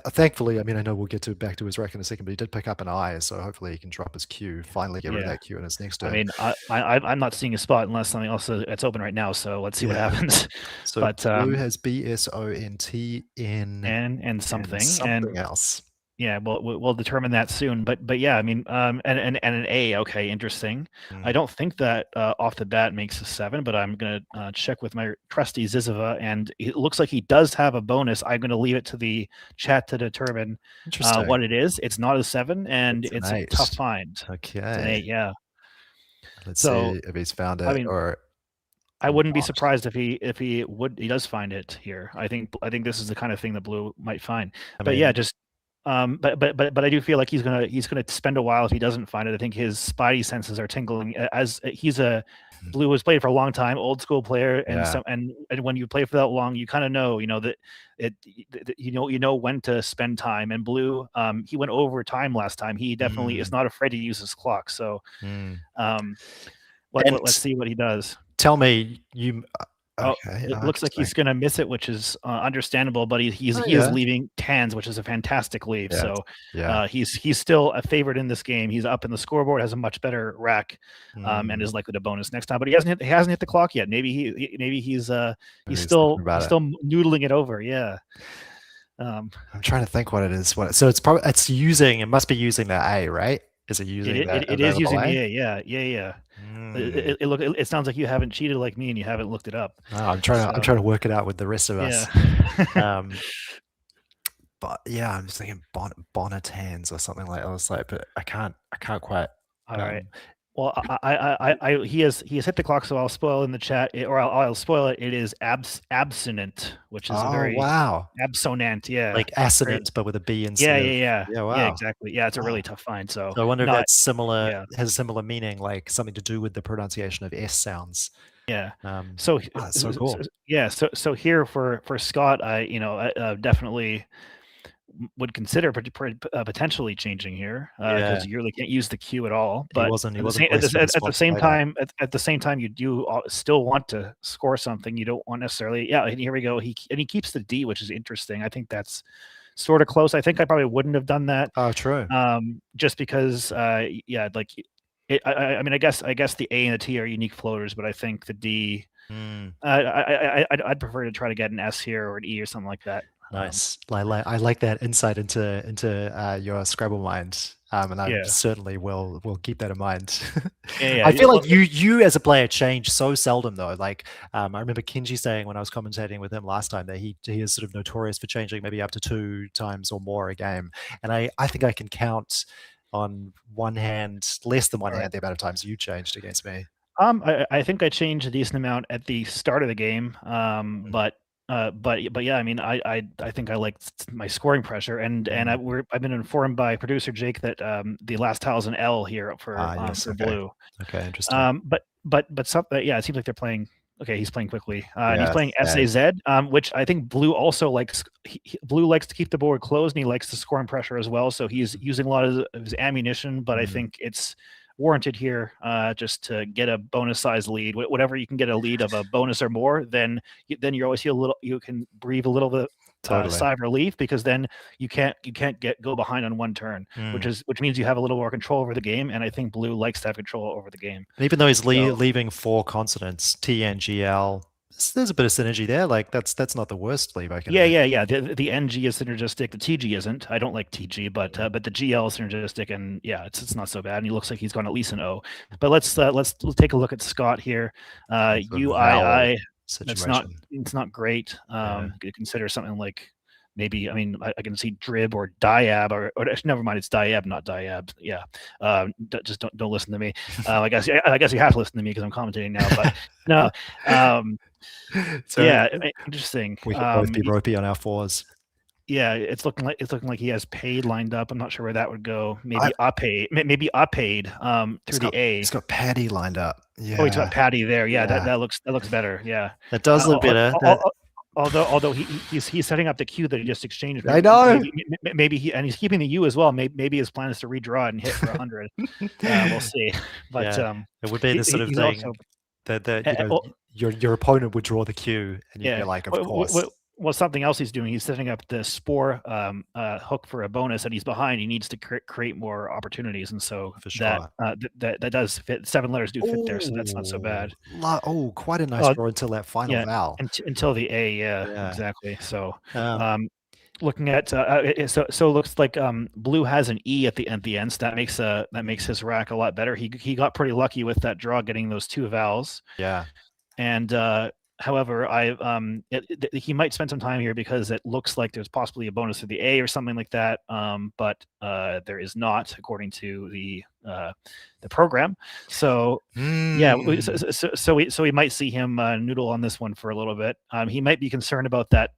Speaker 4: thankfully, I mean, I know we'll get back to his rack in a second, but he did pick up an eye, so hopefully he can drop his Q, finally get rid of that Q in his next turn.
Speaker 5: I mean, I'm not seeing a spot unless something else it's open right now. So let's see what happens.
Speaker 4: So
Speaker 5: but
Speaker 4: blue has BSONT in
Speaker 5: and something
Speaker 4: else.
Speaker 5: Yeah, we'll determine that soon. But yeah, I mean, and an A. Okay, interesting. I don't think that off the bat makes a 7, but I'm gonna check with my trusty Zizova, and it looks like he does have a bonus. I'm gonna leave it to the chat to determine what it is. It's not a 7, and it's a tough find.
Speaker 4: Okay,
Speaker 5: it's an 8. Yeah.
Speaker 4: Let's see if he's found it.
Speaker 5: I mean,
Speaker 4: or
Speaker 5: I wouldn't be surprised if he does find it here. I think this is the kind of thing that blue might find. But yeah, just. But I do feel like he's gonna spend a while if he doesn't find it. I think his spidey senses are tingling as he's a blue has played for a long time, old school player, and when you play for that long, you kind of know, that you know when to spend time. And blue, he went over time last time. He definitely is not afraid to use his clock. So, let's see what he does.
Speaker 4: Tell me you.
Speaker 5: Okay, it looks like he's going to miss it, which is understandable. But he is leaving tans, which is a fantastic leave. So he's still a favorite in this game. He's up in the scoreboard, has a much better rack, and is likely to bonus next time. But he hasn't hit the clock yet. Maybe he's still noodling it over. Yeah.
Speaker 4: I'm trying to think what it is. So it must be using that A, right? Is it using that?
Speaker 5: It is using the A. Yeah. It sounds like you haven't cheated like me and you haven't looked it up.
Speaker 4: Oh, I'm trying to work it out with the rest of us. But yeah, I'm just thinking Bonitans or something like that. But I can't quite.
Speaker 5: All right. Well, he has hit the clock, so I'll spoil in the chat, or I'll spoil it. It is abstinent, which is a very absonant,
Speaker 4: like assonant, but with a B instead.
Speaker 5: Yeah.
Speaker 4: Wow.
Speaker 5: Yeah, exactly. Yeah, it's a really tough find. So
Speaker 4: I wonder if that's similar, has a similar meaning, like something to do with the pronunciation of S sounds.
Speaker 5: Yeah.
Speaker 4: So cool.
Speaker 5: So here for Scott, I definitely would consider potentially changing here because you really can't use the Q at all. But at the same time, you do still want to score something. You don't want necessarily. Yeah, and here we go. He keeps the D, which is interesting. I think that's sort of close. I think I probably wouldn't have done that.
Speaker 4: Oh, true.
Speaker 5: Just because, I mean, I guess the A and the T are unique floaters, but I think the D. I'd prefer to try to get an S here or an E or something like that.
Speaker 4: Nice. I like that insight into your Scrabble mind, and I certainly will keep that in mind. I feel like you as a player change so seldom though. Like I remember Kenji saying when I was commentating with him last time that he is sort of notorious for changing maybe up to 2 times or more a game, and I think I can count on one hand, less than one hand, the amount of times you changed against me.
Speaker 5: I think I changed a decent amount at the start of the game, but yeah, I mean, I think I like my scoring pressure, and I've been informed by producer Jake that the last tile is an L here for blue.
Speaker 4: Okay, interesting.
Speaker 5: But something, it seems like they're playing. Okay, he's playing quickly. And he's playing SAZ, which I think blue also likes. Blue likes to keep the board closed, and he likes the scoring pressure as well. So he's using a lot of his ammunition, but I think it's warranted here just to get a bonus size lead. Whatever you can get a lead of a bonus or more, then you always feel a little, you can breathe a little bit sigh of relief, because then you can't go behind on one turn, which means you have a little more control over the game, and I think blue likes to have control over the game.
Speaker 4: And even though he's leaving 4 consonants, T N G L, there's a bit of synergy there. Like that's not the worst leave I can.
Speaker 5: Yeah. The NG is synergistic. The TG isn't. I don't like TG, but the GL is synergistic, and it's not so bad. And he looks like he's gone at least an O. But let's take a look at Scott here. UII. It's not great. Consider something like maybe. I mean, I can see Drib or Diab or never mind. It's Diab, not Diab. Yeah. Just don't listen to me. I guess you have to listen to me because I'm commentating now. But no. So interesting.
Speaker 4: We can both be ropey on our 4s.
Speaker 5: Yeah, it's looking like he has paid lined up. I'm not sure where that would go. Maybe paid through the A.
Speaker 4: He's got Paddy lined up. Yeah.
Speaker 5: Oh, he's got Paddy there. Yeah. That looks better. Yeah.
Speaker 4: That does look better.
Speaker 5: Although he's setting up the Q that he just exchanged.
Speaker 4: I know.
Speaker 5: Maybe he's keeping the U as well. Maybe his plan is to redraw it and hit for 100. We'll see. But
Speaker 4: it would be the sort of thing that your opponent would draw the Q, and you'd be like, of course.
Speaker 5: Well, something else he's doing, he's setting up the spore hook for a bonus, and he's behind. He needs to create more opportunities, and so
Speaker 4: For sure.
Speaker 5: that does fit. 7 letters do fit there, so that's not so bad.
Speaker 4: Oh, quite a nice draw until that final vowel.
Speaker 5: Until the A, yeah, exactly. So, looking at so it looks like blue has an E at the end, so that makes his rack a lot better. He got pretty lucky with that draw, getting those 2 vowels.
Speaker 4: Yeah.
Speaker 5: And however, he might spend some time here because it looks like there's possibly a bonus for the A or something like that. But there is not, according to the program. So yeah, so we might see him noodle on this one for a little bit. He might be concerned about that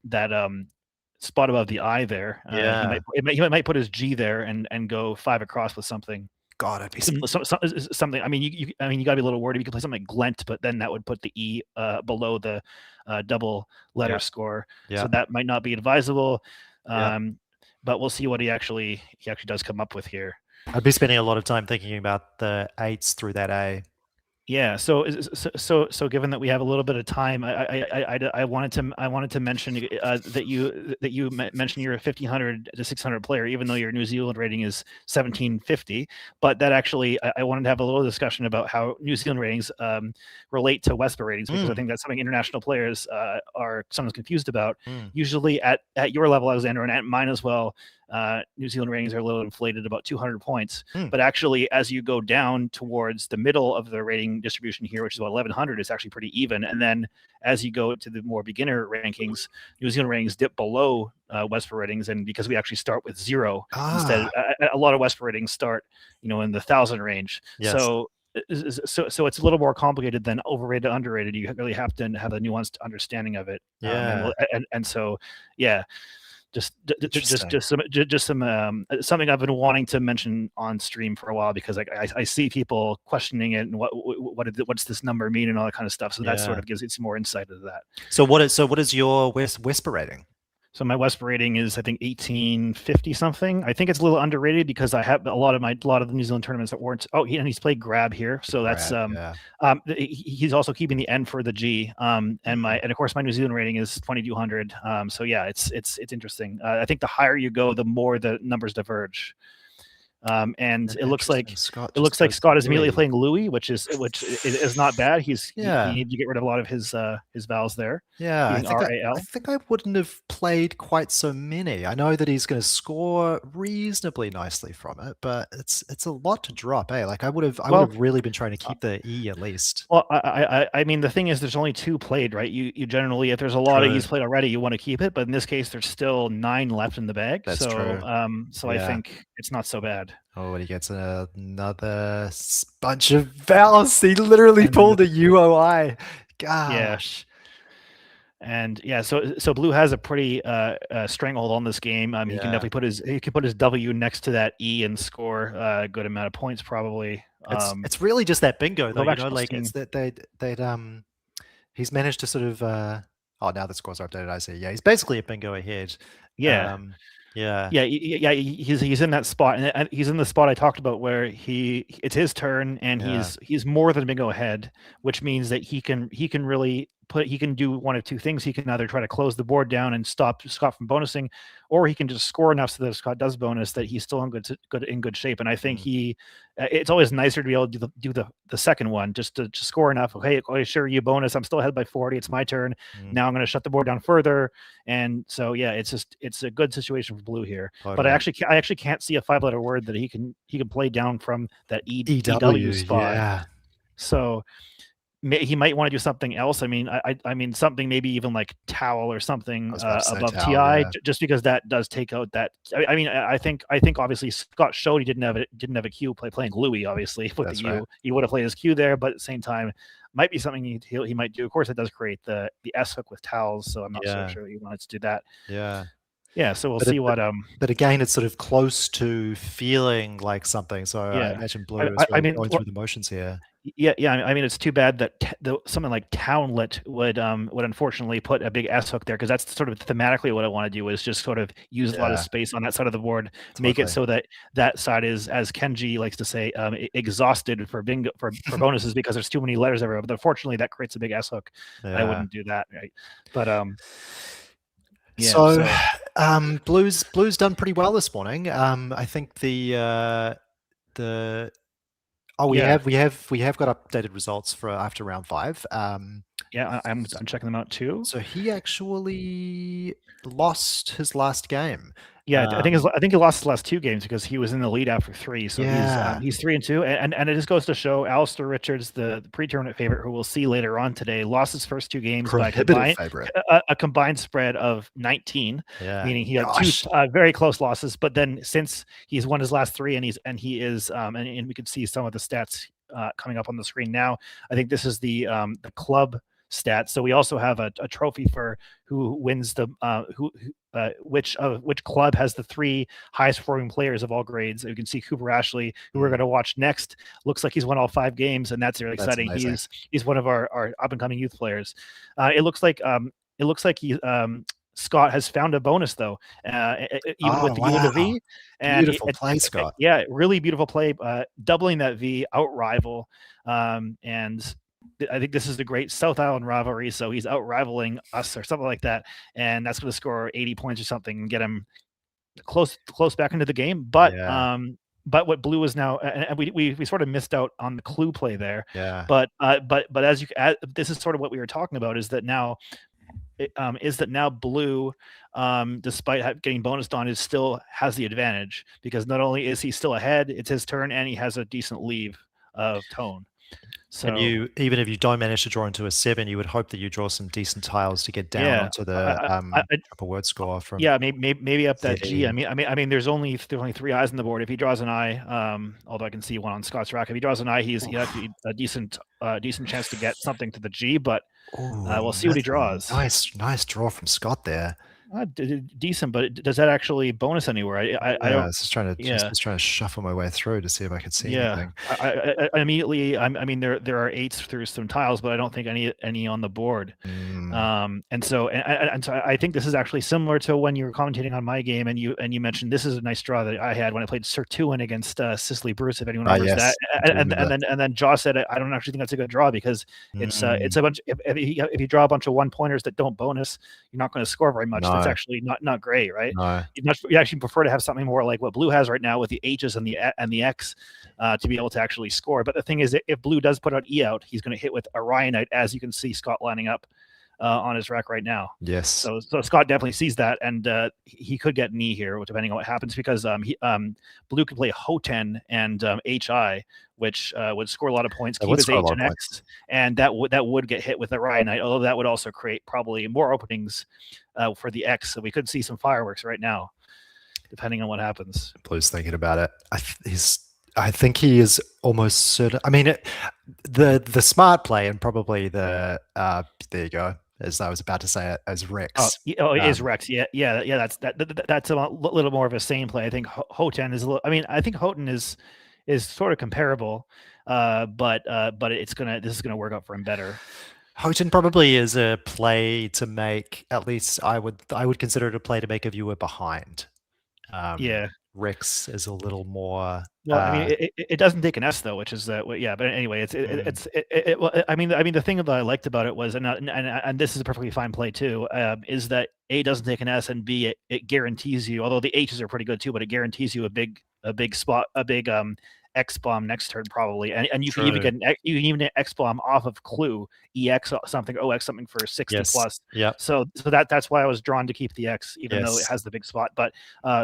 Speaker 5: spot above the I there. He might put his G there and go 5 across with something.
Speaker 4: God, I'd be
Speaker 5: something. I mean, you gotta be a little worried if you could play something like Glent, but then that would put the E below the double letter score. So that might not be advisable. But we'll see what he actually does come up with here.
Speaker 4: I'd be spending a lot of time thinking about the 8s through that A.
Speaker 5: Yeah. So given that we have a little bit of time, I wanted to mention that you mentioned you're a 1500 to 600 player, even though your New Zealand rating is 1750. But that actually, I wanted to have a little discussion about how New Zealand ratings relate to Westboro ratings, because I think that's something international players are sometimes confused about. Usually at your level, Alexander, and at mine as well, New Zealand ratings are a little inflated, about 200 points. But actually, as you go down towards the middle of the rating distribution here, which is about 1100, it's actually pretty even. And then as you go to the more beginner rankings, New Zealand ratings dip below Westboro ratings, and because we actually start with 0 instead, a lot of Westboro ratings start, in the 1000 range. So it's a little more complicated than overrated, underrated. You really have to have a nuanced understanding of it. And so just some something I've been wanting to mention on stream for a while, because I see people questioning it and what's this number mean and all that kind of stuff. So that sort of gives it some more insight into that.
Speaker 4: So what is your Westboro rating?
Speaker 5: So my Westboro rating is, I think, 1850 something. I think it's a little underrated because I have a lot of the New Zealand tournaments that weren't. And he's played grab here, so that's he's also keeping the N for the G. And of course my New Zealand rating is 2200. So yeah, it's interesting. I think the higher you go, the more the numbers diverge. And it looks like Scott is immediately playing Louis, which is not bad. You need to get rid of a lot of his vowels there.
Speaker 4: I think I wouldn't have played quite so many. I know that he's going to score reasonably nicely from it, but it's a lot to drop. Like I would have really been trying to keep the E at least.
Speaker 5: Well, I mean, the thing is, there's only 2 played, right? You generally, if there's a lot of E's played already, you want to keep it. But in this case, there's still 9 left in the bag.
Speaker 4: That's true.
Speaker 5: So I think it's not so bad.
Speaker 4: Oh, and he gets another bunch of vowels. He literally pulled a UOI. Gosh.
Speaker 5: And so blue has a pretty stranglehold on this game. He can definitely put his W next to that E and score a good amount of points, probably.
Speaker 4: It's really just that bingo, though. It's that he's managed to sort of. Now the scores are updated. I see. Yeah, he's basically a bingo ahead.
Speaker 5: He's in that spot, and he's in the spot I talked about where it's his turn, and he's more than bingo ahead, which means that he can do one of 2 things. He can either try to close the board down and stop Scott from bonusing, or he can just score enough so that if Scott does bonus, that he's still in good shape. And I think it's always nicer to be able to do the second one, just to score enough. Okay, sure, you bonus. I'm still ahead by 40. It's my turn. Now I'm going to shut the board down further. And so it's a good situation for blue here. But I actually can't see a 5-letter word that he can play down from that EW spot.
Speaker 4: Yeah.
Speaker 5: So he might want to do something else. I mean something maybe even like towel or something above TI, just because that does take out that. I mean, I think obviously Scott showed he didn't have a Q playing Louis, obviously with the U. He would have played his Q there, but at the same time, might be something he might do. Of course, it does create the S hook with towels, so I'm not so sure he wanted to do that. Yeah, so we'll see what.
Speaker 4: But again, it's sort of close to feeling like something. So I imagine blue is really going through the motions here.
Speaker 5: Yeah. I mean, it's too bad that something like Townlet would unfortunately put a big S hook there, because that's sort of thematically what I want to do, is just sort of use a lot of space on that side of the board, make it so that side is, as Kenji likes to say, exhausted for bingo for bonuses because there's too many letters everywhere. But unfortunately, that creates a big S hook. I wouldn't do that, right? But
Speaker 4: Blues done pretty well this morning. I think we have got updated results for after round 5.
Speaker 5: Yeah, I'm checking them out too.
Speaker 4: So he actually lost his last game.
Speaker 5: Yeah, I think he lost his last 2 games because he was in the lead after 3. So he's 3-2, and it just goes to show Alastair Richards, the pre-tournament favorite, who we'll see later on today, lost his first 2 games by a combined spread of 19, meaning he had 2 very close losses. But then since he's won his last 3, and he is and we can see some of the stats coming up on the screen now. I think this is the club stats. So we also have a trophy for who wins the which club has the 3 highest performing players of all grades. You can see Cooper Ashley, who we're going to watch next. Looks like he's won all 5 games, and that's really exciting. He's one of our up and coming youth players. It looks like he Scott has found a bonus though, even with the U and the V. And
Speaker 4: beautiful play, Scott.
Speaker 5: Yeah, really beautiful play, doubling that V, out rival, and I think this is the great South Island rivalry, so he's out rivaling us or something like that, and that's going to score 80 points or something and get him close back into the game. But what Blue is now, and we sort of missed out on the clue play there.
Speaker 4: Yeah.
Speaker 5: But this is sort of what we were talking about, is that now Blue, despite getting bonused on, still has the advantage, because not only is he still ahead, it's his turn, and he has a decent lead of tone. So,
Speaker 4: and even if you don't manage to draw into a 7, you would hope that you draw some decent tiles to get down onto the triple word score from.
Speaker 5: Yeah, maybe up that G. I mean, there's only 3 eyes on the board. If he draws an eye, although I can see one on Scott's rack, if he draws an eye, he has a decent chance to get something to the G. But we'll see what he draws.
Speaker 4: Nice draw from Scott there.
Speaker 5: Decent, but does that actually bonus anywhere? I was
Speaker 4: just trying to shuffle my way through to see if I could see anything.
Speaker 5: I immediately, I mean, there are 8s through some tiles, but I don't think any on the board. And so I think this is actually similar to when you were commentating on my game, and you mentioned this is a nice draw that I had when I played Sir Tuin against Cicely Bruce, if anyone remembers that. And then Josh said, I don't actually think that's a good draw, because it's a bunch. If you draw a bunch of 1-pointers that don't bonus, you're not going to score very much. That's actually not great, right?
Speaker 4: No.
Speaker 5: You actually prefer to have something more like what Blue has right now with the H's and the X to be able to actually score. But the thing is, if Blue does put out E out, he's going to hit with Orionite, as you can see Scott lining up on his rack right now.
Speaker 4: Yes.
Speaker 5: So Scott definitely sees that, and he could get an E here, depending on what happens, because Blue could play Hoten and HI, which would score a lot of points, keep his H and X, and that would get hit with Orionite, although that would also create probably more openings for the X. So we could see some fireworks right now, depending on what happens.
Speaker 4: Blue's thinking about it. I think he is almost certain. I mean, the smart play, and probably there you go, as I was about to say it, as Rex.
Speaker 5: It is Rex. Yeah. That's a little more of a sane play. I think Hoten is I think Hoten is sort of comparable, but this is gonna work out for him better.
Speaker 4: Hoten probably is a play to make. At least I would consider it a play to make a viewer behind. Rex is a little more.
Speaker 5: Well, I mean, it doesn't take an S though, which is But anyway, I mean, the thing that I liked about it was, and this is a perfectly fine play too, is that A, doesn't take an S, and B, it guarantees you. Although the H's are pretty good too, but it guarantees you a big spot, a big X bomb next turn probably, and you can even get an X bomb off of Clue, EX something, OX something for 60 plus.
Speaker 4: Yeah.
Speaker 5: So that's why I was drawn to keep the X, even though it has the big spot. But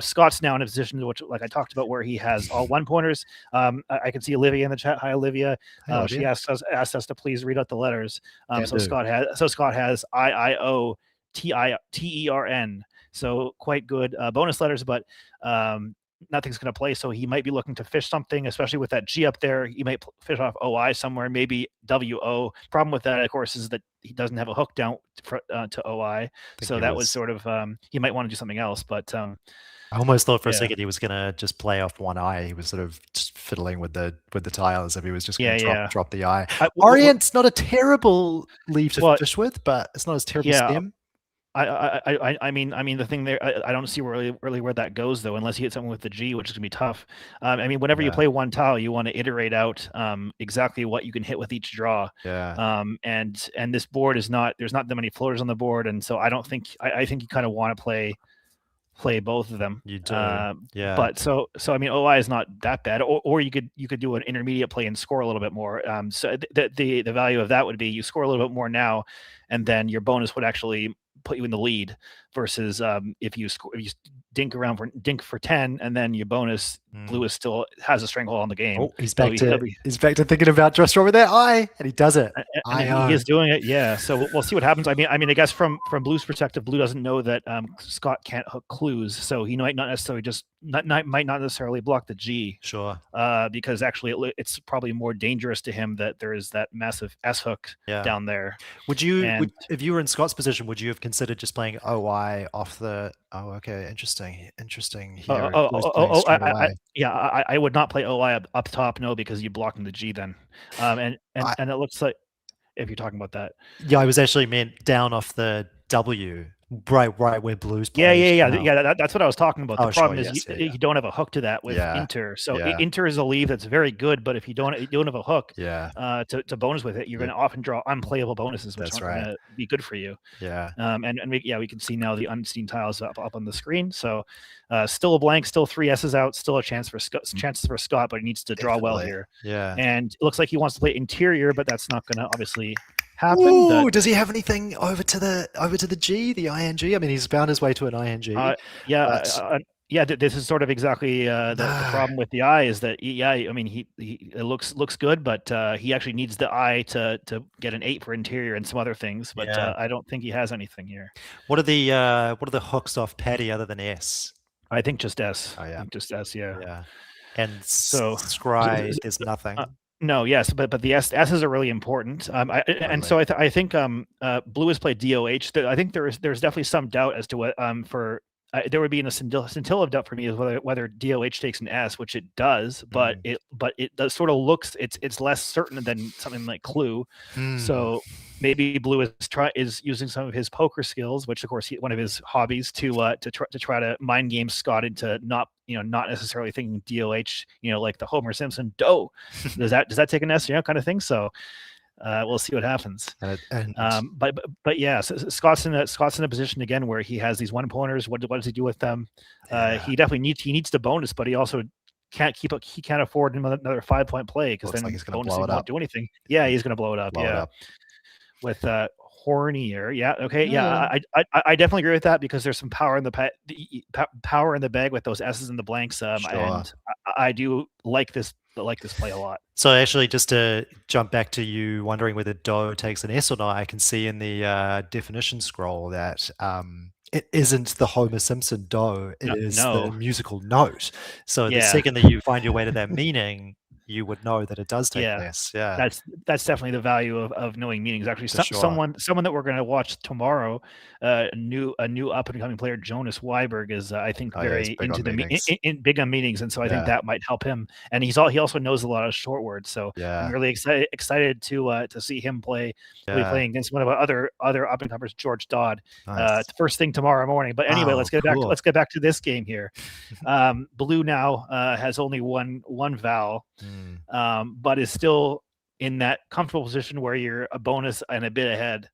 Speaker 5: Scott's now in a position which, like I talked about, where he has all 1-pointers. I can see Olivia in the chat. Hi, Olivia. She asked us to please read out the letters. So Scott has IIOTERN. So quite good bonus letters, but nothing's going to play, so he might be looking to fish something, especially with that G up there. He might fish off OI somewhere, maybe WO. Problem with that, of course, is that he doesn't have a hook down to OI, so that was sort of he might want to do something else. But
Speaker 4: I almost thought for a second he was going to just play off one eye. He was sort of just fiddling with the tiles, if he was just going to drop the eye. Orient's not a terrible leave to fish with, but it's not as terrible as Stem.
Speaker 5: I mean, the thing there, I don't see really where that goes though, unless you hit something with the G, which is gonna be tough. I mean, whenever you play one tile, you want to iterate out exactly what you can hit with each draw.
Speaker 4: Yeah.
Speaker 5: And this board is not, there's not that many floaters on the board, and so I don't think, I think you kind of want to play both of them.
Speaker 4: You do. Yeah.
Speaker 5: But so I mean, OI is not that bad, or you could do an intermediate play and score a little bit more. So the value of that would be you score a little bit more now, and then your bonus would actually put you in the lead versus if you dink for 10 and then your bonus blue is still has a stranglehold on the game.
Speaker 4: Oh, he's back to thinking about just with that eye, and he does it.
Speaker 5: He is doing it, yeah. So we'll see what happens. I mean, I guess from Blue's perspective, Blue doesn't know that Scott can't hook clues, so he might not necessarily block the G.
Speaker 4: Sure.
Speaker 5: Because actually, it's probably more dangerous to him that there is that massive S hook down there.
Speaker 4: Would you, if you were in Scott's position, would you have considered just playing OI off the? Oh, okay, interesting here.
Speaker 5: I would not play OI up top, no, because you're blocking the G then. And it looks like, if you're talking about that.
Speaker 4: Yeah, I was actually meant down off the W, right where Blue's playing.
Speaker 5: Yeah. That's what I was talking about. The problem is you don't have a hook to that with Inter. So Inter is a leave that's very good, but if you don't have a hook to bonus with it, you're going to often draw unplayable bonuses, which aren't going to be good for you.
Speaker 4: Yeah.
Speaker 5: We can see now the unseen tiles up on the screen. So still a blank, still 3 S's out, still a chances for Scott, but he needs to draw well here.
Speaker 4: Yeah.
Speaker 5: And it looks like he wants to play interior, but that's not going to obviously happen.
Speaker 4: Ooh, does he have anything over to the G, the ING? I mean, he's bound his way to an ING.
Speaker 5: This is sort of exactly the problem with the I is that I mean he it looks good, but he actually needs the I to get an 8 for interior and some other things, but I don't think he has anything here.
Speaker 4: What are the hooks off Paddy other than S?
Speaker 5: I think just S.
Speaker 4: Oh, yeah.
Speaker 5: I think just S, yeah.
Speaker 4: Yeah. And
Speaker 5: so
Speaker 4: Scry is nothing.
Speaker 5: No, yes, but the S's are really important. So I think Blue has played DOH. I think there's definitely some doubt as to what there would be a scintilla of doubt for me is whether DOH takes an S, which it does, but it does sort of looks it's less certain than something like Clue. So maybe Blue is using some of his poker skills, which of course one of his hobbies, to try to mind game Scott into not necessarily thinking DOH, like the Homer Simpson dough. Does that take an S, kind of thing. So we'll see what happens. But yeah, so Scott's in a position again where he has these 1-pointers. What does he do with them? He definitely needs the bonus, but he also can't afford another 5-point play because then
Speaker 4: he's
Speaker 5: bonus won't do anything. Yeah, he's going to blow it up. With hornier. Yeah. Okay. Yeah. I definitely agree with that because there's some power in power in the bag with those S's and the blanks. And I do like this play a lot.
Speaker 4: So actually, just to jump back to you wondering whether dough takes an S or not, I can see in the definition scroll that it isn't the Homer Simpson dough. It is the musical note. So the second that you find your way to that meaning, you would know that it does take this. Yeah,
Speaker 5: that's definitely the value of knowing meanings. Actually, someone that we're going to watch tomorrow, a new up and coming player, Jonas Weiberg, is I think very into big on meanings, and so I think that might help him. And he also knows a lot of short words, so I'm really excited to see him playing against one of our other up and comers, George Dodd. First thing tomorrow morning. But anyway, let's get back to this game here. Blue now has only one vowel. But is still in that comfortable position where you're a bonus and a bit ahead.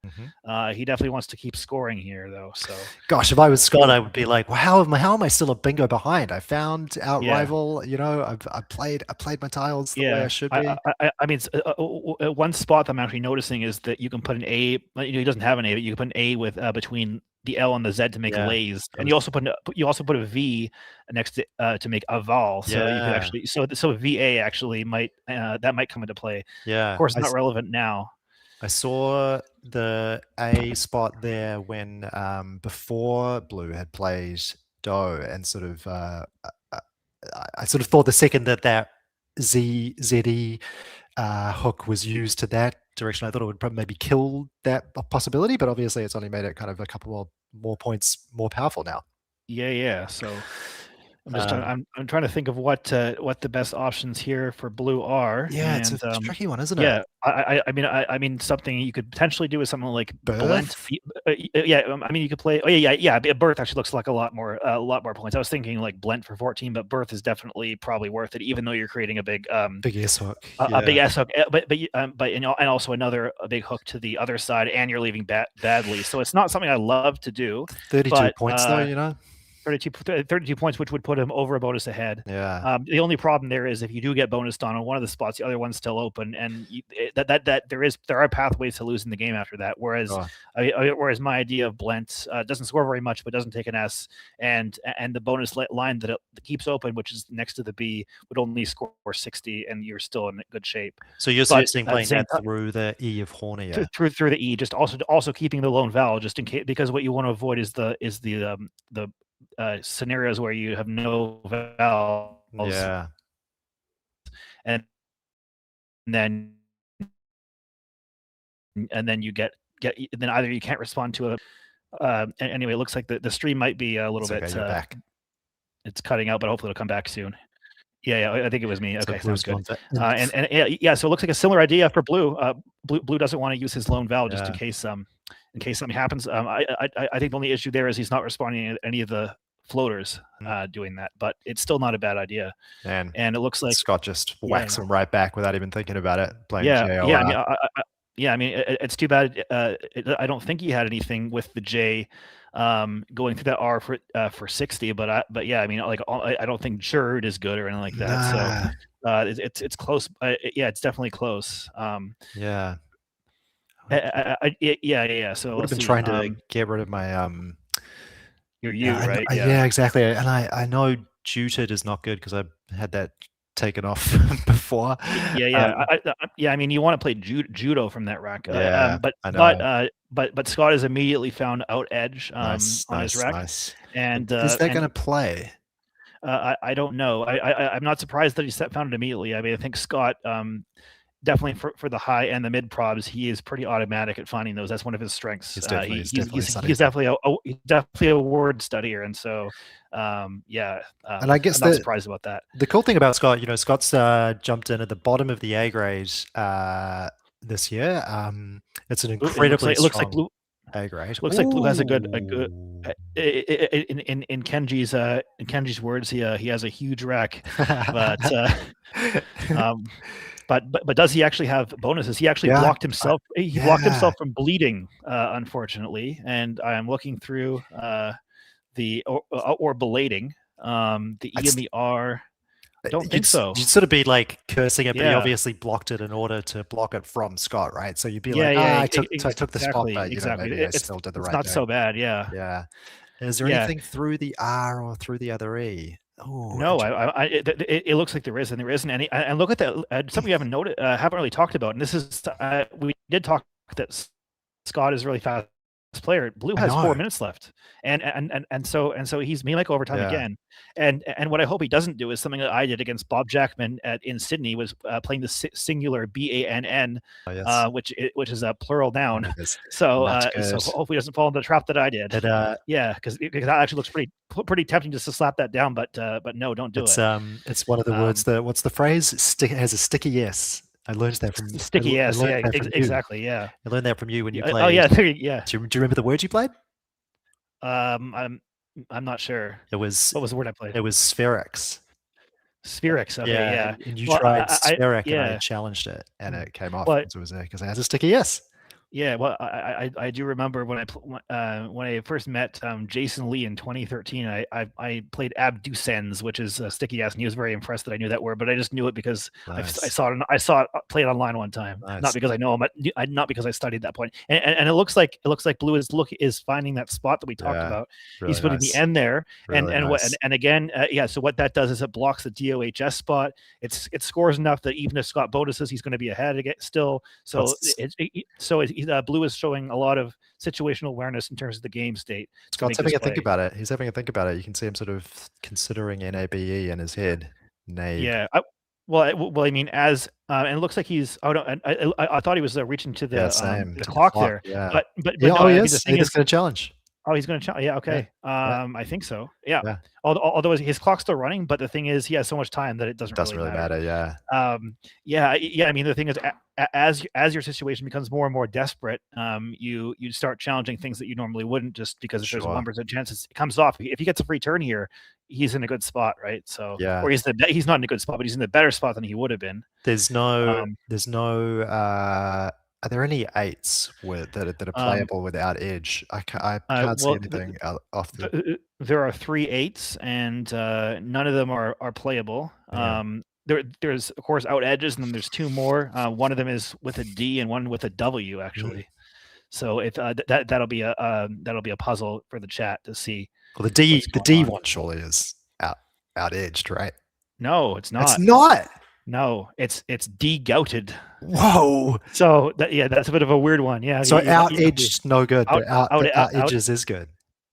Speaker 5: He definitely wants to keep scoring here, though. So,
Speaker 4: gosh, if I was Scott, I would be like, well, how am I still a bingo behind? I found rival. I played my tiles the way I should be.
Speaker 5: I mean, one spot that I'm actually noticing is that you can put an A. He doesn't have an A, but you can put an A with between the L and the Z to make lays, and you also put a V next to make a vowel. So you could actually so VA actually might that might come into play.
Speaker 4: Yeah,
Speaker 5: of course, not relevant now.
Speaker 4: I saw the A spot there when before Blue had played Doe, and sort of I sort of thought the second that ZE hook was used to that direction, I thought it would probably maybe kill that possibility, but obviously it's only made it kind of a couple more points more powerful now.
Speaker 5: Yeah. So I'm trying to think of what the best options here for blue are.
Speaker 4: Yeah,
Speaker 5: and,
Speaker 4: it's a tricky one, isn't it?
Speaker 5: Yeah, I mean, something you could potentially do is something like Blent. Yeah, I mean, you could play. Oh yeah. Birth actually looks like a lot more points. I was thinking like Blent for 14, but Birth is definitely probably worth it, even though you're creating a big
Speaker 4: S hook,
Speaker 5: a big S hook, but and also another big hook to the other side, and you're leaving badly. So it's not something I love to do.
Speaker 4: 32 points though, you know.
Speaker 5: 32 points, which would put him over a bonus ahead.
Speaker 4: Yeah.
Speaker 5: The only problem there is if you do get bonused on one of the spots, the other one's still open, and there are pathways to losing the game after that. Whereas whereas my idea of Blent doesn't score very much, but doesn't take an S, and the bonus line that it keeps open, which is next to the B, would only score 60, and you're still in good shape.
Speaker 4: So you're suggesting playing that through the E of Hornier.
Speaker 5: Through the E, just also keeping the lone vowel just in case, because what you want to avoid is the scenarios where you have no vowels.
Speaker 4: Yeah.
Speaker 5: And then you get then either you can't respond to a anyway, it looks like the stream might be a little bit
Speaker 4: back.
Speaker 5: It's cutting out, but hopefully it'll come back soon. Yeah, I think it was me. Okay, sounds good.
Speaker 4: And
Speaker 5: so it looks like a similar idea for blue. Blue doesn't want to use his lone vowel just in case something happens. I think the only issue there is he's not responding to any of the floaters doing that, but it's still not a bad idea. And it looks like
Speaker 4: Scott just whacks him right back without even thinking about it.
Speaker 5: I mean, it's too bad. I don't think he had anything with the J going through that R for 60, but yeah, I mean, like I don't think Jerd is good or anything like that. So it's close. It's definitely close.
Speaker 4: Yeah.
Speaker 5: So
Speaker 4: I would have been trying to get rid of my
Speaker 5: right?
Speaker 4: Yeah, exactly. And I know Juted is not good because I had that taken off before.
Speaker 5: I mean, you want to play judo from that rack. But Scott has immediately found out edge on his rack.
Speaker 4: Nice.
Speaker 5: And
Speaker 4: is that going to play?
Speaker 5: I don't know. I'm not surprised that he found it immediately. I mean, I think Scott definitely for the high and the mid probs, he is pretty automatic at finding those. That's one of his strengths. He's definitely a word studier, and so and
Speaker 4: I guess
Speaker 5: I'm not surprised about that.
Speaker 4: The cool thing about Scott, Scott's jumped in at the bottom of the A grade this year. It's an incredibly strong
Speaker 5: Blue
Speaker 4: A grade.
Speaker 5: Looks like Blue has a good in Kenji's words, he has a huge rack, but does he actually have bonuses? He actually blocked himself. He blocked himself from bleeding, unfortunately. And I'm looking through the or belading. The E and the R. I don't think so.
Speaker 4: You'd sort of be like cursing it, but he obviously blocked it in order to block it from Scott, right? So you'd be I took the spot, but maybe I still did the right thing.
Speaker 5: It's not so bad, yeah.
Speaker 4: Yeah. Is there anything through the R or through the other E? Oh,
Speaker 5: no, it looks like there is, and there isn't any. And look at that. Something we haven't really talked about, and this is we did talk that Scott is really fast player. Blue has 4 minutes left, and so he might go overtime again. And what I hope he doesn't do is something that I did against Bob Jackman in Sydney, was playing the singular BANN, which is a plural noun. So hopefully he doesn't fall into the trap that I did. Because that actually looks pretty tempting just to slap that down, but no, don't do it.
Speaker 4: It's one of the words that, what's the phrase? It has a sticky S. I learned that from
Speaker 5: sticky S. Yeah, exactly. Yeah,
Speaker 4: I learned that from you when you played.
Speaker 5: Oh yeah,
Speaker 4: Do you remember the words you played?
Speaker 5: I'm not sure.
Speaker 4: It was,
Speaker 5: what was the word I played?
Speaker 4: It was Spherix.
Speaker 5: Spherix. Okay, yeah.
Speaker 4: And you tried Spheric, and I challenged it, and it came off because it has a sticky S.
Speaker 5: Yeah, well, I do remember when I first met Jason Lee in 2013. I played Abducens, which is a sticky S, and he was very impressed that I knew that word. But I just knew it because I saw it played online one time, not because I know him, not because I studied that point. And it looks like Blue is finding that spot that we talked about. Really he's putting the N there, and again, So what that does is it blocks the DOHS spot. It scores enough that even if Scott bonuses, he's going to be ahead again still. So Blue is showing a lot of situational awareness in terms of the game state.
Speaker 4: Scott's having a think about it. He's having a think about it. You can see him sort of considering NABE in his head.
Speaker 5: Yeah. Well, I mean, and it looks like he's. I thought he was reaching to the clock there.
Speaker 4: Yeah.
Speaker 5: But
Speaker 4: yes, he is going to challenge.
Speaker 5: Oh, he's going to challenge. Yeah, okay.
Speaker 4: Yeah.
Speaker 5: I think so. Yeah.
Speaker 4: Yeah.
Speaker 5: Although his clock's still running, but the thing is, he has so much time that it doesn't really matter.
Speaker 4: Yeah.
Speaker 5: Yeah. I mean, the thing is, as your situation becomes more and more desperate, you start challenging things that you normally wouldn't, just because if there's a 1% chance it comes off. If he gets a free turn here, he's in a good spot, right? So, or he's not in a good spot, but he's in a better spot than he would have been.
Speaker 4: There's no. Are there any 8s that are playable without edge? I can't see anything off the.
Speaker 5: There are 3 8s, and none of them are playable.
Speaker 4: Yeah.
Speaker 5: There's of course out edges, and then there's 2 more. One of them is with a D and one with a W, actually. So if that'll be a puzzle for the chat to see.
Speaker 4: Well, the D one surely is out edged, right?
Speaker 5: No, it's not.
Speaker 4: It's not.
Speaker 5: No, it's de-gouted.
Speaker 4: Whoa.
Speaker 5: So that's a bit of a weird one. Yeah.
Speaker 4: So out-edged no good, but out-edges is good.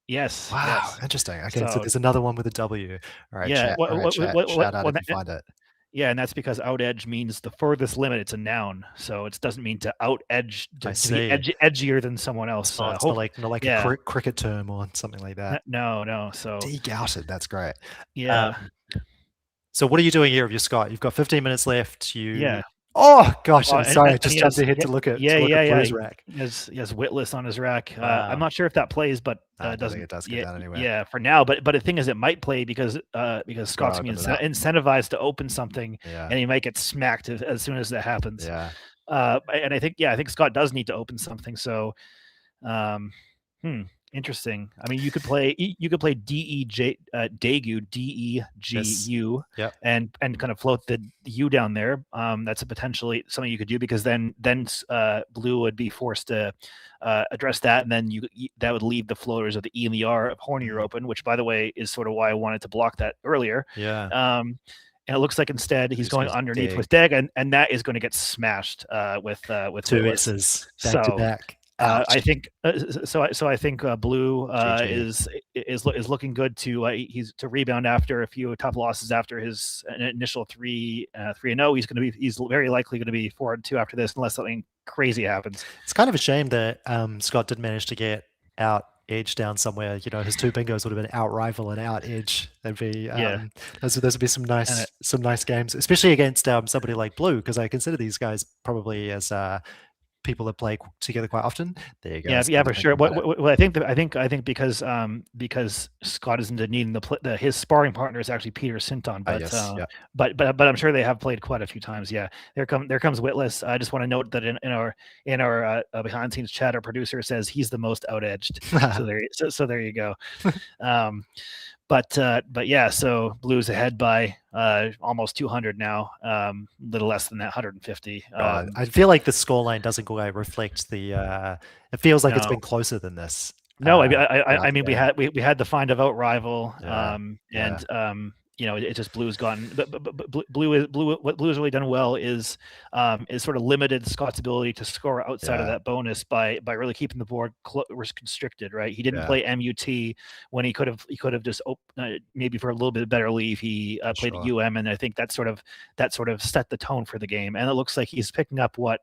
Speaker 5: Yes.
Speaker 4: Wow,
Speaker 5: yes.
Speaker 4: Interesting. Okay, so there's another one with a W. All right,
Speaker 5: yeah.
Speaker 4: Shout out if you find it.
Speaker 5: Yeah, and that's because out-edge means the furthest limit. It's a noun, so it doesn't mean to out-edge, to be edgier than someone else.
Speaker 4: It's not like a cricket term or something like that.
Speaker 5: No. So
Speaker 4: de-gouted, that's great.
Speaker 5: Yeah.
Speaker 4: So what are you doing here, if you're Scott? You've got 15 minutes left. Oh gosh, I'm sorry. I just jumped ahead to look at Blue's rack.
Speaker 5: He has Witless on his rack. I'm not sure if that plays, but
Speaker 4: I don't think it does get down anyway.
Speaker 5: Yeah, for now. But the thing is, it might play because Scott's being incentivized to open something, and he might get smacked as soon as that happens.
Speaker 4: Yeah.
Speaker 5: And I think Scott does need to open something. So, interesting. I mean, you could play Daegu, DEGU, and kind of float the U down there. That's a potentially something you could do, because then Blue would be forced to address that, and then that would leave the floaters of the E and the R of Hornier open, which, by the way, is sort of why I wanted to block that earlier.
Speaker 4: Yeah.
Speaker 5: And it looks like instead he's going underneath with Deg, and that is going to get smashed with
Speaker 4: 2 S's back to back.
Speaker 5: I think so. I think Blue is looking good to rebound after a few tough losses after his initial 3-0. He's very likely going to be 4-2 after this, unless something crazy happens.
Speaker 4: It's kind of a shame that Scott did manage to get out edge down somewhere. His 2 bingos would have been out rival and out edge. That'd be those would be some nice games, especially against somebody like Blue, because I consider these guys probably as people that play together quite often. There you go.
Speaker 5: Yeah, for sure. Well, I think because Scott isn't needing his sparring partner is actually Peter Sinton, but I'm sure they have played quite a few times. Yeah, there comes Witless. I just want to note that in our behind the scenes chat, our producer says he's the most out edged. so there you go. But yeah, so Blue's ahead by almost 200 now, little less than that, 150.
Speaker 4: I feel like the scoreline doesn't quite reflect the. It feels like it's been closer than this.
Speaker 5: No, I mean we had the find of out rival, and it's just Blue's gone. But what Blue's really done well is sort of limited Scott's ability to score outside of that bonus by really keeping the board constricted. Right, he didn't play MUT when he could have just maybe for a little bit better leave. He played UM, and I think that sort of set the tone for the game. And it looks like he's picking up what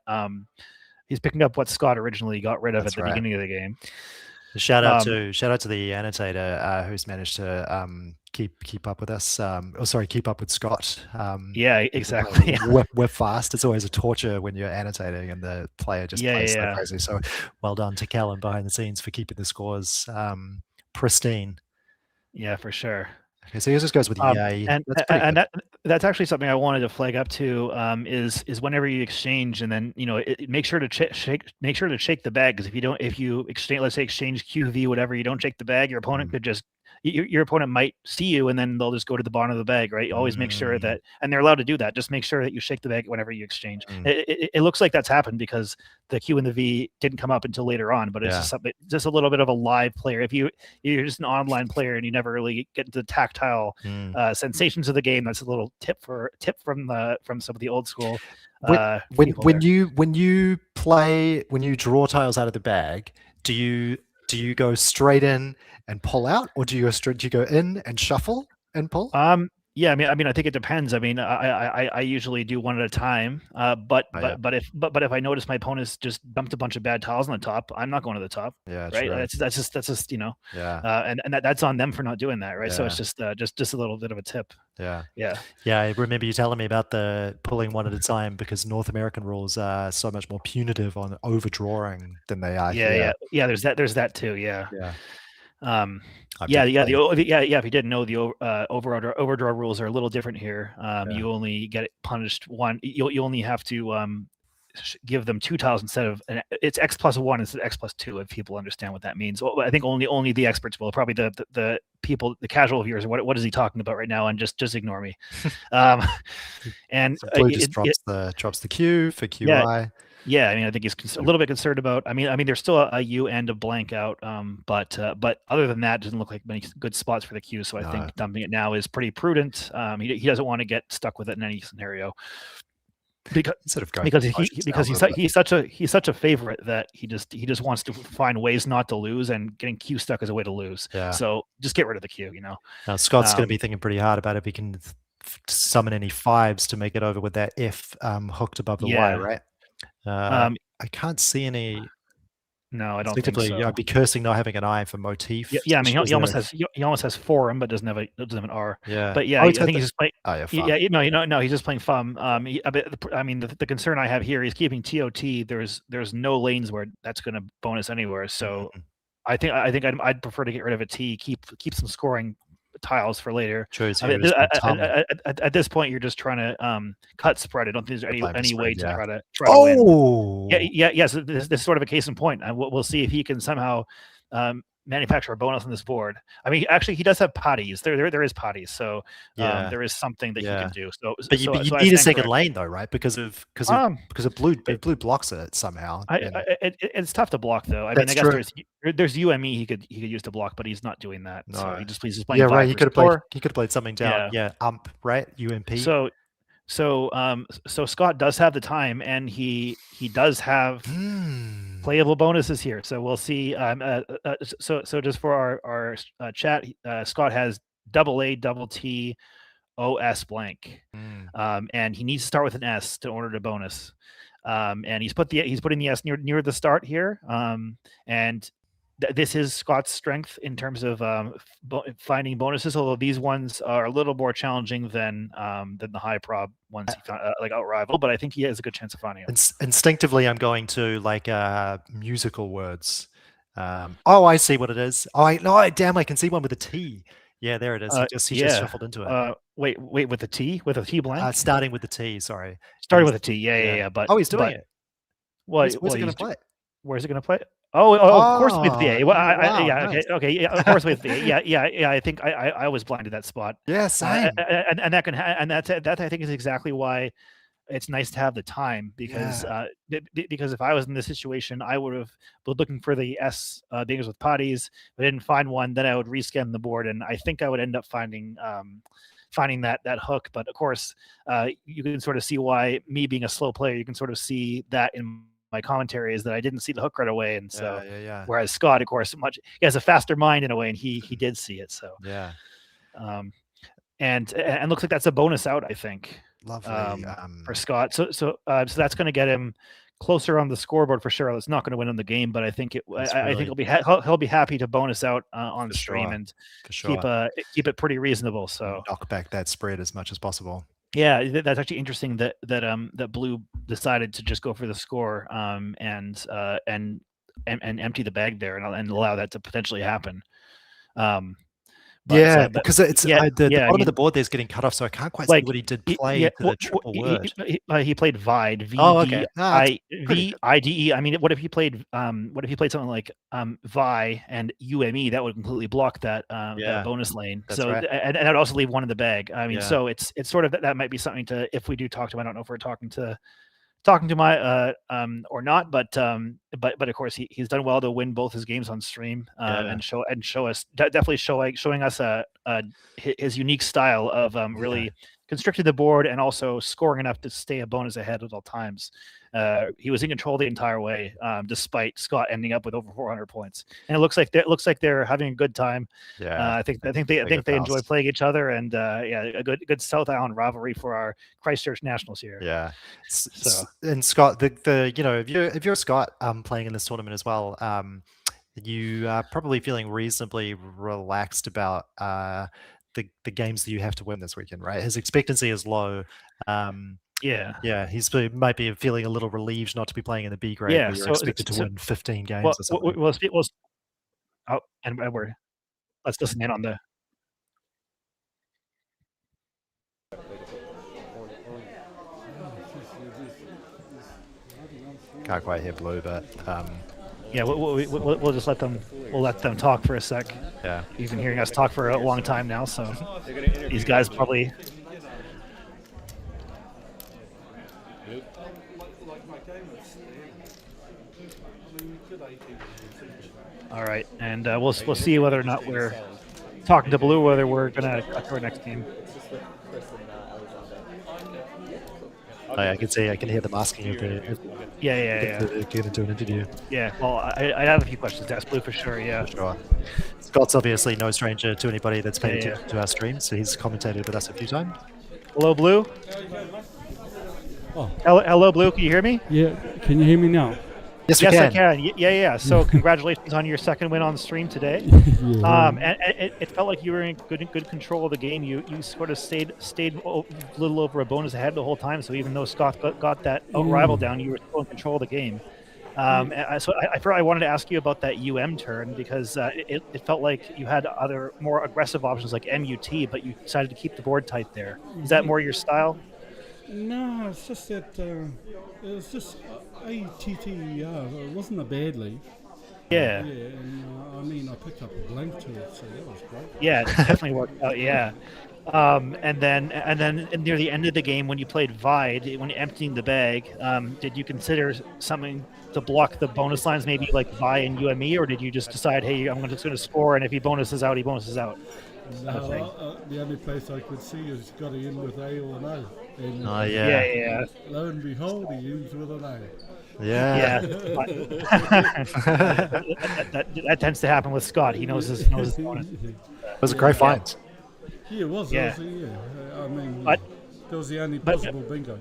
Speaker 5: Scott originally got rid of at the beginning of the game.
Speaker 4: Shout out to the annotator who's managed to keep up with us. Keep up with Scott.
Speaker 5: Yeah, exactly.
Speaker 4: We're fast. It's always a torture when you're annotating and the player just plays so crazy. So well done to Callum behind the scenes for keeping the scores pristine.
Speaker 5: Yeah, for sure.
Speaker 4: Okay, so yours just goes with EA.
Speaker 5: That's actually something I wanted to flag up to. Is whenever you exchange, and then make sure to shake the bag, because if you exchange, let's say exchange QV whatever, you don't shake the bag, your opponent could just your opponent might see you, and then they'll just go to the bottom of the bag, right? You always make sure that, and they're allowed to do that. Just make sure that you shake the bag whenever you exchange. It looks like that's happened because the Q and the V didn't come up until later on, but it's just a little bit of a live player. If you're just an online player and you never really get into the tactile sensations of the game, that's a little tip from some of the old school.
Speaker 4: When you draw tiles out of the bag, do you go straight in and pull out, or do you go in and shuffle and pull?
Speaker 5: Yeah, I mean, I think it depends. I mean, I usually do one at a time. But if I notice my opponent's just dumped a bunch of bad tiles on the top, I'm not going to the top.
Speaker 4: Yeah,
Speaker 5: right.
Speaker 4: true.
Speaker 5: That's just
Speaker 4: Yeah.
Speaker 5: and that's on them for not doing that, right? So
Speaker 4: Yeah.
Speaker 5: it's just a little bit of a tip.
Speaker 4: Yeah.
Speaker 5: Yeah.
Speaker 4: Yeah, I remember you telling me about the pulling one at a time because North American rules are so much more punitive on overdrawing than they are here.
Speaker 5: Yeah. There's that too. Yeah.
Speaker 4: Yeah.
Speaker 5: If you didn't know, the overdraw rules are a little different here. You only get punished one. You only have to give them 2 tiles instead of it's X+1 instead of X+2. If people understand what that means, well, I think only the experts will. Probably the people, the casual viewers, what is he talking about right now? And just ignore me. And
Speaker 4: so Blue just drops the Q for QI.
Speaker 5: Yeah, I mean, I think he's a little bit concerned about. I mean, there's still a U and a blank out, but other than that, doesn't look like many good spots for the Q. So I think dumping it now is pretty prudent. He doesn't want to get stuck with it in any scenario, because he's such a favorite that he just wants to find ways not to lose, and getting Q stuck is a way to lose.
Speaker 4: Yeah.
Speaker 5: So just get rid of the Q.
Speaker 4: Now Scott's going to be thinking pretty hard about if he can summon any 5s to make it over with that F hooked above the Y, right? I can't see any.
Speaker 5: No, I don't think so.
Speaker 4: I'd be cursing not having an I for motif.
Speaker 5: Yeah, I mean, he almost has forum, but doesn't have an R.
Speaker 4: Yeah,
Speaker 5: but yeah, I think he's just playing.
Speaker 4: Oh yeah,
Speaker 5: no, he's just playing FUM. I mean, the concern I have here, he's keeping TOT. There's no lanes where that's going to bonus anywhere. So I think I'd prefer to get rid of a T. Keep some scoring tiles for later. At this point, you're just trying to cut spread. I don't think there's any way to try to win. Yeah. So this is sort of a case in point. We'll see if he can somehow manufacture a bonus on this board. I mean, actually, he does have potties. There is potties, so there is something that he can do. But
Speaker 4: you need a second lane though, right? Because of blue blocks it somehow.
Speaker 5: It's tough to block though. I mean, I guess there's UME he could use to block, but he's not doing that. No. So he's just playing.
Speaker 4: Yeah, right. He could have played something down. Yeah, right. UMP.
Speaker 5: So Scott does have the time, and he does have playable bonuses here. So we'll see. So just for our chat, Scott has AA, double T, OS blank, and he needs to start with an S in order to bonus. And he's putting the S near the start here, and this is Scott's strength in terms of finding bonuses, although these ones are a little more challenging than the high prob ones he found, like Outrival, but I think he has a good chance of finding them.
Speaker 4: Instinctively, I'm going to like musical words. I see what it is. I can see one with a T. Yeah, there it is. He just shuffled into it.
Speaker 5: Wait, with a T? With a T blank?
Speaker 4: Starting with the T, sorry.
Speaker 5: Starting with a T, yeah. But
Speaker 4: he's doing it.
Speaker 5: Where's
Speaker 4: it going to play?
Speaker 5: Where's it going to play? Of course with the A. Well, okay, of course with the A. Yeah. I think I was blind to that spot.
Speaker 4: Yeah, same.
Speaker 5: And that I think is exactly why it's nice to have the time, because because if I was in this situation, I would have been looking for the S things with potties. If I didn't find one, then I would rescan the board, and I think I would end up finding that hook. But of course, you can sort of see why, me being a slow player, you can sort of see that in my commentary, is that I didn't see the hook right away, and so whereas Scott, of course, he has a faster mind in a way, and he did see it. So and looks like that's a bonus out, I think.
Speaker 4: Lovely
Speaker 5: for Scott. So that's going to get him closer on the scoreboard for sure. It's not going to win him the game, but I think he'll be happy to bonus out on the stream and keep it pretty reasonable. So
Speaker 4: knock back that spread as much as possible.
Speaker 5: Yeah, that's actually interesting that Blue decided to just go for the score and empty the bag there and allow that to potentially happen.
Speaker 4: Because it's the bottom of the board there's getting cut off, so I can't quite see what he did play to the triple word.
Speaker 5: He played Vide. VIDE. I mean, what if he played something like Vi and UME? That would completely block that bonus lane.
Speaker 4: So right.
Speaker 5: and I'd also leave one in the bag. I mean, so it's sort of that might be something to, if we do talk to him. I don't know if we're talking to my or not, but of course he's done well to win both his games on stream and show us definitely showing us his unique style of really constricting the board and also scoring enough to stay a bonus ahead at all times. He was in control the entire way, despite Scott ending up with over 400 points. And it looks like they're having a good time.
Speaker 4: Yeah,
Speaker 5: I think they enjoy playing each other, and a good South Island rivalry for our Christchurch Nationals here.
Speaker 4: Yeah.
Speaker 5: So
Speaker 4: And Scott, the if you're Scott playing in this tournament as well, you are probably feeling reasonably relaxed about the games that you have to win this weekend, right? His expectancy is low. Yeah, might be feeling a little relieved not to be playing in the B grade, where you're expected to win 15 games or something.
Speaker 5: Let's listen in on the.
Speaker 4: Can't quite hear Blue, but
Speaker 5: yeah, we'll just let them talk for a sec.
Speaker 4: Yeah,
Speaker 5: you've been hearing us talk for a long time now, so these guys probably. All right, and we'll see whether or not we're talking to Blue, whether we're gonna cut to our next game.
Speaker 4: I can hear them asking if they're going to do an interview.
Speaker 5: Yeah, well, I have a few questions to ask Blue for sure. Yeah,
Speaker 4: sure. Scott's obviously no stranger to anybody that's paying attention to our streams, so he's commentated with us a few times.
Speaker 5: Hello, Blue.
Speaker 6: Oh.
Speaker 5: Hello, Blue. Can you hear me?
Speaker 6: Yeah. Can you hear me now?
Speaker 4: Yes,
Speaker 5: I can. Yeah. So congratulations on your second win on the stream today. And it felt like you were in good control of the game. You sort of stayed a little over a bonus ahead the whole time. So even though Scott got that rival down, you were still in control of the game. So I wanted to ask you about that turn, because it felt like you had other more aggressive options like MUT, but you decided to keep the board tight there. Is that more your style?
Speaker 6: No, it's just that it was just Aotearoa. It wasn't a bad lead.
Speaker 5: Yeah.
Speaker 6: Yeah, and I picked up a blank to it, so that was great.
Speaker 5: Yeah, it definitely worked out. Yeah. And then near the end of the game, when you played Vide, when emptying the bag, did you consider something to block the bonus lines, maybe like Vi and UME, or did you just decide, hey, I'm just going to score, and if he bonuses out, he bonuses out?
Speaker 6: The only place I could see is got to end with A or no. And
Speaker 5: yeah.
Speaker 6: Lo and behold, he ends with an A.
Speaker 4: Yeah.
Speaker 5: that tends to happen with Scott. He knows his bonus.
Speaker 4: It was a great find.
Speaker 6: Yeah, it was.
Speaker 5: Yeah.
Speaker 6: That was the only possible bingo.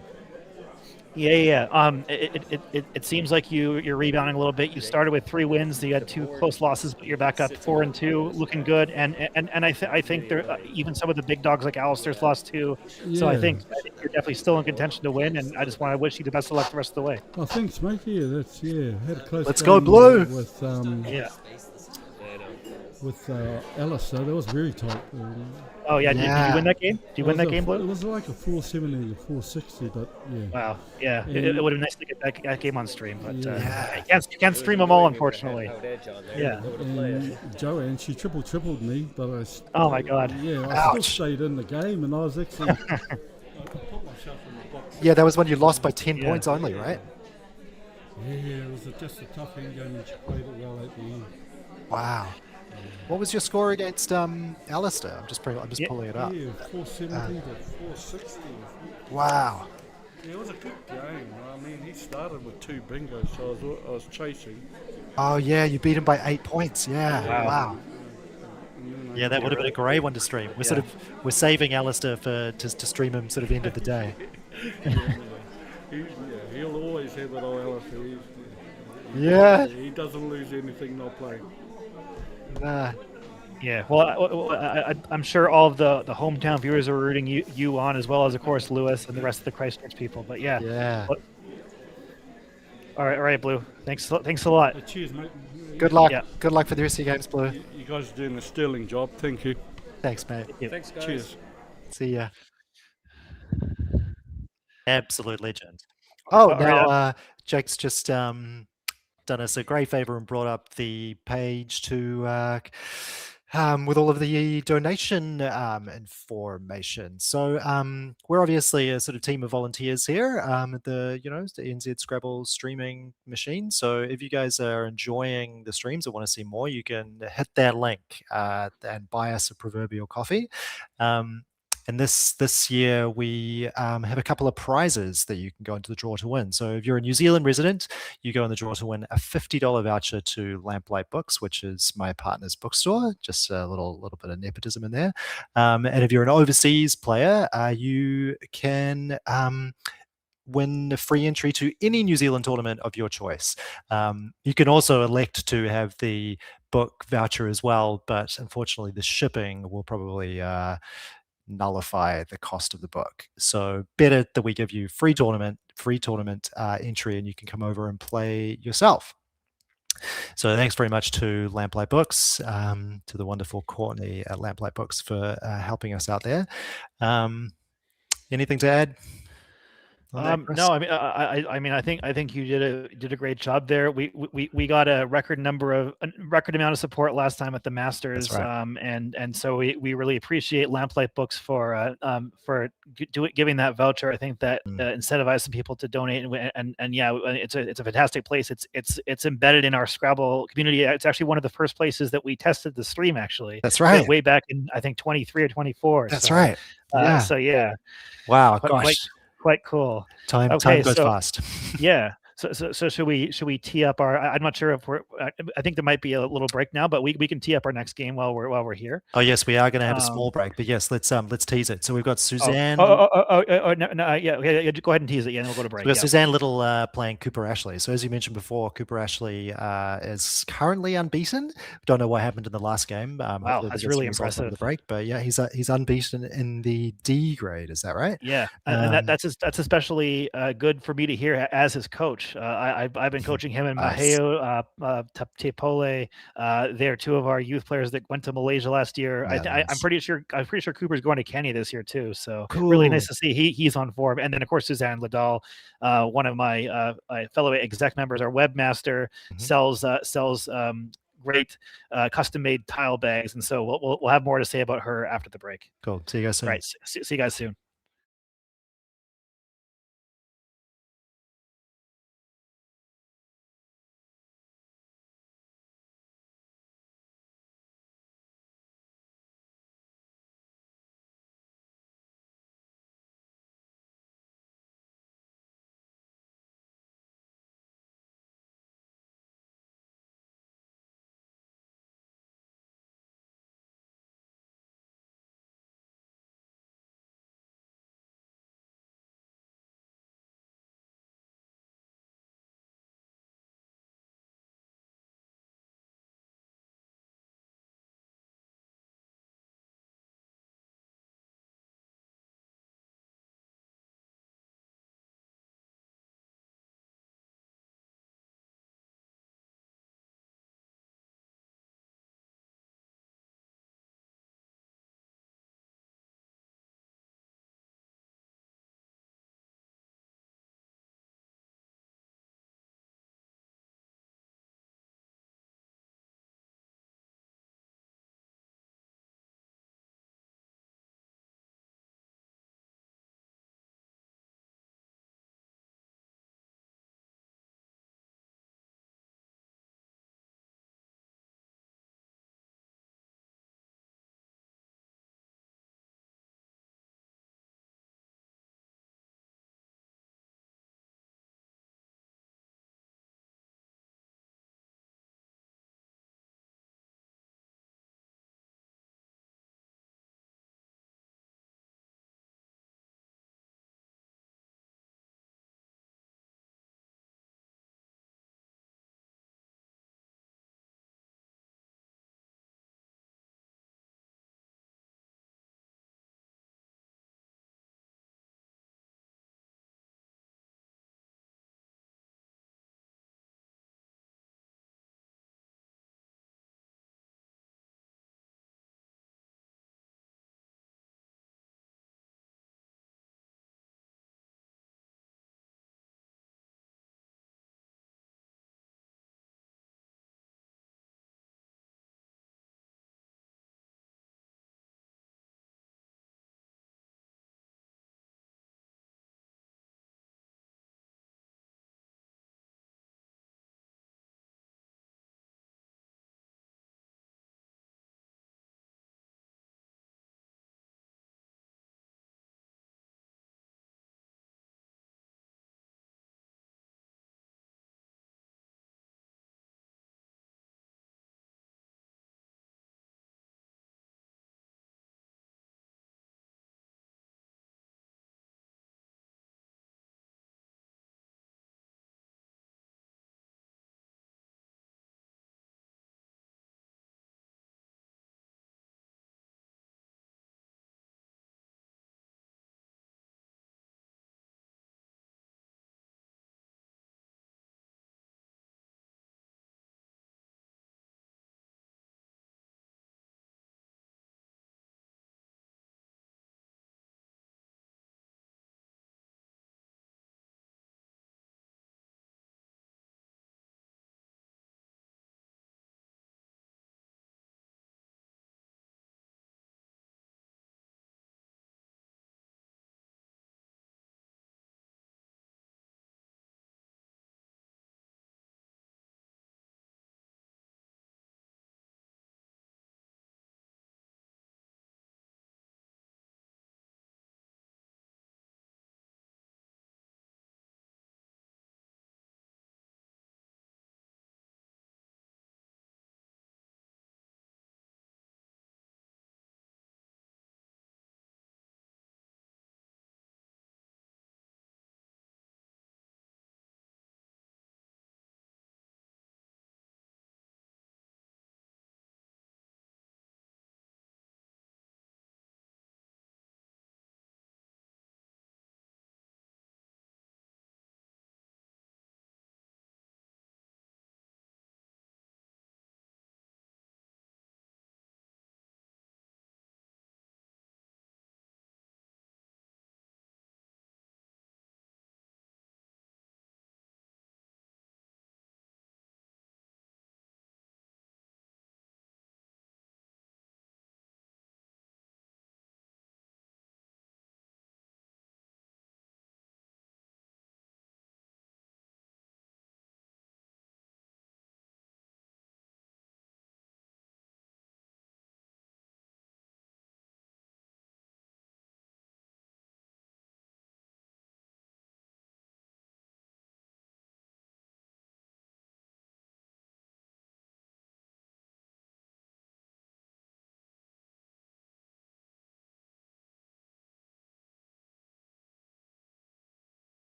Speaker 5: Yeah. It seems like you're rebounding a little bit. You started with 3 wins. You had 2 close losses, but you're back up 4-2, looking good. And I think there even some of the big dogs like Alastair's lost 2. Yeah. So I think you're definitely still in contention to win. And I just want to wish you the best of luck the rest of the way.
Speaker 6: Oh, thanks, mate. Yeah, had a close.
Speaker 4: Let's go, Blue.
Speaker 6: With Alastair, that was very tight.
Speaker 5: Oh yeah, did you win that game? Did you win that game, Blue?
Speaker 6: It was like a 470 to 460, but yeah.
Speaker 5: Wow, yeah. It would have been nice to get that game on stream, but you can't stream them all, unfortunately. Yeah.
Speaker 6: And Joanne, she tripled me, but I.
Speaker 5: Oh my God.
Speaker 6: Yeah, I still stayed in the game, and I was actually. I put myself in the box.
Speaker 4: Yeah, that was when you lost by 10 points only, right?
Speaker 6: Yeah, it was just a tough end game, and she played it well at the end.
Speaker 4: Wow. What was your score against Alastair? I'm just pulling it up.
Speaker 6: Yeah, 470 to 460.
Speaker 4: Wow.
Speaker 6: Yeah, it was a good game. He started with 2 bingos, so I was chasing.
Speaker 4: Oh yeah, you beat him by 8 points. Yeah. Wow. Yeah, that would have been a great one to stream. We're saving Alastair to stream him sort of end of the day.
Speaker 6: He'll always have it on Alastair.
Speaker 4: Yeah.
Speaker 6: He doesn't lose anything not playing.
Speaker 4: Nah.
Speaker 5: Yeah, well, I'm sure all of the hometown viewers are rooting you on, as well as, of course, Lewis and the rest of the Christchurch people. But yeah. All right, Blue. Thanks a lot.
Speaker 6: Cheers, mate.
Speaker 4: Good luck. Yeah. Good luck for the rest of your games, Blue.
Speaker 6: You guys are doing a sterling job. Thank you.
Speaker 4: Thanks, mate.
Speaker 6: Thanks, guys. Cheers.
Speaker 4: See ya. Absolute legend. Oh, now Jake's just done us a great favor and brought up the page to with all of the donation information. So we're obviously a sort of team of volunteers here at the NZ Scrabble streaming machine. So if you guys are enjoying the streams or want to see more, you can hit that link and buy us a proverbial coffee. And this year we have a couple of prizes that you can go into the draw to win. So if you're a New Zealand resident, you go in the draw to win a $50 voucher to Lamplight Books, which is my partner's bookstore. Just a little bit of nepotism in there. And if you're an overseas player, you can win a free entry to any New Zealand tournament of your choice. You can also elect to have the book voucher as well, but unfortunately the shipping will probably nullify the cost of the book. So better that we give you free tournament entry, and you can come over and play yourself. So thanks very much to Lamplight Books, to the wonderful Courtney at Lamplight Books for helping us out there. Anything to add?
Speaker 5: No, I mean, I think you did a great job there. We got a record amount of support last time at the Masters,
Speaker 4: That's right.
Speaker 5: and so we really appreciate Lamplight Books for giving that voucher. I think that incentivized some people to donate, and yeah, it's a fantastic place. It's embedded in our Scrabble community. It's actually one of the first places that we tested the stream. Actually,
Speaker 4: that's right.
Speaker 5: Way back in I think 23 or 24.
Speaker 4: That's right. Yeah.
Speaker 5: So yeah.
Speaker 4: Wow. Gosh.
Speaker 5: Quite cool.
Speaker 4: Time goes fast.
Speaker 5: Yeah. So should we tee up our? I'm not sure if we're. I think there might be a little break now, but we can tee up our next game while we're here.
Speaker 4: Oh yes, we are going to have a small break, but yes, let's tease it. So we've got Suzanne.
Speaker 5: No, yeah. Go ahead and tease it. Yeah, and we'll go to break.
Speaker 4: So we've got Suzanne Liddall playing Cooper Ashley. So as you mentioned before, Cooper Ashley is currently unbeaten. Don't know what happened in the last game.
Speaker 5: Wow, that's really impressive.
Speaker 4: The break, but yeah, he's unbeaten in the D grade. Is that right?
Speaker 5: Yeah, and that's especially good for me to hear as his coach. I've been coaching him and Maheo Tepole. They're two of our youth players that went to Malaysia last year.
Speaker 4: Yeah,
Speaker 5: I'm pretty sure Cooper's going to Kenya this year too. So
Speaker 4: cool.
Speaker 5: Really nice to see he's on form. And then of course Suzanne Liddall, one of my fellow exec members, our webmaster, sells great custom-made tile bags, and so we'll have more to say about her after the break.
Speaker 4: Cool. See you guys soon.
Speaker 5: Right. See you guys soon.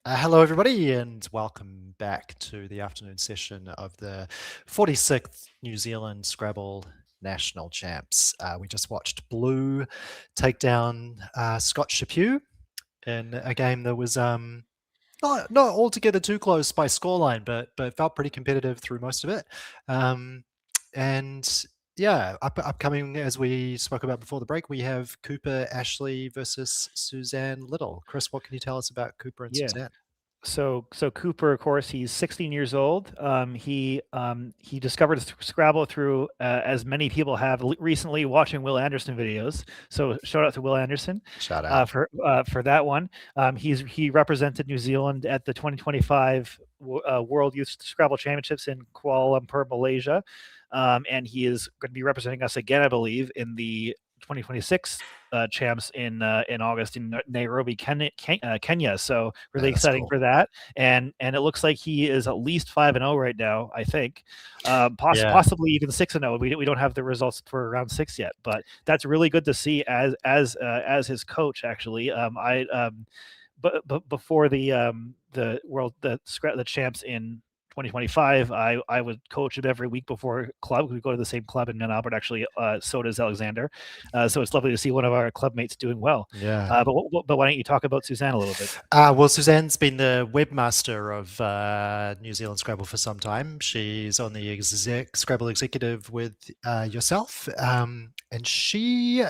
Speaker 4: Hello, everybody, and welcome back to the afternoon session of the 46th New Zealand Scrabble National Champs. We just watched Blue take down Scott Chaput in a game that was not altogether too close by scoreline, but felt pretty competitive through most of it. And yeah, upcoming, as we spoke about before the break, we have Cooper Ashley versus Suzanne Liddall. Chris, what can you tell us about Cooper and Suzanne?
Speaker 5: So Cooper, of course, he's 16 years old. He discovered Scrabble through, as many people have recently, watching Will Anderson videos. So shout out to Will Anderson.
Speaker 4: Shout out
Speaker 5: for that one. He represented New Zealand at the 2025 World Youth Scrabble Championships in Kuala Lumpur, Malaysia, and he is going to be representing us again, I believe, in the 2026 champs in August in Nairobi, Kenya. So really exciting for that. And it looks like he is at least 5-0 right now, I think, possibly even 6-0. We don't have the results for round 6 yet, but that's really good to see as his coach, actually. But before the champs in 2025, I would coach him every week before club. We go to the same club in Mount Albert, actually. So does Alexander. So it's lovely to see one of our club mates doing well.
Speaker 4: Yeah.
Speaker 5: But why don't you talk about Suzanne a little bit?
Speaker 4: Well, Suzanne's been the webmaster of New Zealand Scrabble for some time. She's on the Scrabble executive with yourself, and she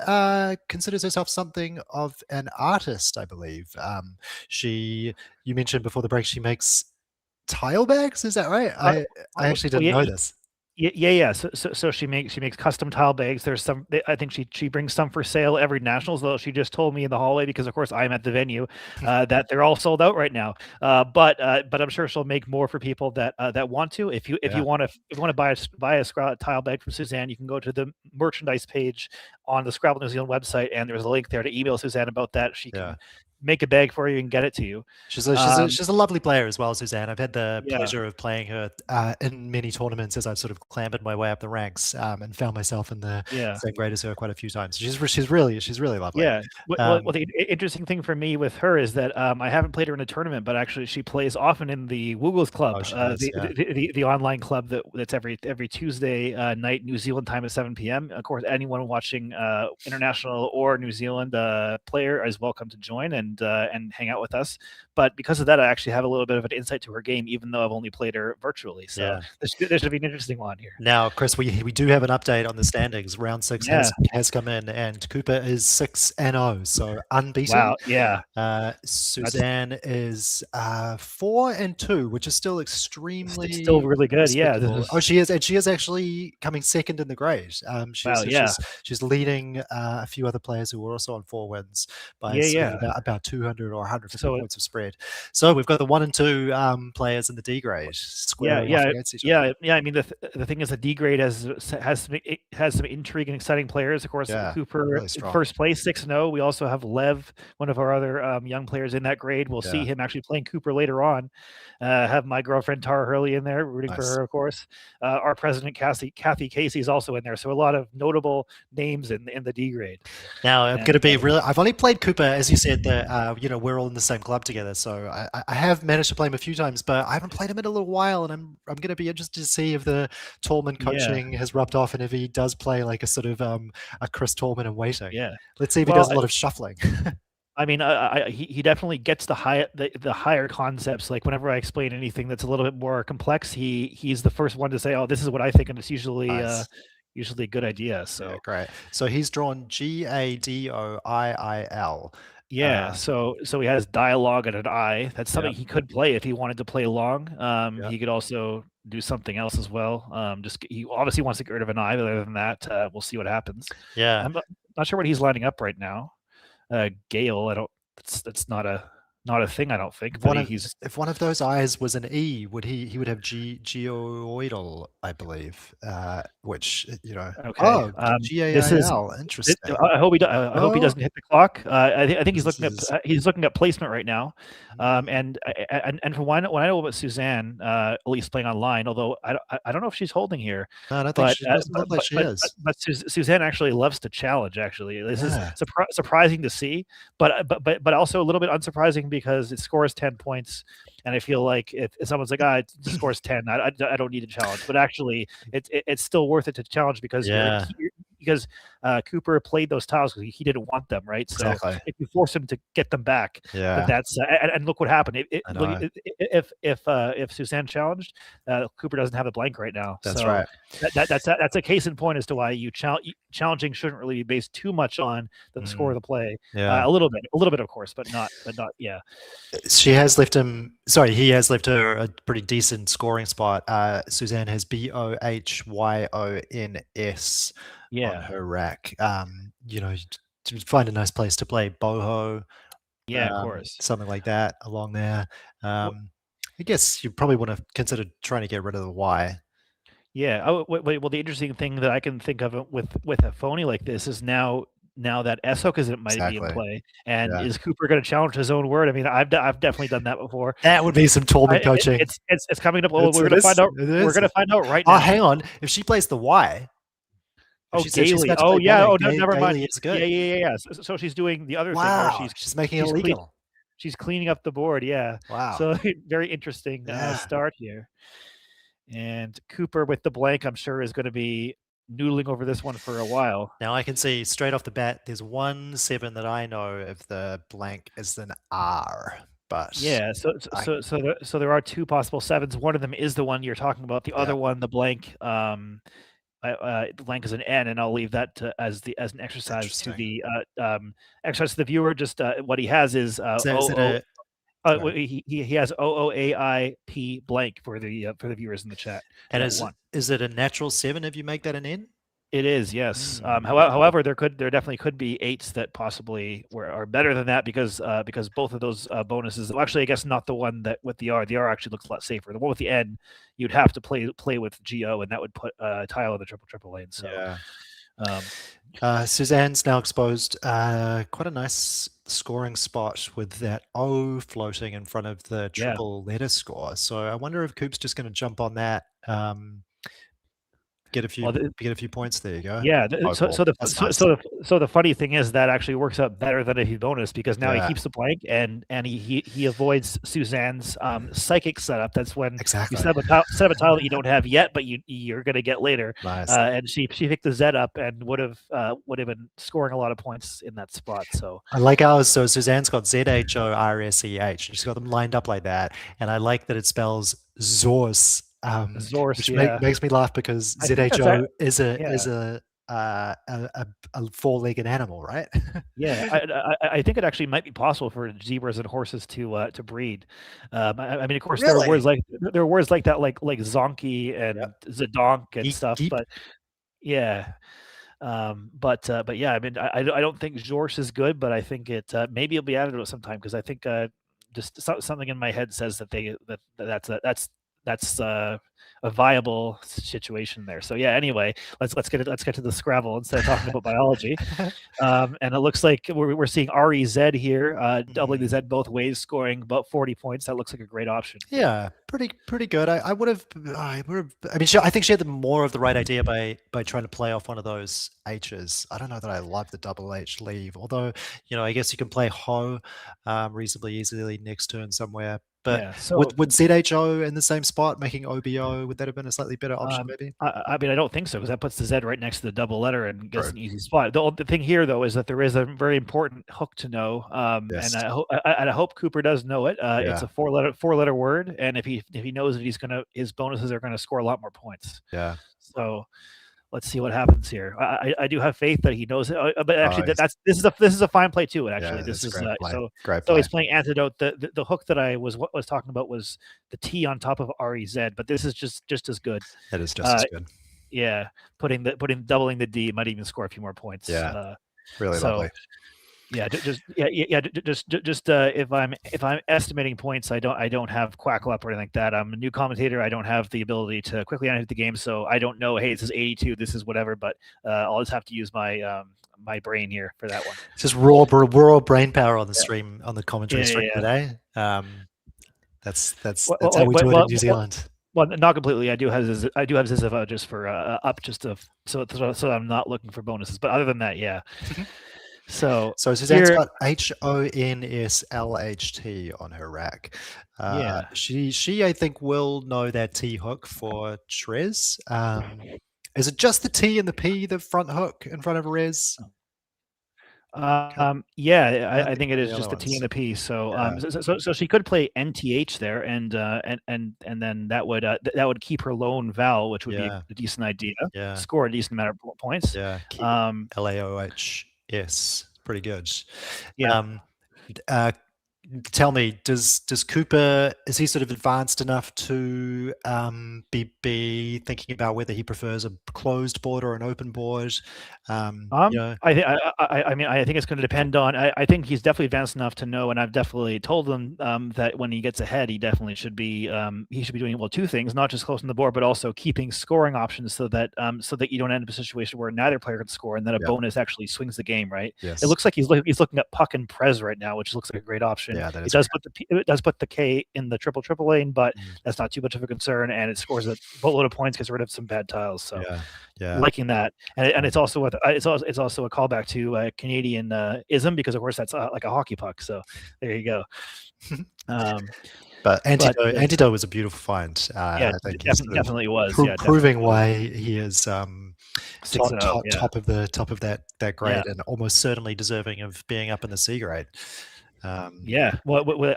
Speaker 4: considers herself something of an artist, I believe. You mentioned before the break, she makes tile bags, is that right? I actually didn't know this.
Speaker 5: Yeah. So she makes custom tile bags. There's some. I think she brings some for sale every nationals. Though she just told me in the hallway, because of course I'm at the venue, that they're all sold out right now. But I'm sure she'll make more for people that want to. If you want to buy a Scrabble tile bag from Suzanne, you can go to the merchandise page on the Scrabble New Zealand website, and there's a link there to email Suzanne about that. She can make a bag for you and get it to you.
Speaker 4: She's a lovely player as well, Suzanne. I've had the pleasure of playing her in many tournaments as I've sort of clambered my way up the ranks, and found myself in the same grade as her quite a few times. She's really lovely.
Speaker 5: Yeah. Well, the interesting thing for me with her is that I haven't played her in a tournament, but actually she plays often in the Woogles Club, the online club that's every Tuesday night New Zealand time at 7 p.m. Of course, anyone watching international or New Zealand player is welcome to join and hang out with us. But because of that, I actually have a little bit of an insight to her game, even though I've only played her virtually. So there should be an interesting one here.
Speaker 4: Now, Chris, we do have an update on the standings. Round 6 has come in, and Cooper is 6-0, so unbeaten.
Speaker 5: Wow, yeah.
Speaker 4: Suzanne is 4-2, which is still extremely
Speaker 5: still really good. Yeah.
Speaker 4: She is, and she is actually coming second in the grade. She's leading a few other players who were also on 4 wins by about 200 or 150 points of spread. So we've got the 1 and 2 players in the D grade.
Speaker 5: I mean, the thing is, the D grade has some intrigue and exciting players. Of course, Cooper really first place, 6-0. We also have Lev, one of our other young players in that grade. We'll see him actually playing Cooper later on. Have my girlfriend Tara Hurley in there, rooting for her, of course. Our president Kathy Casey is also in there. So a lot of notable names in the D grade.
Speaker 4: Now I'm going to be real. I've only played Cooper, as you said, that we're all in the same club together. So I have managed to play him a few times, but I haven't played him in a little while, and I'm going to be interested to see if the Tallman coaching has rubbed off, and if he does play like a sort of a Chris Tallman in waiting.
Speaker 5: Yeah,
Speaker 4: let's see if he does a lot of shuffling.
Speaker 5: I mean, he definitely gets the higher concepts. Like whenever I explain anything that's a little bit more complex, he's the first one to say, "Oh, this is what I think," and it's usually usually a good idea. So
Speaker 4: great. So he's drawn Gadoiil.
Speaker 5: Yeah, so he has dialogue and an I. That's something he could play if he wanted to play long. He could also do something else as well. He obviously wants to get rid of an I, but other than that, we'll see what happens.
Speaker 4: Yeah,
Speaker 5: I'm not sure what he's lining up right now. Gale, that's not a thing, I don't think.
Speaker 4: If one of those I's was an E, he would have geoidal, I believe. Which
Speaker 5: Okay.
Speaker 4: Gail, interesting.
Speaker 5: I hope he doesn't hit the clock. I think he's looking at placement right now. And from what I know about Suzanne, at least playing online, although I don't know if she's holding here.
Speaker 4: No, I don't think she doesn't look like she is.
Speaker 5: But Suzanne actually loves to challenge. Actually, this is surprising to see, but also a little bit unsurprising because it scores 10 points, and I feel like if someone's like, it scores 10, I don't need a challenge. But actually, it's still worth it to challenge because Cooper played those tiles because he didn't want them, right? So if you force him to get them back, that's and look what happened. If Suzanne challenged, Cooper doesn't have a blank right now.
Speaker 4: That's right.
Speaker 5: That's a case in point as to why challenging shouldn't really be based too much on the score of the play. A little bit, of course, but not. Yeah.
Speaker 4: She has left him. Sorry, he has left her a pretty decent scoring spot. Suzanne has BOHYONS on her rack. To find a nice place to play boho.
Speaker 5: Of course,
Speaker 4: something like that along there. I guess you probably want to consider trying to get rid of the Y.
Speaker 5: Yeah. Oh, wait. Well, the interesting thing that I can think of with a phony like this is now that S-hook might be in play, and is Cooper going to challenge his own word? I mean, I've definitely done that before.
Speaker 4: That would be some Tallman coaching.
Speaker 5: It's coming up. Well, we're going to find out. We're going to find out right now.
Speaker 4: Oh, hang on. If she plays the Y.
Speaker 5: Gaily. Oh, yeah. Oh, no, never mind. Is good. Yeah. So she's doing the other thing where she's
Speaker 4: making it illegal.
Speaker 5: She's cleaning up the board. Yeah.
Speaker 4: Wow.
Speaker 5: So very interesting start here. And Cooper with the blank, I'm sure, is going to be noodling over this one for a while.
Speaker 4: Now I can see straight off the bat there's 1 7 that I know if the blank is an R. But
Speaker 5: so there are 2 possible 7s. One of them is the one you're talking about. The other one, the blank, blank is an N, and I'll leave that as an exercise to the viewer. Just what he has is he has OOAIP blank for the viewers in the chat.
Speaker 4: And is it a natural 7 if you make that an N?
Speaker 5: It is, yes. However, there definitely could be 8s that possibly are better than that because both of those bonuses. Well, actually, I guess not the one that with the R. The R actually looks a lot safer. The one with the N, you'd have to play with GO, and that would put tile in the triple lane. So,
Speaker 4: Suzanne's now exposed quite a nice scoring spot with that O floating in front of the triple letter score. So I wonder if Coop's just going to jump on that. Get a few points. There you go.
Speaker 5: Yeah. So the funny thing is that actually works out better than if he bonus because now he keeps the blank and he avoids Suzanne's psychic setup. That's when you set up a tile that you don't have yet, but you're going to get later.
Speaker 4: Nice.
Speaker 5: And she picked the Z up and would have been scoring a lot of points in that spot. So
Speaker 4: I like ours. So Suzanne's got ZHORSEH. She's got them lined up like that, and I like that it spells Zorse. Which makes me laugh because ZHO is a 4-legged animal, right?
Speaker 5: I think it actually might be possible for zebras and horses to breed. I mean, of course, there are words like that, like zonkey and zadonk and stuff, but yeah. But yeah, I mean, I don't think Zorse is good, but I think it maybe it'll be added to it sometime because I think just something in my head says that that's a viable situation there. So yeah. Anyway, let's get to the Scrabble instead of talking about biology. And it looks like we're seeing REZ here, doubling the Z both ways, scoring about 40 points. That looks like a great option.
Speaker 4: Yeah, pretty good. I would have. I mean, I think she had more of the right idea by trying to play off one of those H's. I don't know that I love the double H leave, although I guess you can play Ho reasonably easily next turn somewhere. But would ZHO in the same spot, making OBO, would that have been a slightly better option, maybe?
Speaker 5: I mean, I don't think so, because that puts the Z right next to the double letter and gets an easy spot. The thing here, though, is that there is a very important hook to know, and I hope Cooper does know it. It's a four-letter word, and if he knows that his bonuses are gonna score a lot more points.
Speaker 4: Yeah.
Speaker 5: So let's see what happens here. I do have faith that he knows it, but actually, this is a fine play too. Actually, this is
Speaker 4: great
Speaker 5: so he's playing antidote. The hook that I was talking about was the T on top of REZ, but this is just as good.
Speaker 4: That is just as good.
Speaker 5: Yeah, doubling the D might even score a few more points.
Speaker 4: Yeah, really lovely.
Speaker 5: Yeah, just if I'm estimating points, I don't have Quackle up or anything like that. I'm a new commentator. I don't have the ability to quickly analyze the game, so I don't know. Hey, this is 82. This is whatever. But I'll just have to use my my brain here for that one.
Speaker 4: It's just raw brain power on the stream, on the commentary stream today. That's how we do it in New Zealand.
Speaker 5: Well, not completely. I do have Ziziva just for up, so I'm not looking for bonuses. But other than that, yeah.
Speaker 4: So Suzanne's got HONSLHT on her rack. She I think will know that T hook for Trez. Is it just the T and the P, the front hook in front of Rez?
Speaker 5: I think it is just the T and the P. So, so she could play NTH there, and then that would keep her lone vowel, which would be a decent idea.
Speaker 4: Yeah.
Speaker 5: Score a decent amount of points.
Speaker 4: Yeah. LAOHS, pretty good.
Speaker 5: Yeah.
Speaker 4: Tell me, does Cooper, is he sort of advanced enough to be thinking about whether he prefers a closed board or an open board?
Speaker 5: I think it's going to depend on. I think he's definitely advanced enough to know, and I've definitely told him that when he gets ahead, he definitely should be doing two things, not just closing the board, but also keeping scoring options so that you don't end up in a situation where neither player can score, and then a bonus actually swings the game. Right?
Speaker 4: Yes.
Speaker 5: It looks like he's looking at puck and prez right now, which looks like a great option.
Speaker 4: Yeah,
Speaker 5: it does put the K in the triple lane, but that's not too much of a concern, and it scores a boatload of points, gets rid of some bad tiles. So liking that, and it's also a callback to Canadian ism, because of course that's like a hockey puck. So there you go.
Speaker 4: But Antidote was a beautiful find. I think
Speaker 5: definitely was.
Speaker 4: Proving why he is top of that grade, and almost certainly deserving of being up in the C grade.
Speaker 5: Well,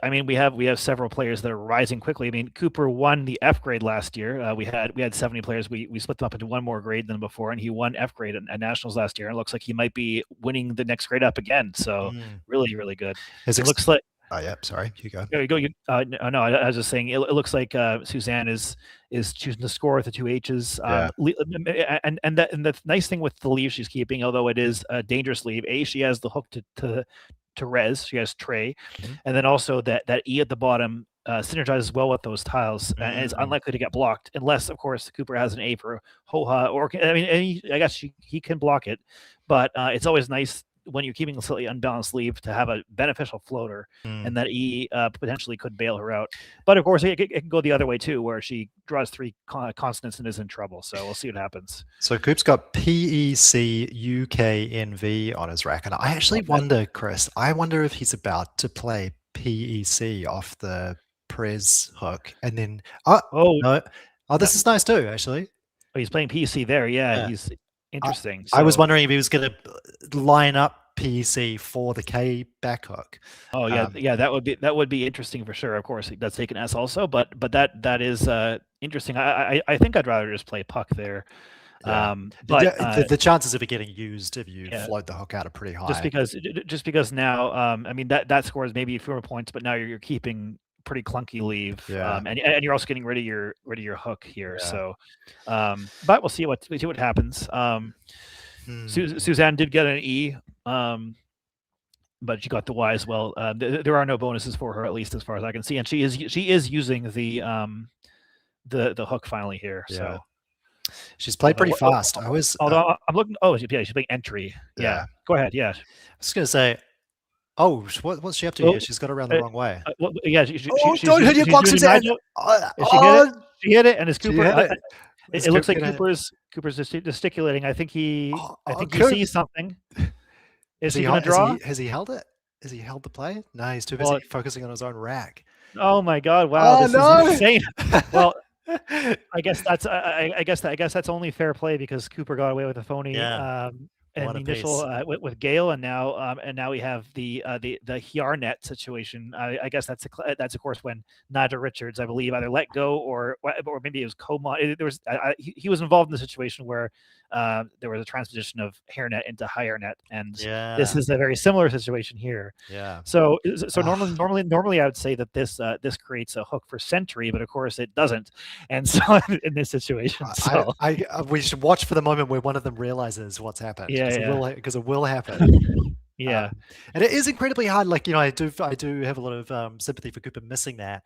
Speaker 5: I mean, we have several players that are rising quickly. I mean, Cooper won the F grade last year. We had 70 players. We split them up into one more grade than before, and he won F grade at Nationals last year. And it looks like he might be winning the next grade up again. So really, really good. It looks like.
Speaker 4: Oh yeah, sorry. You go.
Speaker 5: There you go. No, I was just saying. It looks like Suzanne is choosing to score with the two H's. And the nice thing with the leave she's keeping, although it is a dangerous leave, she has the hook to Rez, she has Trey, and then also that E at the bottom synergizes well with those tiles, and is unlikely to get blocked unless, of course, Cooper has an A for Hoha, or I guess he can block it, but it's always nice when you're keeping a slightly unbalanced leave to have a beneficial floater, and that E potentially could bail her out. But of course, it can go the other way too, where she draws three consonants and is in trouble. So we'll see what happens.
Speaker 4: So Coop's got PEC UKNV on his rack, and I actually wonder, Chris, if he's about to play PEC off the Prez hook, and then this is nice too, actually.
Speaker 5: Oh, he's playing PEC there. Yeah. He's interesting.
Speaker 4: I was wondering if he was going to line up PEC for the K back hook.
Speaker 5: Oh yeah, that would be interesting for sure. Of course, he does take an S also, but that is interesting. I think I'd rather just play puck there. But
Speaker 4: the chances of it getting used if you float the hook out are pretty high.
Speaker 5: Just because now, I mean that scores maybe fewer points, but now you're keeping pretty clunky leave, and you're also getting rid of your hook here. So, but we'll see what happens. Suzanne did get an E, but she got the Y as well. There are no bonuses for her, at least as far as I can see, and she is using the hook finally here. So
Speaker 4: she's played pretty fast.
Speaker 5: Although I'm looking. Oh, she's playing entry. Yeah, go ahead. Yeah,
Speaker 4: I was going to say. Oh, what's she up to here? She's got around the wrong way.
Speaker 5: Don't
Speaker 4: hit your blocks, Suzanne!
Speaker 5: She hit it, and it's Cooper. It looks like Cooper's gesticulating. I think he sees something. Is he going to draw?
Speaker 4: Has he held it? Has he held the play? No, he's too busy focusing on his own rack.
Speaker 5: Oh my God! Wow, this is insane. Well, I guess that's only fair play because Cooper got away with a phony. And the initial with Gale, and now we have the Hjarnet situation. I guess that's of course when Nigel Richards, I believe, either let go or maybe it was Comon. There was he was involved in the situation where there was a transposition of Hairnet into Highernet, and this is a very similar situation here.
Speaker 4: Yeah.
Speaker 5: So normally I would say that this creates a hook for Sentry, but of course it doesn't. And so in this situation,
Speaker 4: we should watch for the moment where one of them realizes what's happened. Because it will happen.
Speaker 5: And
Speaker 4: it is incredibly hard. Like, I do have a lot of sympathy for Cooper missing that.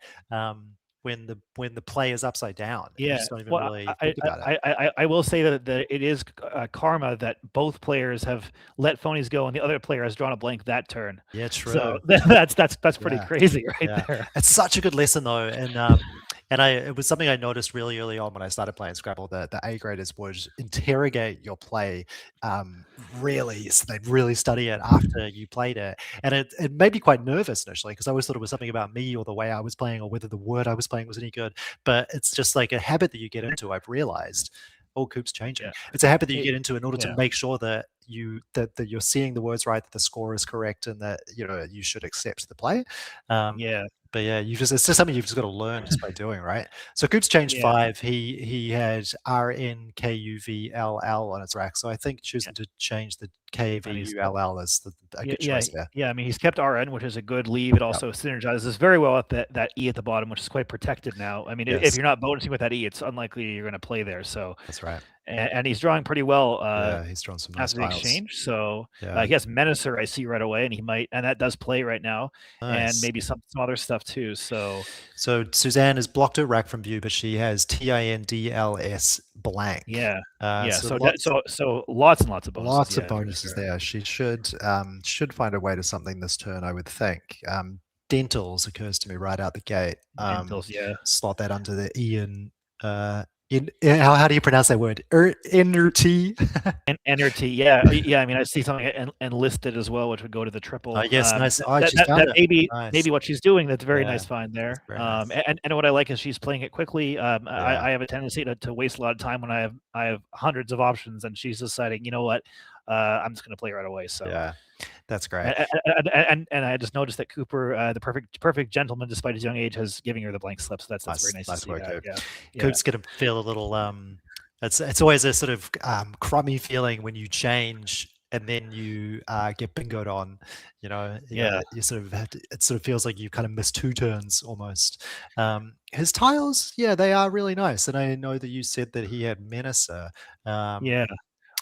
Speaker 4: When the play is upside down. Just don't even really think about it.
Speaker 5: I will say that it is karma that both players have let phonies go and the other player has drawn a blank that turn.
Speaker 4: Yeah, true.
Speaker 5: So that's pretty crazy there.
Speaker 4: It's such a good lesson though, and And it was something I noticed really early on when I started playing Scrabble, that the A graders would interrogate your play really. So they'd really study it after you played it. And it made me quite nervous initially, because I always thought it was something about me or the way I was playing or whether the word I was playing was any good. But it's just like a habit that you get into, I've realized. Oh, Coop's changing.
Speaker 5: Yeah.
Speaker 4: It's a habit that you get into in order
Speaker 5: Yeah.
Speaker 4: to make sure that that you're seeing the words right, that the score is correct, and that you should accept the play.
Speaker 5: Yeah.
Speaker 4: But yeah, it's just something you've just got to learn just by doing, right? So Coop's changed
Speaker 5: Yeah.
Speaker 4: 5. He had RNKUVLL on his rack. So I think choosing to change the KVULL is a good choice there.
Speaker 5: Yeah, I mean, he's kept RN, which is a good leave. It also synergizes very well with that E at the bottom, which is quite protected now. I mean, if you're not bonusing with that E, it's unlikely you're going to play there. So
Speaker 4: that's right.
Speaker 5: And he's drawing pretty well.
Speaker 4: He's drawn some nice
Speaker 5: after the
Speaker 4: tiles.
Speaker 5: exchange. So he has Menacer, I see right away, and that does play right now, and maybe some other stuff too. So
Speaker 4: Suzanne has blocked her rack from view, but she has TINDLS blank.
Speaker 5: Yeah. So
Speaker 4: lots and
Speaker 5: lots of bonuses.
Speaker 4: Lots of bonuses there. She should find a way to something this turn, I would think. Dentals occurs to me right out the gate.
Speaker 5: Dentals,
Speaker 4: slot that under the E and how do you pronounce that word? Enerty.
Speaker 5: Enerty, yeah. I mean, I see something enlisted as well, which would go to the triple.
Speaker 4: Yes, nice.
Speaker 5: Maybe what she's doing. That's very nice find there. Nice. And what I like is she's playing it quickly. I have a tendency to waste a lot of time when I have hundreds of options, and she's deciding, you know what, I'm just going to play right away. So
Speaker 4: yeah. That's great.
Speaker 5: And I just noticed that Cooper, the perfect gentleman, despite his young age, has giving her the blank slip. So that's very nice to see that.
Speaker 4: Coop's going to feel a little. It's always a sort of crummy feeling when you change and then you get bingoed on. You sort of have to. It sort of feels like you kind of missed 2 turns almost. His tiles, they are really nice, and I know that you said that he had Menacer.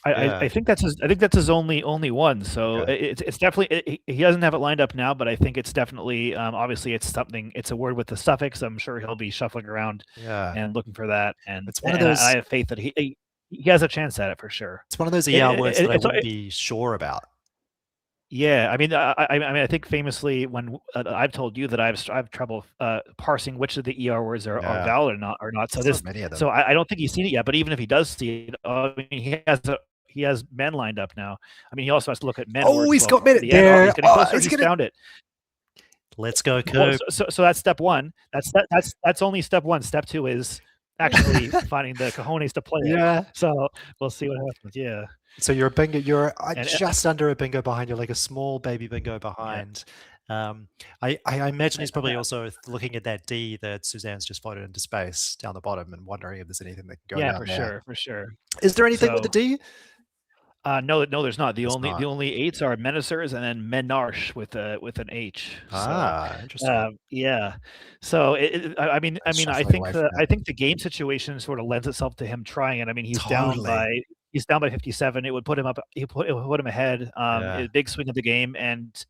Speaker 5: I think that's his only one. So it's definitely he doesn't have it lined up now, but I think it's definitely obviously it's something. It's a word with the suffix. I'm sure he'll be shuffling around and looking for that. And
Speaker 4: it's one of those.
Speaker 5: I have faith that he has a chance at it for sure.
Speaker 4: It's one of those words that I wouldn't be sure about.
Speaker 5: Yeah, I mean, I think famously when I've told you that I've trouble parsing which of the ER words are valid or not. So
Speaker 4: many of them.
Speaker 5: So I don't think he's seen it yet. But even if he does see it, I mean, he has men lined up now. I mean, he also has to look at men.
Speaker 4: Oh, he's got men there.
Speaker 5: He's found it.
Speaker 4: Let's go, Coop.
Speaker 5: So that's step 1. That's only step 1. Step 2 is actually finding the cojones to play it. So we'll see what happens. Yeah.
Speaker 4: So you're a bingo. You're just under a bingo behind. You're like a small baby bingo behind. I imagine he's probably also looking at that D that Suzanne's just floated into space down the bottom and wondering if there's anything that can go down there.
Speaker 5: For sure.
Speaker 4: Is there anything with the D?
Speaker 5: No, there's not. The only 8s are Menacers and then Menarche with an H.
Speaker 4: Interesting.
Speaker 5: So I think the game situation sort of lends itself to him trying it. I mean, he's down by 57. It would put him up. It would put him ahead. A big swing of the game, and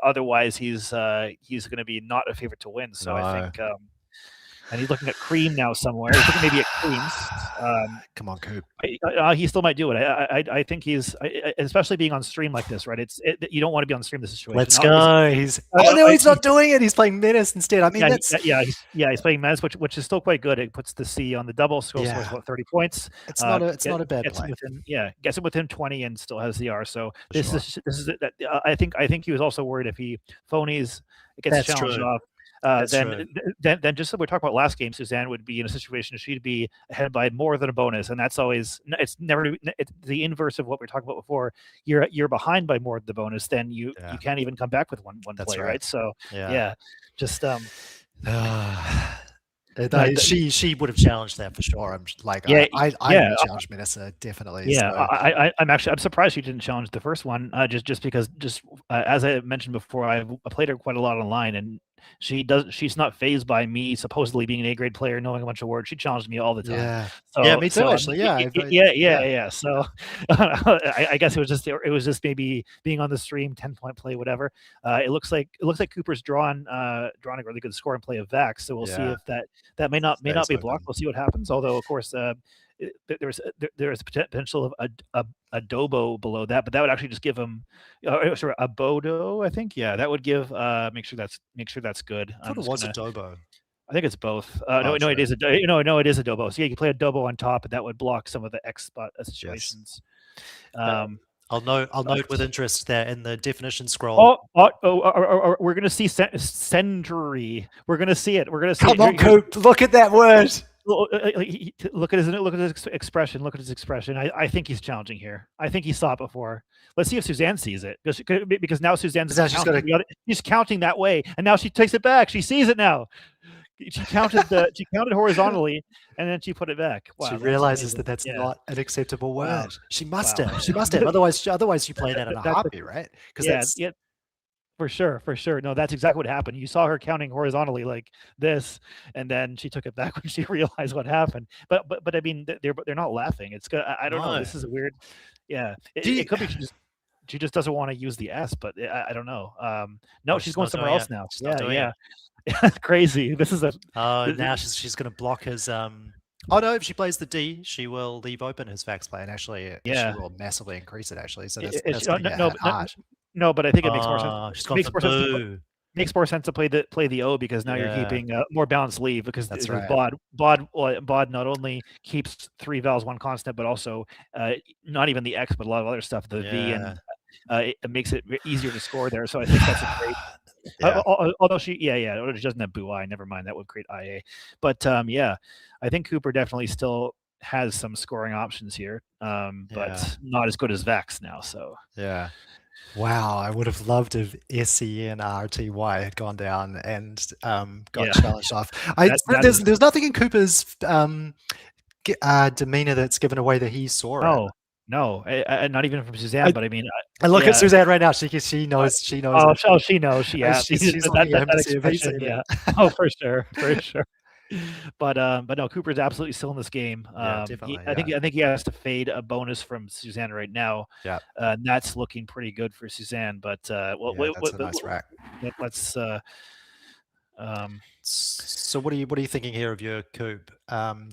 Speaker 5: otherwise he's going to be not a favorite to win. So I think. And he's looking at cream now somewhere. He's looking maybe at creams.
Speaker 4: Come on, Coop.
Speaker 5: He still might do it. I think he's, especially being on stream like this, right? You don't want to be on stream this situation.
Speaker 4: Let's go. He's not doing it. He's playing Menace instead. I mean,
Speaker 5: he's playing Menace, which is still quite good. It puts the C on the double, scores about 30 points.
Speaker 4: It's not a bad play.
Speaker 5: Gets him within 20 and still has the R. So this is I think he was also worried if he phonies, it gets challenged off. Then just so we're talking about last game, Suzanne would be in a situation she'd be ahead by more than a bonus, and that's always it's the inverse of what we were talking about before. You're behind by more than the bonus, then you can't even come back with one play, right? So
Speaker 4: she would have challenged that for sure. I'm like, I challenged Menace definitely.
Speaker 5: Yeah, so. I'm surprised she didn't challenge the first one, just because as I mentioned before, I played her quite a lot online, and she's not fazed by me supposedly being an A grade player, knowing a bunch of words. She challenged me all the time.
Speaker 4: Me too. Actually,
Speaker 5: So I guess it was just maybe being on the stream, 10-point play, whatever. It looks like Cooper's drawn a really good score and play of Vax. So we'll see if that may not be blocked. We'll see what happens. Although of course there's a potential of a Adobo below that, but that would actually just give him a Bodo, I think. Yeah, that would give make sure that's good.
Speaker 4: I thought it was Adobo.
Speaker 5: I think it's both. No,
Speaker 4: true.
Speaker 5: it is it is a dobo. So yeah, you can play a dobo on top, and that would block some of the X spot situations.
Speaker 4: I'll note with interest that in the definition scroll.
Speaker 5: We're gonna see century. We're gonna see it. We're gonna see.
Speaker 4: Come on, Coop! Look at that word.
Speaker 5: Look at his expression. Look at his expression. I think he's challenging here. I think he saw it before. Let's see if Suzanne sees it, because now Suzanne's she's counting that way, and now she takes it back. She sees it now. She counted horizontally, and then she put it back. Wow,
Speaker 4: she realizes that that's not an acceptable word. Wow. She must have. She must have. Otherwise, you play that in a heartbeat, right? Because
Speaker 5: for sure. No, that's exactly what happened. You saw her counting horizontally like this, and then she took it back when she realized what happened. But I mean, they're not laughing. It's good. I don't know. This is a weird. Yeah, it could be she just doesn't want to use the S, but I don't know. No, she's going somewhere else now. Yeah. Crazy. This is
Speaker 4: now she's going to block his. Oh no! If she plays the D, she will leave open his Vax play, and actually, she will massively increase it. Actually, so that's hard.
Speaker 5: No, but I think it makes more sense.
Speaker 4: She's got
Speaker 5: makes more sense to play the O, because now you're keeping more balanced leave, because
Speaker 4: that's right.
Speaker 5: Bod not only keeps 3 vowels 1 consonant, but also not even the X, but a lot of other stuff, the V, and it makes it easier to score there. So I think that's a great. Although she doesn't have boo I, never mind, that would create IA. But I think Cooper definitely still has some scoring options here, but not as good as Vax now. So
Speaker 4: wow, I would have loved if SENRTY had gone down and got challenged off. There's nothing in Cooper's demeanor that's given away that he saw it.
Speaker 5: No, not even from Suzanne. But I mean,
Speaker 4: and look at Suzanne right now. She knows. She knows.
Speaker 5: Oh, she knows. She's
Speaker 4: that expression.
Speaker 5: Yeah. Oh, for sure. But no, Cooper's absolutely still in this game.
Speaker 4: Definitely.
Speaker 5: I think he has to fade a bonus from Suzanne right now.
Speaker 4: Yeah,
Speaker 5: and that's looking pretty good for Suzanne. But
Speaker 4: that's a nice rack.
Speaker 5: Let's.
Speaker 4: So what are you thinking here of your Coop?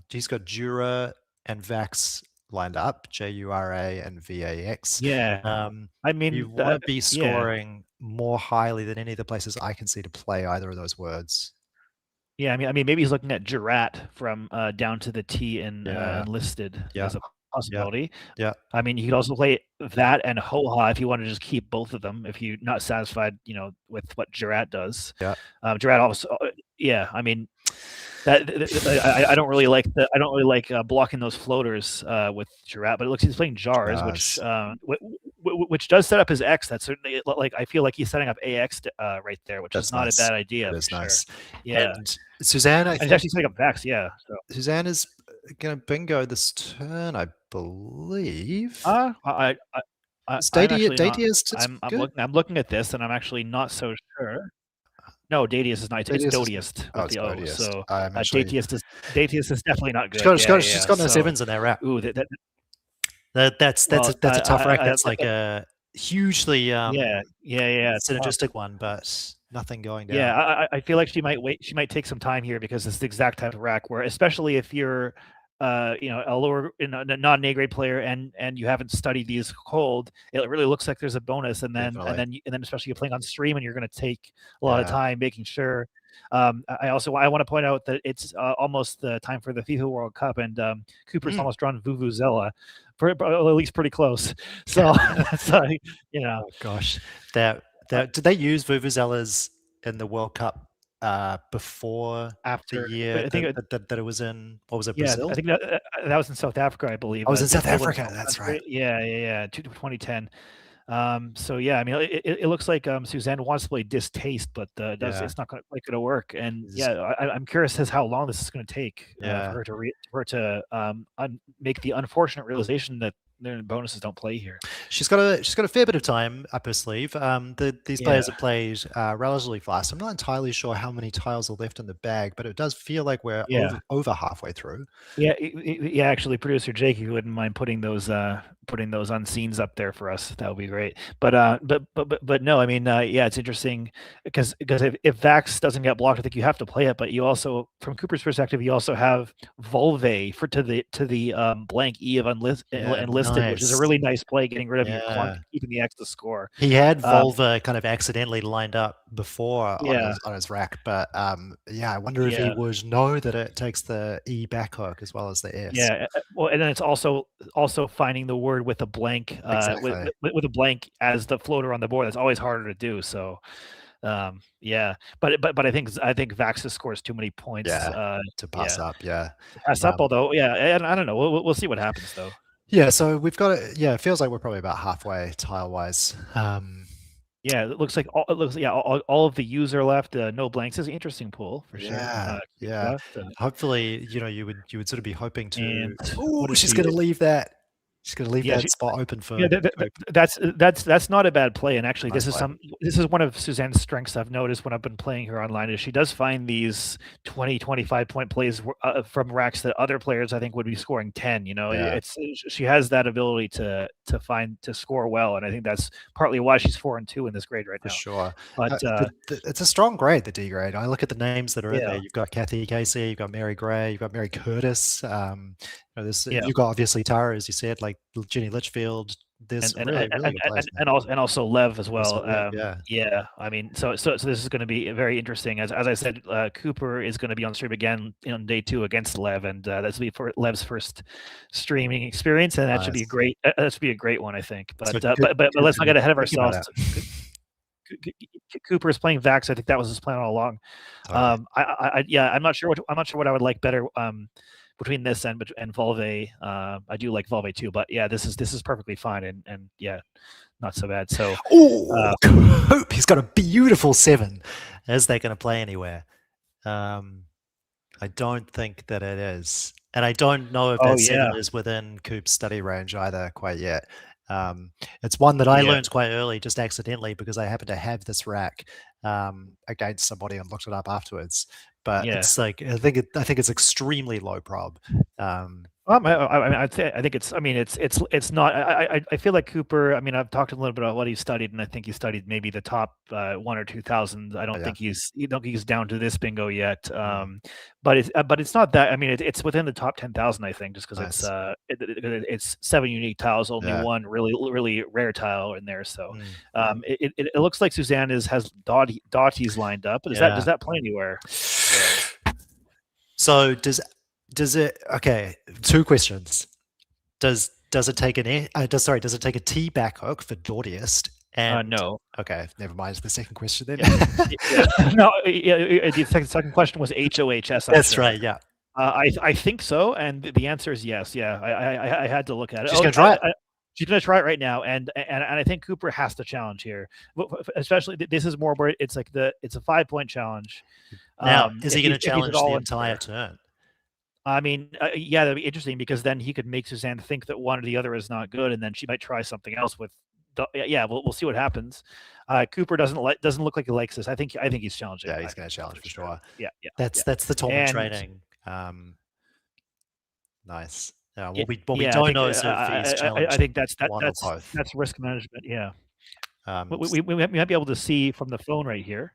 Speaker 4: He's got Jura and Vax lined up, Jura and Vax.
Speaker 5: I mean,
Speaker 4: you want to be scoring more highly than any of the places I can see to play either of those words.
Speaker 5: Yeah, I mean, maybe he's looking at Jurat from down to the T in enlisted as a possibility.
Speaker 4: Yeah.
Speaker 5: I mean, you could also play that and Hoha if you want to just keep both of them, if you're not satisfied, with what Jurat does.
Speaker 4: Yeah.
Speaker 5: Jurat also, I mean, I don't really like blocking those floaters with Jurat, but it looks he's playing jars, which does set up his X. That's certainly I feel like he's setting up AX right there, which is not a bad idea.
Speaker 4: That is nice.
Speaker 5: Sure. Yeah,
Speaker 4: and Suzanne,
Speaker 5: he's actually setting up Vax. Yeah, so
Speaker 4: Suzanne is gonna bingo this turn, I believe.
Speaker 5: I'm looking at this, and I'm actually not so sure. No, Dadius is not. It's Dodiest with the O. So Datius is definitely not good.
Speaker 4: She's got no sevens in that rack.
Speaker 5: Ooh,
Speaker 4: that's a tough rack. That's like a hugely synergistic one, but nothing going down.
Speaker 5: Yeah, I feel like she might wait. She might take some time here, because it's the exact type of rack where, especially if you're a lower non-A grade player and you haven't studied these cold, it really looks like there's a bonus, and then especially you're playing on stream and you're going to take a lot of time making sure. I want to point out that it's almost the time for the FIFA World Cup, and Cooper's almost drawn Vuvuzela, at least pretty close. So
Speaker 4: Oh gosh, did they use Vuvuzelas in the World Cup? Before
Speaker 5: after
Speaker 4: the year that it was in, what was it, Brazil?
Speaker 5: I think that was in South Africa, I believe.
Speaker 4: I was in South Africa, that's right.
Speaker 5: Yeah, 2010. So yeah, I mean, it looks like Suzanne wants to play Distaste, but it's not going to work. And I'm curious as how long this is going to take for her to make the unfortunate realization that their bonuses don't play here.
Speaker 4: She's got a fair bit of time up her sleeve. These players have played relatively fast. I'm not entirely sure how many tiles are left in the bag, but it does feel like we're over halfway through.
Speaker 5: Yeah, actually, producer Jake, you wouldn't mind putting those putting those unseens up there for us. That would be great. But no, I mean, yeah, it's interesting because if Vax doesn't get blocked, I think you have to play it. But you also, from Cooper's perspective, you also have Volve to the blank E of enlisted, which is a really nice play, getting rid of your clunk, keeping the X to score.
Speaker 4: He had Volva kind of accidentally lined up before
Speaker 5: Yeah.
Speaker 4: on his rack, but I wonder if he would know that it takes the E back hook as well as the S.
Speaker 5: Yeah, well, and then it's also finding the word with a blank,
Speaker 4: Exactly.
Speaker 5: with a blank as the floater on the board. That's always harder to do. So, yeah, but I think Vax scores too many points
Speaker 4: to pass up. Yeah,
Speaker 5: pass up. Although, yeah, I don't know. We'll see what happens though.
Speaker 4: Yeah, so we've got it. Yeah, it feels like we're probably about halfway tile wise.
Speaker 5: Yeah, it looks like all of the U's are left. No blanks is an interesting pool for sure.
Speaker 4: Yeah. Hopefully, you would sort of be hoping to.
Speaker 5: And
Speaker 4: Oh,
Speaker 5: what is
Speaker 4: she's
Speaker 5: she-
Speaker 4: going to leave that. She's going to leave
Speaker 5: Yeah,
Speaker 4: that spot open for.
Speaker 5: Yeah, that's not a bad play. And actually,
Speaker 4: Nice
Speaker 5: this is one of Suzanne's strengths I've noticed when I've been playing her online, is she does find these 20, 25 point plays from racks that other players I think would be scoring 10. She has that ability to score well, and I think that's partly why she's 4-2 in this grade right
Speaker 4: For
Speaker 5: now.
Speaker 4: sure.
Speaker 5: But
Speaker 4: it's a strong grade, the D grade. I look at the names that are in
Speaker 5: Yeah.
Speaker 4: there. You've got Kathy Casey, you've got Mary Gray, you've got Mary Curtis.
Speaker 5: Yeah.
Speaker 4: You've got obviously Tara, as you said, like Jenny Litchfield. There's really good players, man.
Speaker 5: and also Lev as well.
Speaker 4: Also Lev,
Speaker 5: yeah. I mean, so this is going to be very interesting. As I said, Cooper is going to be on stream again on day 2 against Lev, and that's be for Lev's first streaming experience, and that should be great. That should be a great one, I think. But let's not get ahead of ourselves. Cooper is playing Vax. I think that was his plan all along.
Speaker 4: Totally.
Speaker 5: I'm not sure what I would like better. Between this and Volve, I do like Volve too, but yeah, this is perfectly fine and yeah, not so bad. So,
Speaker 4: Coop, he's got a beautiful 7. Is that going to play anywhere? I don't think that it is, and I don't know if that 7 is within Coop's study range either quite yet. It's one that I learned quite early, just accidentally, because I happened to have this rack against somebody and looked it up afterwards. But it's like I think it's extremely low prob.
Speaker 5: I think it's. I mean, it's not. I feel like Cooper. I mean, I've talked a little bit about what he studied, and I think he studied maybe the top 1 or 2,000. I don't think he's down to this bingo yet. But it's not that. I mean, it's within the top 10,000. I think just because it's 7 unique tiles, only one really rare tile in there. So it looks like Suzanne has Dottie's lined up. Does that play anywhere?
Speaker 4: So does it? Okay, 2 questions. Does it take does it take a T back hook for Dortiest? And
Speaker 5: no.
Speaker 4: Okay, never mind. The second question then.
Speaker 5: No, the second question was HOHS.
Speaker 4: That's right. Yeah.
Speaker 5: I think so, and the answer is yes. Yeah, I had to look at it.
Speaker 4: She's gonna try it.
Speaker 5: She's going to try it right now, and I think Cooper has to challenge here. Especially, this is more where it's like it's a 5-point challenge.
Speaker 4: Now, is he going to challenge the entire turn?
Speaker 5: I mean, yeah, that'd be interesting because then he could make Suzanne think that one or the other is not good, and then she might try something else with. We'll see what happens. Cooper doesn't look like he likes this. I think he's challenging.
Speaker 4: Yeah, he's going to challenge for sure.
Speaker 5: Yeah.
Speaker 4: That's the Tallman training. Nice. What we don't know is if he's challenged.
Speaker 5: I think that's risk management. Yeah. We might be able to see from the phone right here.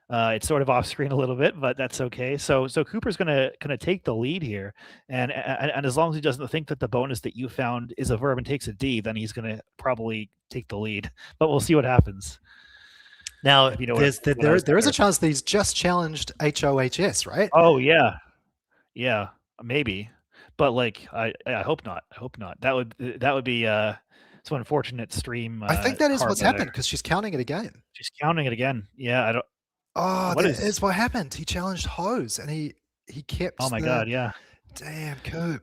Speaker 5: It's sort of off screen a little bit, but that's okay. So Cooper's gonna take the lead here, and as long as he doesn't think that the bonus that you found is a verb and takes a D, then he's gonna probably take the lead. But we'll see what happens.
Speaker 4: Now, there is a chance that he's just challenged HOHS, right?
Speaker 5: Oh yeah, maybe. But like, I hope not. I hope not. That would be so unfortunate stream.
Speaker 4: I think that is what's happened because she's counting it again.
Speaker 5: She's counting it again. Yeah, I don't.
Speaker 4: Oh, that is what happened. He challenged Hose and he kept.
Speaker 5: Oh my god! Yeah.
Speaker 4: Damn, Coop.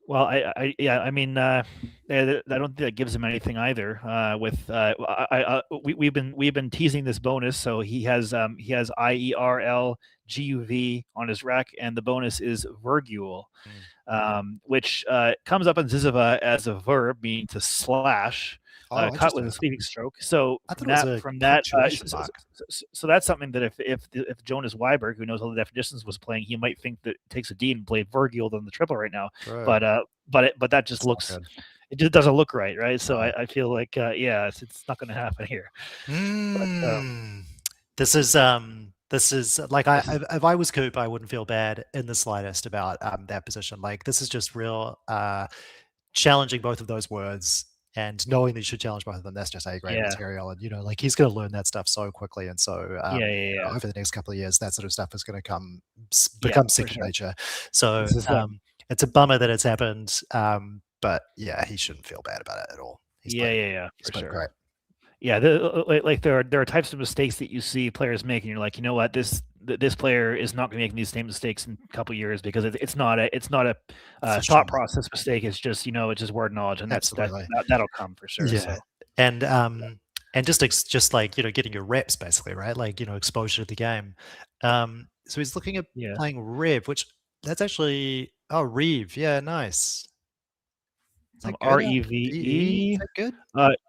Speaker 5: Well, I mean, I don't think that gives him anything either. We've been teasing this bonus, so he has IERL GUV on his rack, and the bonus is Virgule, which comes up in Ziziva as a verb, meaning to slash.
Speaker 4: Oh,
Speaker 5: cut with a
Speaker 4: interesting.
Speaker 5: sweeping stroke. So
Speaker 4: I thought it was a
Speaker 5: from that,
Speaker 4: punctuation mark.
Speaker 5: so that's something that if Jonas Weiberg, who knows all the definitions, was playing, he might think that it takes a D and played Vergil on the triple right now.
Speaker 4: Right.
Speaker 5: But that just
Speaker 4: That's not
Speaker 5: looks.
Speaker 4: good.
Speaker 5: It just doesn't look right, right? So
Speaker 4: No.
Speaker 5: I feel like it's not going to happen here.
Speaker 4: This is like if I was Coop, I wouldn't feel bad in the slightest about that position. Like this is just real challenging both of those words and knowing that you should challenge both of them. That's just A grade material, and like he's going to learn that stuff so quickly, and so over the next couple of years, that sort of stuff is going to become second nature. So it's a bummer that it's happened, but yeah, he shouldn't feel bad about it at all. He's played great.
Speaker 5: Yeah, there are types of mistakes that you see players make, and you're like, you know what, this player is not going to make these same mistakes in a couple of years because it's not a thought process mistake. It's just it's just word knowledge, and that'll come for sure.
Speaker 4: Yeah,
Speaker 5: so.
Speaker 4: and just like getting your reps basically, right? Like exposure to the game. So he's looking at playing Rev, which that's actually Reeve. Yeah, nice.
Speaker 5: Reve.
Speaker 4: Is that good?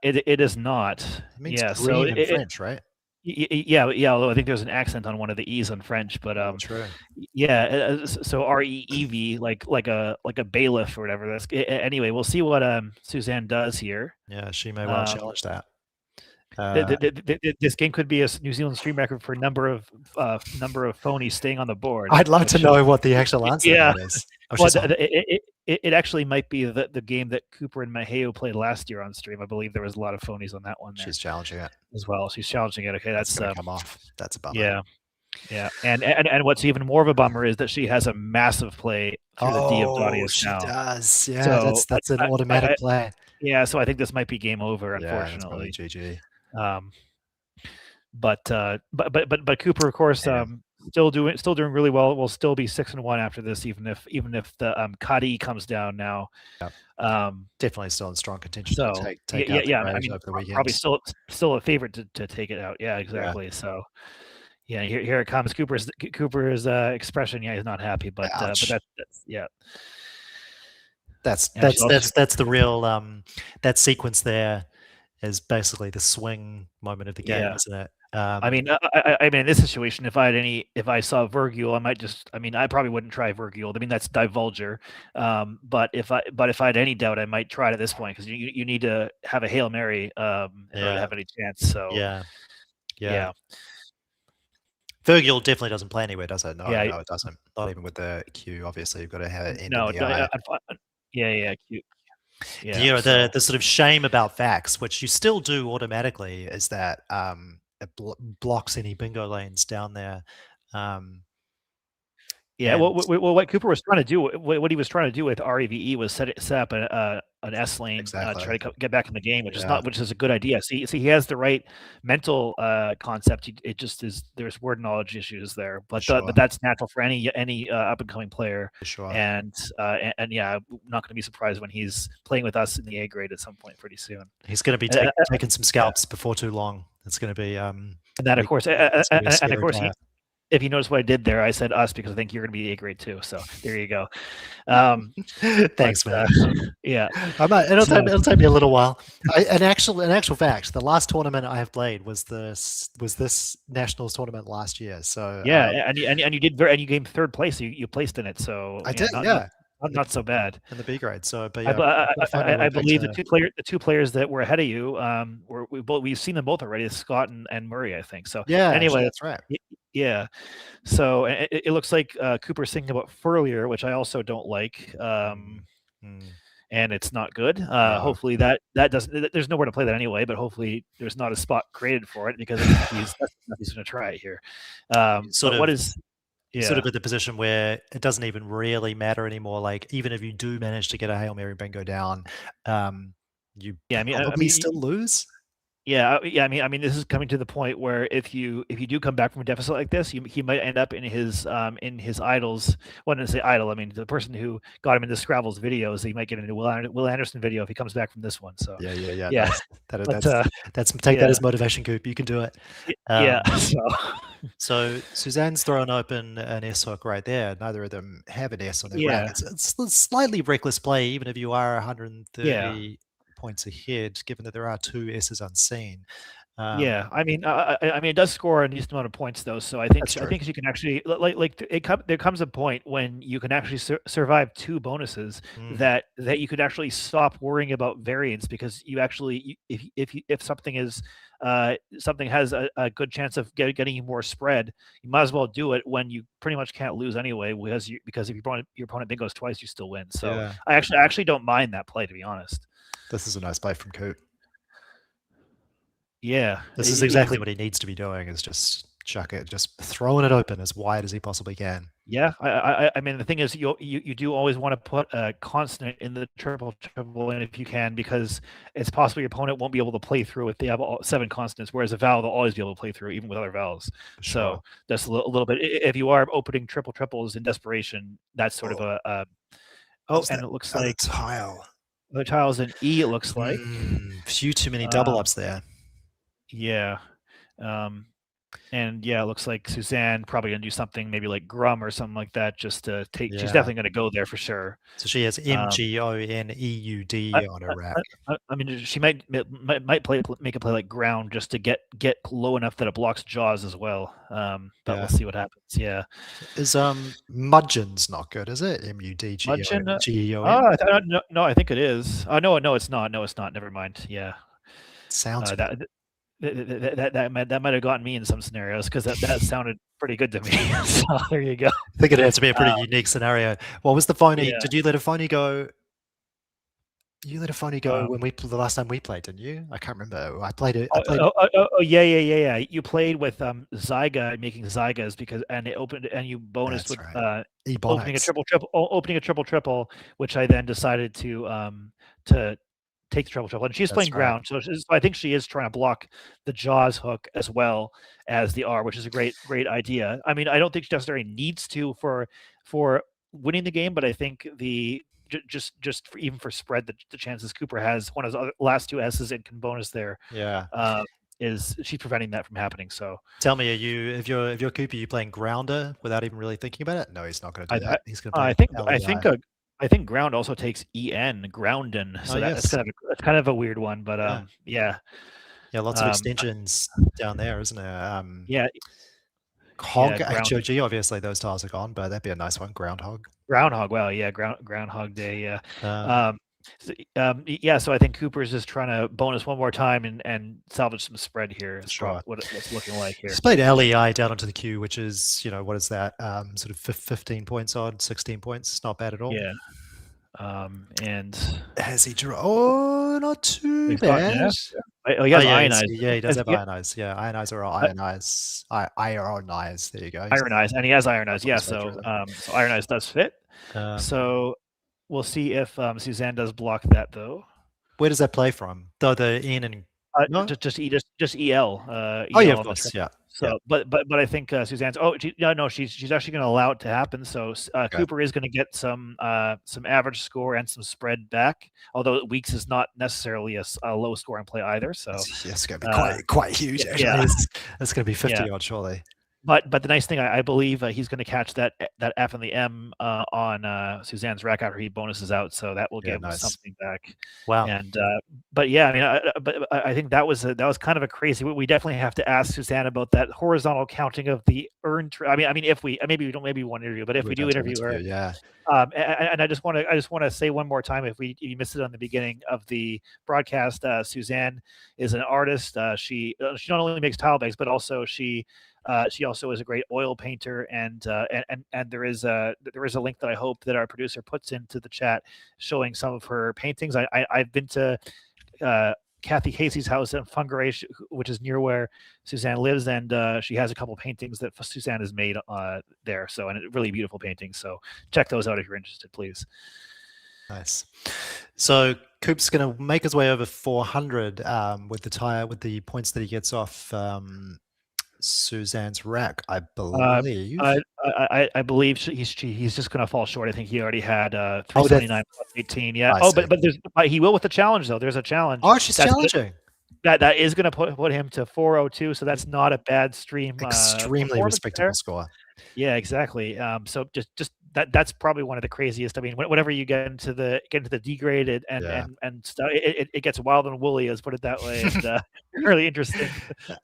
Speaker 5: It is not.
Speaker 4: It means green in French, right?
Speaker 5: Yeah. Although I think there's an accent on one of the E's in French, but
Speaker 4: true.
Speaker 5: Yeah. So Reev, like a bailiff or whatever. That's anyway. We'll see what Suzanne does here.
Speaker 4: Yeah, she may well challenge that.
Speaker 5: This game could be a New Zealand stream record for number of phonies staying on the board.
Speaker 4: I'd love to know what the actual answer is.
Speaker 5: Well, it actually might be the game that Cooper and Maheo played last year on stream. I believe there was a lot of phonies on that one. There.
Speaker 4: She's challenging it
Speaker 5: as well. She's challenging it. Okay, that's
Speaker 4: gonna come off. That's a bummer.
Speaker 5: Yeah. And what's even more of a bummer is that she has a massive play through the D of Dottius now.
Speaker 4: She does. Yeah, so that's an automatic play.
Speaker 5: Yeah, so I think this might be game over, unfortunately.
Speaker 4: GG.
Speaker 5: But Cooper, of course, still doing really well. We'll still be 6-1 after this, even if the Kadi comes down now.
Speaker 4: Yep. Definitely still in strong contention to take out over the weekend.
Speaker 5: Probably still a favorite to take it out. Yeah, exactly. Yeah. So here it comes. Cooper's expression. Yeah, he's not happy, but that's
Speaker 4: That's the real that sequence there is basically the swing moment of the game, isn't it?
Speaker 5: I mean, in this situation, if I saw Vergil, I probably wouldn't try Vergil. I mean, that's Divulger. But if I had any doubt, I might try it at this point because you need to have a Hail Mary in order to have any chance. So yeah.
Speaker 4: Vergil definitely doesn't play anywhere, does it? No, it doesn't. Not even with the Q. Obviously, you've got to have it in the eye.
Speaker 5: Cute.
Speaker 4: Yeah, the sort of shame about Vax, which you still do automatically, is that it blocks any bingo lanes down there.
Speaker 5: What Cooper was trying to do, what he was trying to do with REVE was set up an S lane, try to get back in the game, which is a good idea. See, he has the right mental concept. It just is there's word knowledge issues there, but that's natural for any up and coming player.
Speaker 4: For sure.
Speaker 5: And I'm not going to be surprised when he's playing with us in the A grade at some point pretty soon.
Speaker 4: He's going to be taking some scalps before too long. It's going to be
Speaker 5: and that of course if you notice what I did there, I said us because I think you're going to be A grade too. So there you go.
Speaker 4: Thanks, man.
Speaker 5: Yeah,
Speaker 4: it'll take me a little while. In actual fact, the last tournament I have played was this nationals tournament last year. So
Speaker 5: and you did and you came third place. You placed in it. So
Speaker 4: I did.
Speaker 5: Not so bad
Speaker 4: in the B grade. So, but
Speaker 5: I believe the two players that were ahead of you, we've seen them both already, Scott and Murray, I think. So anyway,
Speaker 4: that's right.
Speaker 5: Yeah. So it looks like Cooper's thinking about Furlier, which I also don't like. And it's not good. Hopefully that doesn't. There's nowhere to play that anyway. But hopefully there's not a spot created for it because he's going to try it here. Sort of
Speaker 4: at the position where it doesn't even really matter anymore. Like even if you do manage to get a Hail Mary bingo down, you probably still lose.
Speaker 5: Yeah. I mean, this is coming to the point where if you do come back from a deficit like this, he might end up in his idols. Well, I didn't say idol. I mean, the person who got him into Scrabble's videos. He might get into Will Anderson video if he comes back from this one. So
Speaker 4: yeah. Take that as motivation, Coop. You can do it. So Suzanne's thrown open an S hook right there. Neither of them have an S on their rack. It's slightly reckless play, even if you are 130 points ahead, given that there are 2 S's unseen.
Speaker 5: Yeah, I mean, it does score a decent amount of points though. So I think you can actually there comes a point when you can actually survive 2 bonuses that you could actually stop worrying about variance, because you actually if something is something has a good chance of getting you more spread, you might as well do it when you pretty much can't lose anyway, because if your opponent bingos twice, you still win. So yeah. I actually don't mind that play, to be honest.
Speaker 4: This is a nice play from Coop.
Speaker 5: Yeah,
Speaker 4: this is exactly what he needs to be doing, is just chuck it, just throwing it open as wide as he possibly can.
Speaker 5: Yeah, I mean, the thing is, you do always want to put a consonant in the triple in if you can, because it's possible your opponent won't be able to play through if they have 7 consonants, whereas a vowel they'll always be able to play through, even with other vowels. Sure. So that's a little bit. If you are opening triples in desperation, that's sort of a. And it looks like
Speaker 4: tile.
Speaker 5: The tile's an E. It looks like
Speaker 4: few too many double ups there.
Speaker 5: Yeah. And yeah, it looks like Suzanne probably gonna do something maybe like Grum or something like that, just to take. Yeah. She's definitely gonna go there for sure.
Speaker 4: So she has MGONEUD on her rack.
Speaker 5: I mean, she might make a play like Ground just to get low enough that it blocks Jaws as well. But we'll see what happens. Yeah.
Speaker 4: Is Mudgeon's not good, is it? MUDGEON.
Speaker 5: No, I think it is. No, it's not. No, it's not. Never mind. Yeah.
Speaker 4: Sounds
Speaker 5: that might have gotten me in some scenarios, because that sounded pretty good to me. So there you go.
Speaker 4: I think it has to be a pretty unique scenario. What was the phony? Yeah. Did you let a phony go? You let a phony go when the last time we played, didn't you? I can't remember. I played it.
Speaker 5: Yeah. You played with Zyga, making Zygas, because it opened, and you bonused with opening a triple, which I then decided to take the triple, and she's playing Ground, so I think she is trying to block the Jaws hook as well as the R, which is a great idea. I mean, I don't think she necessarily needs to for winning the game, but I think just even for spread, the chances Cooper has one of the last 2 S's and can bonus there.
Speaker 4: Yeah.
Speaker 5: Is she's preventing that from happening? So
Speaker 4: tell me, if you're Cooper, you playing Grounder without even really thinking about it? No, he's not going to do that. He's going to play
Speaker 5: I think Ground also takes EN, Grounden. So that's kind of a weird one, but yeah.
Speaker 4: Lots of extensions down there, isn't there?
Speaker 5: Yeah.
Speaker 4: Hog, HOG, obviously those tiles are gone, but that'd be a nice one. Groundhog.
Speaker 5: Well, yeah, Groundhog Day, yeah. So I think Cooper's just trying to bonus one more time and salvage some spread here. Sure. What it's looking like here.
Speaker 4: He's played LEI down onto the queue, which is, what is that? Sort of 15 points odd, 16 points. Not bad at all.
Speaker 5: Yeah. And
Speaker 4: has he drawn? Oh, not too bad.
Speaker 5: He has Ionize.
Speaker 4: Yeah, he does have Ionize. Yeah, Ionize or Ionize. Ionize. There you go.
Speaker 5: Ionize, and he has Ionize. Yeah, so Ionize does fit. So we'll see if Suzanne does block that, though.
Speaker 4: Where does that play from? The N and
Speaker 5: just EL.
Speaker 4: Yeah, of course. Yeah.
Speaker 5: So, but I think Suzanne's. She's actually going to allow it to happen. So Cooper is going to get some average score and some spread back. Although Weeks is not necessarily a low scoring play either. So
Speaker 4: it's going to be quite huge. Actually, it's going to be 50 odd surely.
Speaker 5: But the nice thing, I believe he's going to catch that F and the M on Suzanne's rack after he bonuses out, so that will give him something back.
Speaker 4: Wow!
Speaker 5: And but yeah, I mean, I think that was kind of a crazy. We definitely have to ask Suzanne about that horizontal counting of the earned. I mean, if we maybe won't interview, but if we do interview her,
Speaker 4: yeah.
Speaker 5: And I just want to say one more time, if you missed it on the beginning of the broadcast, Suzanne is an artist. She not only makes tile bags, but also she also is a great oil painter, and there is a link that I hope that our producer puts into the chat showing some of her paintings. I've been to Kathy Casey's house in Fungaray, which is near where Suzanne lives, and she has a couple paintings that Suzanne has made there. So, and really beautiful paintings. So check those out if you're interested, please.
Speaker 4: Nice. So Coop's going to make his way over 400 with the points that he gets off Suzanne's rack, I believe.
Speaker 5: I believe he's just going to fall short. I think he already had 379 plus 18. Yeah. But he will with the challenge though. There's a challenge.
Speaker 4: Oh, she's challenging.
Speaker 5: That is going to put him to 402. So that's not a bad stream.
Speaker 4: Extremely respectable score.
Speaker 5: Yeah, exactly. So just that's probably one of the craziest. I mean, whenever you get into the degraded and stuff, it gets wild and woolly, let's put it that way, and really interesting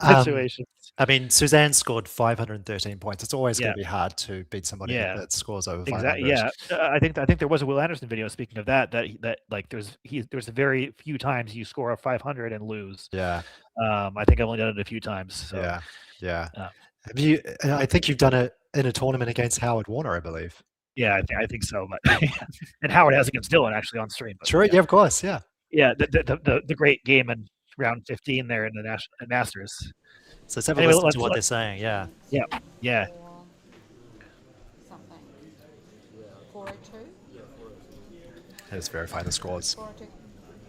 Speaker 5: situations.
Speaker 4: I mean, Suzanne scored 513 points. It's always going
Speaker 5: Yeah.
Speaker 4: to be hard to beat somebody
Speaker 5: Yeah.
Speaker 4: that scores over 500.
Speaker 5: Exactly. Yeah, I think there was a Will Anderson video. Speaking of that like there's very few times you score a 500 and lose.
Speaker 4: Yeah.
Speaker 5: I think I've only done it a few times. So.
Speaker 4: Yeah. Have you? I think you've done it in a tournament against Howard Warner, I believe.
Speaker 5: Yeah, I think so. But and Howard has against Dylan actually on stream. But,
Speaker 4: Sure. Yeah, of course. Yeah.
Speaker 5: Yeah, the great game in round 15 there in the Masters.
Speaker 4: So let's have a listen to what they're saying. Yeah.
Speaker 5: Yeah.
Speaker 7: Something. 402.
Speaker 4: Let's verify the scores.
Speaker 7: 402.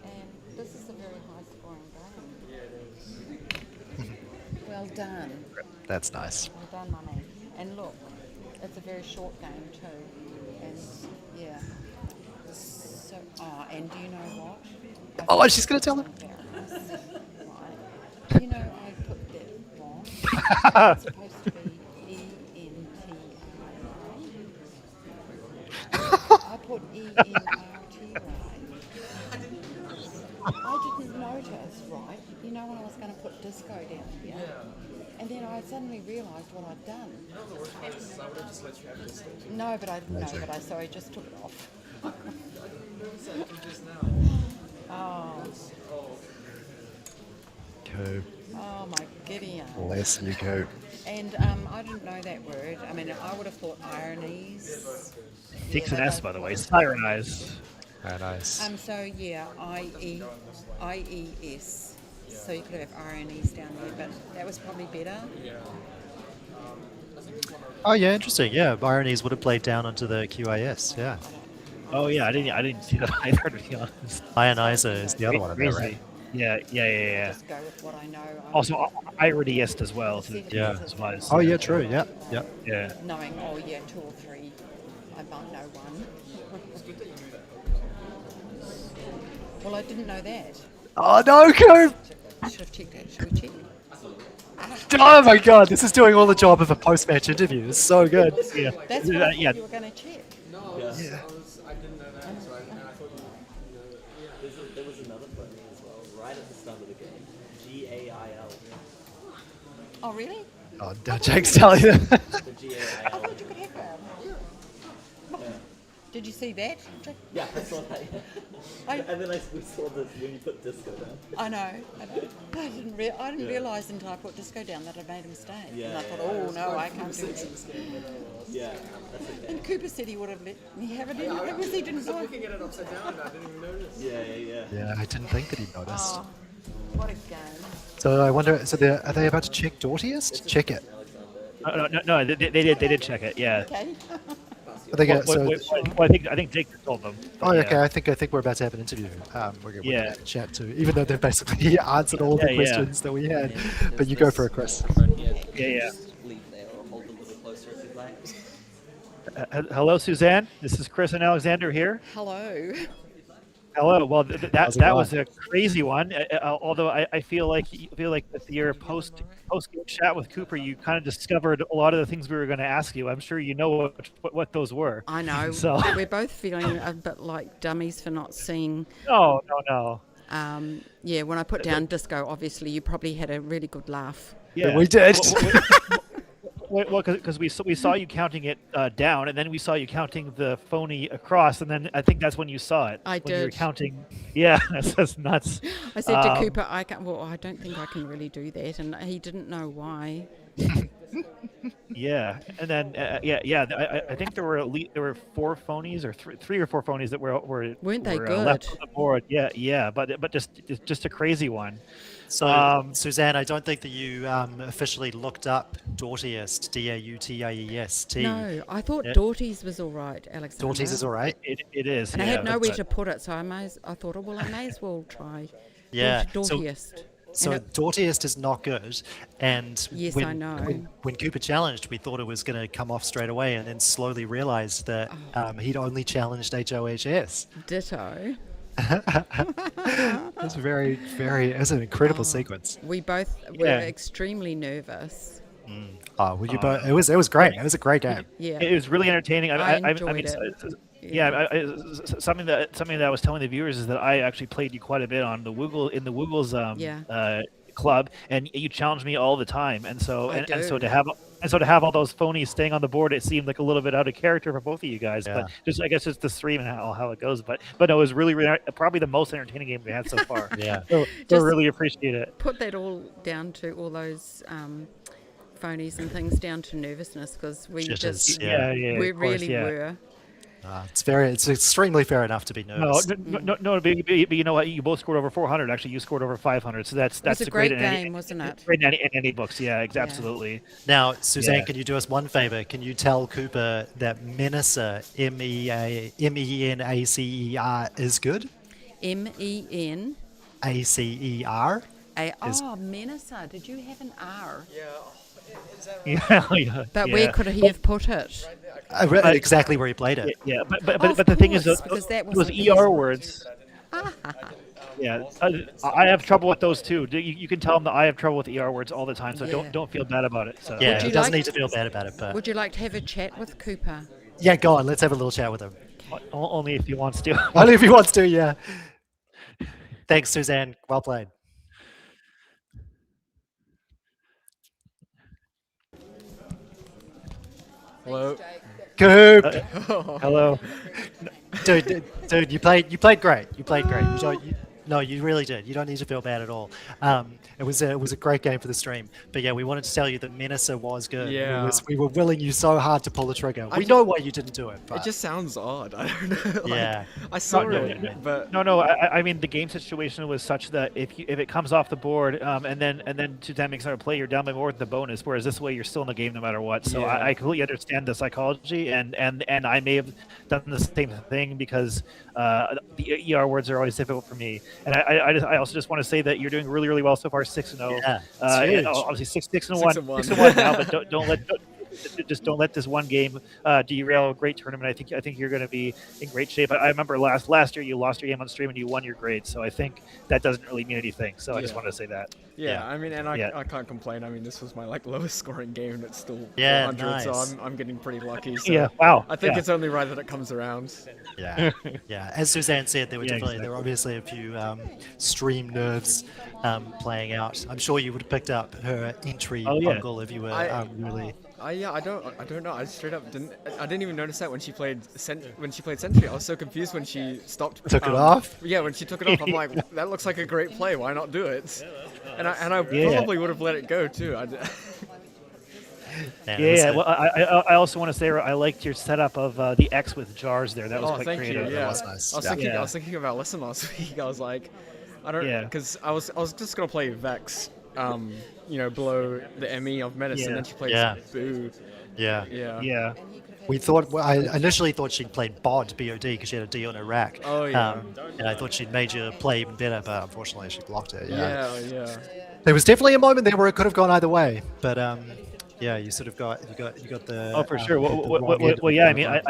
Speaker 7: And this is a very high scoring game. Well done.
Speaker 4: That's nice.
Speaker 7: Well done, mummy. And look, it's a very short game too. And yeah. So, and do you know what?
Speaker 4: Oh, she's going to tell them.
Speaker 7: Right. You know, I put that wrong. It's supposed to be E-N-T-I. I put E-N-R-T-Y. I didn't notice, right? You know when I was going to put disco down here? And then I suddenly realised what I'd done. No, but I didn't know, but I just took it off. Oh.
Speaker 4: Go.
Speaker 7: Oh my Gideon.
Speaker 4: Bless you, go.
Speaker 7: And I didn't know that word. I mean, I would have thought ironies.
Speaker 5: Takes an S, by the way. Sirenize.
Speaker 4: Very nice.
Speaker 7: So yeah, I-E-S. So you could have ironies down there, but that was probably better.
Speaker 4: Oh yeah, interesting. Yeah, ironies would have played down onto the QIS. Yeah.
Speaker 5: Oh yeah, I didn't see that either, to be honest.
Speaker 4: Ionizer is the other one of that, right?
Speaker 5: Yeah.
Speaker 7: Just go with what I know.
Speaker 5: Also, ironiest as well.
Speaker 4: Yeah.
Speaker 5: Was.
Speaker 4: Oh yeah, true. Yeah.
Speaker 5: Yeah.
Speaker 7: Knowing, 2 or 3, I might know one. Well, I didn't know that.
Speaker 4: Oh no, Coop!
Speaker 7: Should have checked that. Should we check?
Speaker 4: Oh my god, this is doing all the job of a post-match interview. It's so good.
Speaker 5: Yeah.
Speaker 7: That's what I thought you were going to check.
Speaker 8: No, I didn't know that, so I thought there was another one as well, right at the start of the game. G-A-I-L.
Speaker 7: Oh, really?
Speaker 4: Oh, Jake's telling you.
Speaker 8: The G-A-I-L.
Speaker 7: I thought you could have that. Did you see that?
Speaker 8: Yeah, I saw that. And then we saw this when you put disco down.
Speaker 7: I know. I didn't realise until I put disco down that I made a mistake.
Speaker 8: Yeah,
Speaker 7: and I thought, no, I can't do that.
Speaker 8: Yeah, that's okay.
Speaker 7: And Cooper said he would have let me have it anyway because he didn't know.
Speaker 9: Looking at it upside down and I didn't even notice.
Speaker 8: Yeah.
Speaker 4: Yeah, I didn't think that he noticed.
Speaker 7: Oh, what a game.
Speaker 4: So I wonder, are they about to check Dortiest? Check it.
Speaker 5: No, they did check it. Yeah.
Speaker 7: Okay.
Speaker 4: I think,
Speaker 5: I think Jake told them.
Speaker 4: Oh, okay. I think we're about to have an interview. We're going to chat to, even though they've basically answered all the questions that we had. But you go for it, Chris.
Speaker 5: Yeah.
Speaker 8: Leave there or hold a little closer if you'd like.
Speaker 5: Hello, Suzanne. This is Chris and Alexander here.
Speaker 7: Hello.
Speaker 5: Hello. Well, that was a crazy one. Although I feel like with your post game chat with Cooper, you kind of discovered a lot of the things we were going to ask you. I'm sure you know what those were.
Speaker 7: I know.
Speaker 5: So
Speaker 7: we're both feeling a bit like dummies for not seeing.
Speaker 5: No.
Speaker 7: Yeah, when I put down disco, obviously you probably had a really good laugh.
Speaker 5: Yeah,
Speaker 4: we did.
Speaker 5: Well, because we saw you counting it down, and then we saw you counting the phony across, and then I think that's when you saw it.
Speaker 7: I
Speaker 5: when
Speaker 7: did.
Speaker 5: You were counting. Yeah, that's nuts.
Speaker 7: I said to Cooper, I don't think I can really do that, and he didn't know why.
Speaker 5: Yeah, and then I think there were 4 phonies or 3 or 4 phonies that
Speaker 7: weren't they good?
Speaker 5: Left on the board. Yeah, but just a crazy one.
Speaker 4: So Suzanne, I don't think that you officially looked up Dautiest, D-A-U-T-I-E-S-T.
Speaker 7: No, I thought Daughtys was all right, Alexander.
Speaker 4: Daughtys is all right.
Speaker 5: It is.
Speaker 7: And I had nowhere to put it, so I thought, I may as well try.
Speaker 4: Yeah.
Speaker 7: Daughtyiest.
Speaker 4: So Dautiest is not good, and
Speaker 7: yes, I know.
Speaker 4: When Cooper challenged, we thought it was going to come off straight away, and then slowly realised that he'd only challenged HOHS.
Speaker 7: Ditto.
Speaker 4: It's very, very. It's an incredible sequence.
Speaker 7: We both were extremely nervous.
Speaker 4: Oh, well, it was great. It was a great game.
Speaker 7: Yeah.
Speaker 5: It was really entertaining.
Speaker 7: I
Speaker 5: I
Speaker 7: enjoyed
Speaker 5: mean,
Speaker 7: it.
Speaker 5: something that I was telling the viewers is that I actually played you quite a bit on the Woogles club, and you challenged me all the time, and so to have all those phonies staying on the board, it seemed like a little bit out of character for both of you guys.
Speaker 4: Yeah.
Speaker 5: But just I guess just the stream and how it goes. But no, it was really probably the most entertaining game we had so far.
Speaker 4: Yeah.
Speaker 5: So I really appreciate it.
Speaker 7: Put that all down to all those phonies and things down to nervousness, because we
Speaker 4: Jitters,
Speaker 7: just
Speaker 5: we
Speaker 7: really were.
Speaker 4: It's extremely fair enough to be nervous.
Speaker 5: No, but you know what? You both scored over 400. Actually, you scored over 500. So that's
Speaker 7: a great game, wasn't it?
Speaker 5: Great in any books. Yeah, absolutely.
Speaker 4: Now, Suzanne, can you do us one favor? Can you tell Cooper that Menacer, MENACER, is good?
Speaker 7: MEN.
Speaker 4: ACER.
Speaker 7: Menacer. Did you have an R?
Speaker 5: Yeah.
Speaker 7: But where could he have put it?
Speaker 4: Exactly where he played it.
Speaker 5: Yeah, but the thing is, those ER words. Yeah, I have trouble with those too. You can tell them that I have trouble with ER words all the time, so don't feel bad about it. So.
Speaker 4: Yeah, he doesn't need to feel bad about it. But
Speaker 7: would you like to have a chat with Cooper?
Speaker 4: Yeah, go on. Let's have a little chat with him.
Speaker 5: Only if he wants to.
Speaker 4: Only if he wants to. Yeah. Thanks, Suzanne. Well played.
Speaker 9: Hello.
Speaker 4: Coop.
Speaker 5: Hello.
Speaker 4: Dude, you played great. You played great. No, you really did. You don't need to feel bad at all. It was a great game for the stream. But yeah, we wanted to tell you that Menacer was good.
Speaker 9: Yeah.
Speaker 4: We were willing you so hard to pull the trigger. We know why you didn't do it. But...
Speaker 9: It just sounds odd. I don't know.
Speaker 4: Yeah.
Speaker 9: I saw it, but
Speaker 5: no. I mean, the game situation was such that if it comes off the board, and then Suzanne makes another play, you're down by more with the bonus. Whereas this way, you're still in the game no matter what. So I completely understand the psychology, and I may have done the same thing because the ER words are always difficult for me. And I also just want to say that you're doing really well so far, 6-0.
Speaker 4: Yeah,
Speaker 5: obviously 6-1 now, but don't let this one game derail a great tournament. I think you're going to be in great shape. I remember last year you lost your game on stream and you won your grade, so I think that doesn't really mean anything. So I just wanted to say that.
Speaker 9: Yeah, I mean, and I can't complain. I mean, this was my lowest scoring game, and it's still 400,
Speaker 4: nice.
Speaker 9: so I'm getting pretty lucky. So
Speaker 5: yeah, wow.
Speaker 9: I think it's only right that it comes around.
Speaker 4: Yeah, yeah. As Suzanne said, there were obviously a few stream nerves playing out. I'm sure you would have picked up her entry bungle if you were really.
Speaker 9: I don't know. I straight up didn't even notice that when she played Sentry. I was so confused when she stopped.
Speaker 4: Took it off.
Speaker 9: Yeah, when she took it off, I'm like, that looks like a great play. Why not do it? And I probably would have let it go too.
Speaker 5: Well, I also want to say I liked your setup of the X with jars there. That was quite
Speaker 9: thank
Speaker 5: creative.
Speaker 9: You. Yeah.
Speaker 4: That was nice.
Speaker 9: I was thinking about Listen last week. I was like, I don't, because I was just gonna play Vex. Below the ME of medicine, and then she plays Boo.
Speaker 4: Yeah. I initially thought she'd played BOD, because she had a D on her rack.
Speaker 9: Oh, yeah.
Speaker 4: And I thought she'd made you play even better, but unfortunately she blocked it.
Speaker 9: Yeah.
Speaker 4: There was definitely a moment there where it could have gone either way, but yeah, you sort of got the.
Speaker 5: Oh, for sure. Well, yeah.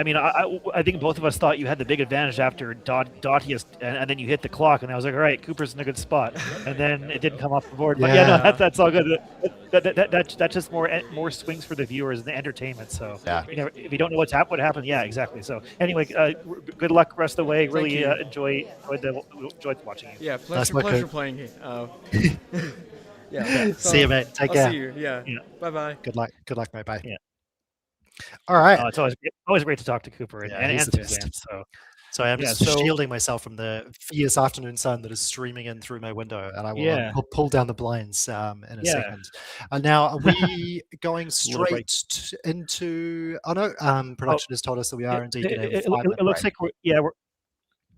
Speaker 5: I think both of us thought you had the big advantage after Dottie, and then you hit the clock, and I was like, all right, Cooper's in a good spot, and then it didn't come off the board. But that's all good. That's just more swings for the viewers and the entertainment. So if you don't know what happened, yeah, exactly. So anyway, good luck rest of the way. Really enjoyed watching you.
Speaker 9: Yeah, pleasure playing you. Yeah. So
Speaker 4: see you, mate. Take care.
Speaker 9: I'll see you. Yeah. Bye bye.
Speaker 4: Good luck, mate. Bye.
Speaker 5: Yeah.
Speaker 4: All right.
Speaker 5: It's always great to talk to Cooper and Suzanne.
Speaker 4: So I'm just shielding myself from the fierce afternoon sun that is streaming in through my window, and I will pull down the blinds in a second. Now, are we going straight into? Oh no, production has told us that we are indeed going to have a 5-minute break.
Speaker 5: It looks like we're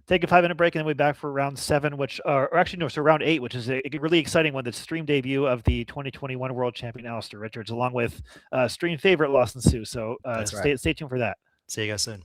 Speaker 5: take a 5-minute break and then we'll be back for round 7, so round 8, which is a really exciting one. The stream debut of the 2021 World Champion Alastair Richards, along with stream favorite Lawson Sue. So stay tuned for that.
Speaker 4: See you guys soon.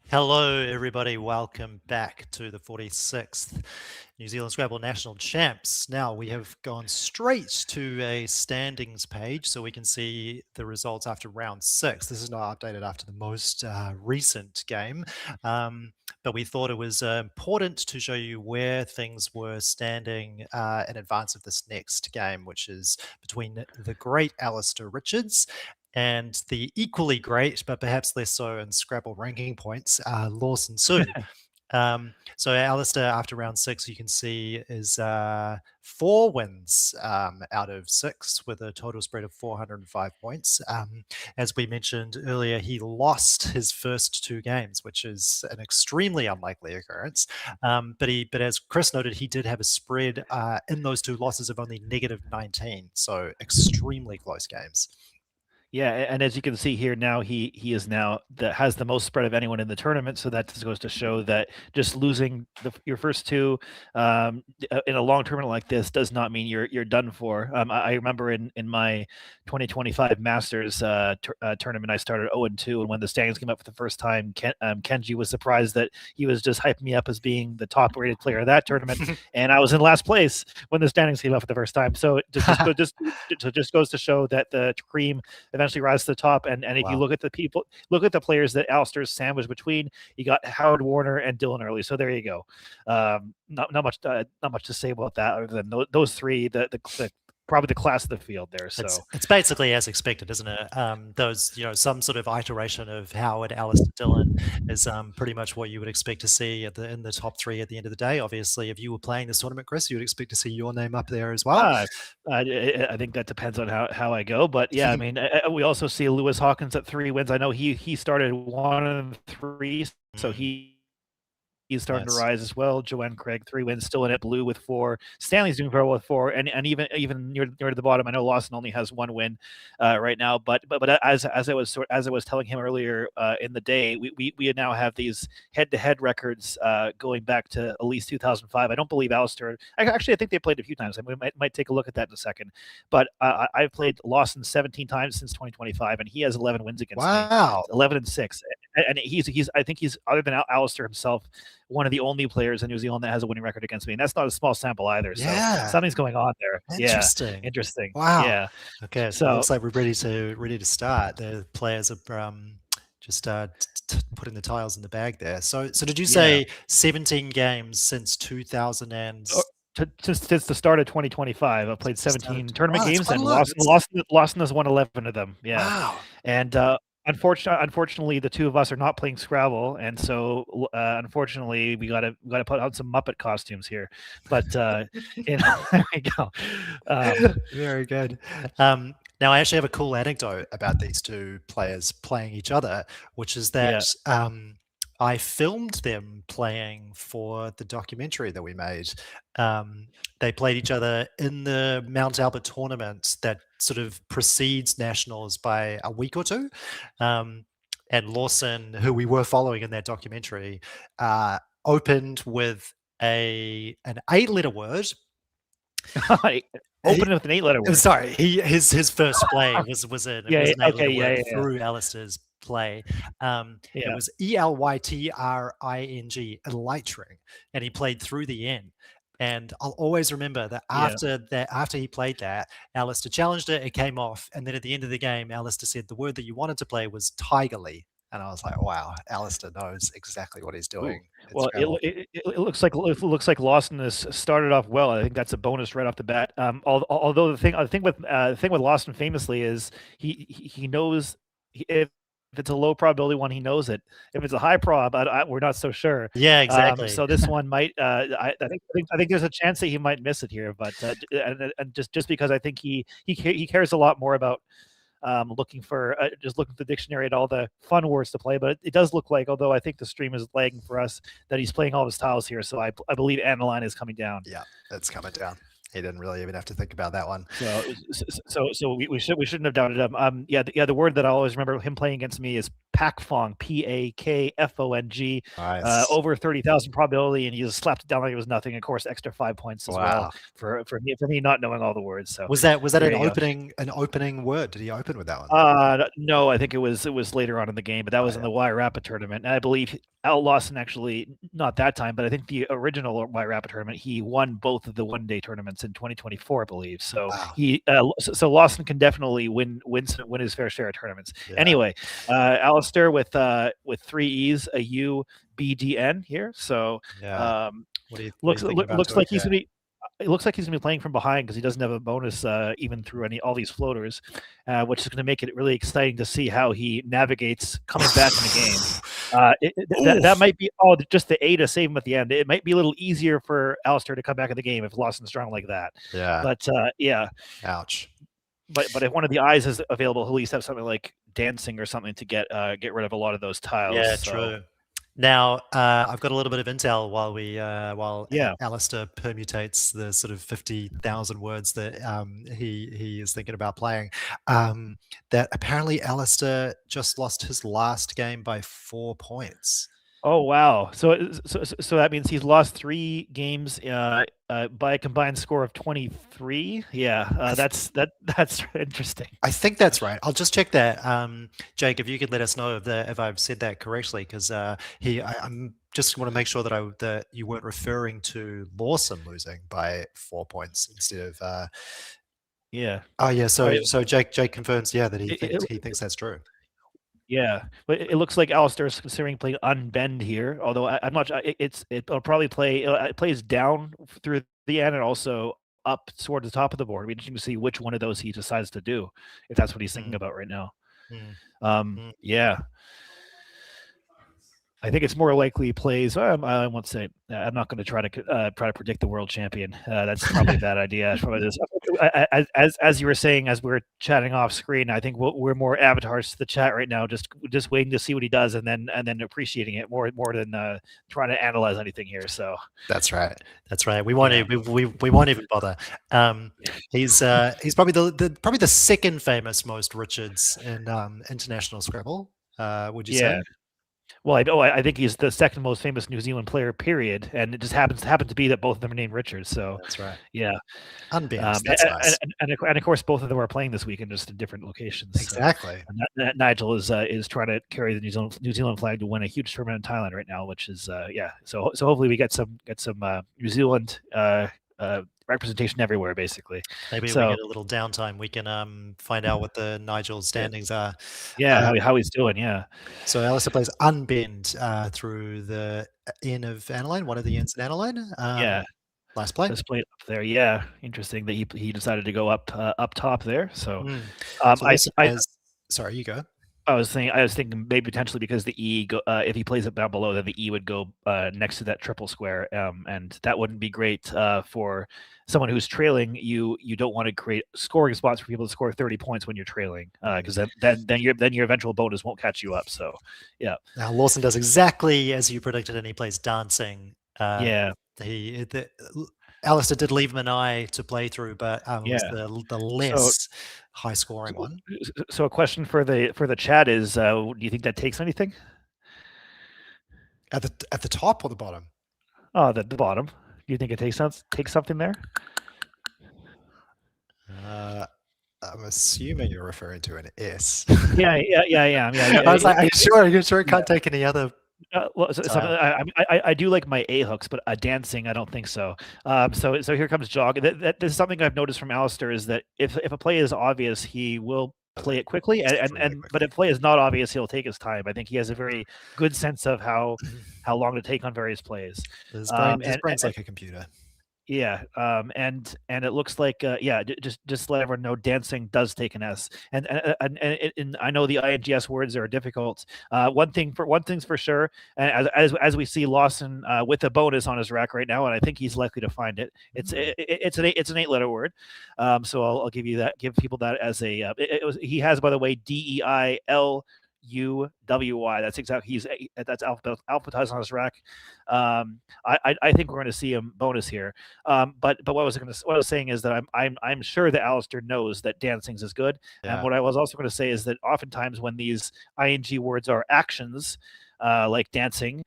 Speaker 4: Hello, everybody. Welcome back to the 46th New Zealand Scrabble National Champs. Now, we have gone straight to a standings page so we can see the results after round 6. This is not updated after the most recent game, but we thought it was important to show you where things were standing in advance of this next game, which is between the great Alastair Richards and the equally great, but perhaps less so in Scrabble ranking points, Lawson Sue. So Alastair, after round 6, you can see is 4 wins out of 6 with a total spread of 405 points. As we mentioned earlier, he lost his first 2 games, which is an extremely unlikely occurrence. But as Chris noted, he did have a spread in those 2 losses of only -19, so extremely close games.
Speaker 5: Yeah, and as you can see here now, he is now has the most spread of anyone in the tournament. So that just goes to show that just losing your first 2 in a long tournament like this does not mean you're done for. I remember in my 2025 Masters tournament, I started 0-2, and when the standings came up for the first time, Kenji was surprised that he was just hyping me up as being the top-rated player of that tournament, and I was in last place when the standings came up for the first time. So it just goes to show that the cream eventually rise to the top. And if you look at the players that Alastair's sandwiched between, you got Howard Warner and Dylan Early. So there you go. Not much to say about that other than those 3, the probably the class of the field there. So
Speaker 4: it's basically as expected, isn't it? Those, some sort of iteration of Howard, Alastair, Dylan is pretty much what you would expect to see in the top 3 at the end of the day. Obviously, if you were playing this tournament, Chris, you would expect to see your name up there as well.
Speaker 5: I think that depends on how I go, but yeah, I mean, we also see Lewis Hawkins at 3 wins. I know he started 1-3, so he's starting to rise as well. Joanne Craig, 3 wins, still in it. Blue with 4. Stanley's doing very well with 4, and even near to the bottom. I know Lawson only has 1 win right now, but as I was telling him earlier in the day, we now have these head-to-head records going back to at least 2005. I don't believe Alastair. I think they played a few times. We might take a look at that in a second. But I've played Lawson 17 times since 2025, and he has 11 wins against me.
Speaker 4: Wow,
Speaker 5: 11-6, and I think he's other than Alastair himself, one of the only players in New Zealand that has a winning record against me, and that's not a small sample either. So something's going on there. Interesting.
Speaker 4: Wow.
Speaker 5: Yeah.
Speaker 4: Okay. So it looks like we're ready to start. The players are just putting the tiles in the bag there. So did you say 17 games since 2000 and?
Speaker 5: Since the start of 2025, I've played 17 tournament games, and Lawson has won 11 of them. Yeah. Wow. And unfortunately, the 2 of us are not playing Scrabble, and so unfortunately, we got to put out some Muppet costumes here. But there we go.
Speaker 4: Very good. Now, I actually have a cool anecdote about these 2 players playing each other, which is that I filmed them playing for the documentary that we made. They played each other in the Mount Albert tournament that sort of precedes Nationals by a week or 2. And Lawson, who we were following in that documentary, opened with an 8-letter word.
Speaker 5: Opened with an 8-letter word.
Speaker 4: Sorry, his first play was an 8-letter word through Alastair's play. It was ELYTRING, Lightring, and he played through the N. And I'll always remember that after he played that, Alastair challenged it came off, and then at the end of the game, Alastair said the word that you wanted to play was tigerly. And I was like, wow, Alastair knows exactly what he's doing.
Speaker 5: Well, it looks like Lawson has started off well. I think that's a bonus right off the bat. Although the thing with Lawson famously is he knows if it's a low probability one, he knows it. If it's a high prob, we're not so sure.
Speaker 4: Yeah, exactly.
Speaker 5: So this one might. I think there's a chance that he might miss it here, but and just because I think he cares a lot more about looking at the dictionary at all the fun words to play. But it does look like, although I think the stream is lagging for us, that he's playing all of his tiles here. So I believe Aniline is coming down.
Speaker 4: Yeah, it's coming down. He didn't really even have to think about that one.
Speaker 5: So we shouldn't have doubted him. The word that I always remember him playing against me is Pakfong, Pakfong. Nice. Over 30,000 probability, and he just slapped it down like it was nothing. Of course, extra 5 points as well for me not knowing all the words. So
Speaker 4: was that an opening word? Did he open with that one?
Speaker 5: No, I think it was later on in the game, but that was in the Y Rapid tournament, and I believe Lawson actually not that time, but I think the original White Rapid tournament he won both of the one-day tournaments in 2024, I believe. So so Lawson can definitely win his fair share of tournaments. Yeah. Anyway, Alastair with 3 E's, a U, B, D, N here. So looks like he's gonna be. It looks like he's going to be playing from behind because he doesn't have a bonus even through all these floaters, which is going to make it really exciting to see how he navigates coming back in the game. That might be just the A to save him at the end. It might be a little easier for Alastair to come back in the game if Lawson's strong like that.
Speaker 4: Yeah.
Speaker 5: But
Speaker 4: Ouch.
Speaker 5: But if one of the eyes is available, he'll at least have something like dancing or something to get rid of a lot of those tiles.
Speaker 4: Yeah, true. Now, I've got a little bit of intel while Alastair permutates the sort of 50,000 words that he is thinking about playing. That apparently Alastair just lost his last game by 4 points.
Speaker 5: Oh wow! So that means he's lost 3 games by a combined score of 23. Yeah, that's interesting.
Speaker 4: I think that's right. I'll just check that. Jake, if you could let us know if I've said that correctly, because I'm just want to make sure that you weren't referring to Lawson losing by 4 points instead of.
Speaker 5: Yeah.
Speaker 4: Oh yeah. So Jake confirms that he thinks that's true.
Speaker 5: Yeah, but it looks like Alastair is considering playing Unbend here. Although I'm not. It'll probably play. It plays down through the end and also up toward the top of the board. It'll be interesting to see which one of those he decides to do, if that's what he's thinking about right now. Yeah. I think it's more likely he plays. I won't say. I'm not going to try to predict the world champion. That's probably a bad idea. As you were saying, as we were chatting off screen, I think we're more avatars to the chat right now, just waiting to see what he does, and then appreciating it more than trying to analyze anything here. So
Speaker 4: that's right. We won't even bother. He's probably the second famous most Richards in international Scrabble. Would you say?
Speaker 5: Well, I think he's the second most famous New Zealand player, period, and it just happens to be that both of them are named Richards. So
Speaker 4: that's right.
Speaker 5: Yeah,
Speaker 4: unbiased. That's nice.
Speaker 5: And of course, both of them are playing this weekend, just in different locations.
Speaker 4: Exactly.
Speaker 5: So, Nigel is trying to carry the New Zealand flag to win a huge tournament in Thailand right now, which is So hopefully we get some New Zealand representation everywhere, basically.
Speaker 4: Maybe we get a little downtime. We can find out what the Nigel standings are.
Speaker 5: Yeah, how he's doing. Yeah.
Speaker 4: So Alastair plays Unbend through the N of Aniline, one of the N's in Aniline. Last play.
Speaker 5: Let's play up there. Yeah, interesting that he decided to go up top there. So,
Speaker 4: sorry, you go.
Speaker 5: I was thinking maybe potentially because the E if he plays it down below, then the E would go next to that triple square, and that wouldn't be great for someone who's trailing. You don't want to create scoring spots for people to score 30 points when you're trailing, because then your eventual bonus won't catch you up. So yeah.
Speaker 4: Now Lawson does exactly as you predicted, and he plays dancing. Alastair did leave him an eye to play through, but it was the less high scoring one.
Speaker 5: So a question for the chat is: do you think that takes anything?
Speaker 4: At the top or the bottom?
Speaker 5: Oh, the bottom. Do you think it takes something there?
Speaker 4: I'm assuming you're referring to an S.
Speaker 5: Yeah.
Speaker 4: I was like, are you sure it can't take any other?
Speaker 5: I do like my A hooks, but dancing, I don't think so. So here comes jog. This is something I've noticed from Alastair is that if a play is obvious, he will play it quickly, but if play is not obvious, he'll take his time. I think he has a very good sense of how long to take on various plays.
Speaker 4: His brain's like a computer.
Speaker 5: Yeah, and it looks like just let everyone know dancing does take an S, and I know the INGS words are difficult. One thing's for sure, and as we see Lawson with a bonus on his rack right now, and I think he's likely to find it. It's an 8-letter word, so I'll give people that as a. He has, by the way, DEILUWY. That's exactly that's alphabetized on his rack. I think we're going to see him bonus here. But what I was saying is that I'm sure that Alastair knows that dancing's is good. Yeah. And what I was also going to say is that oftentimes when these ing words are actions, like dancing,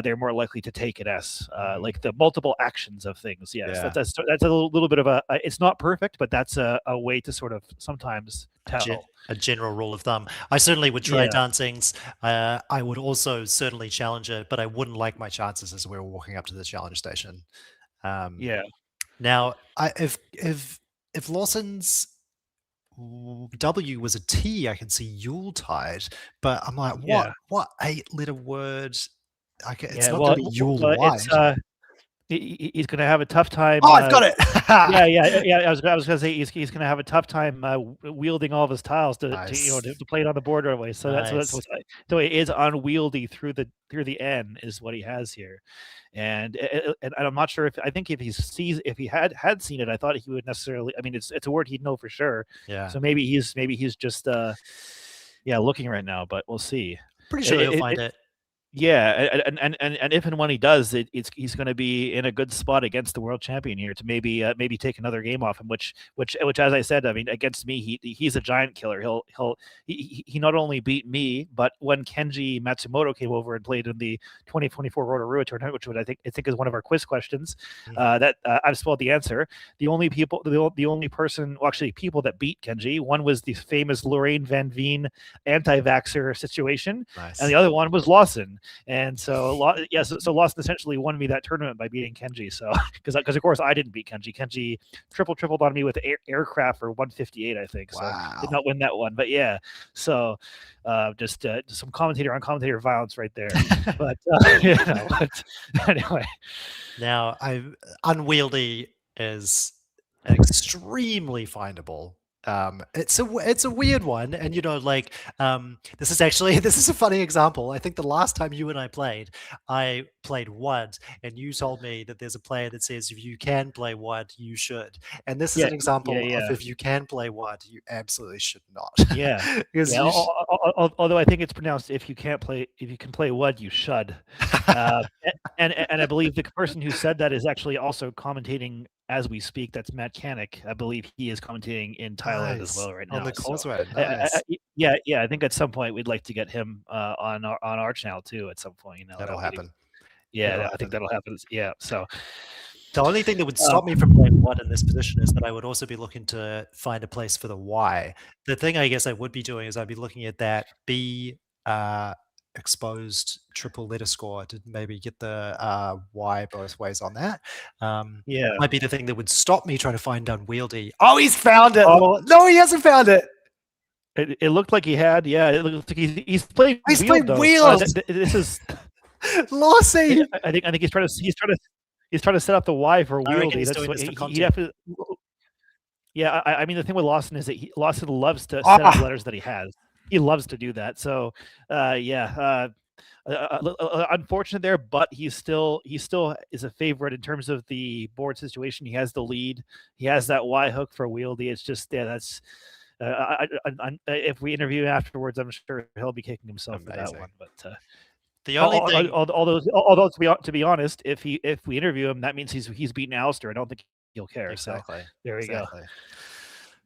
Speaker 5: they're more likely to take an S. Like the multiple actions of things. Yes, that's a little bit of a. It's not perfect, but that's a way to sort of sometimes tell.
Speaker 4: A general rule of thumb. I certainly would try dancings. I would also certainly challenge it, but I wouldn't like my chances as we were walking up to the challenge station. Now, if Lawson's W was a T, I can see Yuletide, but I'm like, what 8-letter word? It's not going to be Yule-wide.
Speaker 5: He's going to have a tough time.
Speaker 4: Oh, I've got it.
Speaker 5: I was going to say he's going to have a tough time wielding all of his tiles to play it on the board right away. So so it is unwieldy through the N is what he has here, and I'm not sure I think if he had seen it, I thought he would necessarily. I mean, it's a word he'd know for sure.
Speaker 4: Yeah.
Speaker 5: So maybe he's just looking right now, but we'll see.
Speaker 4: Pretty sure he'll find it.
Speaker 5: Yeah, and if and when he does, he's going to be in a good spot against the world champion here to maybe take another game off him. Which as I said, I mean, against me, he's a giant killer. He not only beat me, but when Kenji Matsumoto came over and played in the 2024 Rotorua tournament, which I think is one of our quiz questions, that I've spoiled the answer. The only people that beat Kenji, one was the famous Lorraine Van Veen anti-vaxxer situation, and the other one was Lawson. And so Lawson essentially won me that tournament by beating Kenji. So because of course I didn't beat Kenji. Kenji tripled on me with aircraft for 158, I think. So did not win that one. But yeah, so just some commentator on commentator violence right there. But anyway,
Speaker 4: now unwieldy is extremely findable. It's a weird one, and this is a funny example. I think the last time you and I played WUD, and you told me that there's a player that says if you can play WUD, you should. And this is an example of if you can play WUD, you absolutely should not.
Speaker 5: Although I think it's pronounced if you can play WUD, you should. And I believe the person who said that is actually also commentating as we speak. That's Matt Canick. I believe he is commentating in Thailand as well right now.
Speaker 4: On the Causeway.
Speaker 5: I think at some point we'd like to get him on our channel too. At some point,
Speaker 4: that'll happen.
Speaker 5: I think that'll happen. Yeah. So
Speaker 4: the only thing that would stop me from playing WUD in this position is that I would also be looking to find a place for the Y. The thing I guess I would be doing is I'd be looking at that B exposed triple letter score to maybe get the Y both ways on that. Might be the thing that would stop me trying to find unwieldy. Oh, he's found it. No, he hasn't found it.
Speaker 5: It looked like he had. Yeah, it looks like he's playing.
Speaker 4: He's playing wheel.
Speaker 5: This is
Speaker 4: Lawson.
Speaker 5: I think he's trying to set up the Y for wieldy. That's what he definitely. Yeah, I mean the thing with Lawson is that Lawson loves to set up letters that he has. He loves to do that. So, unfortunate there, but he still is a favorite in terms of the board situation. He has the lead. He has that Y hook for wieldy. It's just that's. If we interview afterwards, I'm sure he'll be kicking himself for that one. But
Speaker 4: the only thing,
Speaker 5: although to be honest, if we interview him, that means he's beaten Alastair. I don't think he'll care.
Speaker 4: Exactly.
Speaker 5: So there we go.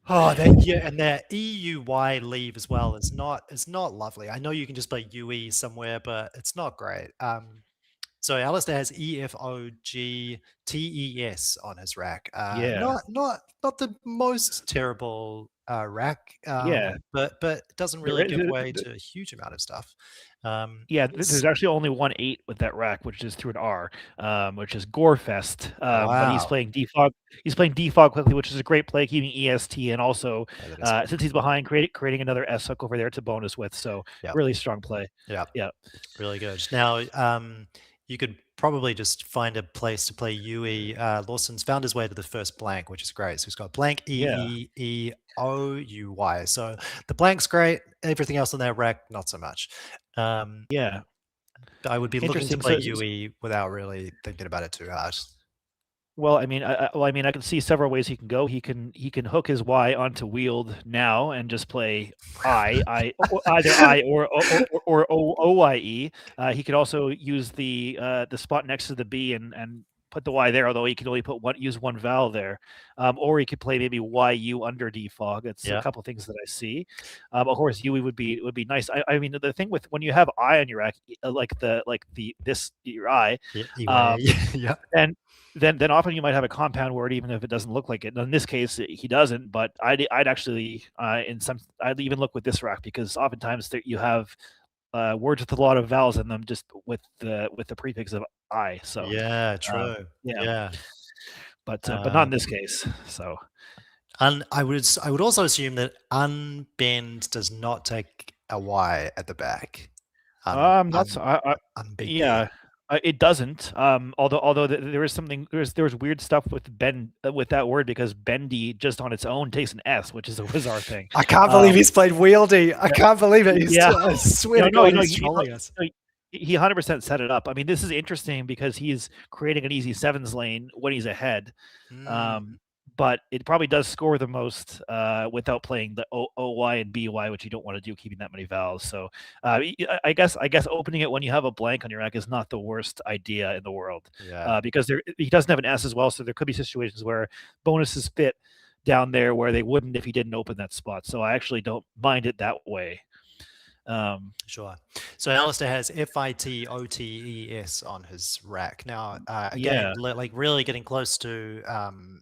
Speaker 4: Oh, and their EUY leave as well is not lovely. I know you can just play UE somewhere, but it's not great. So Alastair has EFOGTES on his rack. Not the most terrible rack. But it doesn't really give way to a huge amount of stuff.
Speaker 5: There's actually only 1 8 with that rack, which is through an R, which is Gorefest. But he's playing defog. He's playing defog quickly, which is a great play, keeping EST, and also since he's behind, creating another S hook over there to bonus with. So really strong play.
Speaker 4: Yeah, really good. Now you could probably just find a place to play UE. Lawson's found his way to the first blank, which is great. So he's got blank EEOUY. So the blank's great. Everything else on that rack, not so much. I would be looking to play UE without really thinking about it too hard.
Speaker 5: Well, I mean, I can see several ways he can go. He can hook his Y onto wield now and just play either I or OYE. He could also use the spot next to the B and put the Y there, although he can only use one vowel there. Or he could play maybe YU under defog. That's a couple things that I see. Of course, UE would be nice. I mean, the thing with when you have I on your rack, your I, then often you might have a compound word even if it doesn't look like it. In this case, he doesn't. But I'd actually I'd even look with this rack, because oftentimes you have words with a lot of vowels in them, just with the prefix of I. So
Speaker 4: true.
Speaker 5: But not in this case. So,
Speaker 4: and I would also assume that unbend does not take a Y at the back.
Speaker 5: It doesn't. Although there is something, there's weird stuff with with that word, because bendy just on its own takes an S, which is a Wizard thing.
Speaker 4: I can't believe he's played wieldy. I can't believe it. I swear to God, he's trolling us.
Speaker 5: He 100% set it up. I mean, this is interesting because he's creating an easy sevens lane when he's ahead. But it probably does score the most without playing the OY and BY, which you don't want to do, keeping that many vowels. So I guess opening it when you have a blank on your rack is not the worst idea in the world. Because he doesn't have an S as well, so there could be situations where bonuses fit down there where they wouldn't if he didn't open that spot. So I actually don't mind it that way.
Speaker 4: Sure. So Alastair has FITOTES on his rack now. Again, like really getting close to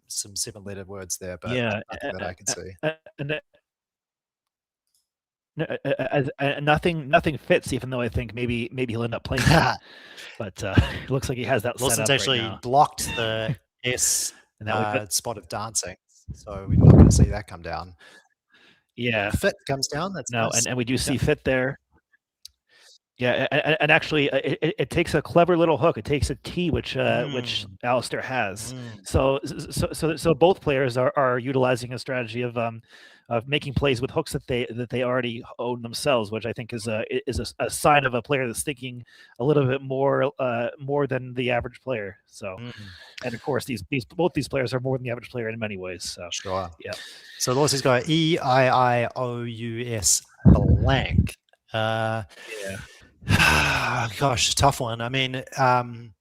Speaker 4: some 7-letter words there, but nothing that I can see.
Speaker 5: Nothing fits, even though I think maybe he'll end up playing that. But it looks like he has that.
Speaker 4: Lawson's actually
Speaker 5: right now.
Speaker 4: blocked the S spot of dancing, so we're not going to see that come down.
Speaker 5: Yeah,
Speaker 4: fit comes down. That's nice.
Speaker 5: and we do see fit there. Yeah, and actually, it takes a clever little hook. It takes a T, which Alastair has. So both players are utilizing a strategy of making plays with hooks that they already own themselves, which I think is a sign of a player that's thinking a little bit more than the average player. So, and of course, both these players are more than the average player in many ways. So
Speaker 4: sure,
Speaker 5: yeah.
Speaker 4: So Lawson's got EIIOUS blank. Gosh, tough one. I mean, I'm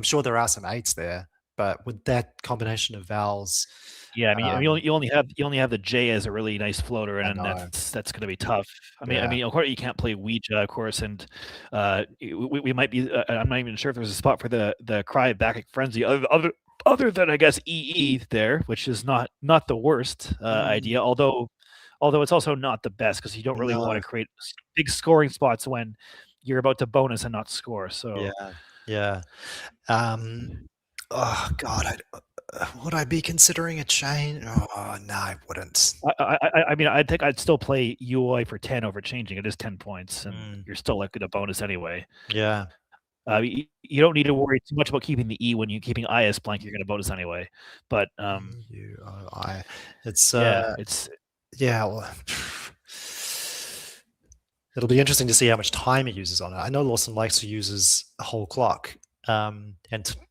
Speaker 4: sure there are some 8s there, but with that combination of vowels,
Speaker 5: I mean, you only have the J as a really nice floater, and that's going to be tough. I mean, of course you can't play Ouija, of course, and we might be. I'm not even sure if there's a spot for the Cry Bacchic Frenzy other than I guess EE there, which is not the worst idea, although it's also not the best, because you don't really want to create big scoring spots when you're about to bonus and not score. So
Speaker 4: oh God, would I be considering a chain? Oh no, I wouldn't.
Speaker 5: I mean, I think I'd still play UI for 10 over changing. It is 10 points, and you're still like a bonus anyway.
Speaker 4: Yeah.
Speaker 5: You don't need to worry too much about keeping the E when you're keeping IS blank. You're going to bonus anyway. But
Speaker 4: it's well, it'll be interesting to see how much time he uses on it. I know Lawson likes to use his whole clock, and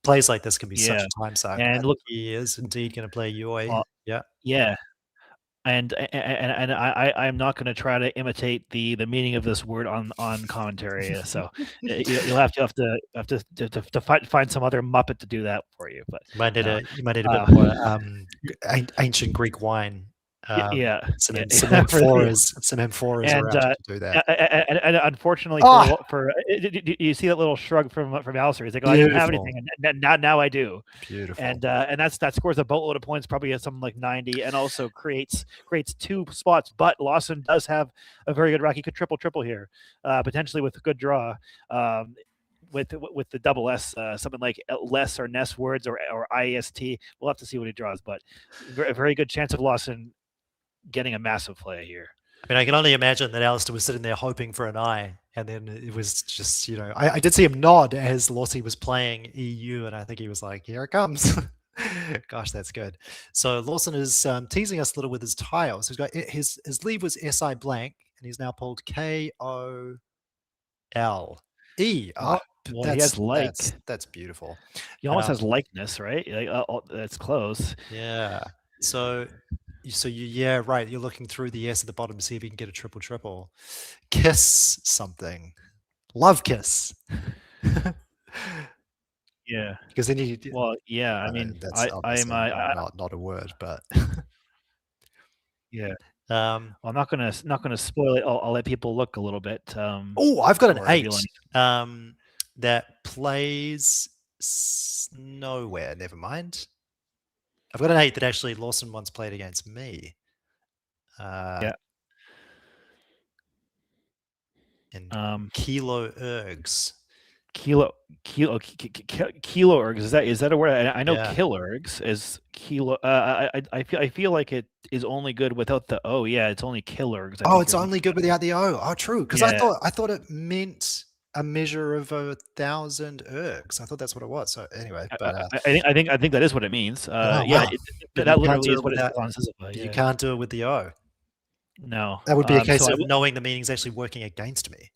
Speaker 4: plays like this can be such a time suck.
Speaker 5: And look,
Speaker 4: he is indeed going to play UI.
Speaker 5: And I'm not going to try to imitate the meaning of this word on commentary. So you'll have to find some other Muppet to do that for you. But you might need a bit more
Speaker 4: ancient Greek wine. Some amphoras
Speaker 5: and
Speaker 4: to do that.
Speaker 5: And unfortunately, for you see that little shrug from Alastair. He's like, I didn't have anything, and now I do.
Speaker 4: Beautiful.
Speaker 5: And that scores a boatload of points, probably at something like 90, and also creates 2 spots. But Lawson does have a very good rack. He could triple here, potentially with a good draw. With the double S, something like less or ness words or IEST. We'll have to see what he draws, but a very good chance of Lawson getting a massive play here.
Speaker 4: I mean, I can only imagine that Alastair was sitting there hoping for an I, and then it was just, I did see him nod as Lawsy was playing EU, and I think he was like, here it comes. Gosh, that's good. So Lawson is teasing us a little with his tiles. He's got his leave was SI blank, and he's now pulled KOLE.
Speaker 5: He has like.
Speaker 4: That's beautiful.
Speaker 5: He almost has likeness, right? Like, that's close.
Speaker 4: Yeah. So right. You're looking through the S at the bottom to see if you can get a triple. Kiss something. Love kiss.
Speaker 5: Yeah.
Speaker 4: Because then you.
Speaker 5: Well, yeah. I mean,
Speaker 4: that's
Speaker 5: I'm
Speaker 4: not a word, but
Speaker 5: yeah.
Speaker 4: Well,
Speaker 5: I'm not gonna spoil it. I'll let people look a little bit.
Speaker 4: I've got an
Speaker 5: or
Speaker 4: 8
Speaker 5: reveal
Speaker 4: that plays nowhere. Never mind. I've got an 8 that actually Lawson once played against me.
Speaker 5: Yeah.
Speaker 4: And Kilo Ergs.
Speaker 5: Kilo ergs, is that a word? I know
Speaker 4: Yeah.
Speaker 5: kill ergs is kilo. I feel like it is only good without the O. Yeah, it's only kill ergs.
Speaker 4: Oh, it's only good without the O. Oh, true. Because I thought it meant a measure of 1,000 ergs. I thought that's what it was. So anyway, but
Speaker 5: I think that is what it means.
Speaker 4: wow.
Speaker 5: That literally is what it says on Sisyphus.
Speaker 4: You can't do it with the O.
Speaker 5: No,
Speaker 4: that would be a case of knowing the meaning's actually working against me.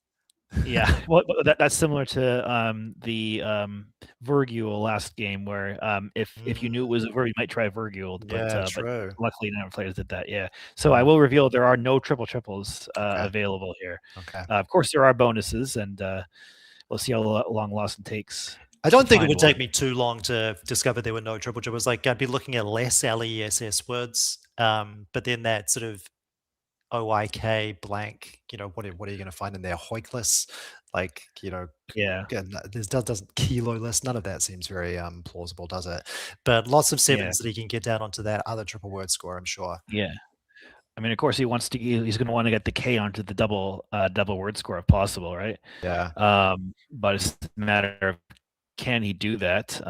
Speaker 5: Yeah, well, that's similar to the Virgule last game, where if you knew it was a verb, you might try Virgule. But,
Speaker 4: true.
Speaker 5: But luckily, none of players did that. Yeah. So I will reveal there are no triples available here.
Speaker 4: Okay.
Speaker 5: Of course, there are bonuses, and we'll see how long Lawson takes.
Speaker 4: I don't think it would take me too long to discover there were no triples. Like I'd be looking at less LESS words, but then that sort of OIK blank, what are you going to find in there? Hoikless, like, doesn't kiloless. None of that seems very plausible, does it? But lots of sevens that he can get down onto that other triple word score, I'm sure.
Speaker 5: Yeah. I mean, of course, he's going to want to get the K onto the double word score if possible, right?
Speaker 4: Yeah.
Speaker 5: But it's a matter of, can he do that?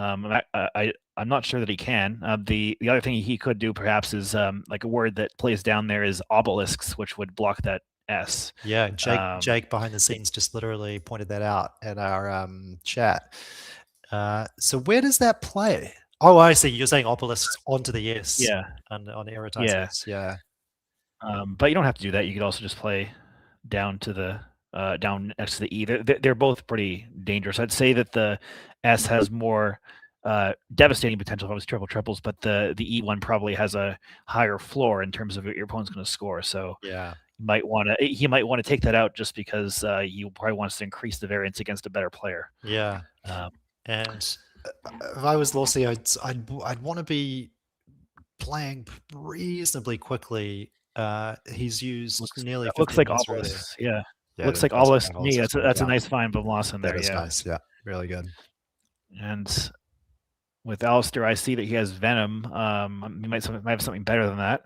Speaker 5: I'm not sure that he can. The other thing he could do perhaps is like a word that plays down there is obelisks, which would block that S.
Speaker 4: Yeah, Jake behind the scenes just literally pointed that out in our chat. So where does that play? Oh, I see. You're saying obelisks onto the S.
Speaker 5: Yeah.
Speaker 4: On erotizers. Yeah.
Speaker 5: But you don't have to do that. You could also just play down to the down next to the E. They're both pretty dangerous. I'd say that the S has more devastating potential if it was triples, but the E one probably has a higher floor in terms of what your opponent's going to score. So
Speaker 4: yeah,
Speaker 5: he might want to take that out just because he probably wants to increase the variance against a better player.
Speaker 4: Yeah, and if I was Lawsy, I'd want to be playing reasonably quickly. He's used nearly.
Speaker 5: Looks like obelisks. Yeah. Looks like obelisks to me. That's a nice find from Lawson there.
Speaker 4: That is nice. Yeah, really good.
Speaker 5: And with Alastair, I see that he has Venom. He might have something better than that.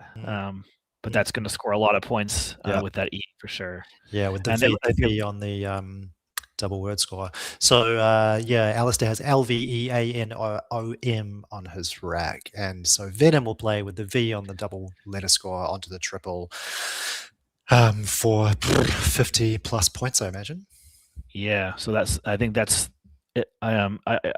Speaker 5: But that's going to score a lot of points with that E for sure.
Speaker 4: Yeah, with the V on the double word score. So Alastair has LVEANOM on his rack, and so Venom will play with the V on the double letter score onto the triple for 50 plus points, I imagine.
Speaker 5: Yeah, so I think that's it. I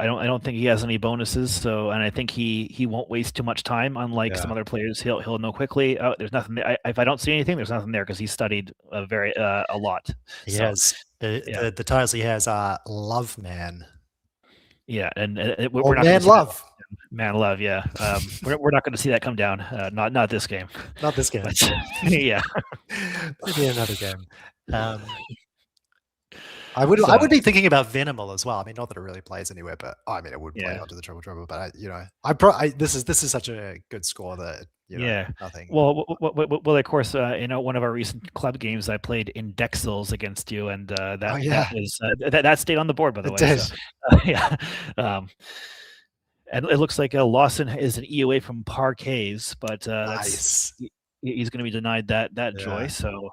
Speaker 5: don't think he has any bonuses, so, and I think he won't waste too much time. Unlike some other players, he'll know quickly. Oh, there's nothing there. If I don't see anything, there's nothing there because he studied a lot.
Speaker 4: He has the titles he has are Love Man.
Speaker 5: Yeah, and
Speaker 4: we're not Man Love.
Speaker 5: Man Love, yeah. We're not going to see that come down. Not this game.
Speaker 4: Not this game.
Speaker 5: But, yeah.
Speaker 4: Maybe another game. I would be thinking about Venomal as well. I mean, not that it really plays anywhere, but it would play onto the triple. But this is such a good score that nothing.
Speaker 5: Well, of course, one of our recent club games, I played Indexils against you, and that stayed on the board, by the way.
Speaker 4: Did.
Speaker 5: So, yeah. And it looks like Lawson is an E away from Parquets, but
Speaker 4: nice.
Speaker 5: He's going to be denied that joy. So.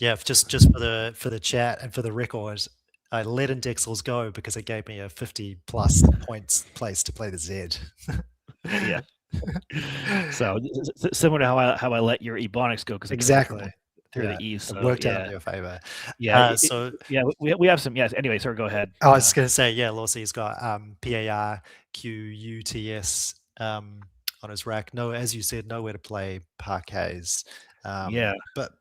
Speaker 4: Just for the chat and for the record, I let Indexils go because it gave me a 50 plus points place to play the Z.
Speaker 5: Yeah. So similar to how I let your Ebonics go because
Speaker 4: exactly
Speaker 5: through the E, so
Speaker 4: it worked out in your favor.
Speaker 5: Yeah. We have some. Yes. Anyway, sorry. Go ahead.
Speaker 4: I was just gonna say, Lawsy's got PARQUTS on his rack. No, as you said, nowhere to play Parquets. But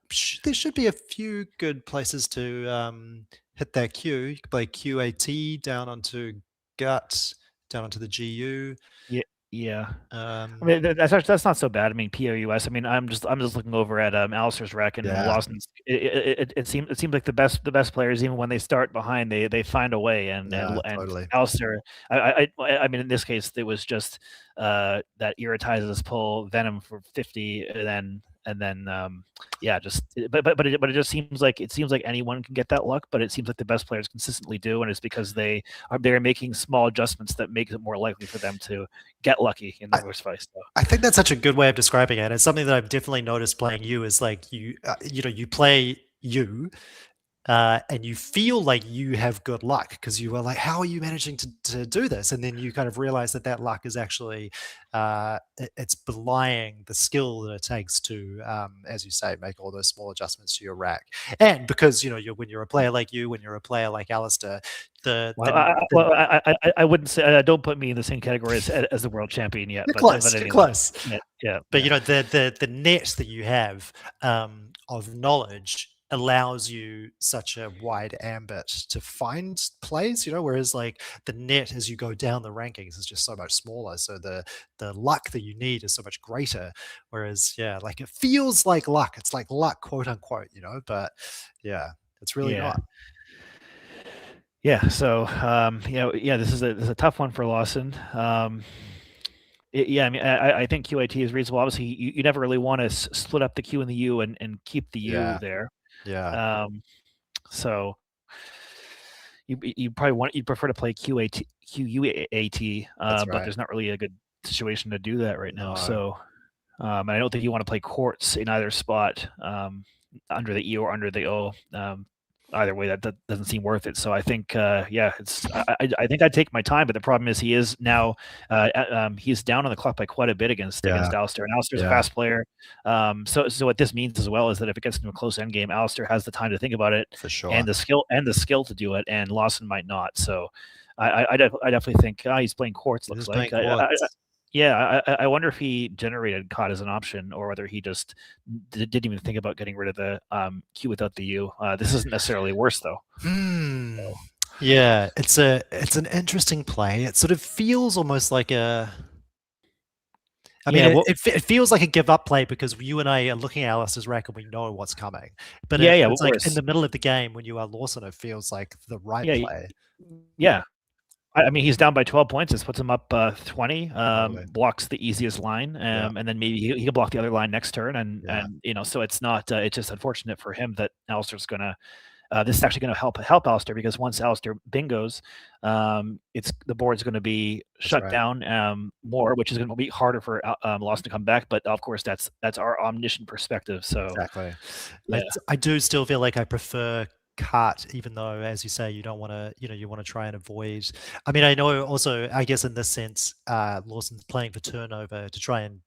Speaker 4: there should be a few good places to hit that Q. You can play QAT down onto Gut, down onto the GU.
Speaker 5: Yeah, Yeah. I mean, that's not so bad. I mean, POUS. I mean, I'm just looking over at Alastair's rack and Lawson's. It seems like the best players, even when they start behind, they find a way. And
Speaker 4: totally.
Speaker 5: Alastair, I mean, in this case, it was just that Irritizes pull Venom for 50, and then but it just seems like anyone can get that luck, but it seems like the best players consistently do, and it's because they're making small adjustments that make it more likely for them to get lucky in the first fight. So.
Speaker 4: I think that's such a good way of describing it. It's something that I've definitely noticed playing you is like you play you. And you feel like you have good luck because you are like, how are you managing to do this? And then you kind of realize that luck is actually, it's belying the skill that it takes to, as you say, make all those small adjustments to your rack. And because, when you're a player like you, when you're a player like Alastair,
Speaker 5: I wouldn't say, don't put me in the same category as the world champion yet.
Speaker 4: You're close.
Speaker 5: Yeah.
Speaker 4: But, the net that you have of knowledge allows you such a wide ambit to find plays, whereas like the net as you go down the rankings is just so much smaller. So the luck that you need is so much greater. Whereas, like it feels like luck. It's like luck, quote unquote, but it's really not.
Speaker 5: Yeah. So, this is a tough one for Lawson. I mean, I think QAT is reasonable. Obviously, you never really want to split up the Q and the U and keep the U there.
Speaker 4: Yeah.
Speaker 5: So you prefer to play QUAT, but there's not really a good situation to do that right now. So, and I don't think you want to play courts in either spot, under the E or under the O. Either way, that doesn't seem worth it. So I think, I think I'd take my time. But the problem is he is now he's down on the clock by quite a bit against Alastair, and Alastair's a fast player. So what this means as well is that if it gets into a close end game, Alastair has the time to think about it
Speaker 4: for sure,
Speaker 5: and the skill to do it, and Lawson might not. So I definitely think he's playing courts. Looks like. I wonder if he generated COD as an option, or whether he just didn't even think about getting rid of the Q without the U. This isn't necessarily worse, though.
Speaker 4: So. Yeah, it's an interesting play. It sort of feels almost like a. I mean, it feels like a give up play because you and I are looking at Alastair's rack and we know what's coming. But it's like in the middle of the game when you are Lawson, it feels like the right play.
Speaker 5: Yeah. I mean, he's down by 12 points. This puts him up 20. Blocks the easiest line, and then maybe he can block the other line next turn. And so it's not. It's just unfortunate for him that Alastair's gonna. This is actually going to help Alastair, because once Alastair bingos, the board's going to be shut down more, which is going to be harder for Lawson to come back. But of course, that's our omniscient perspective. So
Speaker 4: exactly. I do still feel like I prefer cut, even though, as you say, you don't want to, you want to try and avoid. I mean, I know also, I guess in this sense, Lawson's playing for turnover to try and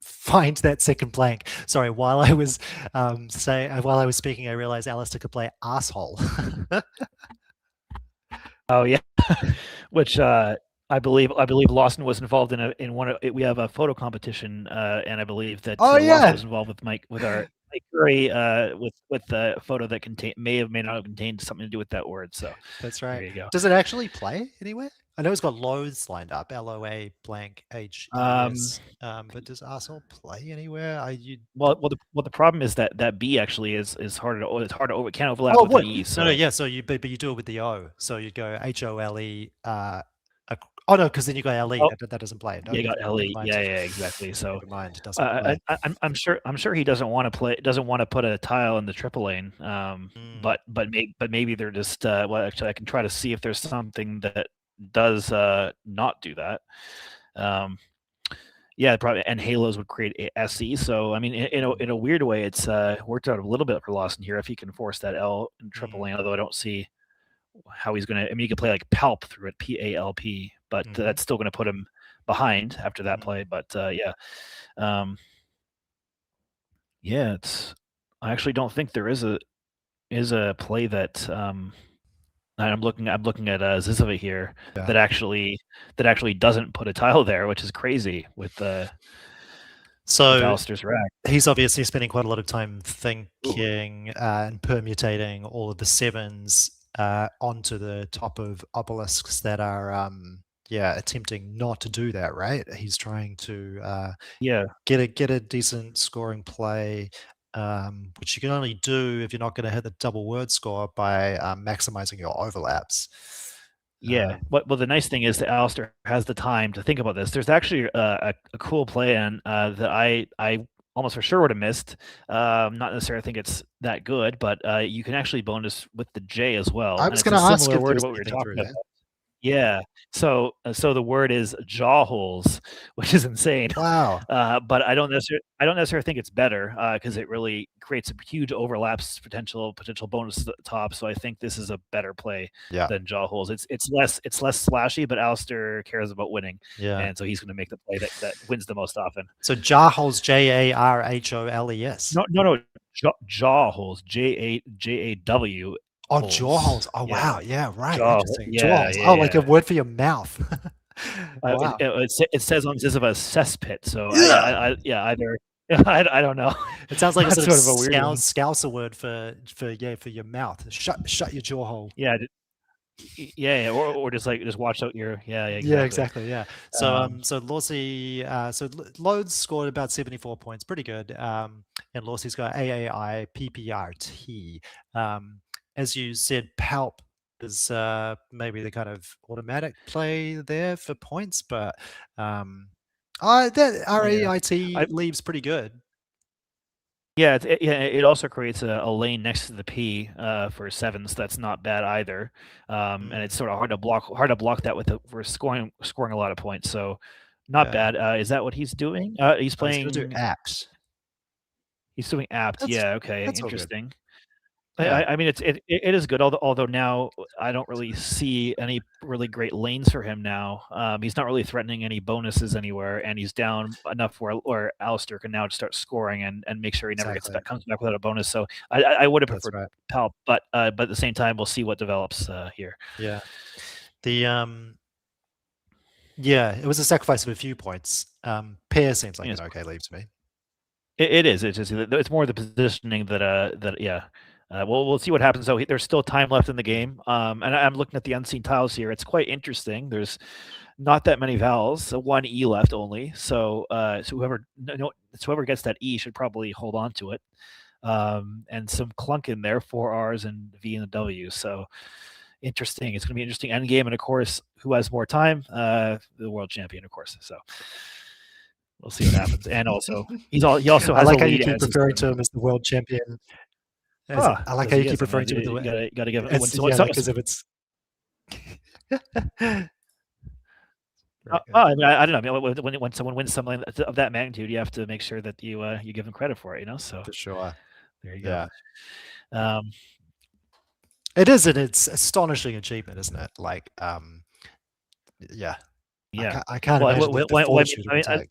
Speaker 4: find that second blank. Sorry, while I was speaking, I realized Alastair could play asshole.
Speaker 5: Oh yeah, which I believe Lawson was involved in one of. We have a photo competition, and I believe that Lawson was involved with Mike Currie, with the photo that may not have contained something to do with that word. So
Speaker 4: that's right.
Speaker 5: There you go.
Speaker 4: Does it actually play anywhere? I know it's got loads lined up, LOA blank H. But does asshole play anywhere?
Speaker 5: Well, the problem is that B actually is harder to it can't overlap with the E. So.
Speaker 4: No, so you do it with the O. So you go HOLE. Oh no, because then you got LE. That doesn't play.
Speaker 5: No, you got LE. Yeah, exactly. So
Speaker 4: never mind, it doesn't play.
Speaker 5: I'm sure he doesn't want to put a tile in the triple lane. But maybe they're just actually I can try to see if there's something that does not do that. Probably, and halos would create a SE. So I mean, in a weird way, it's worked out a little bit for Lawson here if he can force that L in triple lane. Although I don't see how he's gonna. I mean, he can play like PALP through it, PALP, but that's still gonna put him behind after that play. But it's. I actually don't think there is a play that. I'm looking at Zizova here that actually doesn't put a tile there, which is crazy with Alastair's rack.
Speaker 4: He's obviously spending quite a lot of time thinking and permutating all of the sevens onto the top of obelisks that are attempting not to do that, right? He's trying to get a decent scoring play, which you can only do if you're not going to hit the double word score by maximizing your overlaps.
Speaker 5: Yeah. Well, the nice thing is that Alastair has the time to think about this. There's actually a cool plan that I almost for sure would have missed. Not necessarily think it's that good, but you can actually bonus with the J as well.
Speaker 4: I was going to ask if
Speaker 5: word to what we were talking about. Yeah. So the word is jaw holes, which is insane.
Speaker 4: Wow.
Speaker 5: But I don't necessarily think it's better because it really creates a huge overlaps potential bonus at the top. So I think this is a better play than jaw holes. It's less slashy, but Alastair cares about winning.
Speaker 4: Yeah.
Speaker 5: And so he's going to make the play that wins the most often.
Speaker 4: So jaw holes, Jarholes.
Speaker 5: No. Jaw holes, JAW.
Speaker 4: Oh, jaw holes. Oh, wow. Yeah, right. Interesting.
Speaker 5: Jaw
Speaker 4: holes. Like a word for your mouth. Wow.
Speaker 5: It says on this of a cesspit. So either I don't know.
Speaker 4: It sounds like a sort of a weird Scouser word for your mouth. Shut your jaw hole.
Speaker 5: Yeah. Or just watch out your
Speaker 4: exactly. Yeah. So Lawsy, Loads scored about 74 points, pretty good. And Lawsy's got AAI PPRT. As you said, Palp is maybe the kind of automatic play there for points, but that RAIT leaves pretty good.
Speaker 5: Yeah, it also creates a lane next to the P for sevens. That's not bad either, and it's sort of hard to block that for scoring a lot of points. So not bad. Is that what he's doing? He's playing.
Speaker 4: He's going to do apt.
Speaker 5: He's doing apt. Okay, interesting. I mean, it is good. Although now I don't really see any really great lanes for him now. He's not really threatening any bonuses anywhere, and he's down enough where Alastair can now start scoring and make sure he never comes back without a bonus. So I would have preferred Palp, but at the same time, we'll see what develops here.
Speaker 4: Yeah, it was a sacrifice of a few points. Pair seems like an okay leave to me.
Speaker 5: It is. It's more the positioning that. We'll see what happens. So there's still time left in the game, and I'm looking at the unseen tiles here. It's quite interesting. There's not that many vowels, so one E left only. So whoever gets that E should probably hold on to it. And some clunk in there, 4 R's and V and a W. So interesting. It's going to be an interesting end game, and of course, who has more time? The world champion, of course. So we'll see what happens. And also, he also has.
Speaker 4: I like how you keep referring to him as the world champion. I like how you keep referring to it.
Speaker 5: You got to give it
Speaker 4: because if it's.
Speaker 5: I don't know. When someone wins something of that magnitude, you have to make sure that you give them credit for it. So
Speaker 4: for sure.
Speaker 5: There you go.
Speaker 4: It is, and it's astonishing achievement, isn't it? Like, I can't imagine the fortune it would take.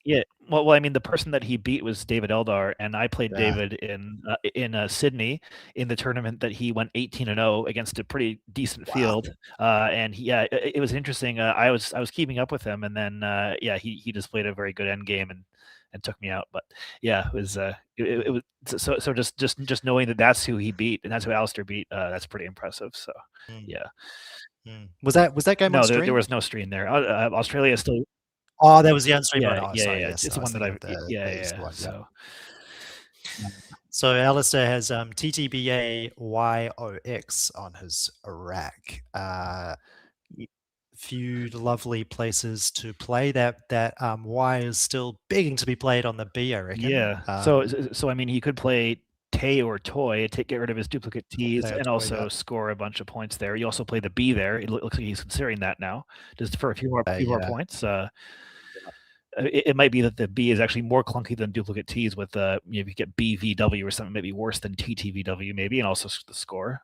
Speaker 5: Yeah, well, I mean, the person that he beat was David Eldar, and I played David in Sydney in the tournament that he went 18-0 against a pretty decent field. And it was interesting. I was keeping up with him, and then he displayed a very good end game and took me out. But it was so just knowing that that's who he beat and that's who Alastair beat. That's pretty impressive. So
Speaker 4: was that game?
Speaker 5: No, there was no stream there. Australia still.
Speaker 4: Oh, that was the unstream one.
Speaker 5: It's the one that
Speaker 4: So Alastair has TTBAYOX on his rack. Few lovely places to play. That Y is still begging to be played on the B, I reckon.
Speaker 5: Yeah. So I mean, he could play Tay or Toy, get rid of his duplicate T's, and also score a bunch of points there. You also play the B there. It looks like he's considering that now, just for a few more points. It might be that the B is actually more clunky than duplicate T's with if you get BVW or something, maybe worse than TTVW maybe, and also the score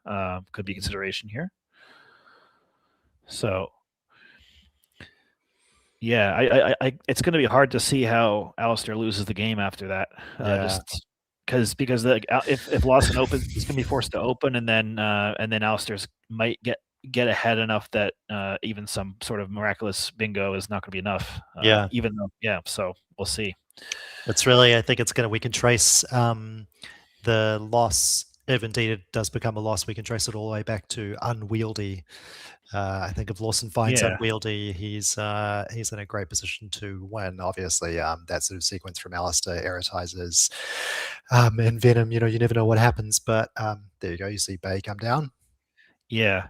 Speaker 5: could be consideration here. So it's going to be hard to see how Alastair loses the game after that. Because if Lawson opens, he's going to be forced to open, and then Alastair's might get ahead enough that even some sort of miraculous bingo is not going to be enough. So we'll see.
Speaker 4: It's really, I think we can trace the loss if indeed it does become a loss, we can trace it all the way back to unwieldy. I think if Lawson finds unwieldy, he's in a great position to win. Obviously, that sort of sequence from Alastair, Aeritizers, and Venom, you never know what happens, but there you go. You see Bay come down.
Speaker 5: Yeah,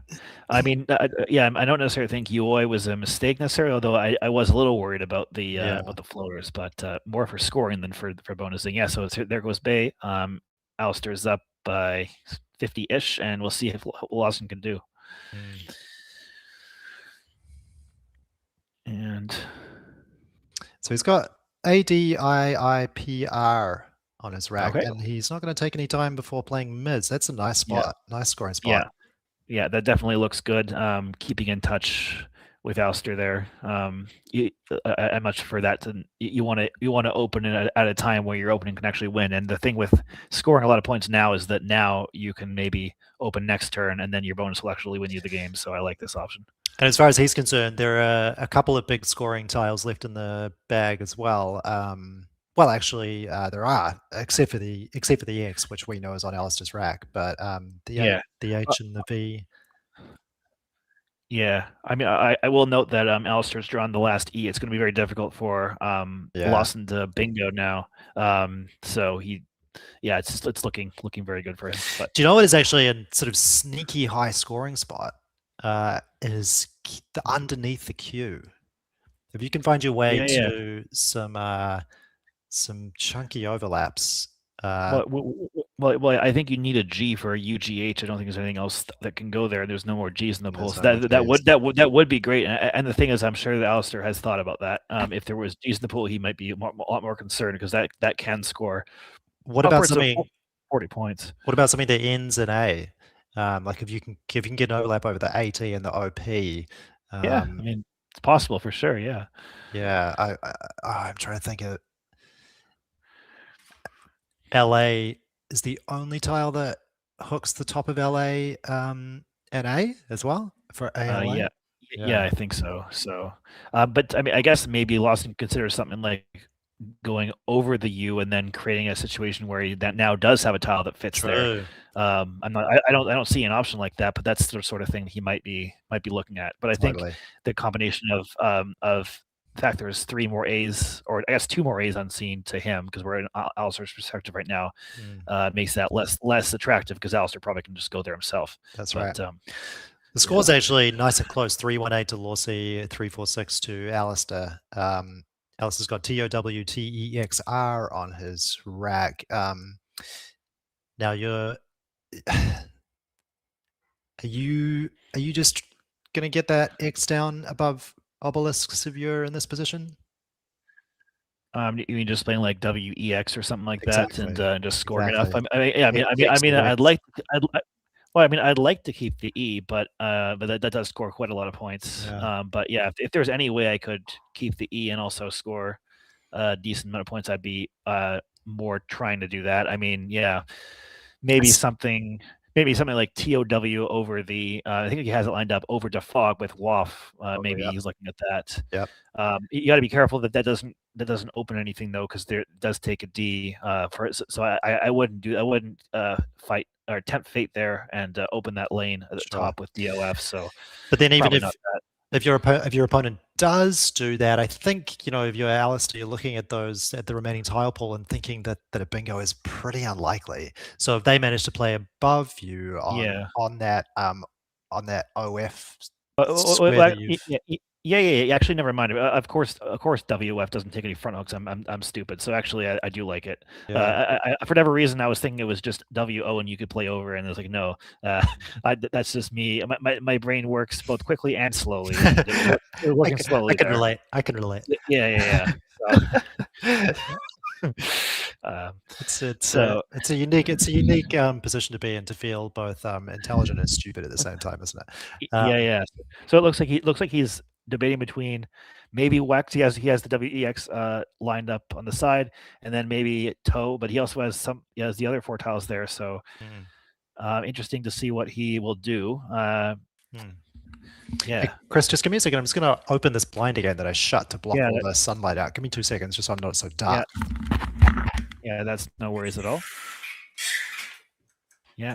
Speaker 5: I mean, I don't necessarily think Uoi was a mistake necessarily, although I was a little worried about the floaters, but more for scoring than for bonusing. Yeah, so there goes Bay. Alastair's up by 50-ish, and we'll see if Lawson can do. And
Speaker 4: so he's got ADIIPR on his rack, and he's not going to take any time before playing mids. That's a nice spot, nice scoring spot.
Speaker 5: Yeah, that definitely looks good. Keeping in touch with Alastair there. I much prefer that. You want to open it at a time where your opening can actually win. And the thing with scoring a lot of points now is that now you can maybe open next turn, and then your bonus will actually win you the game. So I like this option.
Speaker 4: And as far as he's concerned, there are a couple of big scoring tiles left in the bag as well. Well, actually, there are, except for the X, which we know is on Alastair's rack, but the H and the V.
Speaker 5: Yeah, I mean, I will note that Alastair's drawn the last E. It's going to be very difficult for Lawson to bingo now. So it's looking very good for him. But
Speaker 4: do you know what is actually a sort of sneaky high scoring spot? Is underneath the queue. If you can find your way to some chunky overlaps.
Speaker 5: Well, I think you need a G for a UGH. I don't think there's anything else that can go there. There's no more G's in the pool. So that would be great. And the thing is, I'm sure that Alastair has thought about that. If there was G's in the pool, he might be a lot more concerned because that can score.
Speaker 4: What about something
Speaker 5: 40 points?
Speaker 4: What about something that ends in A? Like if you can get an overlap over the AT and the OP.
Speaker 5: I mean, it's possible for sure. Yeah.
Speaker 4: I'm trying to think of. LA is the only tile that hooks the top of LA and A as well for ALA.
Speaker 5: Yeah, I think so. So, but I mean, I guess maybe Lawson considers something like going over the U and then creating a situation where that now does have a tile that fits there. I don't see an option like that, but that's the sort of thing he might be looking at. But I think the combination of the fact there's 3 more A's, or I guess 2 more A's unseen to him because we're in Alastair's perspective right now, makes that less attractive because Alastair probably can just go there himself.
Speaker 4: That's right. The score's actually nice and close: 318 to Lawsy, 346 to Alastair. Alastair's got TOWTEXR on his rack. Now are you just gonna get that X down above obelisks if you're in this position?
Speaker 5: You mean just playing like WEX or something like that, and just scoring enough? I'd like to keep the E, but that does score quite a lot of points. But yeah, if there's any way I could keep the E and also score a decent amount of points, I'd be more trying to do that. I mean, maybe something like TOW over the. I think he has it lined up over to Fog with WAF. Maybe he's looking at that.
Speaker 4: Yep.
Speaker 5: You got to be careful that doesn't open anything though, because there does take a D for it. So I wouldn't fight or tempt fate there and open that lane at the top with DOF. So,
Speaker 4: but then even if your opponent does do that, I think if you're Alastair, you're looking at the remaining tile pool and thinking that a bingo is pretty unlikely. So if they manage to play above you on that OF.
Speaker 5: Actually, never mind. Of course, WF doesn't take any front hooks. I'm stupid. So actually, I do like it. I for whatever reason, I was thinking it was just WO and you could play over, and I was like, no, that's just me. My brain works both quickly and slowly. Working slowly.
Speaker 4: I can relate.
Speaker 5: Yeah.
Speaker 4: It's a unique position to be in, to feel both intelligent and stupid at the same time, isn't it?
Speaker 5: So it looks like he's debating between maybe Wex. He has the WEX lined up on the side, and then maybe Toe, but he also has the other 4 tiles there. So interesting to see what he will do.
Speaker 4: Hey, Chris, just give me a second. I'm just going to open this blind again that I shut to block all the sunlight out. Give me 2 seconds, just so I'm not so dark.
Speaker 5: Yeah, that's no worries at all. Yeah.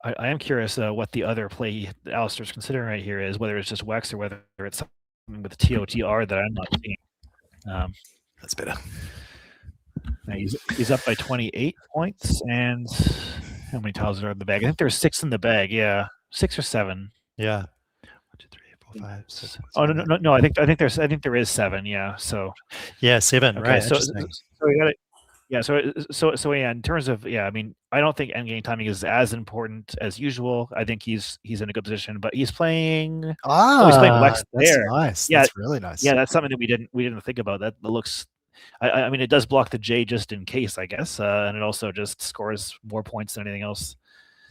Speaker 5: I am curious what the other play Alastair's considering right here is, whether it's just Wex or whether it's something with TOTR that I'm not seeing.
Speaker 4: That's better.
Speaker 5: He's up by 28 points, and how many tiles are in the bag? I think there's 6 in the bag. Yeah, 6 or 7.
Speaker 4: Yeah. 1, 2, 3, 4, 5, 6.
Speaker 5: Oh no! I think there is 7. Yeah. So.
Speaker 4: Yeah, 7.
Speaker 5: Okay,
Speaker 4: right.
Speaker 5: So
Speaker 4: Interesting.
Speaker 5: we got it. Yeah. So yeah. In terms of I mean, I don't think endgame timing is as important as usual. I think he's in a good position, but he's playing. He's playing Wex there.
Speaker 4: That's nice.
Speaker 5: Yeah,
Speaker 4: that's really nice.
Speaker 5: Yeah, that's something that we didn't think about. That looks. I mean, it does block the J just in case, I guess, and it also just scores more points than anything else.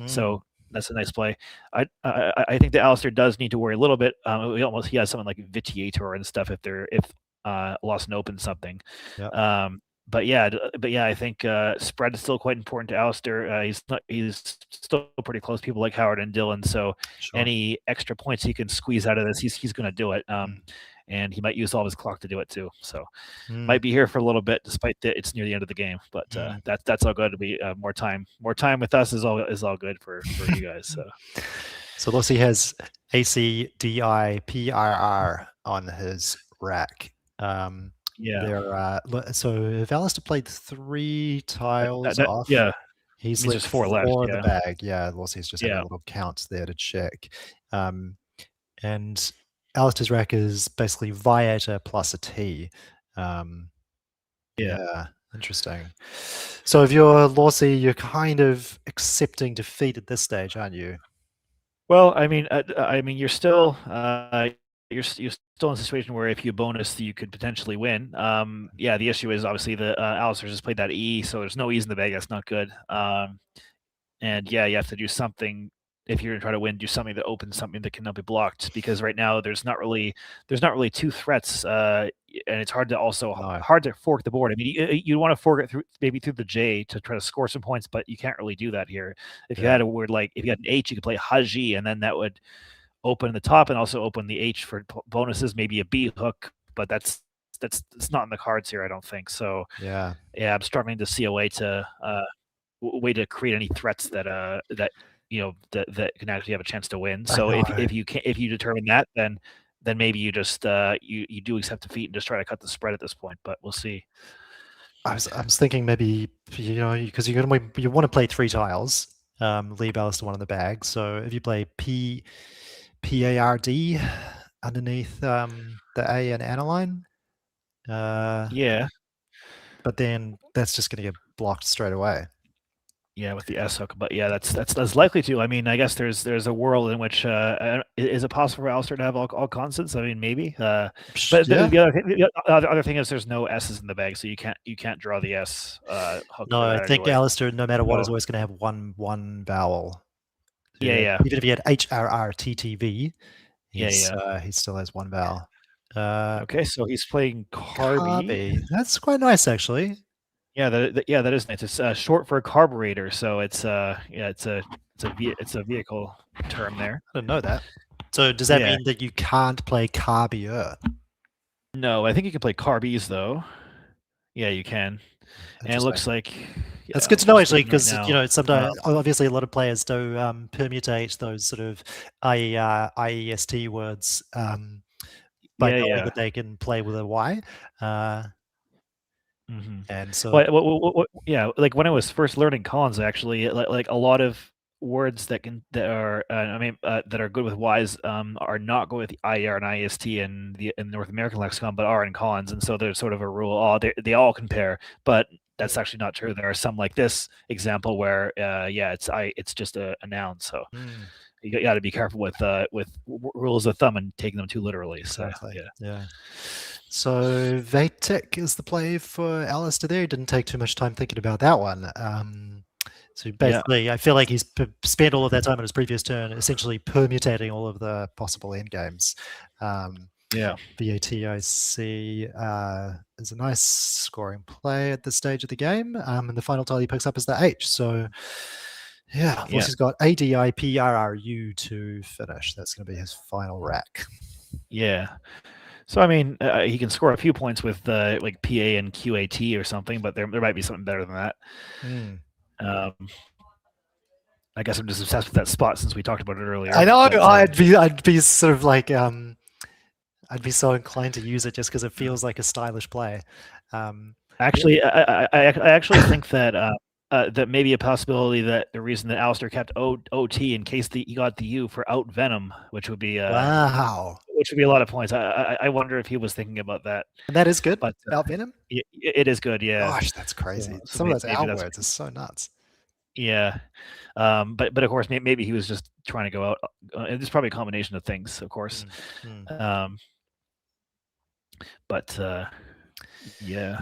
Speaker 5: So that's a nice play. I think that Alastair does need to worry a little bit. He has something like Vitiator and stuff if Lawson opens something.
Speaker 4: Yeah.
Speaker 5: But yeah, I think spread is still quite important to Alastair. He's still pretty close. People like Howard and Dylan. So any extra points he can squeeze out of this, he's going to do it. And he might use all of his clock to do it too. So might be here for a little bit, despite that it's near the end of the game. But that's all good. To be more time with us is all good for you guys.
Speaker 4: So Lossie has ACDIPRR on his rack.
Speaker 5: Yeah.
Speaker 4: So if Alastair played 3 tiles off, he's
Speaker 5: just 4 left.
Speaker 4: In the bag. Yeah, Lossie's just had a little count there to check. And Alastair's rack is basically Viator plus a T. Yeah, interesting. So if you're Lawsy, you're kind of accepting defeat at this stage, aren't you?
Speaker 5: Well, I mean, you're still you're still in a situation where if you bonus, you could potentially win. The issue is obviously the Alastair just played that E, so there's no E's in the bag. That's not good. And you have to do something if you're going to try to win. Do something that opens something that cannot be blocked, because right now there's not really 2 threats, and it's hard to fork the board. I mean, you want to fork it through the J to try to score some points, but you can't really do that here. If you had a word like if you had an H, you could play Haji, and then that would open the top and also open the H for bonuses, maybe a B hook, but it's not in the cards here, I don't think. So I'm struggling to see a way to create any threats that can actually have a chance to win. So if you determine that, then maybe you just you do accept defeat and just try to cut the spread at this point. But we'll see.
Speaker 4: I was thinking maybe because you want to play 3 tiles, leave Alastair 1 in the bag. So if you play PARD underneath the A and aniline. But then that's just going to get blocked straight away.
Speaker 5: Yeah, with the S hook, but that's likely to. I mean, I guess there's a world in which is it possible for Alastair to have all constants? I mean, maybe. But the other thing is there's no S's in the bag, so you can't draw the S hook.
Speaker 4: No, I think Alastair, no matter what, is always going to have one vowel. Even if he had HRRTTV, he still has 1 vowel.
Speaker 5: Okay, so he's playing Carby.
Speaker 4: That's quite nice, actually.
Speaker 5: Yeah, that is nice. It's short for a carburetor, so it's a vehicle term there.
Speaker 4: I didn't know that. So does that mean that you can't play carbier?
Speaker 5: No, I think you can play carbies though. Yeah, you can. And it looks like
Speaker 4: that's good to know, actually, because sometimes obviously a lot of players do permutate those sort of IEST words by knowing that they can play with a Y. And so,
Speaker 5: like when I was first learning cons, actually, like a lot of words that are good with Y's are not good with IER and IST in North American lexicon, but are in cons, and so there's sort of a rule. They all can pair, but that's actually not true. There are some like this example where it's just a noun. So you got to be careful with rules of thumb and taking them too literally.
Speaker 4: Exactly. So So Vatic is the play for Alastair there. He didn't take too much time thinking about that one. So basically, I feel like he's spent all of that time on his previous turn essentially permutating all of the possible endgames. VATIC is a nice scoring play at this stage of the game. And the final tile he picks up is the H. So he's got ADIPRRU to finish. That's going to be his final rack.
Speaker 5: Yeah. So I mean, he can score a few points with like PA and QAT or something, but there might be something better than that. I guess I'm just obsessed with that spot since we talked about it earlier.
Speaker 4: I know. I'd be sort of like I'd be so inclined to use it just because it feels like a stylish play.
Speaker 5: Actually, I actually think that that may be a possibility that the reason that Alastair kept OT in case he got the U for out Venom, which would be
Speaker 4: wow,
Speaker 5: which would be a lot of points. I wonder if he was thinking about that.
Speaker 4: And that is good.
Speaker 5: But
Speaker 4: out Venom.
Speaker 5: It is good. Yeah.
Speaker 4: Gosh, that's crazy.
Speaker 5: So
Speaker 4: some of those out words are so nuts.
Speaker 5: Yeah. But of course maybe he was just trying to go out. It's probably a combination of things, of course. But yeah.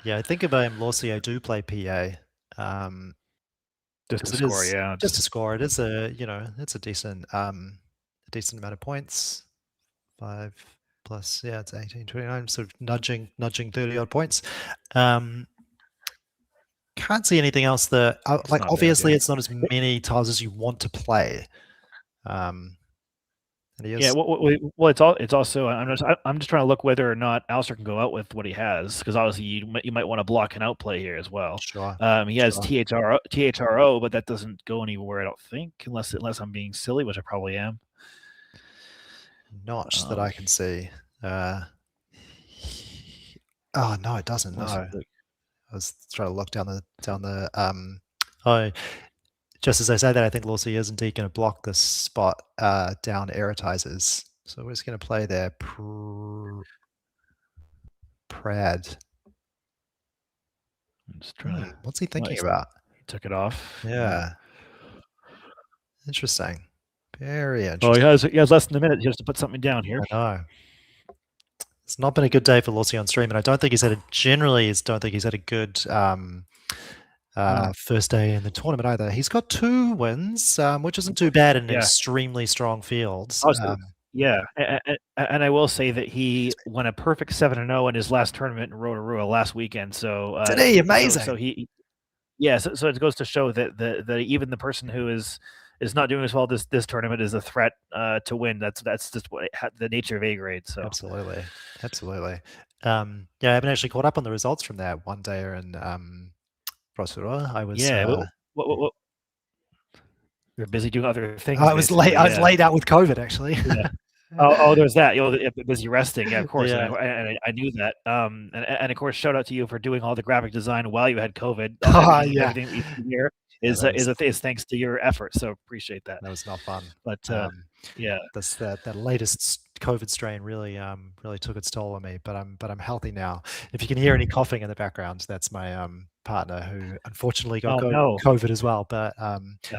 Speaker 4: Yeah, I think if I'm Lawsy, I do play PA.
Speaker 5: Just to score, yeah.
Speaker 4: Just to score. It is it's a decent amount of points. 5 plus, yeah, it's 18, 29, sort of nudging 30 odd points. Can't see anything else that obviously it's not as many tiles as you want to play.
Speaker 5: Yeah, well, it's also I'm just trying to look whether or not Alastair can go out with what he has, because obviously you might want to block an outplay here as well.
Speaker 4: Sure.
Speaker 5: He has THRO, but that doesn't go anywhere, I don't think, unless I'm being silly, which I probably am.
Speaker 4: Not that I can see. Oh no, it doesn't. No, I was trying to look down the. Just as I say that, I think Lawsy is indeed going to block this spot down Aotearoa. So we're just going to play there. Prad.
Speaker 5: I'm just trying to.
Speaker 4: What's he thinking about?
Speaker 5: He took it off.
Speaker 4: Yeah. Interesting. Very interesting.
Speaker 5: Oh, he has less than a minute. He has to put something down here.
Speaker 4: I know. It's not been a good day for Lawsy on stream, and I don't think he's had a good first day in the tournament either. He's got 2 wins, which isn't too bad in an extremely strong field.
Speaker 5: Yeah, and I will say that he won a perfect 7-0 in his last tournament in Rotorua last weekend. So
Speaker 4: did he? Amazing.
Speaker 5: So he, so it goes to show that even the person who is not doing as well this tournament is a threat to win. That's just what the nature of A grade. So
Speaker 4: absolutely. Yeah, I haven't actually caught up on the results from that one day in Rotorua. I was
Speaker 5: what you're busy doing other things.
Speaker 4: I was late. I was laid out with COVID actually.
Speaker 5: Yeah. Oh, there's that. You're busy resting. Yeah, of course. Yeah. And I knew that. And of course, shout out to you for doing all the graphic design while you had COVID. Everything we see here is thanks to your effort. So appreciate that.
Speaker 4: That was not fun.
Speaker 5: But
Speaker 4: that latest COVID strain really took its toll on me. But I'm healthy now. If you can hear any coughing in the background, that's my partner who unfortunately got COVID as well. But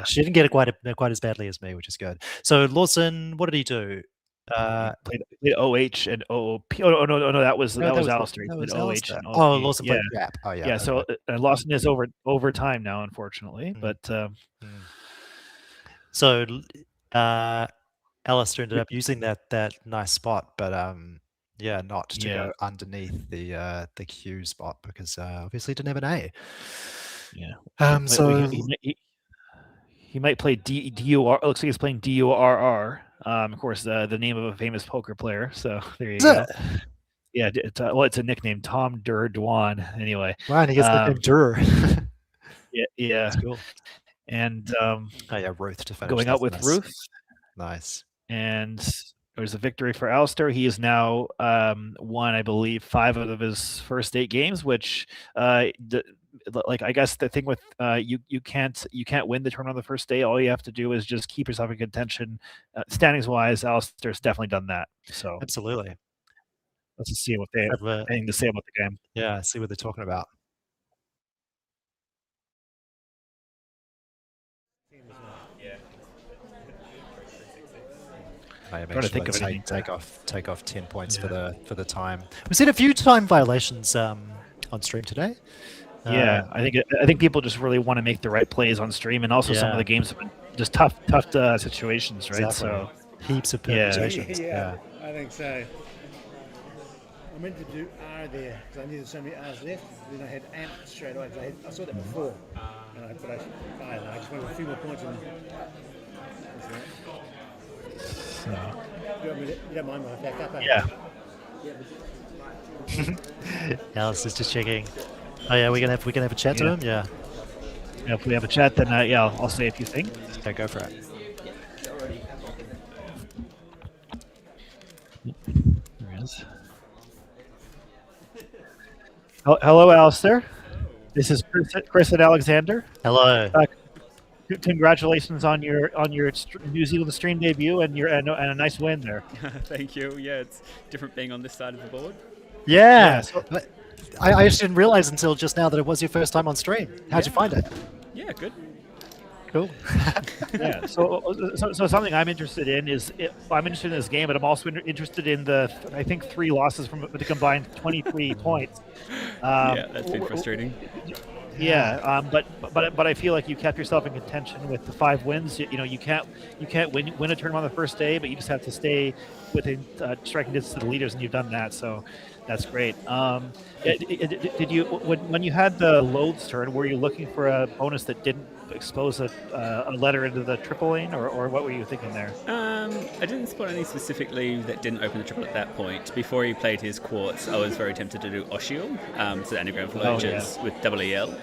Speaker 4: she didn't get it quite as badly as me, which is good. So Lawson, what did he do?
Speaker 5: Played OH and OOP. Oh no, that was Alastair.
Speaker 4: That was
Speaker 5: Alastair.
Speaker 4: Oh, Lawson played Crap. Oh yeah.
Speaker 5: Yeah. So Lawson is over time now, unfortunately. But
Speaker 4: so Alastair ended up using that nice spot, but not to go underneath the Q spot because obviously he didn't have an A.
Speaker 5: Yeah. So he might play DUR. Looks like he's playing DURR. Of course, the name of a famous poker player. So there you go. Yeah, it's a nickname, Tom Dur Dwan. Anyway,
Speaker 4: wow, and he gets the name Dur.
Speaker 5: Yeah,
Speaker 4: that's cool.
Speaker 5: And
Speaker 4: Ruth to finish.
Speaker 5: Going out with Ruth.
Speaker 4: Nice.
Speaker 5: And there's a victory for Alastair. He has now won, I believe, 5 out of his first 8 games, which I guess the thing with you can't win the tournament on the first day. All you have to do is just keep yourself in contention. Standings wise, Alastair's definitely done that. So
Speaker 4: absolutely.
Speaker 5: Let's just see what they have anything to say about the game.
Speaker 4: Yeah, see what they're talking about. I eventually take off 10 points for the time. We've seen a few time violations on stream today.
Speaker 5: Yeah, I think people just really want to make the right plays on stream, and also some of the games have been just tough situations, right?
Speaker 4: Exactly.
Speaker 5: So
Speaker 4: heaps of permutations.
Speaker 6: Yeah, I think so. I meant to do R there because I needed so many R's left. Then I had AMP straight away. I saw that before, and I just wanted a few more points on.
Speaker 5: So.
Speaker 6: You don't mind my back up?
Speaker 5: Yeah.
Speaker 4: Alice is just checking. Oh yeah, we can have a chat to him. Yeah.
Speaker 5: If we have a chat, then I'll say a few things.
Speaker 4: Okay, go for it.
Speaker 5: There he is. Hello, Alastair. This is Chris and Alexander.
Speaker 4: Hello.
Speaker 5: Congratulations on your New Zealand stream debut and a nice win there.
Speaker 10: Thank you. Yeah, it's different being on this side of the board.
Speaker 4: Yeah. I just didn't realize until just now that it was your first time on stream. How'd you find it?
Speaker 10: Yeah, good.
Speaker 4: Cool.
Speaker 5: Yeah. So something I'm interested in is I'm interested in this game, but I'm also interested in the I think 3 losses from the combined 23 points.
Speaker 10: Yeah, that's been frustrating.
Speaker 5: Yeah, but I feel like you kept yourself in contention with the 5 wins. You can't win a tournament on the first day, but you just have to stay within striking distance of the leaders, and you've done that. So that's great. Did you when you had the loads turn, were you looking for a bonus that didn't expose a letter into the triple lane, or what were you thinking there?
Speaker 10: I didn't spot any specifically that didn't open the triple at that point. Before he played his quartz, I was very tempted to do Oshiel, so the anagram for lurchers with double EL,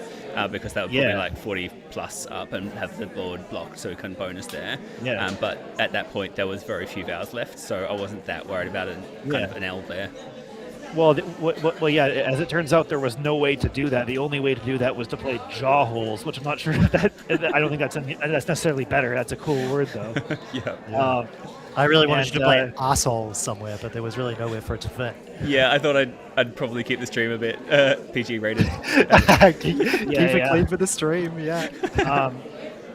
Speaker 10: because that would put me like 40 plus up and have the board blocked, so we couldn't bonus there.
Speaker 5: Yeah.
Speaker 10: But at that point, there was very few vowels left, so I wasn't that worried about it. Kind of an L there.
Speaker 5: Well, yeah. As it turns out, there was no way to do that. The only way to do that was to play jaw holes, which I'm not sure that I don't think that's necessarily better. That's a cool word, though.
Speaker 10: Yeah.
Speaker 4: I really wanted you to play arsehole somewhere, but there was really nowhere for it to fit.
Speaker 10: Yeah, I thought I'd probably keep the stream a bit PG rated.
Speaker 4: keep it clean for the stream. Yeah.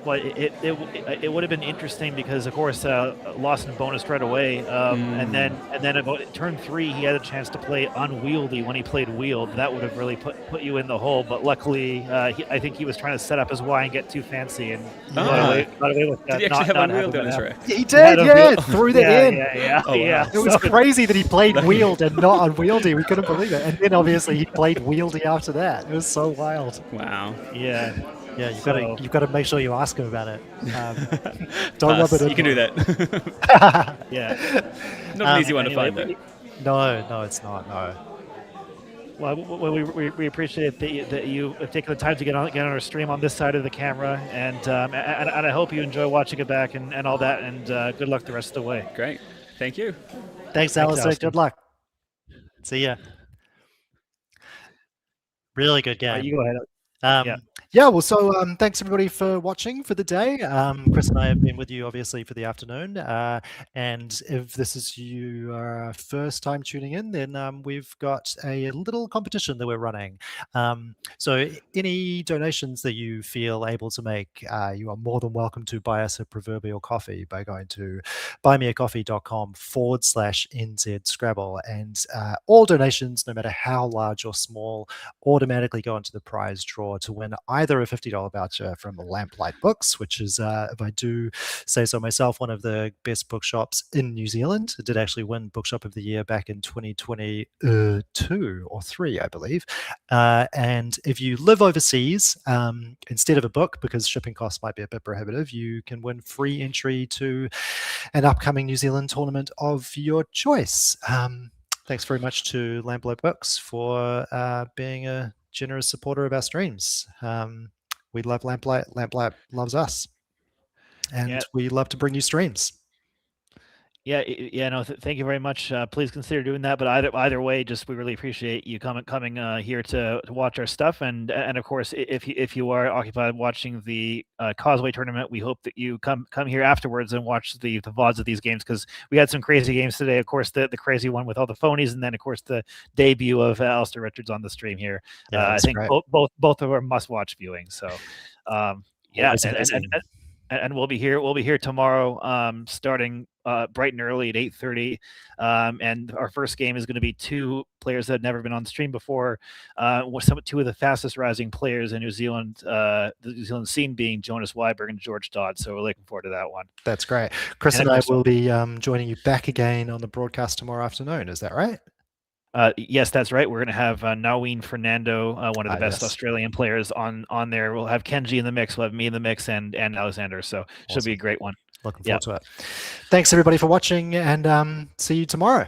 Speaker 5: Well, it would have been interesting because, of course, Lawson bonused right away, and then about turn 3 he had a chance to play unwieldy when he played wield. That would have really put you in the hole. But luckily, I think he was trying to set up his Y and get too fancy and got away with that.
Speaker 10: Did he actually have unwield on his rack?
Speaker 4: He did, yeah. Threw that in.
Speaker 5: Yeah.
Speaker 10: Oh, wow.
Speaker 4: It was crazy that he played wield and not unwieldy. We couldn't believe it. And then obviously he played wieldy after that. It was so wild.
Speaker 10: Wow.
Speaker 5: Yeah.
Speaker 4: Yeah, you've got to make sure you ask him about it. Don't rub it in.
Speaker 10: You can do that.
Speaker 5: Yeah.
Speaker 10: Not an easy one to find, though.
Speaker 4: No, it's not. No.
Speaker 5: Well, we appreciate that you have taken the time to get on our stream on this side of the camera, and I hope you enjoy watching it back and all that. And good luck the rest of the way.
Speaker 10: Great. Thank you.
Speaker 4: Thanks, Alastair. Good luck. See ya. Really good game.
Speaker 5: You go ahead.
Speaker 4: Well, so thanks everybody for watching for the day. Chris and I have been with you obviously for the afternoon, and if this is your first time tuning in, then we've got a little competition that we're running. So any donations that you feel able to make, you are more than welcome to buy us a proverbial coffee by going to buymeacoffee.com/NZ Scrabble, and all donations, no matter how large or small, automatically go into the prize draw to win either a $50 voucher from Lamplight Books, which is, if I do say so myself, one of the best bookshops in New Zealand. It did actually win Bookshop of the Year back in 2022 or 3, I believe. And if you live overseas, instead of a book, because shipping costs might be a bit prohibitive, you can win free entry to an upcoming New Zealand tournament of your choice. Thanks very much to Lamplight Books for being a generous supporter of our streams. We love Lamplight. Lamplight loves us, and we love to bring you streams.
Speaker 5: No, thank you very much. Please consider doing that. But either way, we really appreciate you coming here to watch our stuff. And of course, if you are occupied watching the Causeway tournament, we hope that you come here afterwards and watch the VODs of these games, because we had some crazy games today. Of course, the crazy one with all the phonies, and then of course the debut of Alastair Richards on the stream here. I think both of them are must-watch viewing. So and we'll be here tomorrow, starting bright and early at 8:30, and our first game is going to be 2 players that have never been on the stream before. 2 of the fastest rising players in New Zealand, the New Zealand scene, being Jonas Weiberg and George Dodd. So we're looking forward to that one.
Speaker 4: That's great. Chris and I will be joining you back again on the broadcast tomorrow afternoon. Is that right?
Speaker 5: Yes, that's right. We're going to have Naween Fernando, one of the best Australian players, on there. We'll have Kenji in the mix. We'll have me in the mix, and Alexander. So should be a great one.
Speaker 4: Looking forward to it. Thanks everybody for watching, and see you tomorrow.